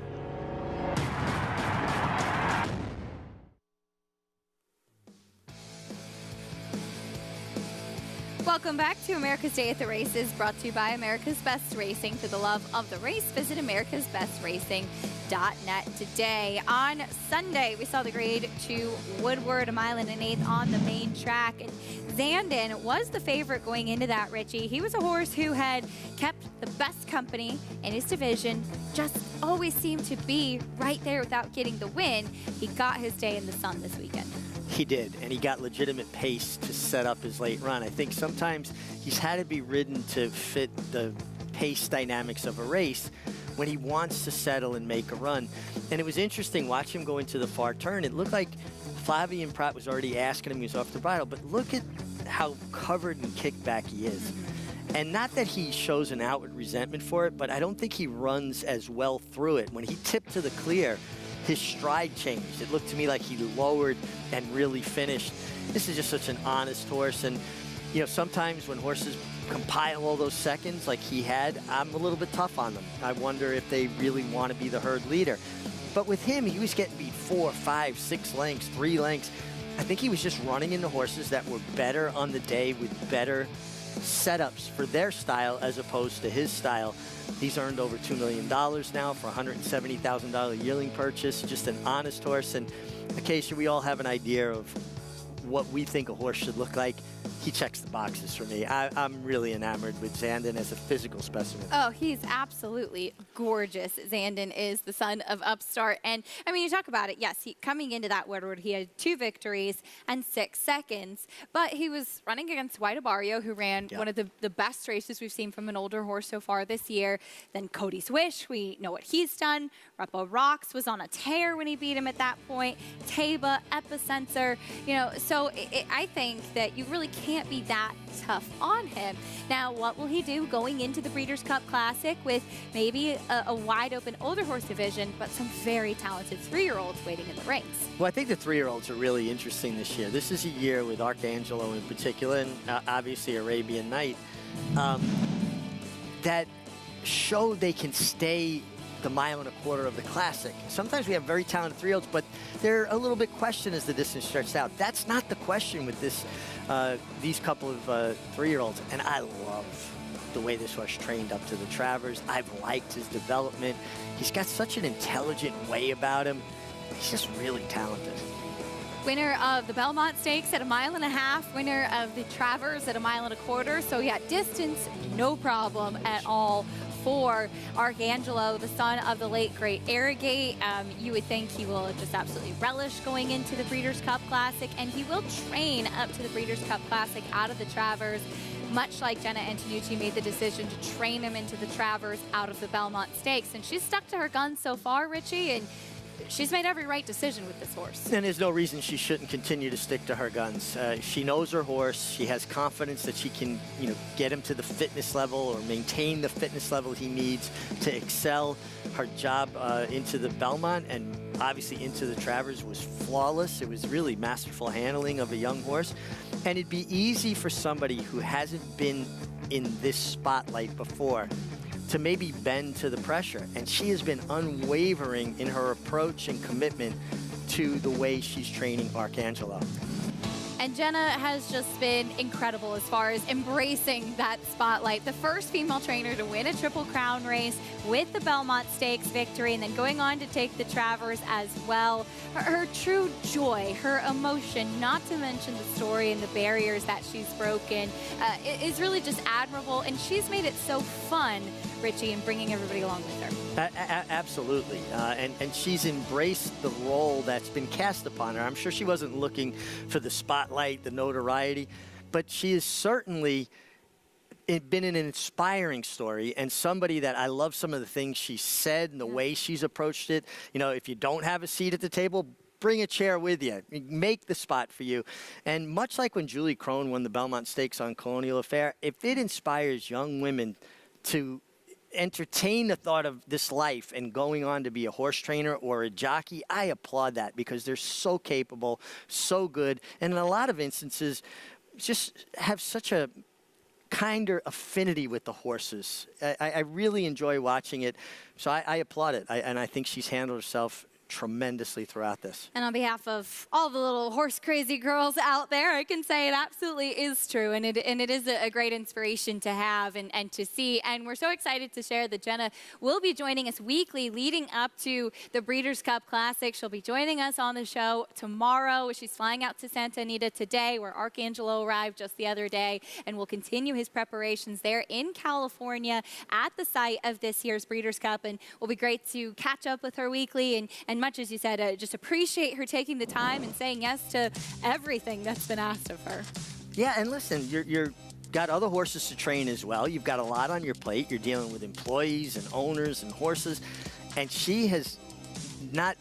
Welcome back to America's Day at the Races, brought to you by America's Best Racing. For the love of the race, visit americasbestracing.net today. On Sunday, we saw the Grade 2 Woodward, a mile and an eighth on the main track. And Zandon was the favorite going into that, Richie. He was a horse who had kept the best company in his division, just always seemed to be right there without getting the win. He got his day in the sun this weekend. He did, and he got legitimate pace to set up his late run. I think sometimes he's had to be ridden to fit the pace dynamics of a race when he wants to settle and make a run. And it was interesting, watch him go into the far turn. It looked like Flavien Prat was already asking him, he was off the bridle, but look at how covered and kicked back he is. And not that he shows an outward resentment for it, but I don't think he runs as well through it. When he tipped to the clear, his stride changed. It looked to me like he lowered and really finished. This is just such an honest horse. And, you know, sometimes when horses compile all those seconds like he had, I'm a little bit tough on them. I wonder if they really want to be the herd leader. But with him, he was getting beat 4, 5, 6 lengths, 3 lengths. I think he was just running into horses that were better on the day with better setups for their style as opposed to his style. He's earned over $2 million now for a $170,000 yearling purchase. Just an honest horse. And Acacia, we all have an idea of what we think a horse should look like. He checks the boxes for me. I'm really enamored with Zandon as a physical specimen. Oh, he's absolutely gorgeous. Zandon is the son of Upstart. And, I mean, you talk about it. Yes, coming into that Woodward, he had 2 victories and 6 seconds. But he was running against White Abarrio, who ran one of the best races we've seen from an older horse so far this year. Then Cody Swish, we know what he's done. Repo Rocks was on a tear when he beat him at that point. Taba, Epicenter, you know, so I think that you really can't be that tough on him. Now, what will he do going into the Breeders' Cup Classic with maybe a wide open older horse division, but some very talented 3-year-olds waiting in the ranks? Well, I think the 3-year-olds are really interesting this year. This is a year with Arcangelo in particular, and obviously Arabian Night, that show they can stay the 1.25 miles of the Classic. Sometimes we have very talented 3-year-olds, but they're a little bit questioned as the distance stretched out. That's not the question with this these couple of 3-year-olds. And I love the way this horse trained up to the Travers. I've liked his development. He's got such an intelligent way about him. He's just really talented. Winner of the Belmont Stakes at 1.5 miles, winner of the Travers at 1.25 miles. So yeah, distance, no problem at all for Arcangelo, the son of the late great Arrogate. You would think he will just absolutely relish going into the Breeders' Cup Classic, and he will train up to the Breeders' Cup Classic out of the Travers, much like Jenna Antonucci made the decision to train him into the Travers out of the Belmont Stakes. And she's stuck to her guns so far, Richie, and she's made every right decision with this horse. And there's no reason she shouldn't continue to stick to her guns. She knows her horse. She has confidence that she can, you know, get him to the fitness level or maintain the fitness level he needs to excel. Her job into the Belmont and obviously into the Travers was flawless. It was really masterful handling of a young horse. And it'd be easy for somebody who hasn't been in this spotlight before to maybe bend to the pressure. And she has been unwavering in her approach and commitment to the way she's training Arcangelo. And Jenna has just been incredible as far as embracing that spotlight. The first female trainer to win a Triple Crown race with the Belmont Stakes victory, and then going on to take the Travers as well. Her true joy, her emotion, not to mention the story and the barriers that she's broken, is really just admirable. And she's made it so fun, Richie, and bringing everybody along with her. Absolutely. And she's embraced the role that's been cast upon her. I'm sure she wasn't looking for the spotlight, the notoriety, but she has certainly been an inspiring story and somebody that I love some of the things she said and the way she's approached it. You know, if you don't have a seat at the table, bring a chair with you. Make the spot for you. And much like when Julie Crone won the Belmont Stakes on Colonial Affair, if it inspires young women to entertain the thought of this life and going on to be a horse trainer or a jockey, I applaud that because they're so capable, so good, and in a lot of instances just have such a kinder affinity with the horses. I really enjoy watching it, so I applaud it, and I think she's handled herself tremendously throughout this. And on behalf of all the little horse crazy girls out there, I can say it absolutely is true, and it is a great inspiration to have and to see. And we're so excited to share that Jenna will be joining us weekly leading up to the Breeders' Cup Classic. She'll be joining us on the show tomorrow. She's flying out to Santa Anita today, where Arcangelo arrived just the other day, and will continue his preparations there in California at the site of this year's Breeders' Cup. And will be great to catch up with her weekly and much as you said, just appreciate her taking the time and saying yes to everything that's been asked of her. Yeah, and listen, you're got other horses to train as well. You've got a lot on your plate. You're dealing with employees and owners and horses, and she has not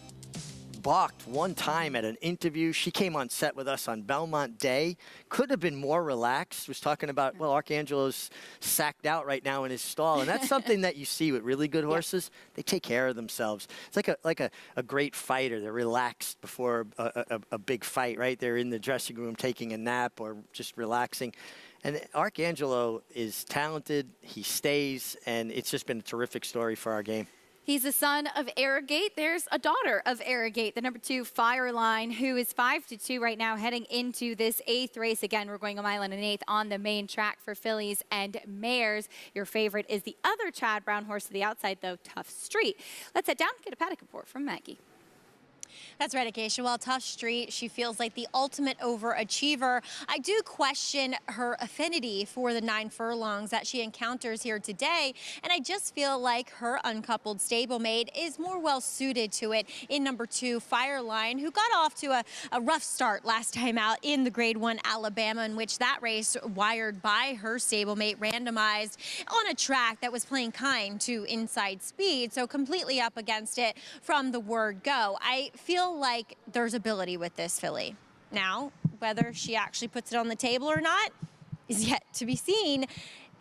balked one time at an interview. She came on set with us on Belmont Day. Could have been more relaxed. Was talking about, well, Arcangelo's sacked out right now in his stall. And that's something that you see with really good horses. They take care of themselves. It's like a great fighter. They're relaxed before a big fight, right? They're in the dressing room taking a nap or just relaxing. And Arcangelo is talented. He stays. And it's just been a terrific story for our game. He's the son of Arrogate. There's a daughter of Arrogate, the number 2 Fireline, who is 5-2 right now heading into this 8th race. Again, we're going a mile and an eighth on the main track for fillies and mares. Your favorite is the other Chad Brown horse to the outside, though, Tough Street. Let's head down and get a paddock report from Maggie. That's right, Acacia. Well, Tough Street, she feels like the ultimate overachiever. I do question her affinity for the 9 furlongs that she encounters here today, and I just feel like her uncoupled stablemate is more well-suited to it in number 2, Fireline, who got off to a rough start last time out in the Grade 1 Alabama, in which that race, wired by her stablemate, randomized on a track that was playing kind to Inside Speed, so completely up against it from the word go. I feel like there's ability with this filly. Now, whether she actually puts it on the table or not is yet to be seen.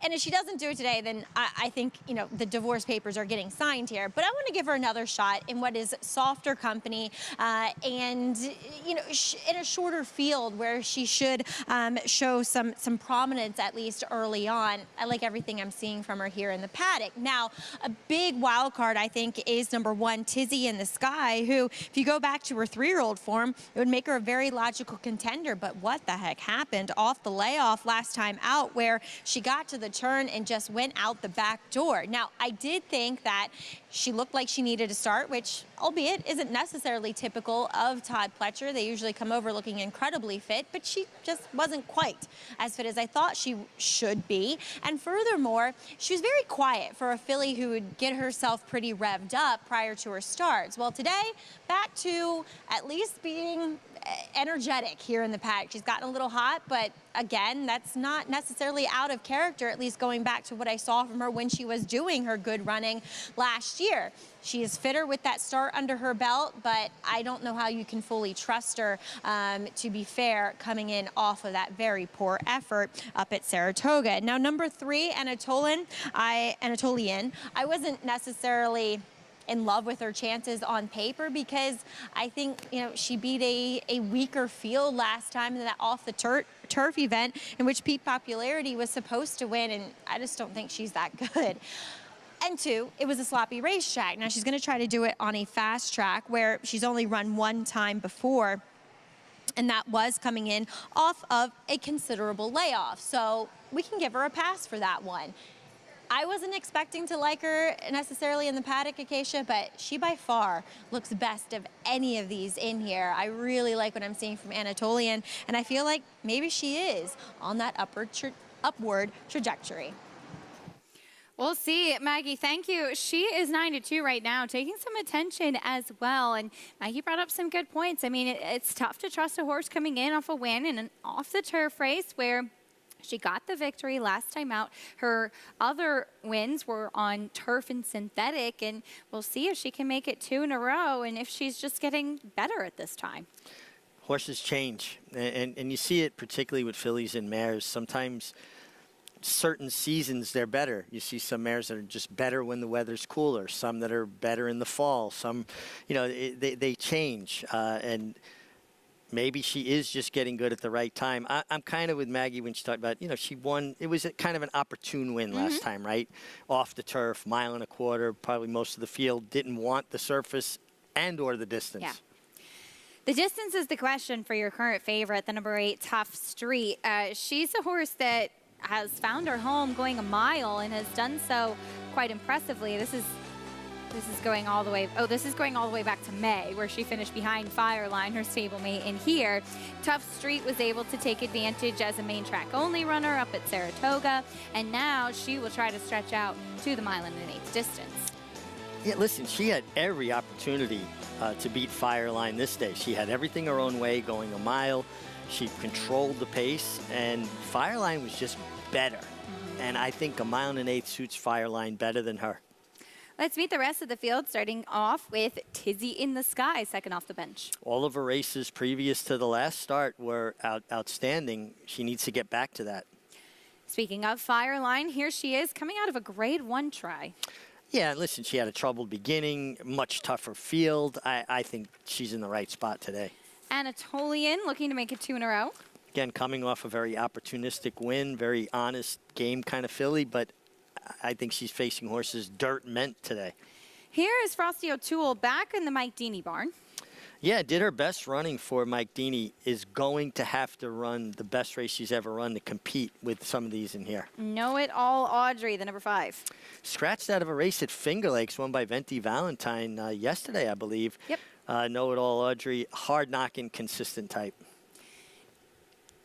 And if she doesn't do it today, then I think, you know, the divorce papers are getting signed here. But I want to give her another shot in what is softer company and, you know, in a shorter field where she should show some prominence, at least early on. I like everything I'm seeing from her here in the paddock. Now, a big wild card, I think, is number 1, Tizzy in the Sky, who, if you go back to her 3-year-old form, it would make her a very logical contender. But what the heck happened off the layoff last time out, where she got to the turn and just went out the back door? Now, I did think that she looked like she needed to start, which, albeit, isn't necessarily typical of Todd Pletcher. They usually come over looking incredibly fit, but she just wasn't quite as fit as I thought she should be. And furthermore, she was very quiet for a filly who would get herself pretty revved up prior to her starts. Well, today, back to at least being energetic here in the paddock. She's gotten a little hot, but again, that's not necessarily out of character, at least going back to what I saw from her when she was doing her good running last year. She is fitter with that start under her belt, but I don't know how you can fully trust her, to be fair, coming in off of that very poor effort up at Saratoga. Now, number 3, Anatolian, I wasn't necessarily in love with her chances on paper because I think, you know, she beat a weaker field last time in that off the turf event in which Pete Popularity was supposed to win, and I just don't think she's that good. And 2, it was a sloppy racetrack. Now she's going to try to do it on a fast track where she's only run one time before, and that was coming in off of a considerable layoff. So we can give her a pass for that one. I wasn't expecting to like her necessarily in the paddock, Acacia, but she by far looks best of any of these in here. I really like what I'm seeing from Anatolian, and I feel like maybe she is on that upward trajectory. We'll see. Maggie, thank you. She is 9-2 right now, taking some attention as well. And Maggie brought up some good points. I mean, it's tough to trust a horse coming in off a win in an off-the-turf race where She got the victory last time out. Her other wins were on turf and synthetic, and we'll see if she can make it 2 in a row and if she's just getting better at this time. Horses change, and you see it particularly with fillies and mares. Sometimes certain seasons they're better. You see some mares that are just better when the weather's cooler, some that are better in the fall, some, you know, they change, and maybe she is just getting good at the right time. I'm kind of with Maggie when she talked about, you know, she won. It was kind of an opportune win last time, right? Off the turf, 1.25 miles. Probably most of the field didn't want the surface and or the distance. Yeah. The distance is the question for your current favorite, the number 8, Tough Street. She's a horse that has found her home going a mile and has done so quite impressively. This is going all the way. Oh, this is going all the way back to May, where she finished behind Fireline, her stablemate in here. Tough Street was able to take advantage as a main track only runner up at Saratoga, and now she will try to stretch out to the 1 1/8 mile distance. Yeah, listen, she had every opportunity to beat Fireline this day. She had everything her own way, going a mile. She controlled the pace, and Fireline was just better. And I think a 1 1/8 mile suits Fireline better than her. Let's meet the rest of the field, starting off with Tizzy in the Sky, second off the bench. All of her races previous to the last start were outstanding. She needs to get back to that. Speaking of Fireline, here she is coming out of a grade 1 try. Yeah, listen, she had a troubled beginning, much tougher field. I think she's in the right spot today. Anatolian looking to make it 2 in a row. Again, coming off a very opportunistic win, very honest game kind of filly, but I think she's facing horses dirt meant today. Here is Frosty O'Toole back in the Mike Deeney barn. Yeah, did her best running for Mike Deeney. Is going to have to run the best race she's ever run to compete with some of these in here. Know It All Audrey, the number 5. Scratched out of a race at Finger Lakes, won by Venti Valentine yesterday, I believe. Yep. Know It All Audrey, hard knocking, consistent type.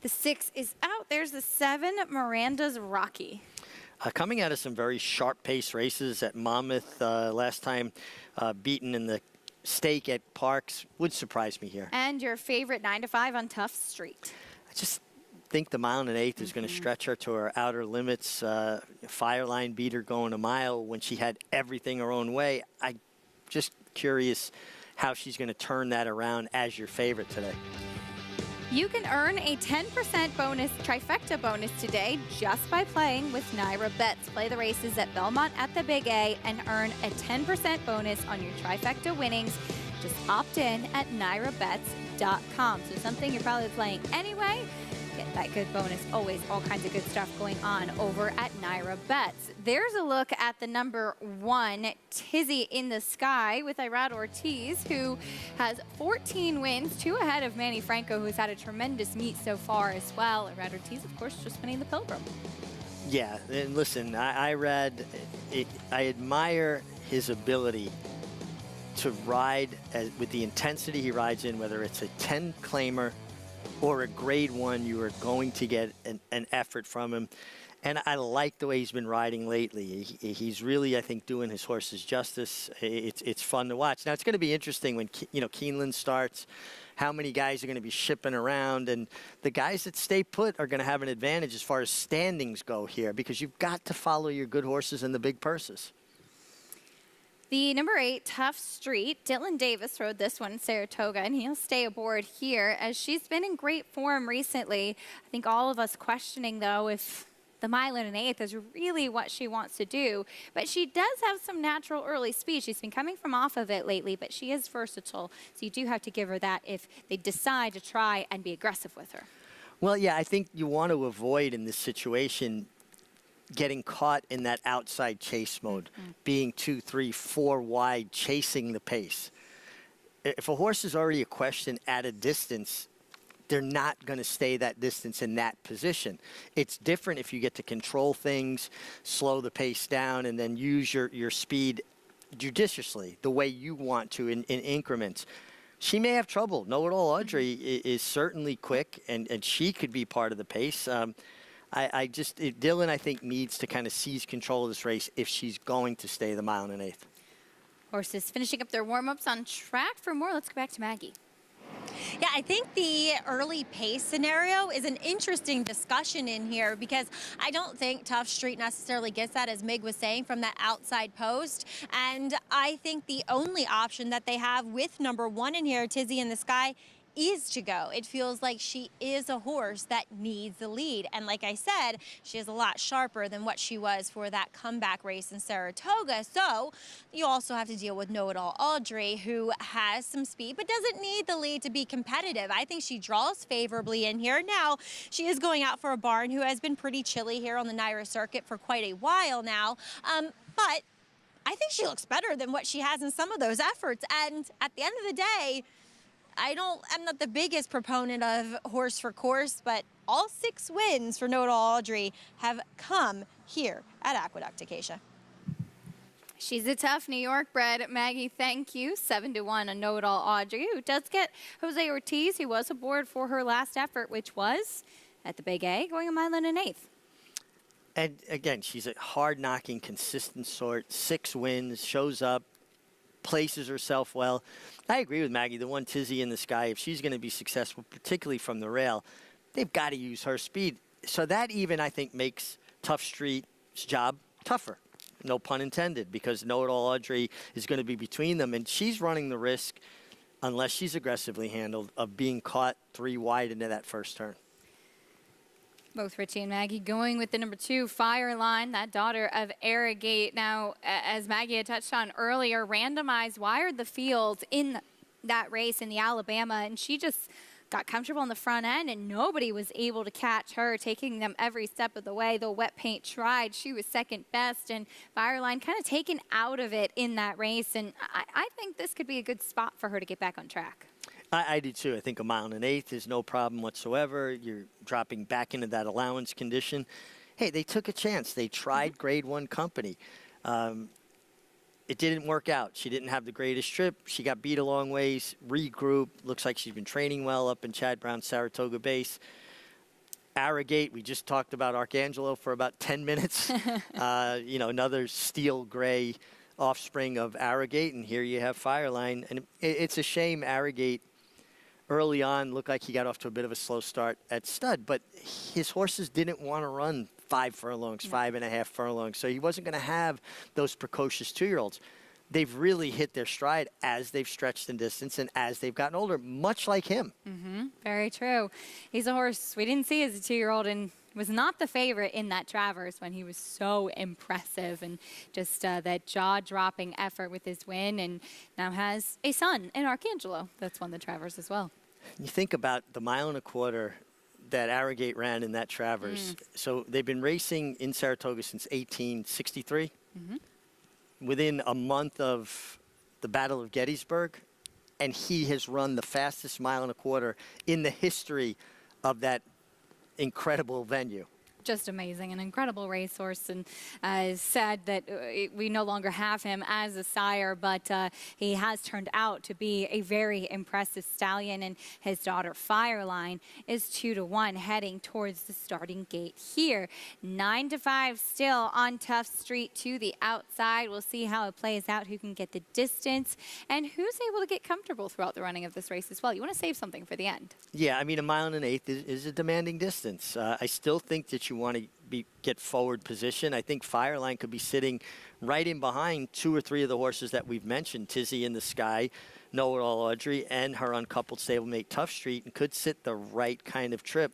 The 6 is out. There's the 7, Miranda's Rocky. Coming out of some very sharp-paced races at Monmouth last time, beaten in the stake at Parks, would surprise me here. And your favorite 9 to 5 on Tough Street. I just think the 1 1/8 is going to stretch her to her outer limits. Fireline beat her going a mile when she had everything her own way. I'm just curious how she's going to turn that around as your favorite today. You can earn a 10% bonus, trifecta bonus today just by playing with Naira Bets. Play the races at Belmont at the Big A and earn a 10% bonus on your trifecta winnings. Just opt in at NairaBets.com. So something you're probably playing anyway. Get that good bonus. Always all kinds of good stuff going on over at Naira Bets. There's a look at the number 1, Tizzy in the Sky, with Irad Ortiz, who has 14 wins, 2 ahead of Manny Franco, who's had a tremendous meet so far as well. Irad Ortiz, of course, just winning the Pilgrim. Yeah, and listen, I admire his ability to ride with the intensity he rides in, whether it's a 10 claimer or a grade 1, you are going to get an effort from him. And I like the way he's been riding lately. He's really, I think, doing his horses justice. It's fun to watch. Now, it's going to be interesting when, Keeneland starts, how many guys are going to be shipping around. And the guys that stay put are going to have an advantage as far as standings go here, because you've got to follow your good horses and the big purses. The number 8, Tough Street, Dylan Davis rode this one in Saratoga, and he'll stay aboard here as she's been in great form recently. I think all of us questioning, though, if the 1 1/8 is really what she wants to do. But she does have some natural early speed. She's been coming from off of it lately, but she is versatile. So you do have to give her that if they decide to try and be aggressive with her. Well, yeah, I think you want to avoid in this situation getting caught in that outside chase mode, being 2, 3, 4 wide, chasing the pace. If a horse is already a question at a distance, they're not going to stay that distance in that position. It's different if you get to control things, slow the pace down, and then use your speed judiciously, the way you want to in increments. She may have trouble. Know It All Audrey is certainly quick, and she could be part of the pace. Dylan, I think, needs to kind of seize control of this race if she's going to stay the 1 1/8. Horses finishing up their warm-ups on track. For more, let's go back to Maggie. Yeah, I think the early pace scenario is an interesting discussion in here because I don't think Tough Street necessarily gets that, as Mig was saying, from that outside post. And I think the only option that they have with number 1 in here, Tizzy in the Sky, is to go. It feels like she is a horse that needs the lead. And like I said, she is a lot sharper than what she was for that comeback race in Saratoga. So you also have to deal with Know It All Audrey, who has some speed, but doesn't need the lead to be competitive. I think she draws favorably in here. Now, she is going out for a barn who has been pretty chilly here on the NYRA circuit for quite a while now. But I think she looks better than what she has in some of those efforts. And at the end of the day, I'm not the biggest proponent of horse for course, but all 6 wins for Know It All Audrey have come here at Aqueduct Acacia. She's a tough New York bred. Maggie, thank you. 7-1 on Know It All Audrey, who does get Jose Ortiz, who was aboard for her last effort, which was at the Big A, going a mile and an eighth. And again, she's a hard-knocking, consistent sort. 6 wins, shows up, places herself well. I agree with Maggie. The one Tizzy in the Sky, if she's going to be successful, particularly from the rail, they've got to use her speed. So that even, I think, makes Tough Street's job tougher. No pun intended, because Know It All Audrey is going to be between them, and she's running the risk, unless she's aggressively handled, of being caught 3 wide into that first turn. Both Richie and Maggie going with the number 2, Fireline, that daughter of Arrogate. Now, as Maggie had touched on earlier, randomized wired the field in that race in the Alabama, and she just got comfortable in the front end, and nobody was able to catch her, taking them every step of the way. Though Wet Paint tried, she was second best, and Fireline kind of taken out of it in that race. And I think this could be a good spot for her to get back on track. I do too. I think a mile and an eighth is no problem whatsoever. You're dropping back into that allowance condition. Hey, they took a chance. They tried Grade 1 company. It didn't work out. She didn't have the greatest trip. She got beat a long ways, regrouped. Looks like she's been training well up in Chad Brown's Saratoga base. Arrogate, we just talked about Arcangelo for about 10 minutes. You know, another steel gray offspring of Arrogate, and here you have Fireline. And it's a shame Arrogate early on looked like he got off to a bit of a slow start at stud, but his horses didn't want to run 5 furlongs, 5.5 furlongs, so he wasn't going to have those precocious 2-year-olds. They've really hit their stride as they've stretched in distance and as they've gotten older, much like him. Very true. He's a horse we didn't see as a 2-year-old and was not the favorite in that Travers when he was so impressive, and just that jaw-dropping effort with his win, and now has a son in Arcangelo that's won the Travers as well. You think about the 1.25 miles that Arrogate ran in that Travers. So they've been racing in Saratoga since 1863. Within a month of the Battle of Gettysburg, and he has run the fastest 1.25 miles in the history of that incredible venue. Just amazing, an incredible racehorse, and it's sad that we no longer have him as a sire, but he has turned out to be a very impressive stallion, and his daughter Fireline is 2-1 heading towards the starting gate here. 9-5 still on Tough Street to the outside. We'll see how it plays out, who can get the distance, and who's able to get comfortable throughout the running of this race as well. You want to save something for the end. Yeah, I mean, 1.1 miles is a demanding distance. I still think that you want to get forward position. I think Fireline could be sitting right in behind 2 or 3 of the horses that we've mentioned, Tizzy in the Sky, Know It All Audrey, and her uncoupled stablemate Tough Street, and could sit the right kind of trip.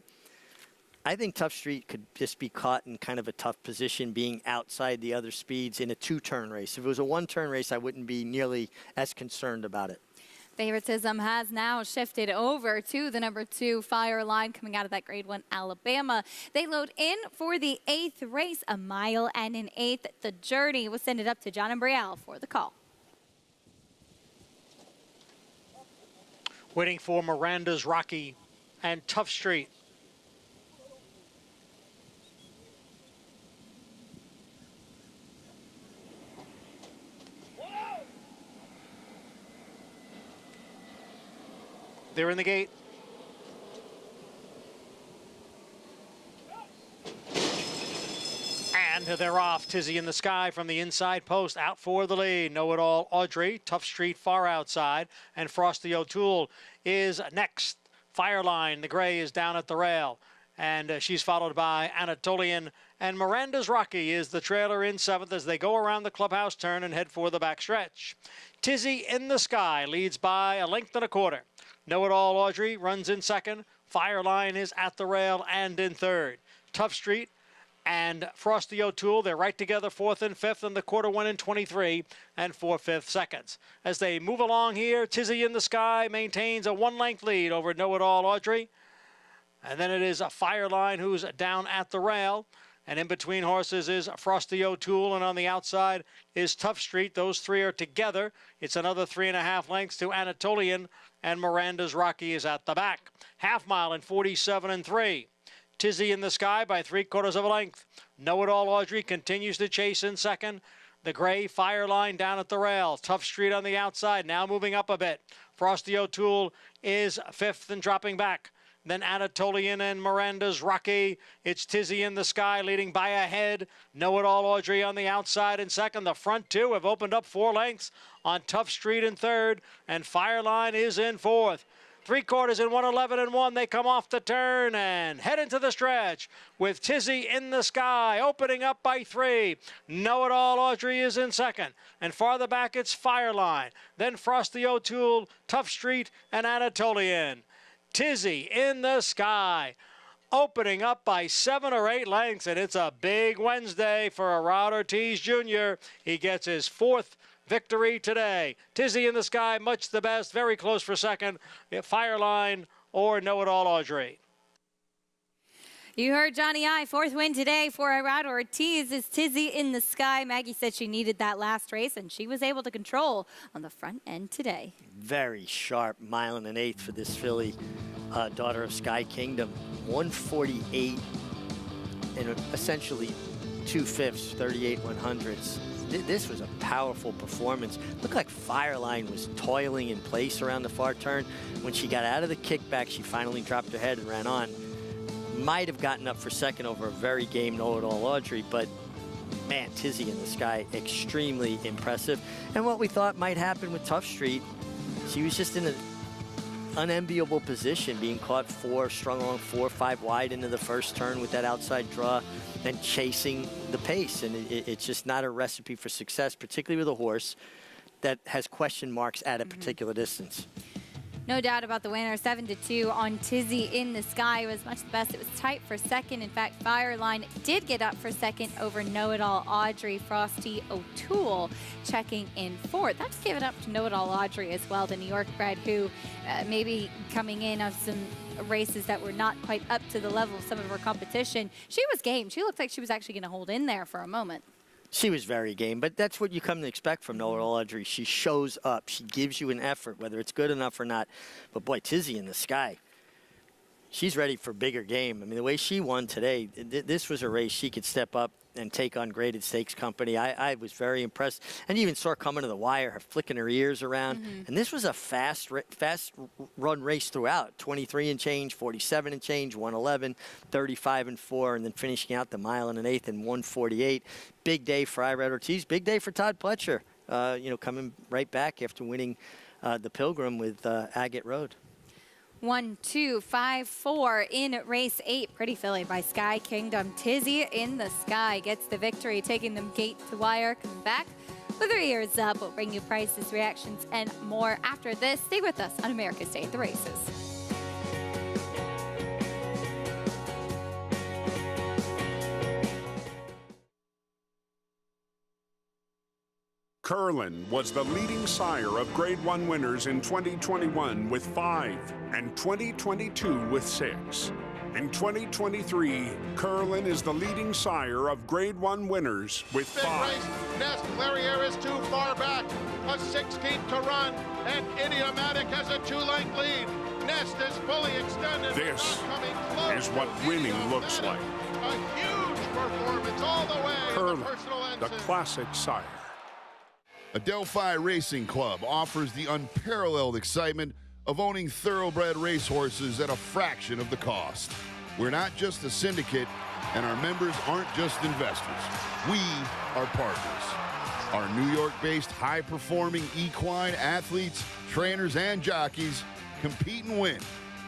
I think Tough Street could just be caught in kind of a tough position being outside the other speeds in a 2-turn race. If it was a 1-turn race, I wouldn't be nearly as concerned about it. Favoritism has now shifted over to the number 2 Fireline coming out of that Grade 1 Alabama. They load in for the 8th race, 1 mile and an eighth. The journey. We'll send it up to John and Brielle for the call. Waiting for Miranda's Rocky and Tough Street. They're in the gate. And they're off. Tizzy in the Sky from the inside post, out for the lead. Know-it-all Audrey, Tough Street far outside, and Frosty O'Toole is next. Fireline, the gray, is down at the rail, and she's followed by Anatolian, and Miranda's Rocky is the trailer in 7th as they go around the clubhouse turn and head for the backstretch. Tizzy in the Sky leads by 1 1/4 lengths. Know-it-all Audrey runs in 2nd. Fireline is at the rail and in 3rd. Tough Street and Frosty O'Toole, they're right together, 4th and 5th, and the quarter went in 23 and 4/5 seconds. As they move along here, Tizzy in the Sky maintains a 1-length lead over Know-it-all Audrey. And then it is a Fireline who's down at the rail. And in between horses is Frosty O'Toole, and on the outside is Tough Street. Those three are together. It's another 3.5 lengths to Anatolian, and Miranda's Rocky is at the back. Half mile in 47 and 3. Tizzy in the Sky by 3/4 lengths. Know-it-all Audrey continues to chase in 2nd. The gray Fireline down at the rail. Tough Street on the outside, now moving up a bit. Frosty O'Toole is 5th and dropping back. Then Anatolian and Miranda's Rocky. It's Tizzy in the Sky leading by a head. Know-it-all Audrey on the outside in 2nd. The front two have opened up 4 lengths on Tough Street in 3rd, and Fireline is in 4th. 3/4 in 1:11 and 1. They come off the turn and head into the stretch with Tizzy in the Sky opening up by 3. Know-it-all Audrey is in 2nd, and farther back it's Fireline. Then Frosty O'Toole, Tough Street, and Anatolian. Tizzy in the Sky opening up by 7 or 8 lengths, and it's a big Wednesday for Rod Ortiz Jr. He gets his 4th victory today. Tizzy in the Sky, much the best, very close for 2nd. Fireline or Know-it-all Audrey. You heard Johnny I. 4th win today for Rod Ortiz is Tizzy in the Sky. Maggie said she needed that last race, and she was able to control on the front end today. Very sharp 1 1/8 for this filly, Daughter of Sky Kingdom. 148 and essentially 2/5, 38 100ths. This was a powerful performance. Looked like Fireline was toiling in place around the far turn. When she got out of the kickback, she finally dropped her head and ran on. Might have gotten up for 2nd over a very game Know-it-all Audrey, but man, Tizzy in the Sky, extremely impressive. And what we thought might happen with Tough Street, she was just in an unenviable position, being caught strung along 4 or 5 wide into the first turn with that outside draw and chasing the pace. And it's just not a recipe for success, particularly with a horse that has question marks at a particular distance. No doubt about the winner, 7-2 on Tizzy in the Sky. It was much the best. It was tight for 2nd. In fact, Fireline did get up for 2nd over Know-it-all Audrey. Frosty O'Toole checking in 4th. That's given up to Know-it-all Audrey as well, the New York bred, who maybe coming in of some races that were not quite up to the level of some of her competition. She was game. She looked like she was actually going to hold in there for a moment. She was very game, but that's what you come to expect from Know-it-all Audrey. She shows up. She gives you an effort, whether it's good enough or not. But boy, Tizzy in the Sky, she's ready for bigger game. I mean, the way she won today, this was a race she could step up and take on Graded Stakes Company. I was very impressed. And you even saw her coming to the wire, her flicking her ears around. And this was a fast run race throughout. 23 and change, 47 and change, 111, 35 and 4, and then finishing out the 1 1/8 in 148. Big day for Rod Ortiz. Big day for Todd Pletcher, coming right back after winning the Pilgrim with Agate Road. 1, 2, 5, 4 in race 8. Pretty filly by Sky Kingdom. Tizzy in the Sky gets the victory, taking them gate to wire. Coming back with her ears up. We'll bring you prices, reactions, and more after this. Stay with us on America's Day at the Races. Curlin was the leading sire of Grade 1 winners in 2021 with 5 and 2022 with 6. In 2023, Curlin is the leading sire of Grade 1 winners with 5. Race. Nest Clariere is too far back. A 16th to run, and Idiomatic has a 2-length lead. Nest is fully extended. This is what winning looks like. A huge performance all the way. Curlin, the classic sire. Adelphi Racing Club offers the unparalleled excitement of owning thoroughbred racehorses at a fraction of the cost. We're not just a syndicate, And our members aren't just investors. We are partners. Our New York-based high-performing equine athletes, trainers, and jockeys compete and win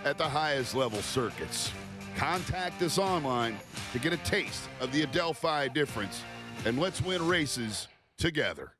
at the highest level circuits. Contact us online to get a taste of the Adelphi difference, and let's win races together.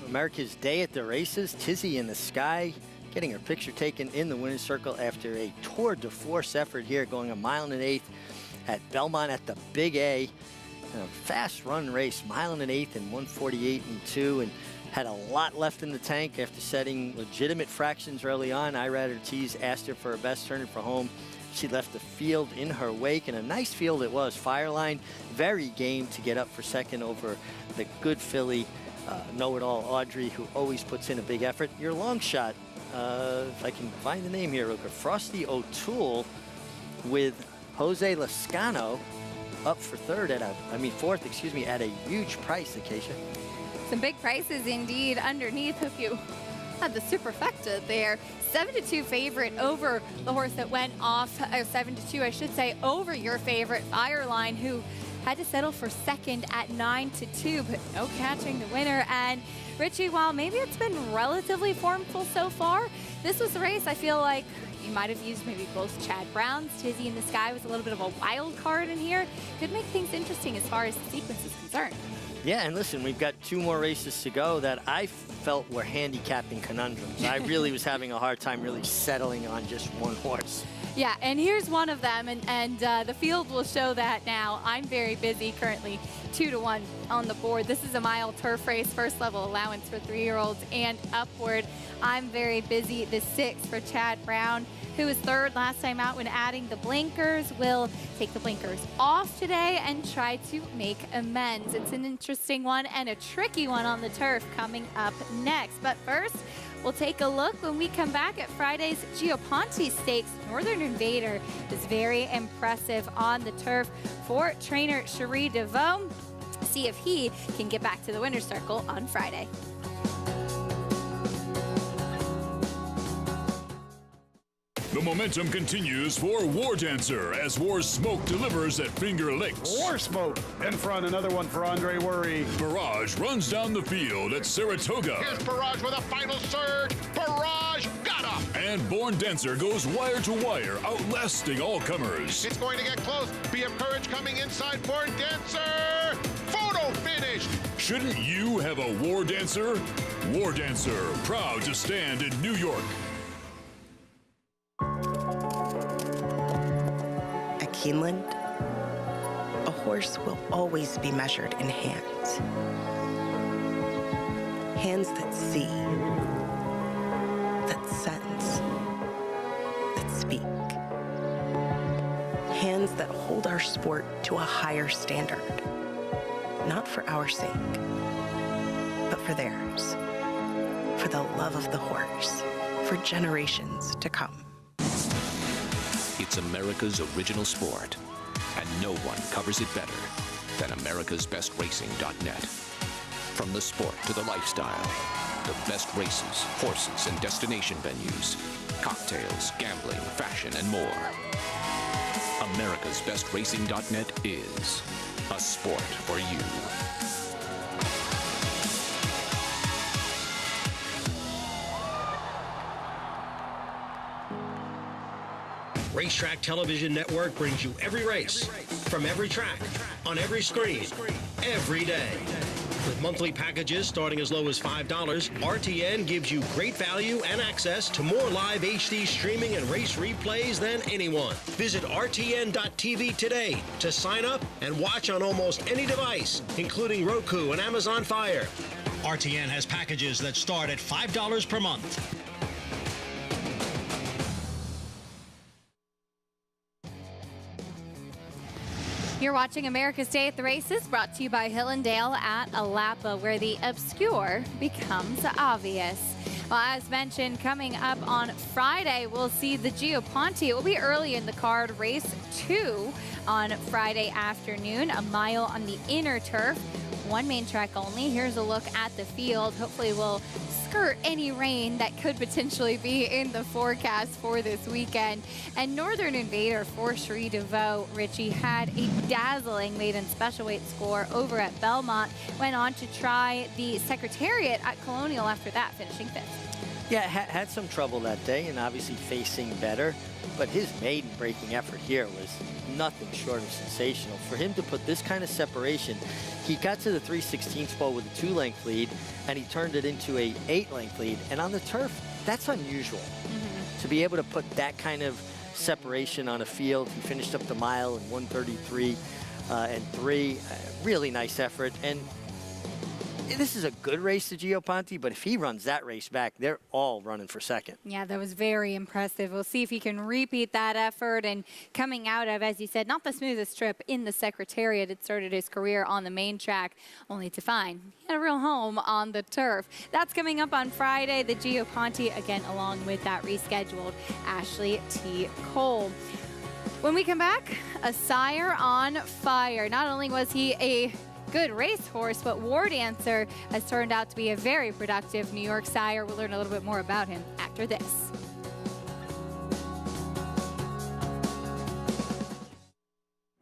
America's Day at the Races, Tizzy in the Sky, getting her picture taken in the winner's circle after a tour de force effort here, going 1 1/8 at Belmont at the Big A. And a fast run race, 1 1/8 and 1:48.2, and had a lot left in the tank after setting legitimate fractions early on. Irad Ortiz asked her for her best, turning for home. She left the field in her wake, and a nice field it was. Fireline, very game to get up for second over the good filly, know-it-all Audrey, who always puts in a big effort. Your long shot, if I can find the name here real quick, Frosty O'Toole with Jose Lascano up for fourth, excuse me, at a huge price, Acacia. Some big prices indeed underneath. Hope you had the superfecta there. 7-2 favorite over the horse that went off, 7-2, I should say, over your favorite, Fireline, who had to settle for second at 9-2, but no catching the winner. And Richie, while maybe it's been relatively formful so far, this was the race I feel like you might have used maybe both Chad Brown's. Tizzy in the Sky was a little bit of a wild card in here. Could make things interesting as far as the sequence is concerned. Yeah, and listen, we've got 2 more races to go that I felt were handicapping conundrums. I really was having a hard time really settling on just one horse. Yeah, and here's one of them, and the field will show that now. I'm very busy currently, 2-1 on the board. This is a mile turf race, first level allowance for 3-year-olds and upward. I'm very busy. The 6 for Chad Brown, who was third last time out when adding the blinkers, will take the blinkers off today and try to make amends. It's an interesting one and a tricky one on the turf coming up next. But first, we'll take a look when we come back at Friday's Gioponte Stakes. Northern Invader is very impressive on the turf for trainer Cherie DeVoe. See if he can get back to the winner's circle on Friday. The momentum continues for War Dancer as War Smoke delivers at Finger Lakes. War Smoke in front, another one for Andre Worry. Barrage runs down the field at Saratoga. Here's Barrage with a final surge. Barrage got him. And Born Dancer goes wire to wire, outlasting all comers. It's going to get close. Be of Courage coming inside Born Dancer. Photo finished. Shouldn't you have a War Dancer? War Dancer, proud to stand in New York. At Keeneland, a horse will always be measured in hands. Hands that see, that sense, that speak. Hands that hold our sport to a higher standard, not for our sake, for theirs, for the love of the horse, for generations to come. It's America's original sport, and no one covers it better than americasbestracing.net. From the sport to the lifestyle, the best races, horses, and destination venues, cocktails, gambling, fashion, and more. americasbestracing.net is a sport for you. Racetrack Television Network brings you every race, from every track, on every screen, every day. With monthly packages starting as low as $5, RTN gives you great value and access to more live HD streaming and race replays than anyone. Visit RTN.tv today to sign up and watch on almost any device, including Roku and Amazon Fire. RTN has packages that start at $5 per month. You're watching America's Day at the Races, brought to you by Hillendale at Alapa, where the obscure becomes obvious. Well, as mentioned, coming up on Friday, we'll see the Gio Ponte. It will be early in the card, race 2 on Friday afternoon, a mile on the inner turf. One main track only. Here's a look at the field. Hopefully we'll skirt any rain that could potentially be in the forecast for this weekend. And Northern Invader for Cherie DeVoe, Richie, had a dazzling maiden special weight score over at Belmont. Went on to try the Secretariat at Colonial after that, finishing 5th. Yeah, had some trouble that day and obviously facing better. But his maiden breaking effort here was nothing short of sensational. For him to put this kind of separation, he got to the 3/16 pole with a 2-length lead, and he turned it into a 8-length lead. And on the turf, that's unusual. To be able to put that kind of separation on a field. He finished up the mile in 1:33 and 3. Really nice effort. And this is a good race to Gio Ponte, but if he runs that race back, they're all running for second. Yeah, that was very impressive. We'll see if he can repeat that effort. And coming out of, as you said, not the smoothest trip in the Secretariat. It started his career on the main track, only to find he had a real home on the turf. That's coming up on Friday, the Gio Ponte, again, along with that rescheduled Ashley T. Cole. When we come back, a sire on fire. Not only was he a good racehorse, but War Dancer has turned out to be a very productive New York sire. We'll learn a little bit more about him after this.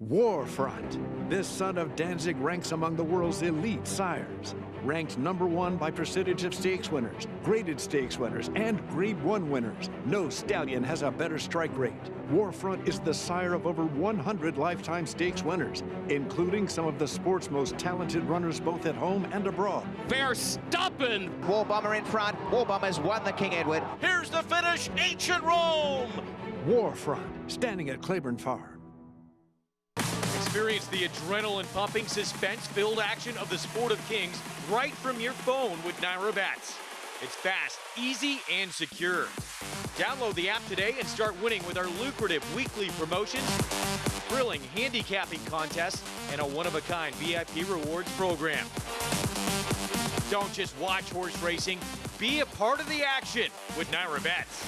Warfront. This son of Danzig ranks among the world's elite sires. Ranked #1 by percentage of stakes winners, graded stakes winners, and Grade 1 winners. No stallion has a better strike rate. Warfront is the sire of over 100 lifetime stakes winners, including some of the sport's most talented runners both at home and abroad. Verstappen! War Bomber in front. War Bomber's won the King Edward. Here's the finish, Ancient Rome! Warfront, standing at Claiborne Farm. Experience the adrenaline-pumping, suspense-filled action of the Sport of Kings right from your phone with Naira Bets. It's fast, easy, and secure. Download the app today and start winning with our lucrative weekly promotions, thrilling handicapping contests, and a one-of-a-kind VIP rewards program. Don't just watch horse racing, be a part of the action with Naira Bets.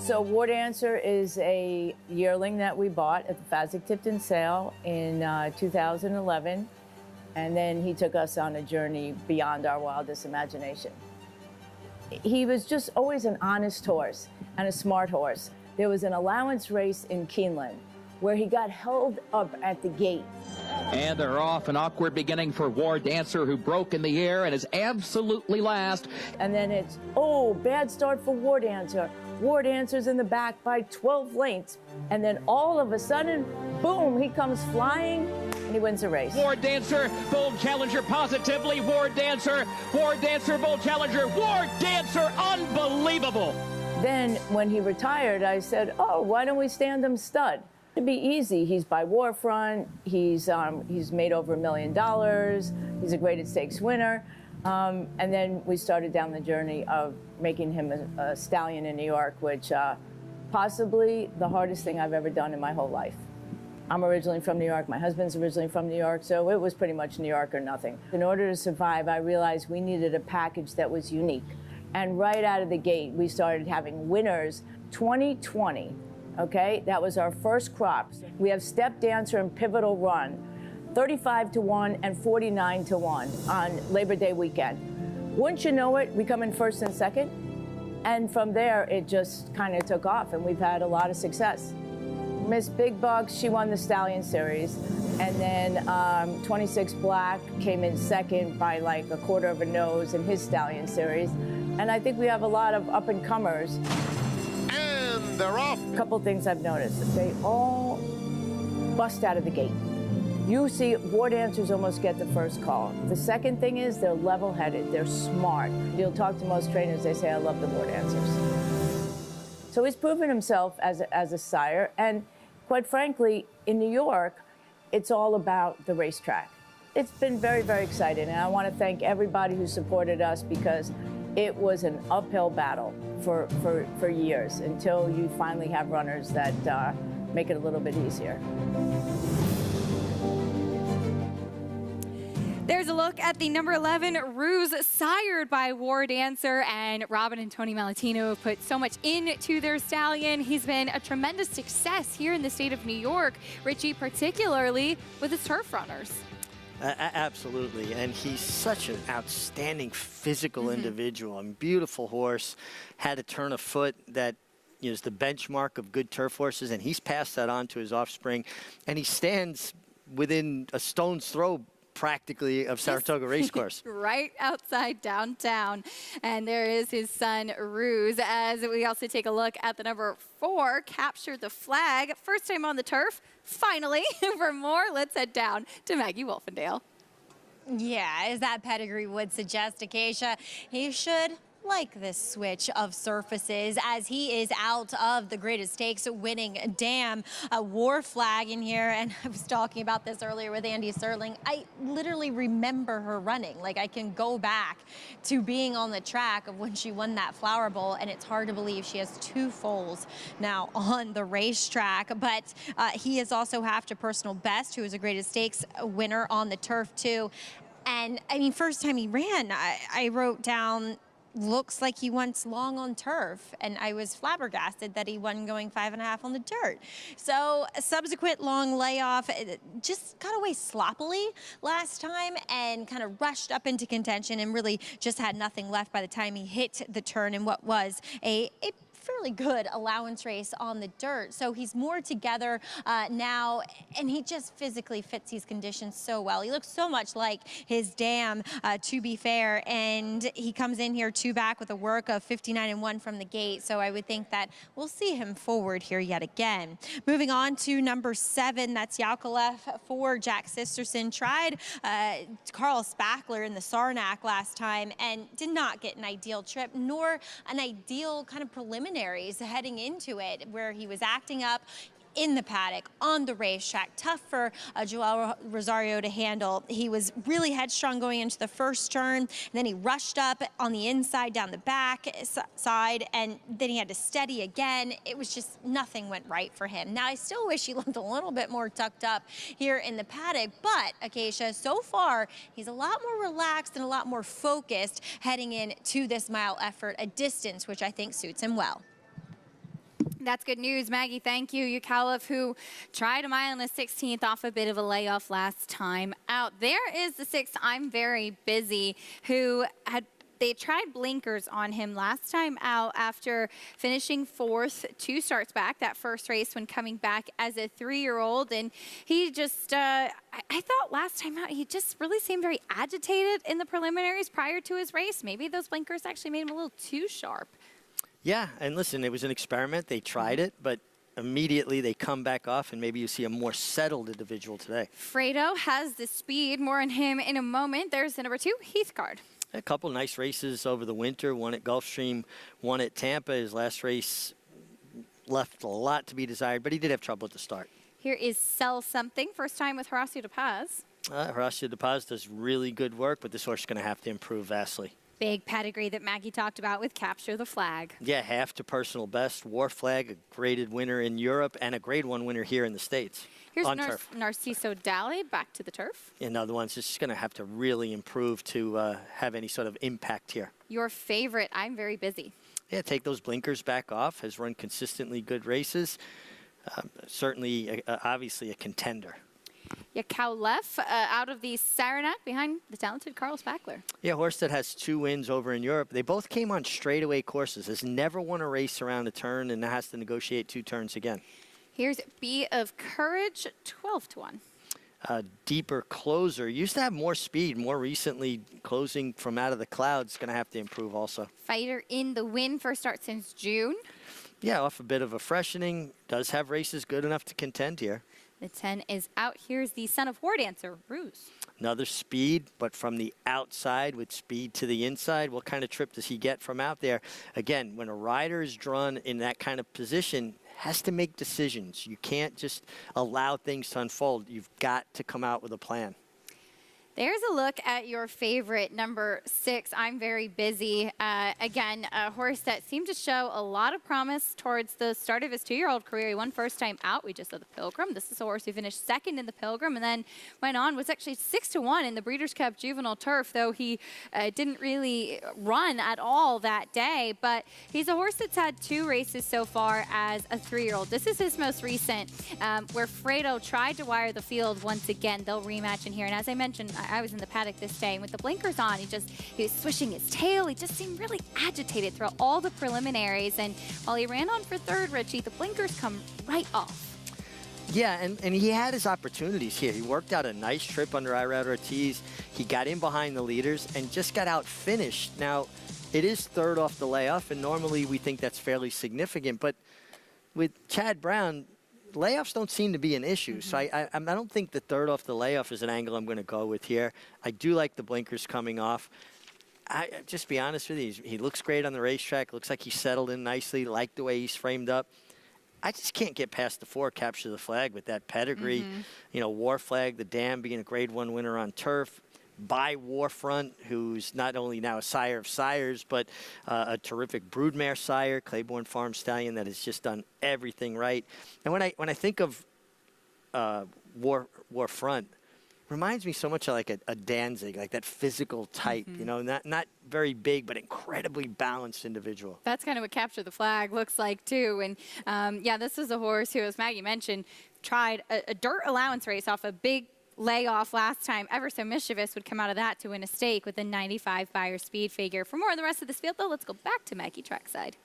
So War Dancer is a yearling that we bought at the Fasig-Tipton sale in 2011. And then he took us on a journey beyond our wildest imagination. He was just always an honest horse and a smart horse. There was an allowance race in Keeneland where he got held up at the gate. And they're off, an awkward beginning for War Dancer, who broke in the air and is absolutely last. And then it's, oh, bad start for War Dancer. War Dancer's in the back by 12 lengths. And then all of a sudden, boom, he comes flying and he wins the race. War Dancer, Bold Challenger positively. War Dancer, Bold Challenger. War Dancer, unbelievable. Then when he retired, I said, oh, why don't we stand him stud? It'd be easy. He's by Warfront. He's made over $1 million. He's a graded stakes winner. And then we started down the journey of making him a stallion in New York, which possibly the hardest thing I've ever done in my whole life. I'm originally from New York. My husband's originally from New York, so it was pretty much New York or nothing. In order to survive, I realized we needed a package that was unique. And right out of the gate, we started having winners. 2020, okay, that was our first crop. We have Step Dancer and Pivotal Run, 35-1 and 49-1 on Labor Day weekend. Wouldn't you know it, we come in first and second. And from there, it just kind of took off, and we've had a lot of success. Miss Big Bucks, she won the Stallion Series. And then 26 Black came in second by like a quarter of a nose in his Stallion Series. And I think we have a lot of up-and-comers. And they're off. A couple things I've noticed. They all bust out of the gate. You see War Dancers almost get the first call. The second thing is they're level-headed, they're smart. You'll talk to most trainers, they say, I love the War Dancers. So he's proven himself as a sire, and quite frankly, in New York, it's all about the racetrack. It's been very, very exciting, and I want to thank everybody who supported us because it was an uphill battle for years until you finally have runners that make it a little bit easier. There's a look at the number 11 Ruse, sired by War Dancer, and Robin and Tony Malatino have put so much into their stallion. He's been a tremendous success here in the state of New York, Richie, particularly with his turf runners. Absolutely, and he's such an outstanding physical individual. I mean, beautiful horse, had a turn of foot that is the benchmark of good turf horses, and he's passed that on to his offspring, and he stands within a stone's throw practically of Saratoga Racecourse. Right outside downtown. And there is his son, Ruse, as we also take a look at the number 4, Captured the Flag. First time on the turf, finally. For more, let's head down to Maggie Wolfendale. Yeah, as that pedigree would suggest, Acacia, he should like this switch of surfaces as he is out of the Graded Stakes winning Dam. A War Flag in here, and I was talking about this earlier with Andy Serling. I literally remember her running. Like, I can go back to being on the track of when she won that Flower Bowl, and it's hard to believe she has 2 foals now on the racetrack. But he is also half to Personal Best, who is a Graded Stakes winner on the turf too. And I mean, first time he ran, I wrote down, looks like he went long on turf, and I was flabbergasted that he wasn't going 5.5 on the dirt. So a subsequent long layoff, just got away sloppily last time and kind of rushed up into contention and really just had nothing left by the time he hit the turn in what was a fairly good allowance race on the dirt. So he's more together now, and he just physically fits these conditions so well. He looks so much like his Dam, to be fair, and he comes in here 2 back with a work of 59-1 from the gate. So I would think that we'll see him forward here yet again. Moving on to number 7, that's Yakolev for Jack Sisterson. Tried Carl Spackler in the Saranac last time and did not get an ideal trip, nor an ideal kind of preliminary heading into it, where he was acting up in the paddock, on the racetrack. Tough for Joel Rosario to handle. He was really headstrong going into the first turn, and then he rushed up on the inside down the back side, and then he had to steady again. It was just, nothing went right for him. Now, I still wish he looked a little bit more tucked up here in the paddock, but Acacia, so far, he's a lot more relaxed and a lot more focused heading into this mile effort, a distance which I think suits him well. That's good news, Maggie. Thank you. Yakovlev, who tried a mile in the 16th off a bit of a layoff last time out. There is the 6th, I'm Very Busy, who they tried blinkers on him last time out after finishing 4th 2 starts back, that first race when coming back as a 3-year-old. And he just, I thought last time out, he just really seemed very agitated in the preliminaries prior to his race. Maybe those blinkers actually made him a little too sharp. Yeah, and listen, it was an experiment. They tried it, but immediately they come back off, and maybe you see a more settled individual today. Fredo has the speed. More on him in a moment. There's the number 2, Heathcard. A couple nice races over the winter. One at Gulfstream, one at Tampa. His last race left a lot to be desired, but he did have trouble at the start. Here is Sell Something. First time with Horacio De Paz. Horacio De Paz does really good work, but this horse is going to have to improve vastly. Big pedigree that Maggie talked about with Capture the Flag. Yeah, half to personal best. War Flag, a graded winner in Europe, and a grade 1 winner here in the States. Here's on turf. Narciso Dally back to the turf. Another one's just going to have to really improve to have any sort of impact here. Your favorite, I'm Very Busy. Yeah, take those blinkers back off. Has run consistently good races. Certainly, obviously, a contender. Yakovlev out of the Saranac behind the talented Carlos Packler. Yeah, horse that has 2 wins over in Europe. They both came on straightaway courses. Has never won a race around a turn and now has to negotiate 2 turns again. Here's Bee of Courage, 12-1. Deeper Closer. Used to have more speed. More recently, closing from out of the clouds. Going to have to improve also. Fighter in the win, first start since June. Yeah, off a bit of a freshening. Does have races good enough to contend here. The 10 is out. Here's the Son of War Dancer, Ruse. Another speed, but from the outside with speed to the inside. What kind of trip does he get from out there? Again, when a rider is drawn in that kind of position, has to make decisions. You can't just allow things to unfold. You've got to come out with a plan. There's a look at your favorite, number 6, I'm Very Busy. Again, a horse that seemed to show a lot of promise towards the start of his 2-year-old career. He won first time out. We just saw the Pilgrim. This is a horse who finished 2nd in the Pilgrim and then went on, was actually 6-1 in the Breeders' Cup Juvenile Turf, though he didn't really run at all that day. But he's a horse that's had 2 races so far as a 3-year-old. This is his most recent, where Fredo tried to wire the field once again. They'll rematch in here. And as I mentioned, I was in the paddock this day, and with the blinkers on, he was swishing his tail. He just seemed really agitated throughout all the preliminaries, and while he ran on for 3rd, Richie, the blinkers come right off. Yeah, and he had his opportunities here. He worked out a nice trip under Irad Ortiz. He got in behind the leaders and just got out finished. Now, it is 3rd off the layoff, and normally we think that's fairly significant, but with Chad Brown, layoffs don't seem to be an issue. So I don't think the 3rd off the layoff is an angle I'm going to go with here. I do like the blinkers coming off. Just be honest with you, he looks great on the racetrack. Looks like he settled in nicely. Like the way he's framed up. I just can't get past the 4, Capture the Flag, with that pedigree. You know, War Flag, the Dam being a grade 1 winner on turf. By Warfront, who's not only now a sire of sires, but a terrific broodmare sire, Claiborne Farm stallion that has just done everything right. And when I think of Warfront, reminds me so much of like a Danzig, like that physical type. You know, not very big, but incredibly balanced individual. That's kind of what Capture the Flag looks like too. And yeah, this is a horse who, as Maggie mentioned, tried a dirt allowance race off a big layoff last time. Ever So Mischievous would come out of that to win a stake with a 95 Beyer speed figure. For more on the rest of this field, though, let's go back to Maggie trackside.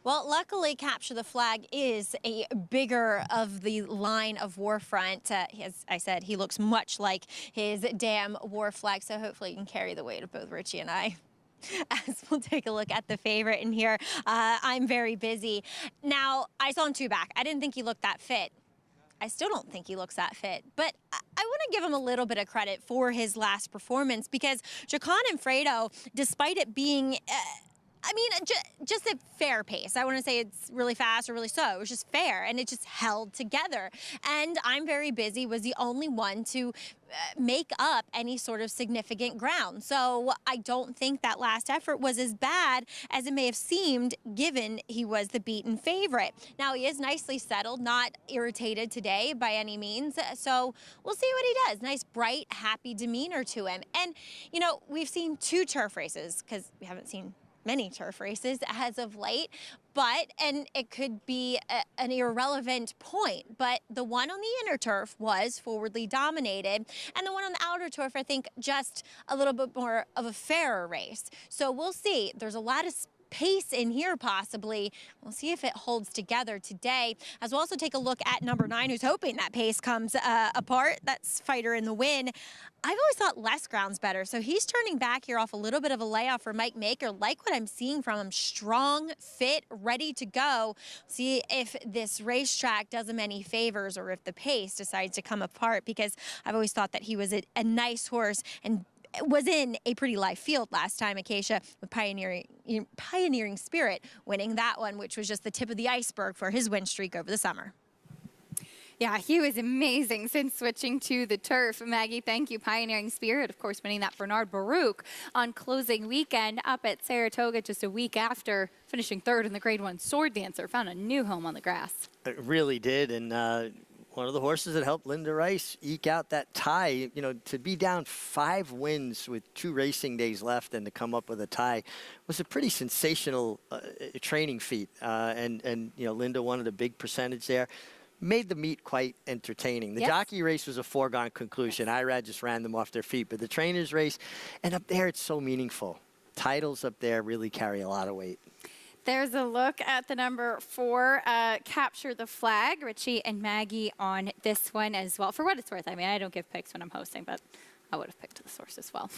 Well, luckily, Capture the Flag is a bigger of the line of Warfront. As I said, he looks much like his Dam War Flag, so hopefully he can carry the weight of both Richie and I. As we'll take a look at the favorite in here, I'm Very Busy. Now, I saw him 2 back. I didn't think he looked that fit. I still don't think he looks that fit, but I want to give him a little bit of credit for his last performance, because Jacon and Fredo, despite it being, I mean, just a fair pace. I want to say it's really fast or really slow. It was just fair, and it just held together. And I'm Very Busy was the only one to make up any sort of significant ground. So I don't think that last effort was as bad as it may have seemed, given he was the beaten favorite. Now, he is nicely settled, not irritated today by any means. So we'll see what he does. Nice, bright, happy demeanor to him. And, you know, we've seen 2 turf races, because we haven't seen many turf races as of late, and it could be an irrelevant point, but the one on the inner turf was forwardly dominated, and the one on the outer turf, I think, just a little bit more of a fairer race. So we'll see. There's a lot of pace in here possibly. We'll see if it holds together today, as we'll also take a look at number 9, who's hoping that pace comes apart. That's Fighter in the Win. I've always thought less ground's better, so he's turning back here off a little bit of a layoff for Mike Maker. Like what I'm seeing from him, strong, fit, ready to go. See if this racetrack does him any favors or if the pace decides to come apart, because I've always thought that he was a nice horse and was in a pretty live field last time, Acacia, with Pioneering Spirit winning that one, which was just the tip of the iceberg for his win streak over the summer. Yeah, he was amazing since switching to the turf. Maggie, thank you. Pioneering Spirit, of course, winning that Bernard Baruch on closing weekend up at Saratoga just a week after finishing third in the Grade 1 Sword Dancer. Found a new home on the grass. It really did, and one of the horses that helped Linda Rice eke out that tie. You know, to be down 5 wins with 2 racing days left and to come up with a tie was a pretty sensational training feat. And you know, Linda wanted a big percentage there. Made the meet quite entertaining. The jockey race was a foregone conclusion. Irad just ran them off their feet. But the trainers race, and up there it's so meaningful. Titles up there really carry a lot of weight. There's a look at the number 4, Capture the Flag. Richie and Maggie on this one as well. For what it's worth, I mean, I don't give picks when I'm hosting, but I would have picked the source as well.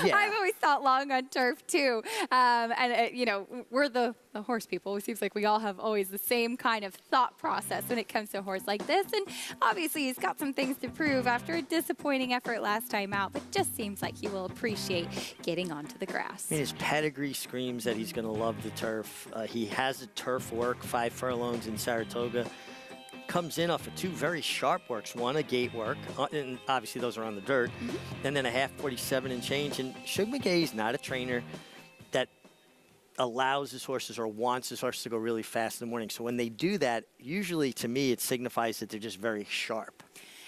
Yeah. I've always thought long on turf, too. You know, we're the horse people. It seems like we all have always the same kind of thought process when it comes to a horse like this. And obviously, he's got some things to prove after a disappointing effort last time out, but just seems like he will appreciate getting onto the grass. And his pedigree screams that he's going to love the turf. He has a turf work, 5 furlongs in Saratoga. Comes in off of 2 very sharp works, one a gate work, and obviously those are on the dirt, and then a half 47 and change. And Shug McGaughey's not a trainer that allows his horses or wants his horses to go really fast in the morning. So when they do that, usually to me it signifies that they're just very sharp.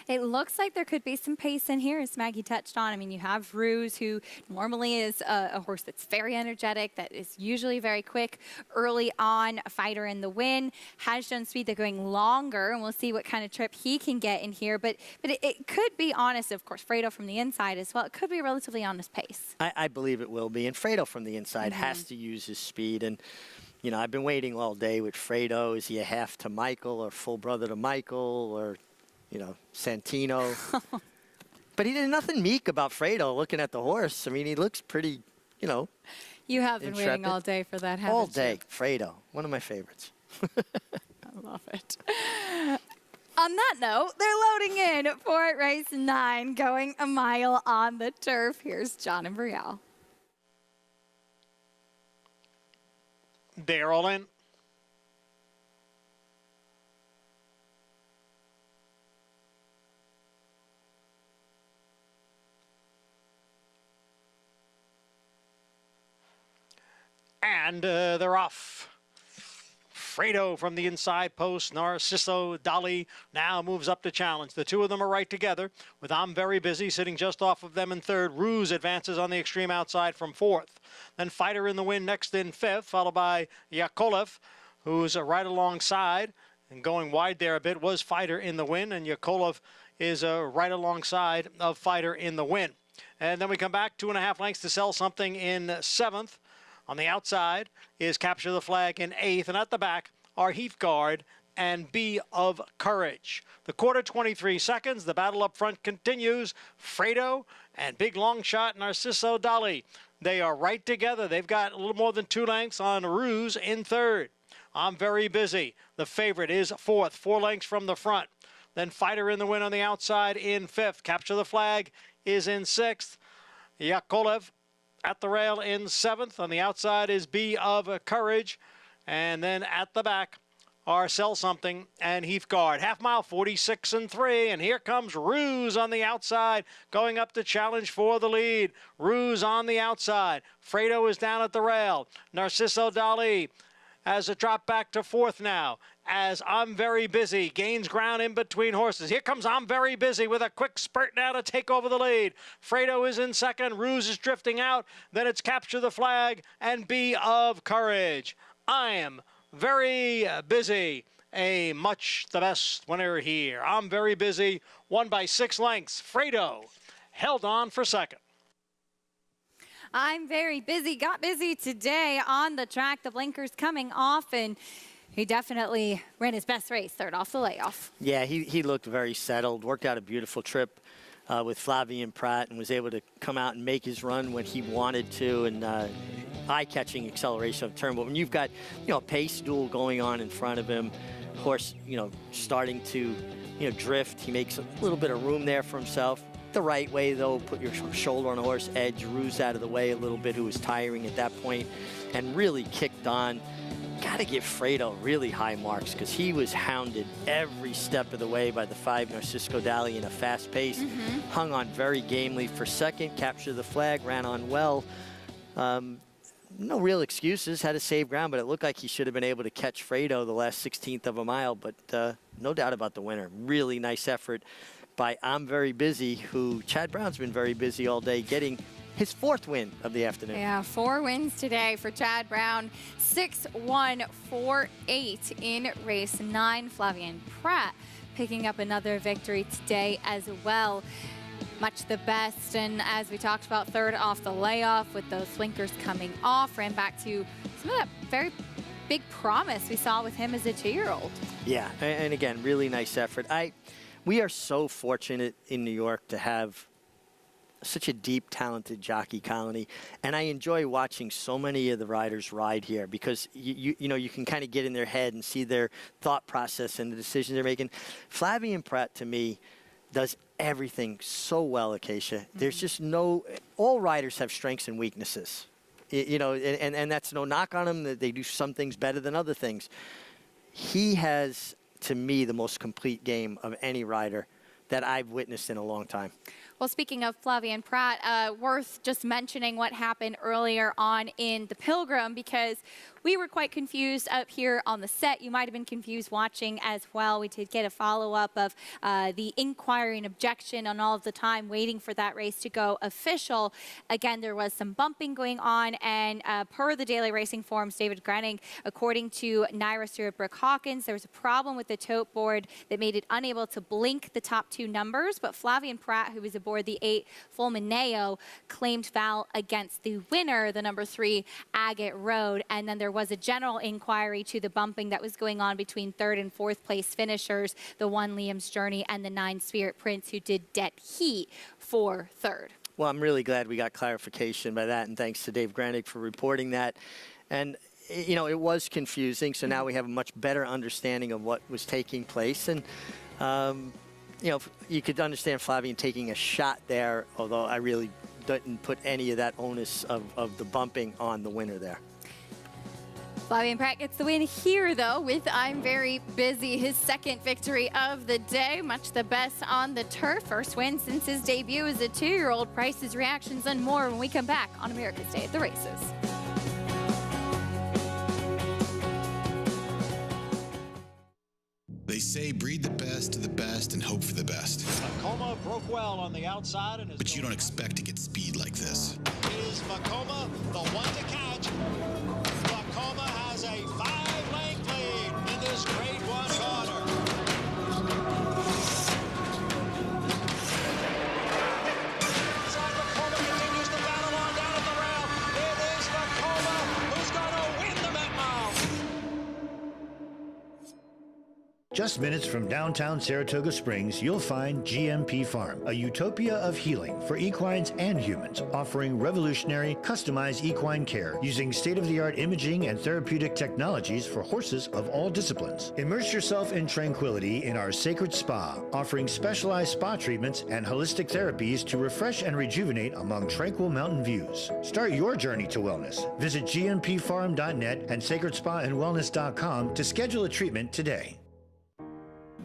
It looks like there could be some pace in here, as Maggie touched on. I mean, you have Ruse, who normally is a horse that's very energetic, that is usually very quick early on, a Fighter in the Win. Has shown speed. They're going longer, and we'll see what kind of trip he can get in here. But it could be honest, of course, Fredo from the inside as well. It could be a relatively honest pace. I believe it will be. And Fredo from the inside has to use his speed. And, you know, I've been waiting all day with Fredo. Is he a half to Michael or full brother to Michael or, you know, Santino? But he did nothing meek about Fredo looking at the horse. I mean, he looks pretty, you know, You have been waiting all day for that, haven't you? all day. Fredo, one of my favorites. I love it. On that note, they're loading in for race 9, going a mile on the turf. Here's John and Brielle. They're all in. And they're off. Fredo from the inside post. Narciso Dali now moves up to challenge. The 2 of them are right together, with I'm Very Busy sitting just off of them in 3rd. Ruse advances on the extreme outside from 4th. Then Fighter in the Win next in 5th, followed by Yakolev, who's right alongside. And going wide there a bit was Fighter in the Win, and Yakolev is right alongside of Fighter in the Win. And then we come back 2.5 lengths to Sell Something in 7th. On the outside is Capture the Flag in 8th, and at the back are Heathguard and Be of Courage. The quarter 23 seconds. The battle up front continues. Fredo and big long shot Narciso Dali. They are right together. They've got a little more than 2 lengths on Ruse in 3rd. I'm Very Busy. The favorite is 4th, 4 lengths from the front. Then Fighter in the Win on the outside in 5th. Capture the Flag is in 6th. Yakolev at the rail in 7th. On the outside is Be of Courage. And then at the back are Sell Something and Heathguard. Half mile, 46 and 3. And here comes Ruse on the outside, going up to challenge for the lead. Ruse on the outside. Fredo is down at the rail. Narciso Dali has a drop back to 4th now. as I'm Very Busy gains ground in between horses. Here comes I'm Very Busy with a quick spurt now to take over the lead. Fredo is in second. Ruse is drifting out. Then it's Capture the Flag and Be of Courage. I am Very Busy. A much the best winner here. I'm Very Busy, won by 6 lengths. Fredo held on for second. I'm Very Busy. Got busy today on the track. The blinkers coming off, and he definitely ran his best race, third off the layoff. Yeah, he looked very settled, worked out a beautiful trip with Flavien Prat, and was able to come out and make his run when he wanted to, and eye-catching acceleration of turn. But when you've got, a pace duel going on in front of him, horse, starting to, drift, he makes a little bit of room there for himself. The right way, though, put your shoulder on the horse, edge Ruse out of the way a little bit, who was tiring at that point, and really kicked on. Got to give Fredo really high marks, because he was hounded every step of the way by the 5 Narcisco Dally in a fast pace. Hung on very gamely for second, Capture the Flag, ran on well. No real excuses, had to save ground, but it looked like he should have been able to catch Fredo the last 16th of a mile, but no doubt about the winner. Really nice effort by I'm Very Busy, who Chad Brown's been very busy all day, getting his 4th win of the afternoon. Yeah, 4 wins today for Chad Brown. 6-1-4-8 in race 9. Flavien Prat picking up another victory today as well. Much the best, and as we talked about, third off the layoff with those blinkers coming off, ran back to some of that very big promise we saw with him as a 2-year-old. Yeah, and again, really nice effort. We are so fortunate in New York to have such a deep, talented jockey colony, and I enjoy watching so many of the riders ride here, because you can kind of get in their head and see their thought process and the decisions they're making. Flavien Prat, to me, does everything so well, Acacia. There's just all riders have strengths and weaknesses, and that's no knock on them. They do some things better than other things. He has, to me, the most complete game of any rider that I've witnessed in a long time. Well, speaking of Flavien Prat, worth just mentioning what happened earlier on in the Pilgrim, because we were quite confused up here on the set. You might have been confused watching as well. We did get a follow-up of the inquiry and objection on all of the time waiting for that race to go official. Again, there was some bumping going on, and per the Daily Racing Forum's David Grenning, according to Naira Stewart Brooke Hawkins, there was a problem with the tote board that made it unable to blink the top 2 numbers, but Flavien Prat, who was aboard the 8 Fulmineo, claimed foul against the winner, the number 3 Agate Road, and then there was a general inquiry to the bumping that was going on between 3rd and 4th place finishers, the 1 Liam's Journey and the 9 Spirit Prince, who did dead heat for 3rd. Well, I'm really glad we got clarification by that, and thanks to Dave Granig for reporting that. And it was confusing, so now we have a much better understanding of what was taking place. And you could understand Flavien taking a shot there, although I really didn't put any of that onus of the bumping on the winner there. Flavien Prat gets the win here, though, with I'm Very Busy, his 2nd victory of the day. Much the best on the turf. First win since his debut as a 2-year-old. Price's reactions and more when we come back on America's Day at the Races. They say breed the best to the best and hope for the best. Vekoma broke well on the outside, and but you don't expect to get speed like this. Is Vekoma the one to catch? Vekoma has a 5-length lead in this Grade 1 quarter. Vekoma continues to battle on down at the rail. It is Vekoma who's going to win the Met Mile. Just minutes from downtown Saratoga Springs, you'll find GMP Farm, a utopia of healing for equines and humans, offering revolutionary, customized equine care using state-of-the-art imaging and therapeutic technologies for horses of all disciplines. Immerse yourself in tranquility in our sacred spa, offering specialized spa treatments and holistic therapies to refresh and rejuvenate among tranquil mountain views. Start your journey to wellness. Visit gmpfarm.net and sacredspaandwellness.com to schedule a treatment today.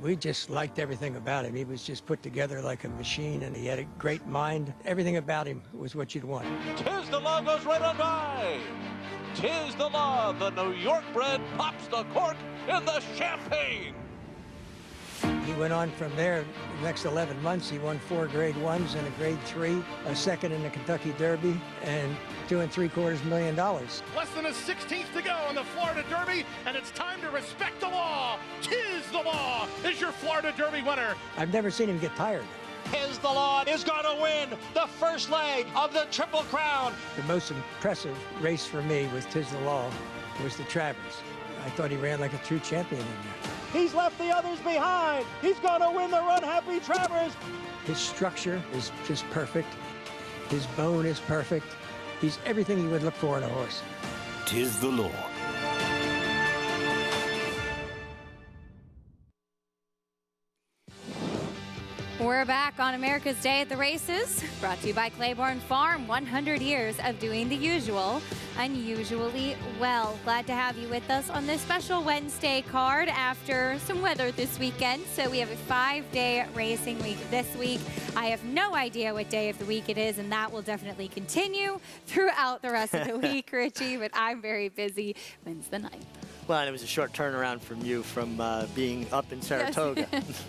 We just liked everything about him. He was just put together like a machine, and he had a great mind. Everything about him was what you'd want. Tiz the Law goes right on by. Tiz the Law, the New York bred, pops the cork in the Champagne. He went on from there. The next 11 months, he won 4 Grade 1s and a Grade 3, a second in the Kentucky Derby, and $2.75 million. Less than a 16th to go in the Florida Derby, and it's time to respect the law. Tiz the Law is your Florida Derby winner. I've never seen him get tired. Tiz the Law is going to win the first leg of the Triple Crown. The most impressive race for me with Tiz the Law was the Travers. I thought he ran like a true champion in there. He's left the others behind. He's going to win the Run Happy Travers. His structure is just perfect. His bone is perfect. He's everything you would look for in a horse. Tiz the Law. We're back on America's Day at the Races, brought to you by Claiborne Farm. 100 years of doing the usual, unusually well. Glad to have you with us on this special Wednesday card after some weather this weekend. So we have a 5-day racing week this week. I have no idea what day of the week it is, and that will definitely continue throughout the rest of the week, Richie, but I'm very busy. When's the 9th? Well, and it was a short turnaround from you from being up in Saratoga. Yes.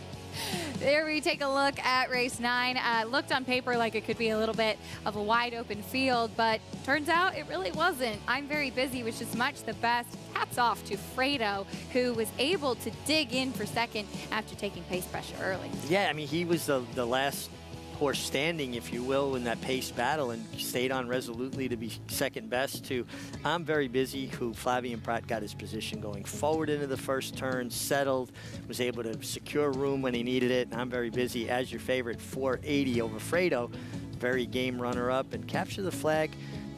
There we take a look at race 9. Looked on paper like it could be a little bit of a wide open field, but turns out it really wasn't. I'm very busy, which is much the best. Hats off to Fredo, who was able to dig in for second after taking pace pressure early. Yeah, I mean, he was the last horse standing, if you will, in that pace battle and stayed on resolutely to be second best to I'm Very Busy, who Flavien Prat got his position going forward into the first turn, settled, was able to secure room when he needed it. And I'm Very Busy, as your favorite, 480 over Fredo, very game runner-up, and Capture the Flag.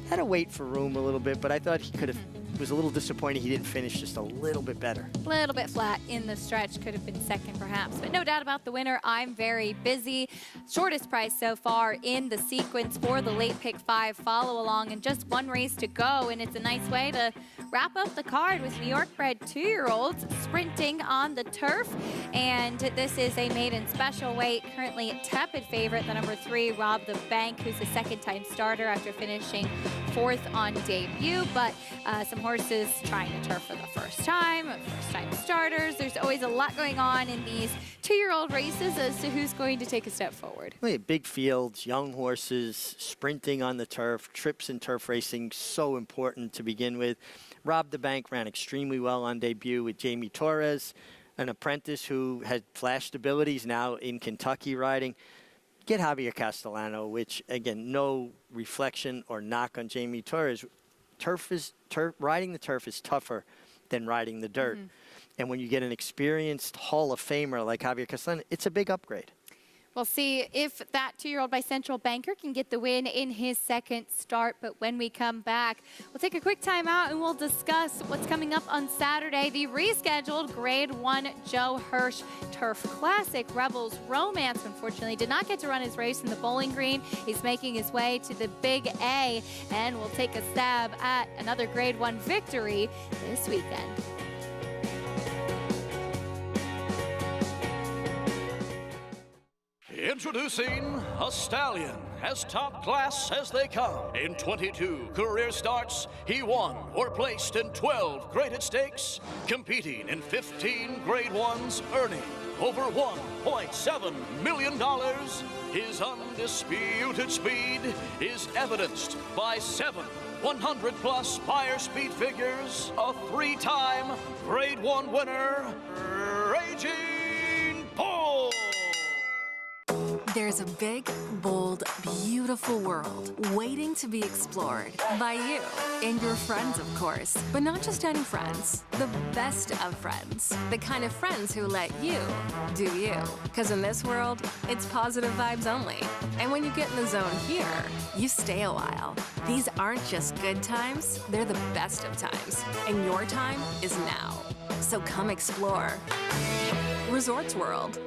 Had to wait for room a little bit, but I thought he could have, was a little disappointed he didn't finish just a little bit better. A little bit flat in the stretch, could have been second perhaps, but no doubt about the winner. I'm Very Busy. Shortest price so far in the sequence for the late pick 5 follow along, and just one race to go, and it's a nice way to wrap up the card with New York bred 2-year-olds sprinting on the turf. And this is a maiden special weight, currently a tepid favorite, the number 3, Rob the Bank, who's a second-time starter after finishing 4th on debut, but some horses trying to turf for the first time starters. There's always a lot going on in these 2-year-old races as to who's going to take a step forward. Well, yeah, big fields, young horses, sprinting on the turf, trips in turf racing, so important to begin with. Rob the Bank ran extremely well on debut with Jamie Torres, an apprentice who had flashed abilities, now in Kentucky riding. Get Javier Castellano, which, again, no reflection or knock on Jamie Torres. Riding the turf is tougher than riding the dirt. Mm-hmm. And when you get an experienced Hall of Famer like Javier Castellano, it's a big upgrade. We'll see if that 2-year-old by Central Banker can get the win in his second start. But when we come back, we'll take a quick time out and we'll discuss what's coming up on Saturday. The rescheduled Grade 1 Joe Hirsch Turf Classic. Rebels Romance, unfortunately, did not get to run his race in the Bowling Green. He's making his way to the Big A, and we'll take a stab at another Grade 1 victory this weekend. Introducing a stallion, as top class as they come. In 22 career starts, he won or placed in 12 graded stakes, competing in 15 Grade 1s, earning over $1.7 million. His undisputed speed is evidenced by 7 100-plus Beyer speed figures, a 3-time Grade 1 winner, Raging Bull. There's a big, bold, beautiful world waiting to be explored by you and your friends, of course. But not just any friends, the best of friends. The kind of friends who let you do you. Because in this world, it's positive vibes only. And when you get in the zone here, you stay a while. These aren't just good times, they're the best of times. And your time is now. So come explore. Resorts World.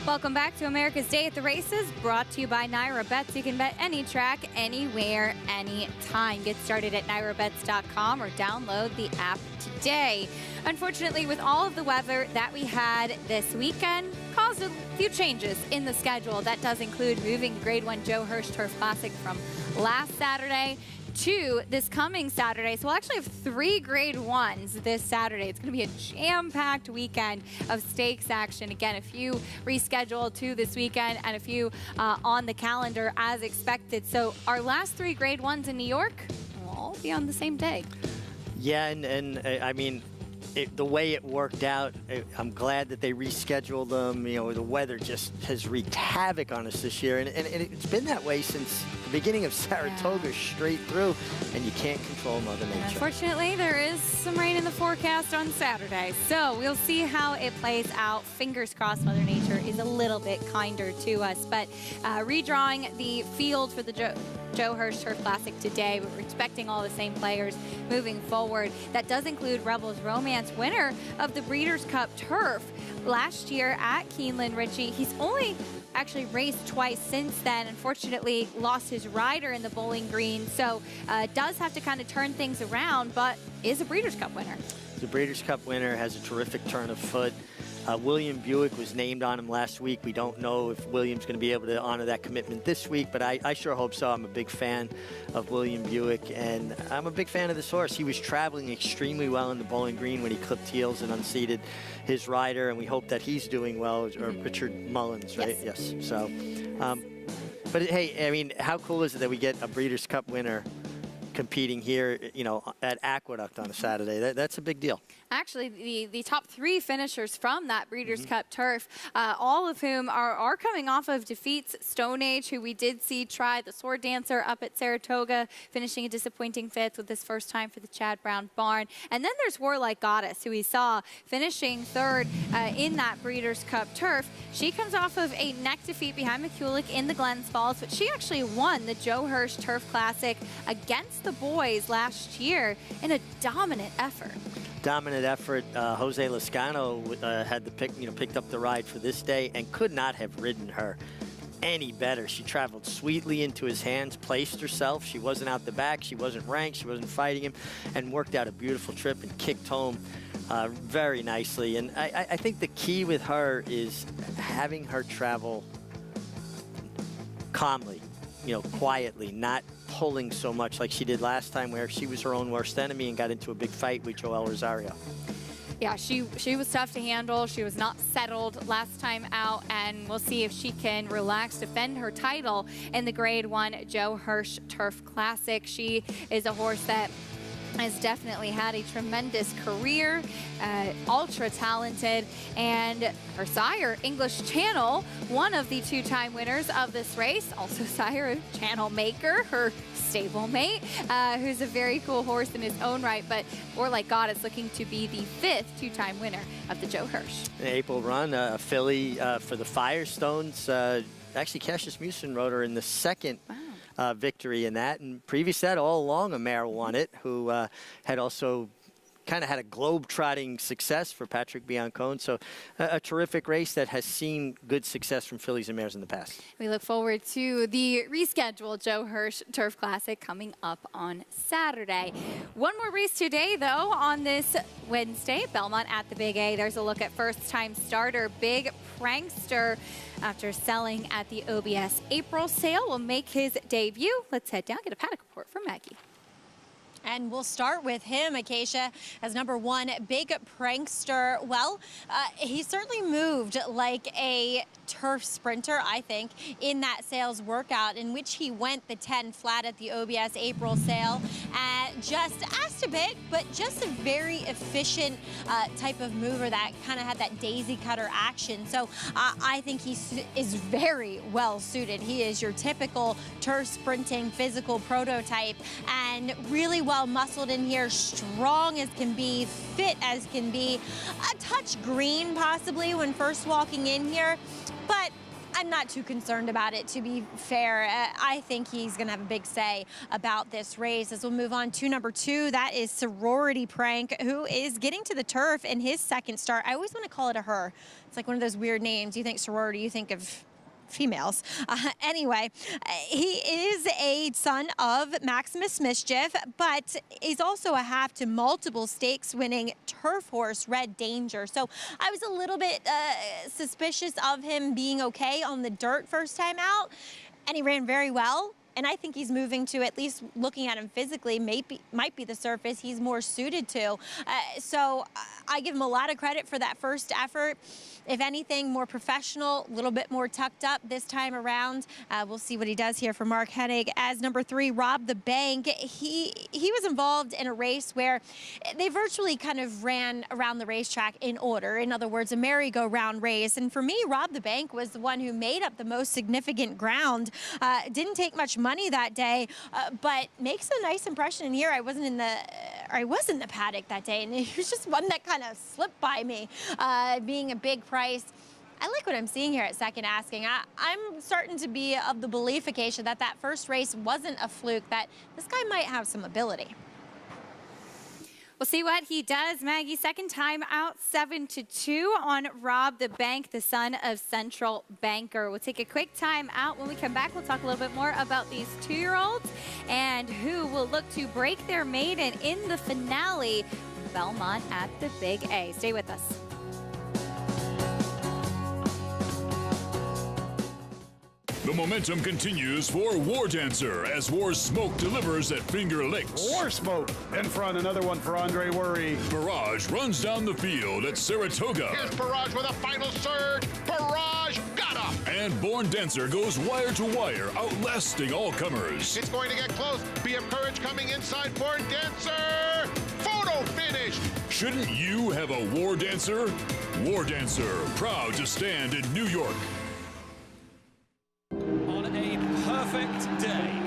Welcome back to America's Day at the Races, brought to you by Naira Bets. You can bet any track, anywhere, anytime. Get started at nairabets.com or download the app today. Unfortunately, with all of the weather that we had this weekend, caused a few changes in the schedule. That does include moving the Grade 1 Joe Hirsch Turf Classic from last Saturday to this coming Saturday. So we'll actually have 3 Grade 1s this Saturday. It's going to be a jam-packed weekend of stakes action. Again, a few rescheduled to this weekend and a few on the calendar as expected. So our last 3 Grade 1s in New York will all be on the same day. Yeah, and I mean, the way it worked out, I'm glad that they rescheduled them. You know, the weather just has wreaked havoc on us this year, and it's been that way since the beginning of Saratoga, straight through, and you can't control Mother Nature. Unfortunately, there is some rain in the forecast on Saturday, so we'll see how it plays out. Fingers crossed Mother Nature is a little bit kinder to us, but redrawing the field for the Joe Hirsch Turf Classic today, but we're expecting all the same players moving forward. That does include Rebels Romance, winner of the Breeders' Cup Turf last year at Keeneland. Richie, he's only actually raced twice since then. Unfortunately, lost his rider in the Bowling Green, so does have to kind of turn things around, but is a Breeders' Cup winner. The Breeders' Cup winner has a terrific turn of foot. William Buick was named on him last week. We don't know if William's going to be able to honor that commitment this week, but I sure hope so. I'm a big fan of William Buick, and I'm a big fan of this horse. He was traveling extremely well in the Bowling Green when he clipped heels and unseated his rider, and we hope that he's doing well, or Richard Mullins, right? Yes. So, but hey, I mean, how cool is it that we get a Breeders' Cup winner competing here, you know, at Aqueduct on a Saturday? That's a big deal. Actually, the top 3 finishers from that Breeders' Cup Turf, all of whom are coming off of defeats. Stone Age, who we did see try the Sword Dancer up at Saratoga, finishing a disappointing 5th with his first time for the Chad Brown Barn. And then there's Warlike Goddess, who we saw finishing 3rd in that Breeders' Cup Turf. She comes off of a neck defeat behind McCulloch in the Glens Falls, but she actually won the Joe Hirsch Turf Classic against the boys last year in a dominant effort. Dominant effort. Jose Lascano had the picked up the ride for this day and could not have ridden her any better. She traveled sweetly into his hands, placed herself. She wasn't out the back. She wasn't ranked. She wasn't fighting him, and worked out a beautiful trip and kicked home very nicely. And I think the key with her is having her travel calmly, you know, quietly, not pulling so much like she did last time, where she was her own worst enemy and got into a big fight with Joel Rosario. Yeah, she was tough to handle. She was not settled last time out, and we'll see if she can relax, defend her title in the Grade 1 Joe Hirsch Turf Classic. She is a horse that has definitely had a tremendous career, ultra talented, and her sire, English Channel, one of the 2-time winners of this race, also sire of Channel Maker, her stablemate, who's a very cool horse in his own right, but Warlike Goddess looking to be the 5th 2-time winner of the Joe Hirsch. An April run, a filly for the Firestones. Actually, Cassius Musin rode her in the 2nd victory in that, and previous to that, all along, a mare won it, who had also kind of had a globe-trotting success for Patrick Biancone. So a terrific race that has seen good success from fillies and mares in the past. We look forward to the rescheduled Joe Hirsch Turf Classic coming up on Saturday. One more race today, though, on this Wednesday, Belmont at the Big A. There's a look at first-time starter Big Prankster. After selling at the OBS April sale, will make his debut. Let's head down, get a paddock report from Maggie. And we'll start with him, Acacia, as number 1, Big Prankster. Well, he certainly moved like a turf sprinter, I think, in that sales workout in which he went the 10 flat at the OBS April sale. Just asked a bit, but just a very efficient type of mover that kind of had that daisy cutter action. So I think he is very well suited. He is your typical turf sprinting physical prototype, and really well muscled in here, strong as can be, fit as can be, a touch green possibly when first walking in here, but I'm not too concerned about it, to be fair. I think he's going to have a big say about this race. As we'll move on to number 2, that is Sorority Prank, who is getting to the turf in his second start. I always want to call it a her. It's like one of those weird names. You think sorority, you think of females. Anyway, he is a son of Maximus Mischief, but he's also a half to multiple stakes winning turf horse Red Danger. So I was a little bit suspicious of him being okay on the dirt first time out, and he ran very well. And I think he's moving to, at least looking at him physically, might be the surface he's more suited to. So I give him a lot of credit for that first effort. If anything, more professional, a little bit more tucked up this time around. We'll see what he does here for Mark Hennig. As number 3, Rob the Bank, he was involved in a race where they virtually kind of ran around the racetrack in order. In other words, a merry-go-round race. And for me, Rob the Bank was the one who made up the most significant ground. Didn't take much money that day, but makes a nice impression here. I was in the paddock that day, and it was just one that kind of slipped by me, being a big price. I like what I'm seeing here at Second Asking. I'm starting to be of the belief-ification that first race wasn't a fluke, that this guy might have some ability. We'll see what he does. Maggie, second time out, 7-2 on Rob the Bank, the son of Central Banker. We'll take a quick time out. When we come back, we'll talk a little bit more about these 2-year-olds and who will look to break their maiden in the finale, Belmont at the Big A. Stay with us. The momentum continues for War Dancer as War Smoke delivers at Finger Lakes. War Smoke in front, another one for Andre Worry. Barrage runs down the field at Saratoga. Here's Barrage with a final surge. Barrage got him. And Born Dancer goes wire to wire, outlasting all comers. It's going to get close. Be of Courage coming inside Born Dancer. Photo finish. Shouldn't you have a War Dancer? War Dancer, proud to stand in New York. On a perfect day,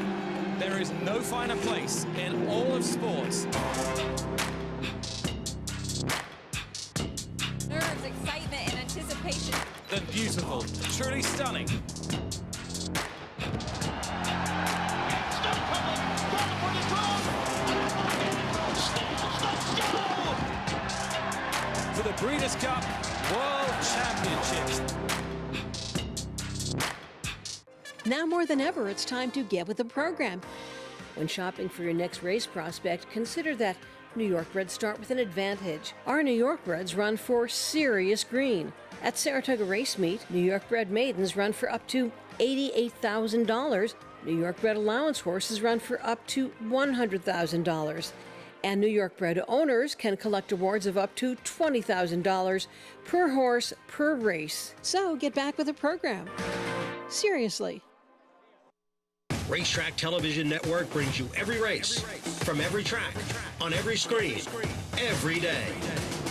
there is no finer place in all of sports. Nerves, excitement, and anticipation. Than beautiful, truly stunning. For the Breeders' Cup World Championships. Now more than ever, it's time to get with the program. When shopping for your next race prospect, consider that New York breds start with an advantage. Our New York breds run for serious green. At Saratoga Race Meet, New York bred maidens run for up to $88,000. New York bred allowance horses run for up to $100,000. And New York bred owners can collect awards of up to $20,000 per horse per race. So get back with the program. Seriously. Racetrack Television Network brings you every race, from every track, on every screen, every day.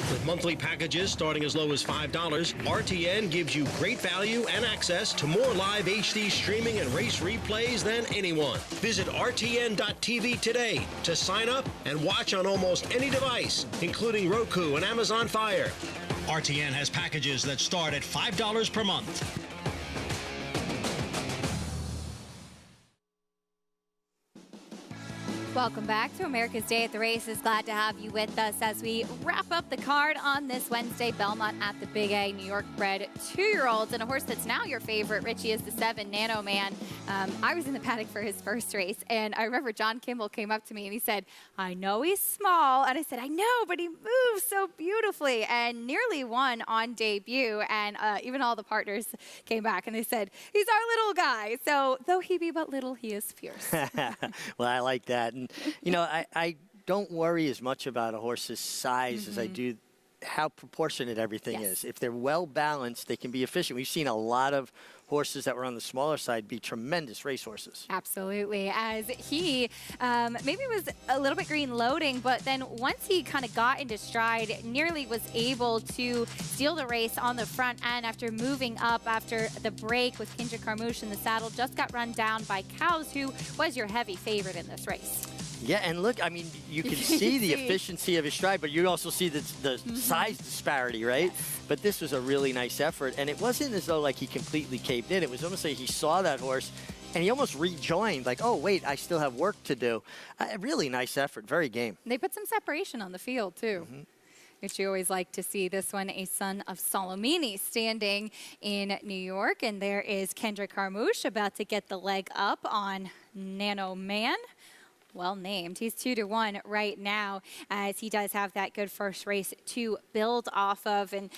With monthly packages starting as low as $5, RTN gives you great value and access to more live HD streaming and race replays than anyone. Visit RTN.tv today to sign up and watch on almost any device, including Roku and Amazon Fire. RTN has packages that start at $5 per month. Welcome back to America's Day at the Races. Glad to have you with us as we wrap up the card on this Wednesday. Belmont at the Big A, New York bred 2-year-olds, and a horse that's now your favorite, Richie is the 7, Nano Man. I was in the paddock for his first race, and I remember John Kimball came up to me and he said, I know he's small, and I said, I know, but he moves so beautifully, and nearly won on debut, and even all the partners came back and they said, he's our little guy. So though he be but little, he is fierce. Well, I like that. And, you know, I don't worry as much about a horse's size as I do how proportionate everything is. If they're well balanced, they can be efficient. We've seen a lot of horses that were on the smaller side be tremendous racehorses. Absolutely. As he maybe was a little bit green loading, but then once he kind of got into stride, nearly was able to steal the race on the front end after moving up after the break with Kendrick Carmouche in the saddle. Just got run down by Cows, who was your heavy favorite in this race. Yeah, and look, I mean, you can see the efficiency of his stride, but you also see the size disparity, right? But this was a really nice effort, and it wasn't as though like he completely caved in. It was almost like he saw that horse, and he almost rejoined, like, oh, wait, I still have work to do. Really nice effort, very game. They put some separation on the field, too. Which you always like to see. This one, a son of Solomini, standing in New York. And there is Kendrick Carmouche about to get the leg up on Nano Man. Well named. He's 2-1 right now, as he does have that good first race to build off of. And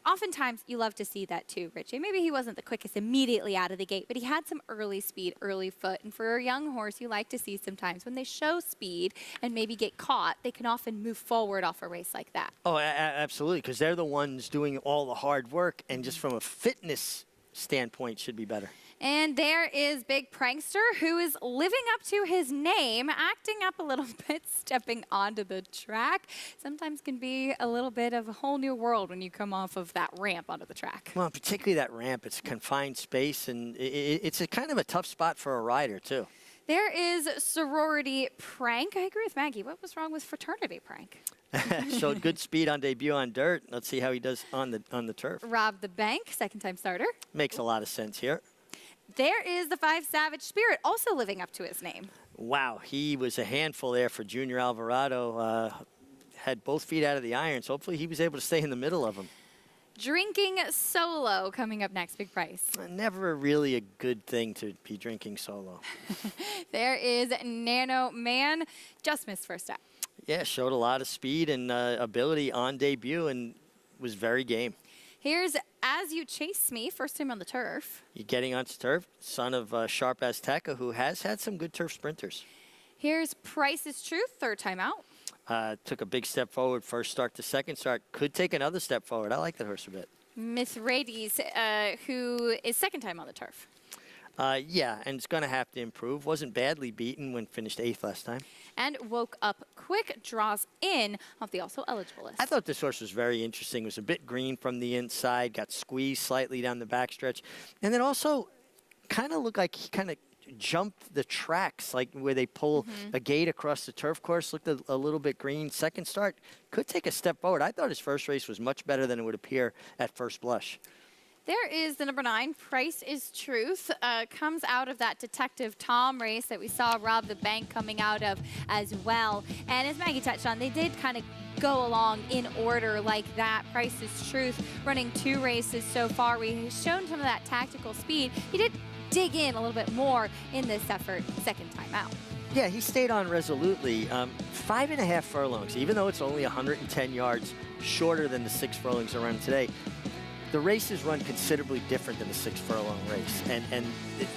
oftentimes you love to see that too, Richie. Maybe he wasn't the quickest immediately out of the gate, but he had some early speed, early foot. And for a young horse, you like to see sometimes when they show speed and maybe get caught, they can often move forward off a race like that. Oh, absolutely, because they're the ones doing all the hard work, and just from a fitness standpoint should be better. And there is Big Prankster, who is living up to his name, acting up a little bit, stepping onto the track. Sometimes can be a little bit of a whole new world when you come off of that ramp onto the track. Well, particularly that ramp. It's a confined space, and it's a kind of a tough spot for a rider, too. There is Sorority Prank. I agree with Maggie. What was wrong with Fraternity Prank? Showed good speed on debut on dirt. Let's see how he does on the turf. Rob the Bank, second-time starter. Makes a lot of sense here. There is the 5 Savage Spirit, also living up to his name. Wow, he was a handful there for Junior Alvarado. Had both feet out of the irons. Hopefully he was able to stay in the middle of them. Drinking Solo coming up next, Big Price. Never really a good thing to be drinking solo. There is Nano Man, just missed first out. Yeah, showed a lot of speed and ability on debut and was very game. Here's As You Chase Me, first time on the turf. You're getting onto turf, son of Sharp Azteca, who has had some good turf sprinters. Here's Price is Truth, third time out. Took a big step forward, first start to second start. Could take another step forward. I like that horse a bit. Mithridates, who is second time on the turf. Yeah, and it's going to have to improve. Wasn't badly beaten when finished 8th last time. And Woke Up Quick draws in off the also eligible list. I thought this horse was very interesting. It was a bit green from the inside, got squeezed slightly down the backstretch, and then also kind of looked like he kind of jumped the tracks, like where they pull a gate across the turf course. Looked a little bit green. Second start, could take a step forward. I thought his first race was much better than it would appear at first blush. There is the number 9, Price is Truth. Comes out of that Detective Tom race that we saw Rob the Bank coming out of as well. And as Maggie touched on, they did kind of go along in order like that. Price is Truth running 2 races so far. We've shown some of that tactical speed. He did dig in a little bit more in this effort second time out. Yeah, he stayed on resolutely. 5.5 furlongs, even though it's only 110 yards shorter than the 6 furlongs I run today. The races run considerably different than the 6 furlong race, and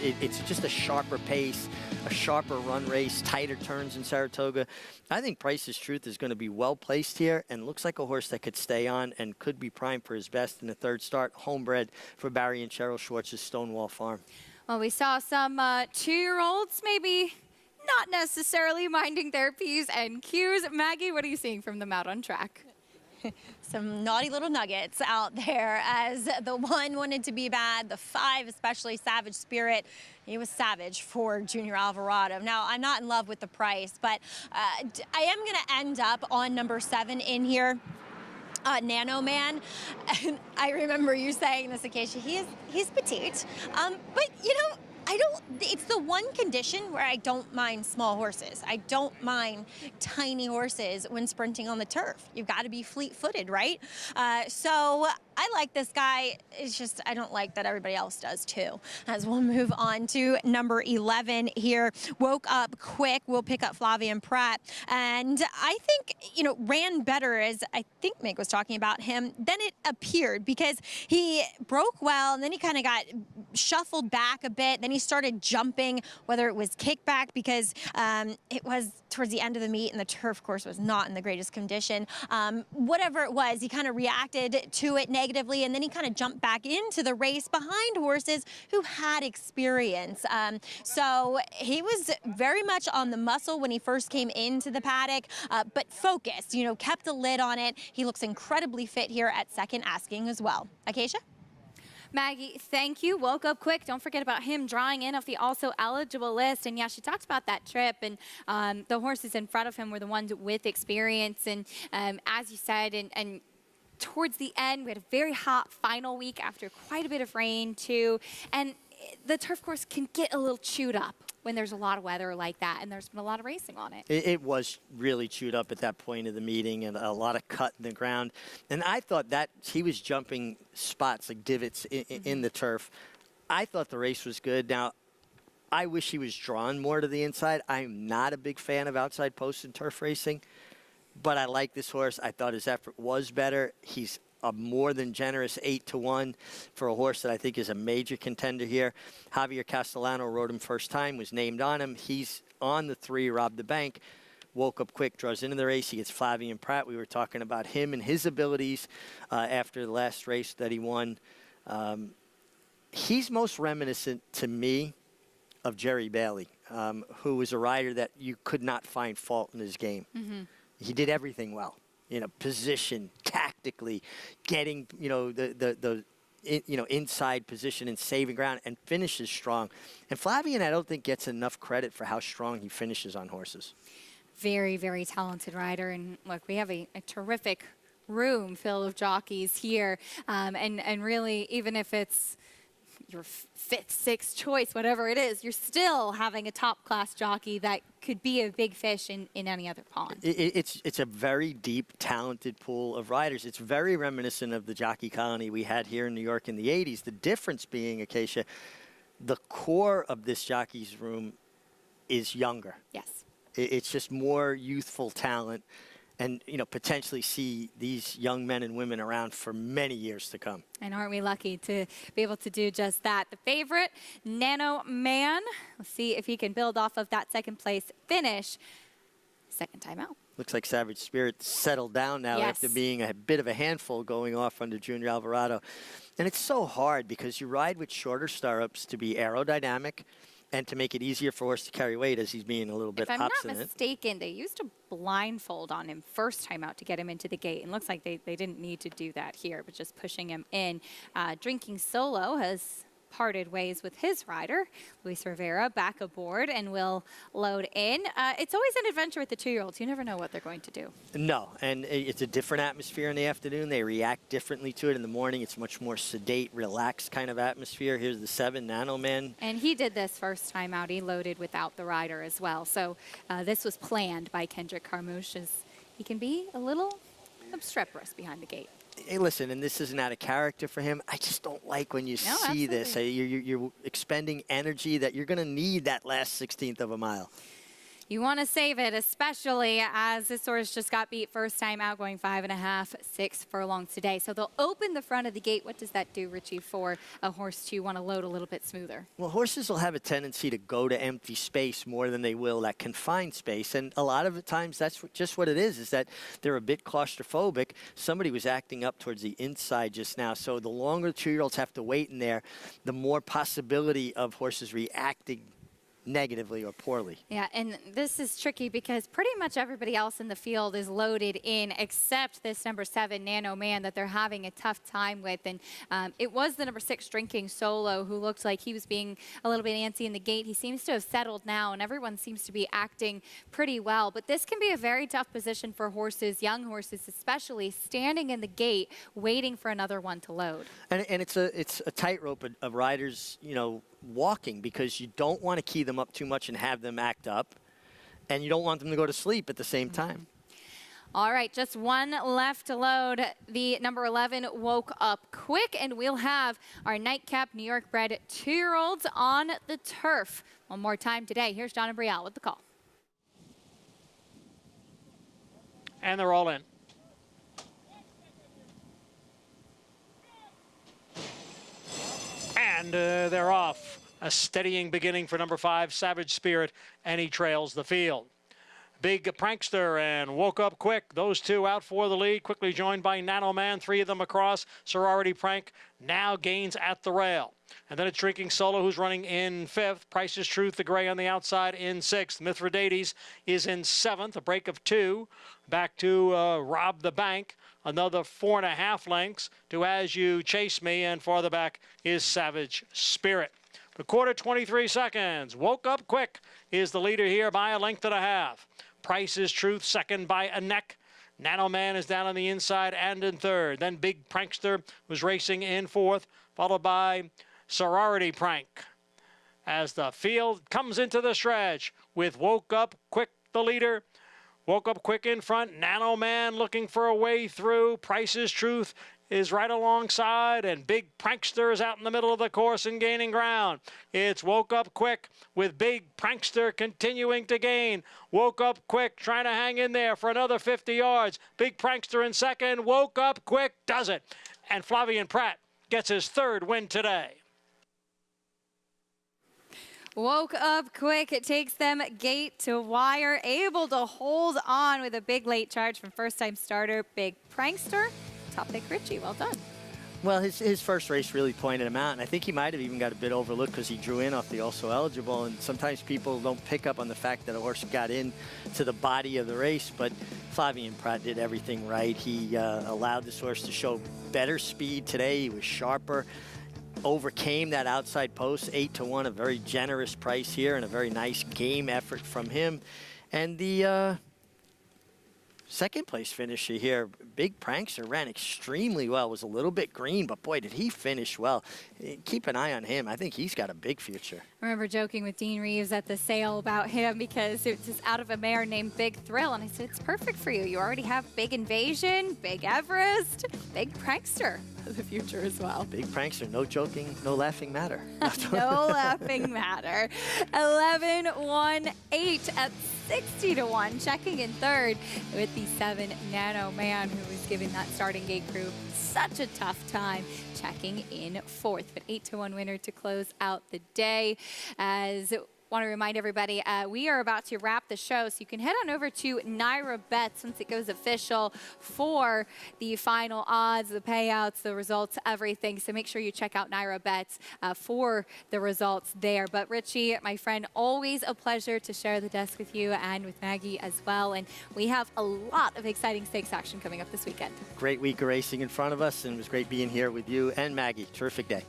it's just a sharper pace, a sharper run race, tighter turns in Saratoga. I think Price's Truth is going to be well placed here and looks like a horse that could stay on and could be primed for his best in the 3rd start, homebred for Barry and Cheryl Schwartz's Stonewall Farm. Well, we saw some 2-year-olds maybe not necessarily minding their P's and Q's. Maggie, what are you seeing from them out on track? Some naughty little nuggets out there, as the 1 wanted to be bad, the 5, especially Savage Spirit. He was savage for Junior Alvarado. Now, I'm not in love with the price, but I am going to end up on number 7 in here. Nano Man. And I remember you saying this, Acacia. He's petite, but you know, it's the one condition where I don't mind small horses. I don't mind tiny horses when sprinting on the turf. You've got to be fleet-footed, right? So I like this guy. It's just I don't like that everybody else does too. As we'll move on to number 11 here. Woke Up Quick. We'll pick up Flavien Prat. And I think, you know, ran better, as I think Meg was talking about him, than it appeared, because he broke well and then he kind of got shuffled back a bit. Then he started jumping, whether it was kickback, because it was towards the end of the meet and the turf course was not in the greatest condition. Whatever it was, he kind of reacted to it negatively, and then he kind of jumped back into the race behind horses who had experience. So he was very much on the muscle when he first came into the paddock, but focused, you know, kept a lid on it. He looks incredibly fit here at second asking as well. Acacia? Maggie, thank you. Woke up quick. Don't forget about him drawing in off the also eligible list. And yeah, she talked about that trip, and the horses in front of him were the ones with experience. And as you said, and towards the end, we had a very hot final week after quite a bit of rain too. And the turf course can get a little chewed up when there's a lot of weather like that, and there's been a lot of racing on it. It was really chewed up at that point of the meeting, and a lot of cut in the ground. And I thought that he was jumping spots, like divots in the turf. I thought the race was good. Now, I wish he was drawn more to the inside. I'm not a big fan of outside post and turf racing, but I like this horse. I thought his effort was better. He's a more than generous 8-1 for a horse that I think is a major contender here. Javier Castellano rode him first time, was named on him. He's on the 3, Rob the Bank. Woke up quick, draws into the race. He gets Flavien Prat. We were talking about him and his abilities after the last race that he won. He's most reminiscent to me of Jerry Bailey, who was a rider that you could not find fault in his game. He did everything well. Position, tactically, getting, the inside position and saving ground, and finishes strong. And Flavien, I don't think, gets enough credit for how strong he finishes on horses. Very, very talented rider. And look, we have a terrific room full of jockeys here. And really, even if it's your 5th, 6th choice, whatever it is, you're still having a top-class jockey that could be a big fish in any other pond. It's a very deep, talented pool of riders. It's very reminiscent of the jockey colony we had here in New York in the 80s. The difference being, Acacia, the core of this jockey's room is younger. Yes. It's just more youthful talent, and potentially see these young men and women around for many years to come. And aren't we lucky to be able to do just that? The favorite, Nano Man. Let's see if he can build off of that second place finish. Second time out. Looks like Savage Spirit settled down now after being a bit of a handful going off under Junior Alvarado. And it's so hard because you ride with shorter stirrups to be aerodynamic and to make it easier for horse to carry weight as he's being a little bit obstinate. If I'm not mistaken, they used a blindfold on him first time out to get him into the gate. And looks like they didn't need to do that here, but just pushing him in. Drinking Solo has parted ways with his rider, Luis Rivera, back aboard and will load in. It's always an adventure with the 2-year-olds. You never know what they're going to do. No, and it's a different atmosphere in the afternoon. They react differently to it. In the morning, it's much more sedate, relaxed kind of atmosphere. Here's the 7, Nano Man. And he did this first time out. He loaded without the rider as well. So this was planned by Kendrick Carmouche, as he can be a little obstreperous behind the gate. Hey, listen, and this isn't out of character for him. I just don't like when you see this. You're expending energy that you're going to need that last 16th of a mile. You want to save it, especially as this horse just got beat first time out, going 5.5, 6 furlongs today. So they'll open the front of the gate. What does that do, Richie, for a horse to want to load a little bit smoother? Well, horses will have a tendency to go to empty space more than they will that confined space. And a lot of the times that's just what it is that they're a bit claustrophobic. Somebody was acting up towards the inside just now. So the longer the 2-year-olds have to wait in there, the more possibility of horses reacting negatively or poorly. Yeah, and this is tricky because pretty much everybody else in the field is loaded in except this number 7, Nano Man, that they're having a tough time with. And it was the number 6, Drinking Solo, who looked like he was being a little bit antsy in the gate. He seems to have settled now, and everyone seems to be acting pretty well. But this can be a very tough position for horses, young horses especially, standing in the gate waiting for another one to load. And it's a tightrope of riders, walking, because you don't want to key them up too much and have them act up, and you don't want them to go to sleep at the same time. All right, just one left to load. The number 11 Woke Up Quick, and we'll have our nightcap New York bred 2-year-olds on the turf one more time today. Here's John Brielle with the call. And they're all in. And they're off. A steadying beginning for number 5, Savage Spirit, and he trails the field. Big Prankster and Woke Up Quick. Those two out for the lead, quickly joined by Nano Man, 3 of them across. Sorority Prank now gains at the rail. And then it's Drinking Solo, who's running in 5th. Price is Truth, the gray on the outside, in 6th. Mithridates is in 7th, a break of 2. Back to Rob the Bank, another 4.5 lengths to As You Chase Me, and farther back is Savage Spirit. The quarter, 23 seconds. Woke Up Quick is the leader here by a length and a half. Price is Truth second by a neck. Nano Man is down on the inside and in third. Then Big Prankster was racing in fourth, followed by Sorority Prank. As the field comes into the stretch with Woke Up Quick the leader. Woke Up Quick in front. Nano Man looking for a way through. Price is Truth is right alongside, and Big Prankster is out in the middle of the course and gaining ground. It's Woke Up Quick with Big Prankster continuing to gain. Woke Up Quick trying to hang in there for another 50 yards. Big Prankster in second. Woke Up Quick does it. And Flavien Prat gets his third win today. Woke Up Quick. It takes them gate to wire, able to hold on with a big late charge from first-time starter Big Prankster. Top pick Richie, well done. Well, his first race really pointed him out, and I think he might have even got a bit overlooked because he drew in off the also eligible, and sometimes people don't pick up on the fact that a horse got in to the body of the race, but Flavien Prat did everything right. He allowed this horse to show better speed today. He was sharper, overcame that outside post, 8-1, a very generous price here, and a very nice game effort from him. And the second place finisher here, Big Prankster, ran extremely well, was a little bit green, but boy, did he finish well. Keep an eye on him. I think he's got a big future. I remember joking with Dean Reeves at the sale about him because it was out of a mare named Big Thrill, and I said, it's perfect for you. You already have Big Invasion, Big Everest, Big Prankster for the future as well. Big Prankster, no joking, no laughing matter. No laughing matter. 11-1-8 at 60-1, checking in third with the 7 Nano Man, who was giving that starting gate crew such a tough time, checking in fourth. But 8-1 winner to close out the day. As want to remind everybody, we are about to wrap the show, so you can head on over to Naira Bets once it goes official for the final odds, the payouts, the results, everything. So make sure you check out Naira Bets for the results there. But Richie, my friend, always a pleasure to share the desk with you and with Maggie as well. And we have a lot of exciting stakes action coming up this weekend. Great week of racing in front of us, and it was great being here with you and Maggie. Terrific day.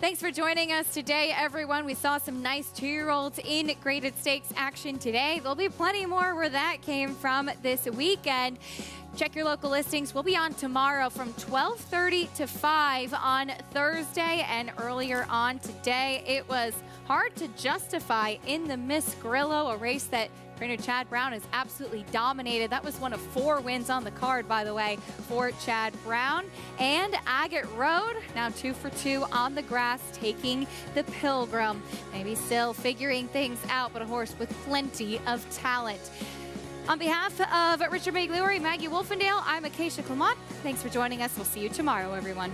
Thanks for joining us today, everyone. We saw some nice 2-year-olds in graded stakes action today. There'll be plenty more where that came from this weekend. Check your local listings. We'll be on tomorrow from 12:30 to 5 on Thursday, and earlier on today. It was hard to justify in the Miss Grillo, a race that trainer Chad Brown has absolutely dominated. That was one of 4 wins on the card, by the way, for Chad Brown. And Agate Road, now 2 for 2 on the grass, taking the Pilgrim. Maybe still figuring things out, but a horse with plenty of talent. On behalf of Richard Bagliori, Maggie Wolfendale, I'm Acacia Clement. Thanks for joining us. We'll see you tomorrow, everyone.